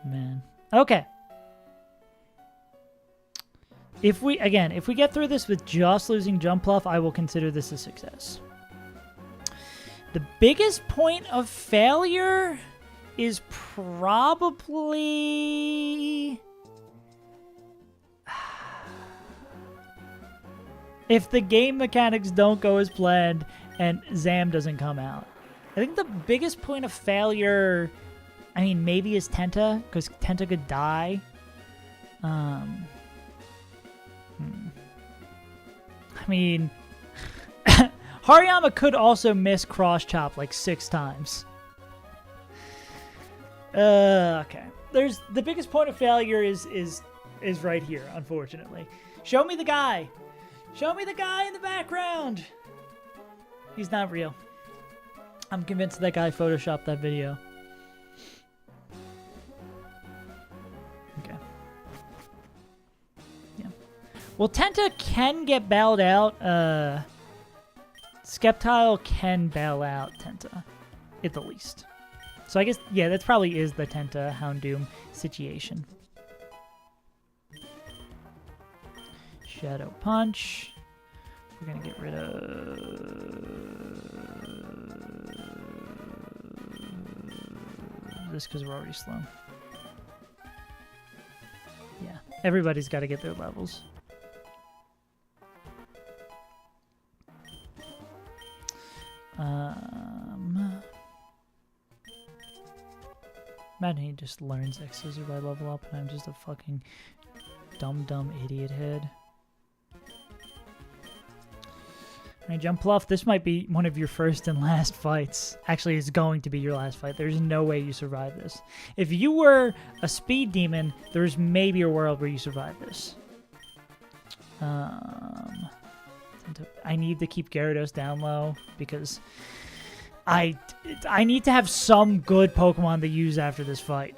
Man. Okay. If we get through this with just losing Jump Bluff, I will consider this a success. The biggest point of failure is probably if the game mechanics don't go as planned and Zam doesn't come out. I think the biggest point of failure, I mean, maybe is Tenta, because Tenta could die. I mean, Hariyama could also miss Cross Chop like 6 times. Okay. There's the biggest point of failure is right here, unfortunately. Show me the guy. Show me the guy in the background. He's not real. I'm convinced that guy photoshopped that video. Okay. Yeah. Well, Tenta can get bailed out. Skeptile can bail out Tenta, at the least. So I guess, yeah, that probably is the Tenta Houndoom situation. Shadow Punch. We're going to get rid of this because we're already slow. Yeah, everybody's got to get their levels. Imagine he just learns X-Scissor by level up and I'm just a fucking dumb idiot head. Alright, Jump Bluff, this might be one of your first and last fights. Actually, it's going to be your last fight. There's no way you survive this. If you were a speed demon, there's maybe a world where you survive this. I need to keep Gyarados down low because I need to have some good Pokemon to use after this fight.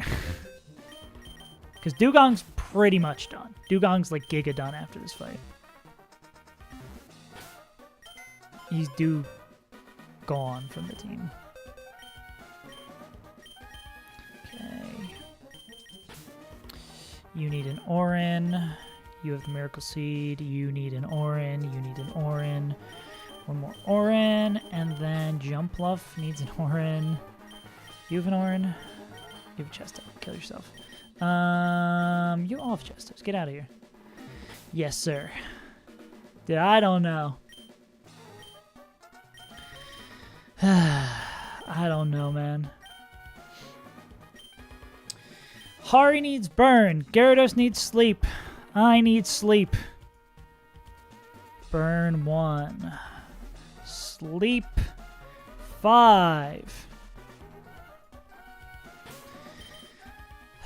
Because Dugong's pretty much done. Dugong's like giga done after this fight. He's gone from the team. Okay. You need an Orin. You have the Miracle Seed. You need an Orin. You need an Orin. One more Orin. And then Jump Bluff needs an Orin. You have an Orin. You have a Chesto. Kill yourself. You all have Chestos. Get out of here. Yes, sir. Dude, I don't know. I don't know, man. Hari needs burn. Gyarados needs sleep. I need sleep. Burn 1. Sleep 5.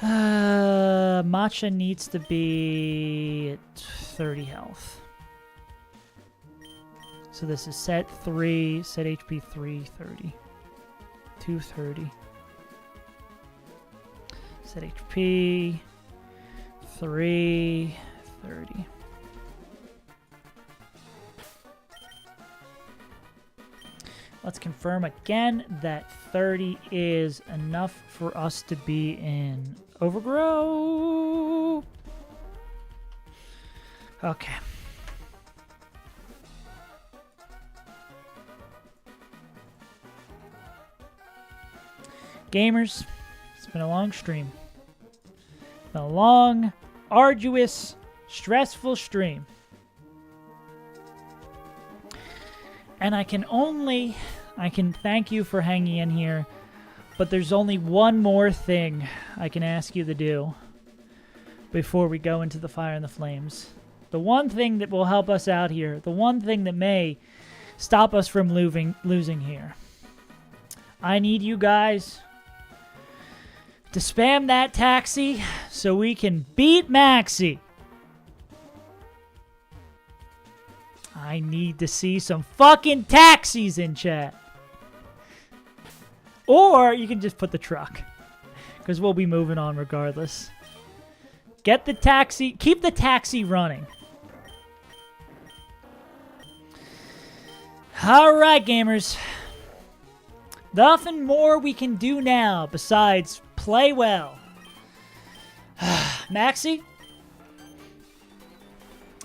Matcha needs to be at 30 health. So this is set 3, set HP 330. 230. Set HP 330. Let's confirm again that 30 is enough for us to be in Overgrow. Okay. Gamers, it's been a long stream. It's been a long, arduous, stressful stream. And I can thank you for hanging in here, but there's only one more thing I can ask you to do before we go into the fire and the flames. The one thing that will help us out here. The one thing that may stop us from losing here. I need you guys to spam that taxi so we can beat Maxi. I need to see some fucking taxis in chat. Or you can just put the truck. Because we'll be moving on regardless. Get the taxi. Keep the taxi running. Alright, gamers. Nothing more we can do now besides play well. Maxi?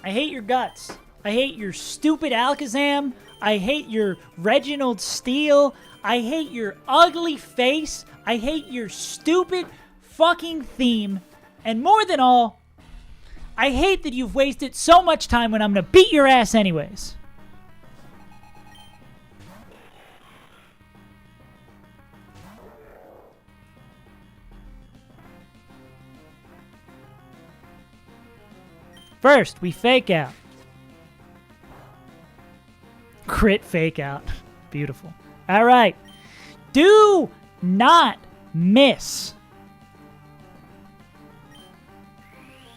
I hate your guts. I hate your stupid Alakazam. I hate your Reginald Steele. I hate your ugly face. I hate your stupid fucking theme. And more than all, I hate that you've wasted so much time when I'm going to beat your ass anyways. First, we fake out. Crit fake out. Beautiful. All right. Do not miss.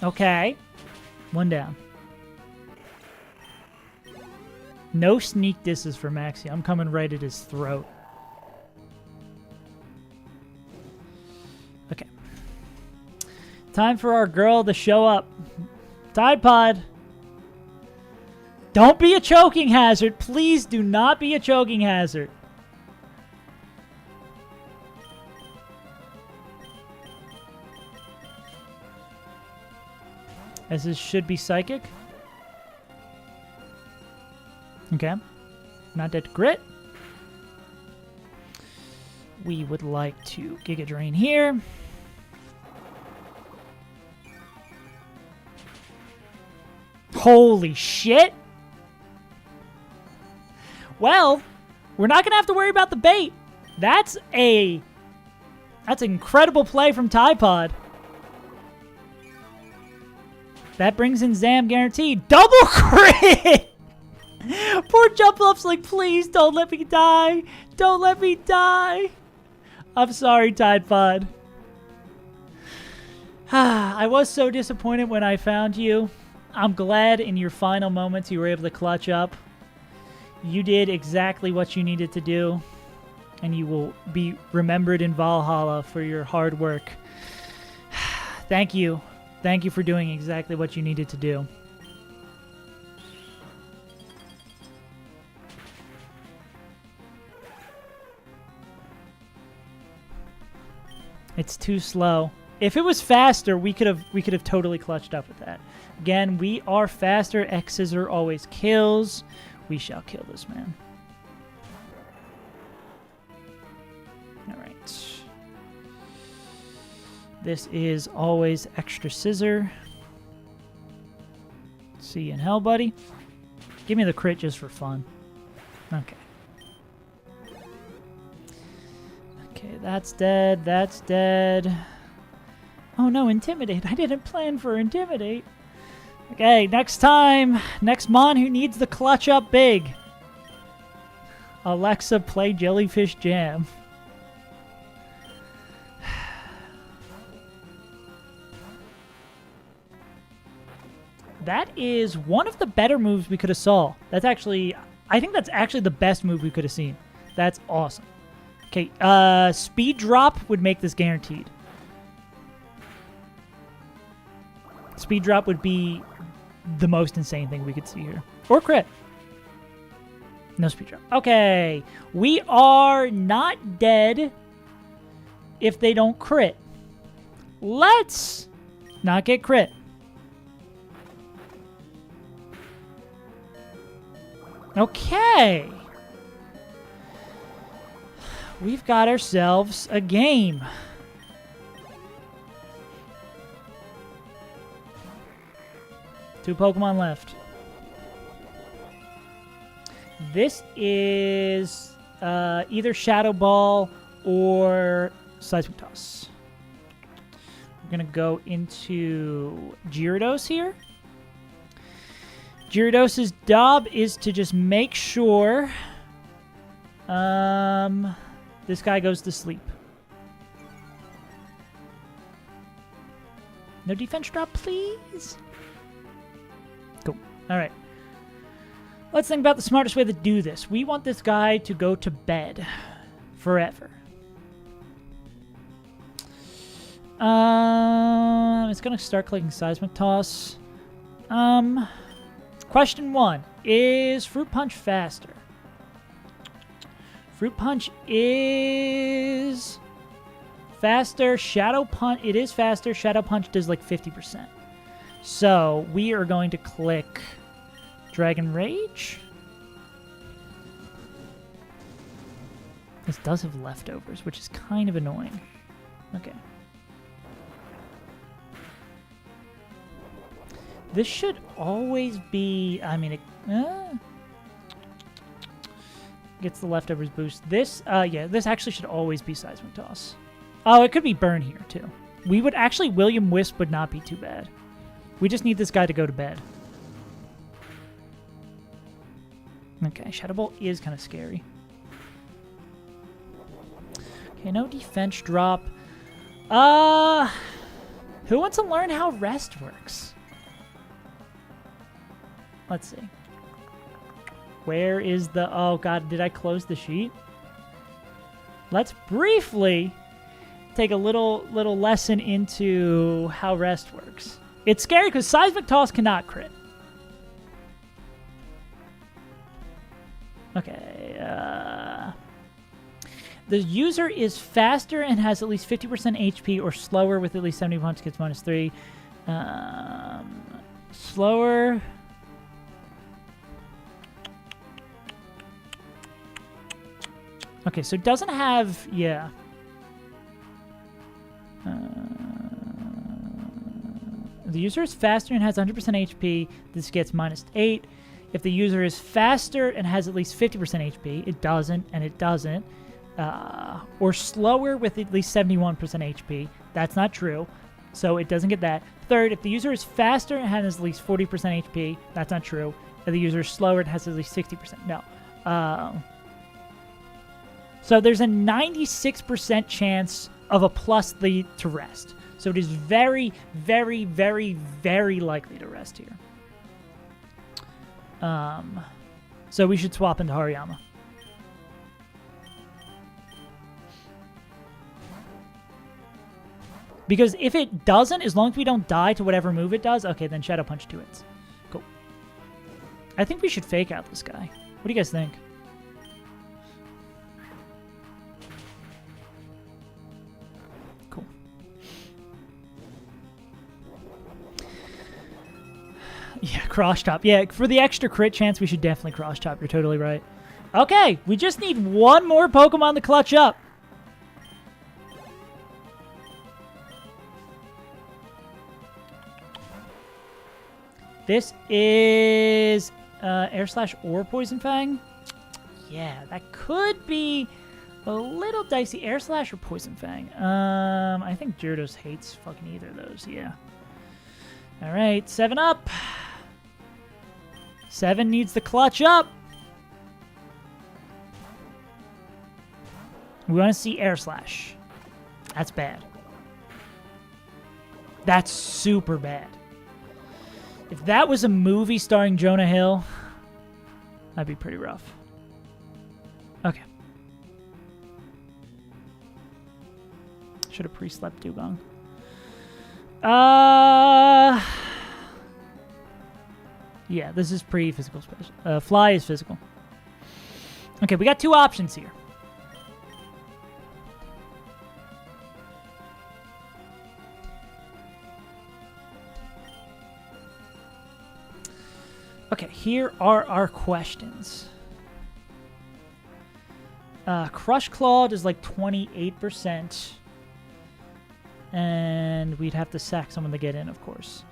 Okay. One down. No sneak disses for Maxi. I'm coming right at his throat. Okay. Time for our girl to show up. Tide Pod. Don't be a choking hazard. Please do not be a choking hazard. As this should be psychic. Okay. Not dead to grit. We would like to Giga Drain here. Holy shit! Well, we're not going to have to worry about the bait. That's an incredible play from Tide Pod. That brings in Zam guaranteed. Double crit! Poor Jumpluff's like, please don't let me die. Don't let me die. I'm sorry, Tide Pod. I was so disappointed when I found you. I'm glad in your final moments you were able to clutch up. You did exactly what you needed to do. And you will be remembered in Valhalla for your hard work. Thank you. Thank you for doing exactly what you needed to do. It's too slow. If it was faster, we could have totally clutched up with that. Again, we are faster. X Scissor always kills. We shall kill this man. All right. This is always extra scissor. See you in hell, buddy. Give me the crit just for fun. Okay. Okay, that's dead. That's dead. Oh no, Intimidate. I didn't plan for Intimidate. Okay, next time. Next Mon who needs the clutch up big. Alexa, play Jellyfish Jam. That is one of the better moves we could have saw. That's actually, I think that's actually the best move we could have seen. That's awesome. Okay, speed drop would make this guaranteed. Speed drop would be the most insane thing we could see here. Or crit. No speed drop. Okay, we are not dead if they don't crit. Let's not get crit. Okay. We've got ourselves a game. Two Pokemon left. This is either Shadow Ball or Seismic Toss. We're going to go into Gyarados here. Gyarados' job is to just make sure this guy goes to sleep. No defense drop, please. Cool. All right. Let's think about the smartest way to do this. We want this guy to go to bed forever. It's going to start clicking Seismic Toss. Question 1. Is Fruit Punch faster? Fruit Punch is faster. Shadow Punch, it is faster. Shadow Punch does like 50%. So we are going to click Dragon Rage. This does have leftovers, which is kind of annoying. Okay. This should always be, I mean, it gets the leftovers boost. This, yeah, this actually should always be Seismic Toss. Oh, it could be Burn here, too. We would actually, William Wisp would not be too bad. We just need this guy to go to bed. Okay, Shadow Ball is kind of scary. Okay, no defense drop. Who wants to learn how rest works? Let's see. Where is the... Oh, God, did I close the sheet? Let's briefly take a little lesson into how rest works. It's scary because Seismic Toss cannot crit. Okay, the user is faster and has at least 50% HP or slower with at least 70 punch gets -3. Slower... Okay, so it doesn't have... Yeah. The user is faster and has 100% HP. This gets -8. If the user is faster and has at least 50% HP, it doesn't, and it doesn't. Or slower with at least 71% HP. That's not true, so it doesn't get that. Third, if the user is faster and has at least 40% HP, that's not true. If the user is slower and has at least 60%, no. So there's a 96% chance of a +3 to rest. So it is very, very, very, very likely to rest here. So we should swap into Hariyama. Because if it doesn't, as long as we don't die to whatever move it does, okay, then Shadow Punch 2 hits. Cool. I think we should fake out this guy. What do you guys think? Cool. Yeah, cross chop. Yeah, for the extra crit chance, we should definitely cross chop. You're totally right. Okay, we just need one more Pokemon to clutch up. This is Air Slash or Poison Fang. Yeah, that could be a little dicey. Air Slash or Poison Fang. I think Gyarados hates fucking either of those. Yeah. All right, 7 up. 7 needs the clutch up. We want to see Air Slash. That's bad. That's super bad. If that was a movie starring Jonah Hill, that'd be pretty rough. Okay. Should have pre-slept Dugong. Yeah, this is pre-physical special. Fly is physical. Okay, we got 2 options here. Okay, here are our questions. Crush Claw is like 28%. And we'd have to sack someone to get in, of course.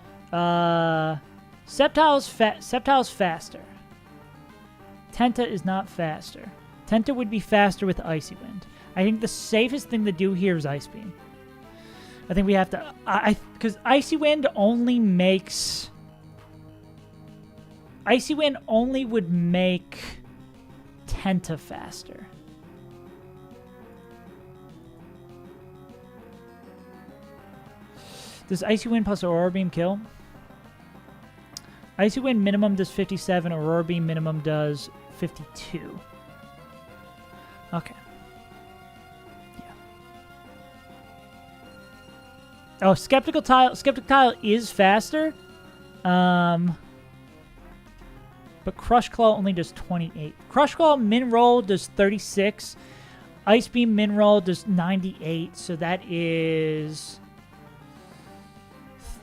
Sceptile's faster. Tenta is not faster. Tenta would be faster with Icy Wind. I think the safest thing to do here is Ice Beam. I think we have to... because Icy Wind only makes... Icy Wind only would make Tenta faster. Does Icy Wind plus Aurora Beam kill? Icy Wind minimum does 57. Aurora Beam minimum does 52. Okay. Yeah. Oh, Skeptical Tile. Skeptical Tile is faster. But Crush Claw only does 28. Crush Claw min roll does 36. Ice Beam min roll does 98. So that is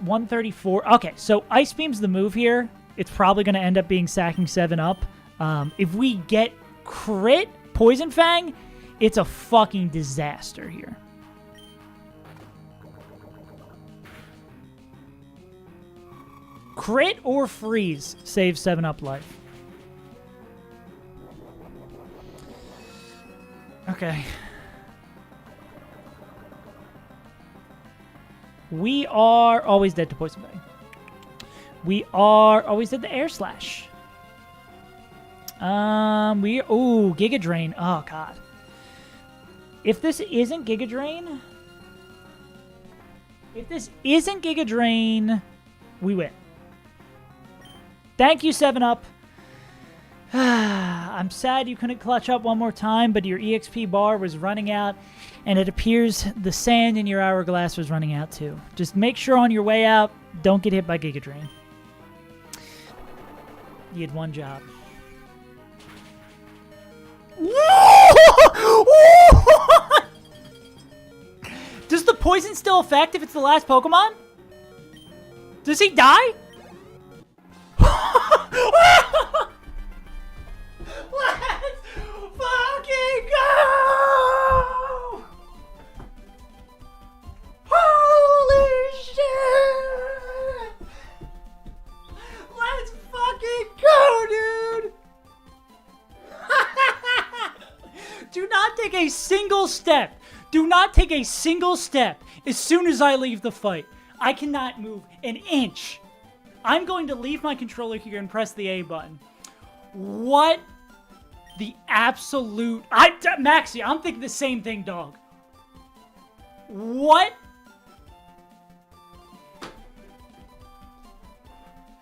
134. Okay, so Ice Beam's the move here. It's probably going to end up being sacking 7-up. If we get crit Poison Fang, it's a fucking disaster here. Crit or freeze saves 7-up life. Okay. We are always dead to Poison Fang. We are always dead to Air Slash. Ooh, Giga Drain. Oh, God. If this isn't Giga Drain... we win. Thank you, 7-Up. I'm sad you couldn't clutch up one more time, but your EXP bar was running out, and it appears the sand in your hourglass was running out too. Just make sure on your way out, don't get hit by Giga Drain. You had one job. Does the poison still affect if it's the last Pokemon? Does he die? Let's fucking go! Holy shit! Let's fucking go, dude! Do not take a single step. Do not take a single step as soon as I leave the fight. I cannot move an inch. I'm going to leave my controller here and press the A button. What the absolute... Maxie, I'm thinking the same thing, dog. What?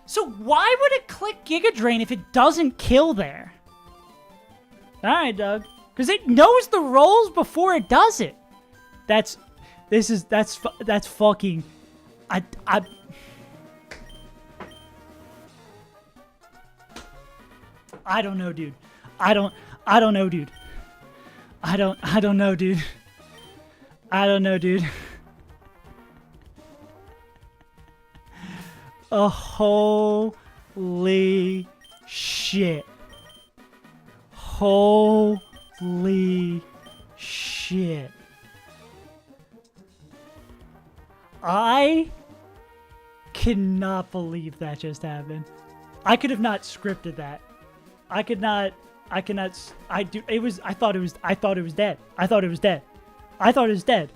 So why would it click Giga Drain if it doesn't kill there? Alright, Doug. Because it knows the rolls before it does it. That's fucking... I don't know, dude. I don't know, dude. I don't know, dude. I don't know, dude. Oh, holy shit. Holy shit. I cannot believe that just happened. I could have not scripted that. I thought it was dead. I thought it was dead.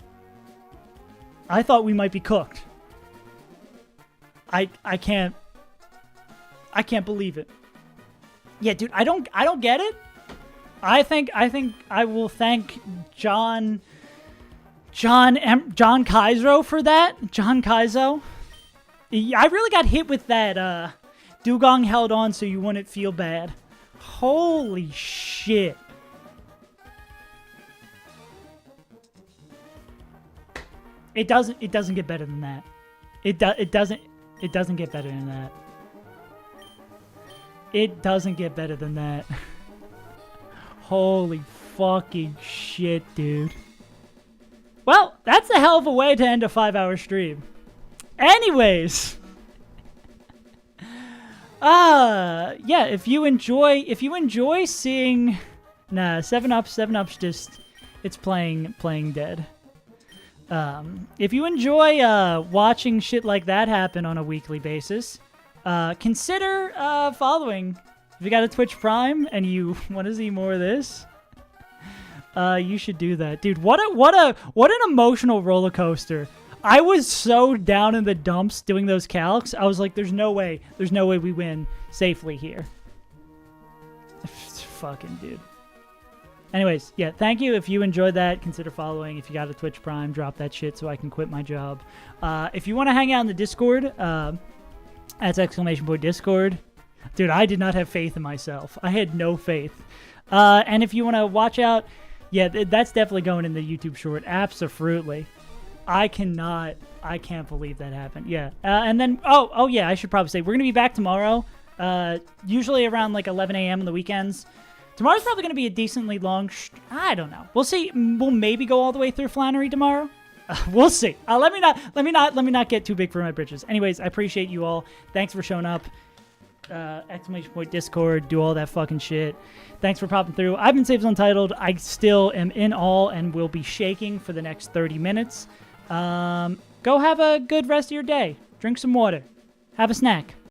I thought we might be cooked. I can't believe it. Yeah, dude, I don't get it. I think I will thank John Kaizo for that. John Kaizo. I really got hit with that Dugong held on so you wouldn't feel bad. Holy shit. It doesn't get better than that. It doesn't get better than that. It doesn't get better than that. Holy fucking shit, dude. Well, that's a hell of a way to end a 5-hour stream. Anyways. Yeah, if you enjoy seeing... Nah, 7-Up's just... It's playing dead. If you enjoy watching shit like that happen on a weekly basis, consider following. If you got a Twitch Prime and you want to see more of this, you should do that, dude. What an emotional roller coaster I was so down in the dumps doing those calcs. I was like, there's no way we win safely here. Fucking dude. Anyways, yeah, thank you. If you enjoyed that, consider following. If you got a Twitch Prime, drop that shit so I can quit my job. If you want to hang out in the Discord, that's !Discord. Dude, I did not have faith in myself. I had no faith. And if you want to watch out, yeah, that's definitely going in the YouTube short. Absolutely. I can't believe that happened. Yeah. And then, oh yeah, I should probably say, we're going to be back tomorrow, usually around like 11 a.m. on the weekends. Tomorrow's probably going to be a decently long, I don't know. We'll see. We'll maybe go all the way through Flannery tomorrow. We'll see. Let me not get too big for my britches. Anyways, I appreciate you all. Thanks for showing up. !Discord, do all that fucking shit. Thanks for popping through. I've been Saves Untitled. I still am in awe and will be shaking for the next 30 minutes. Go have a good rest of your day. Drink some water. Have a snack.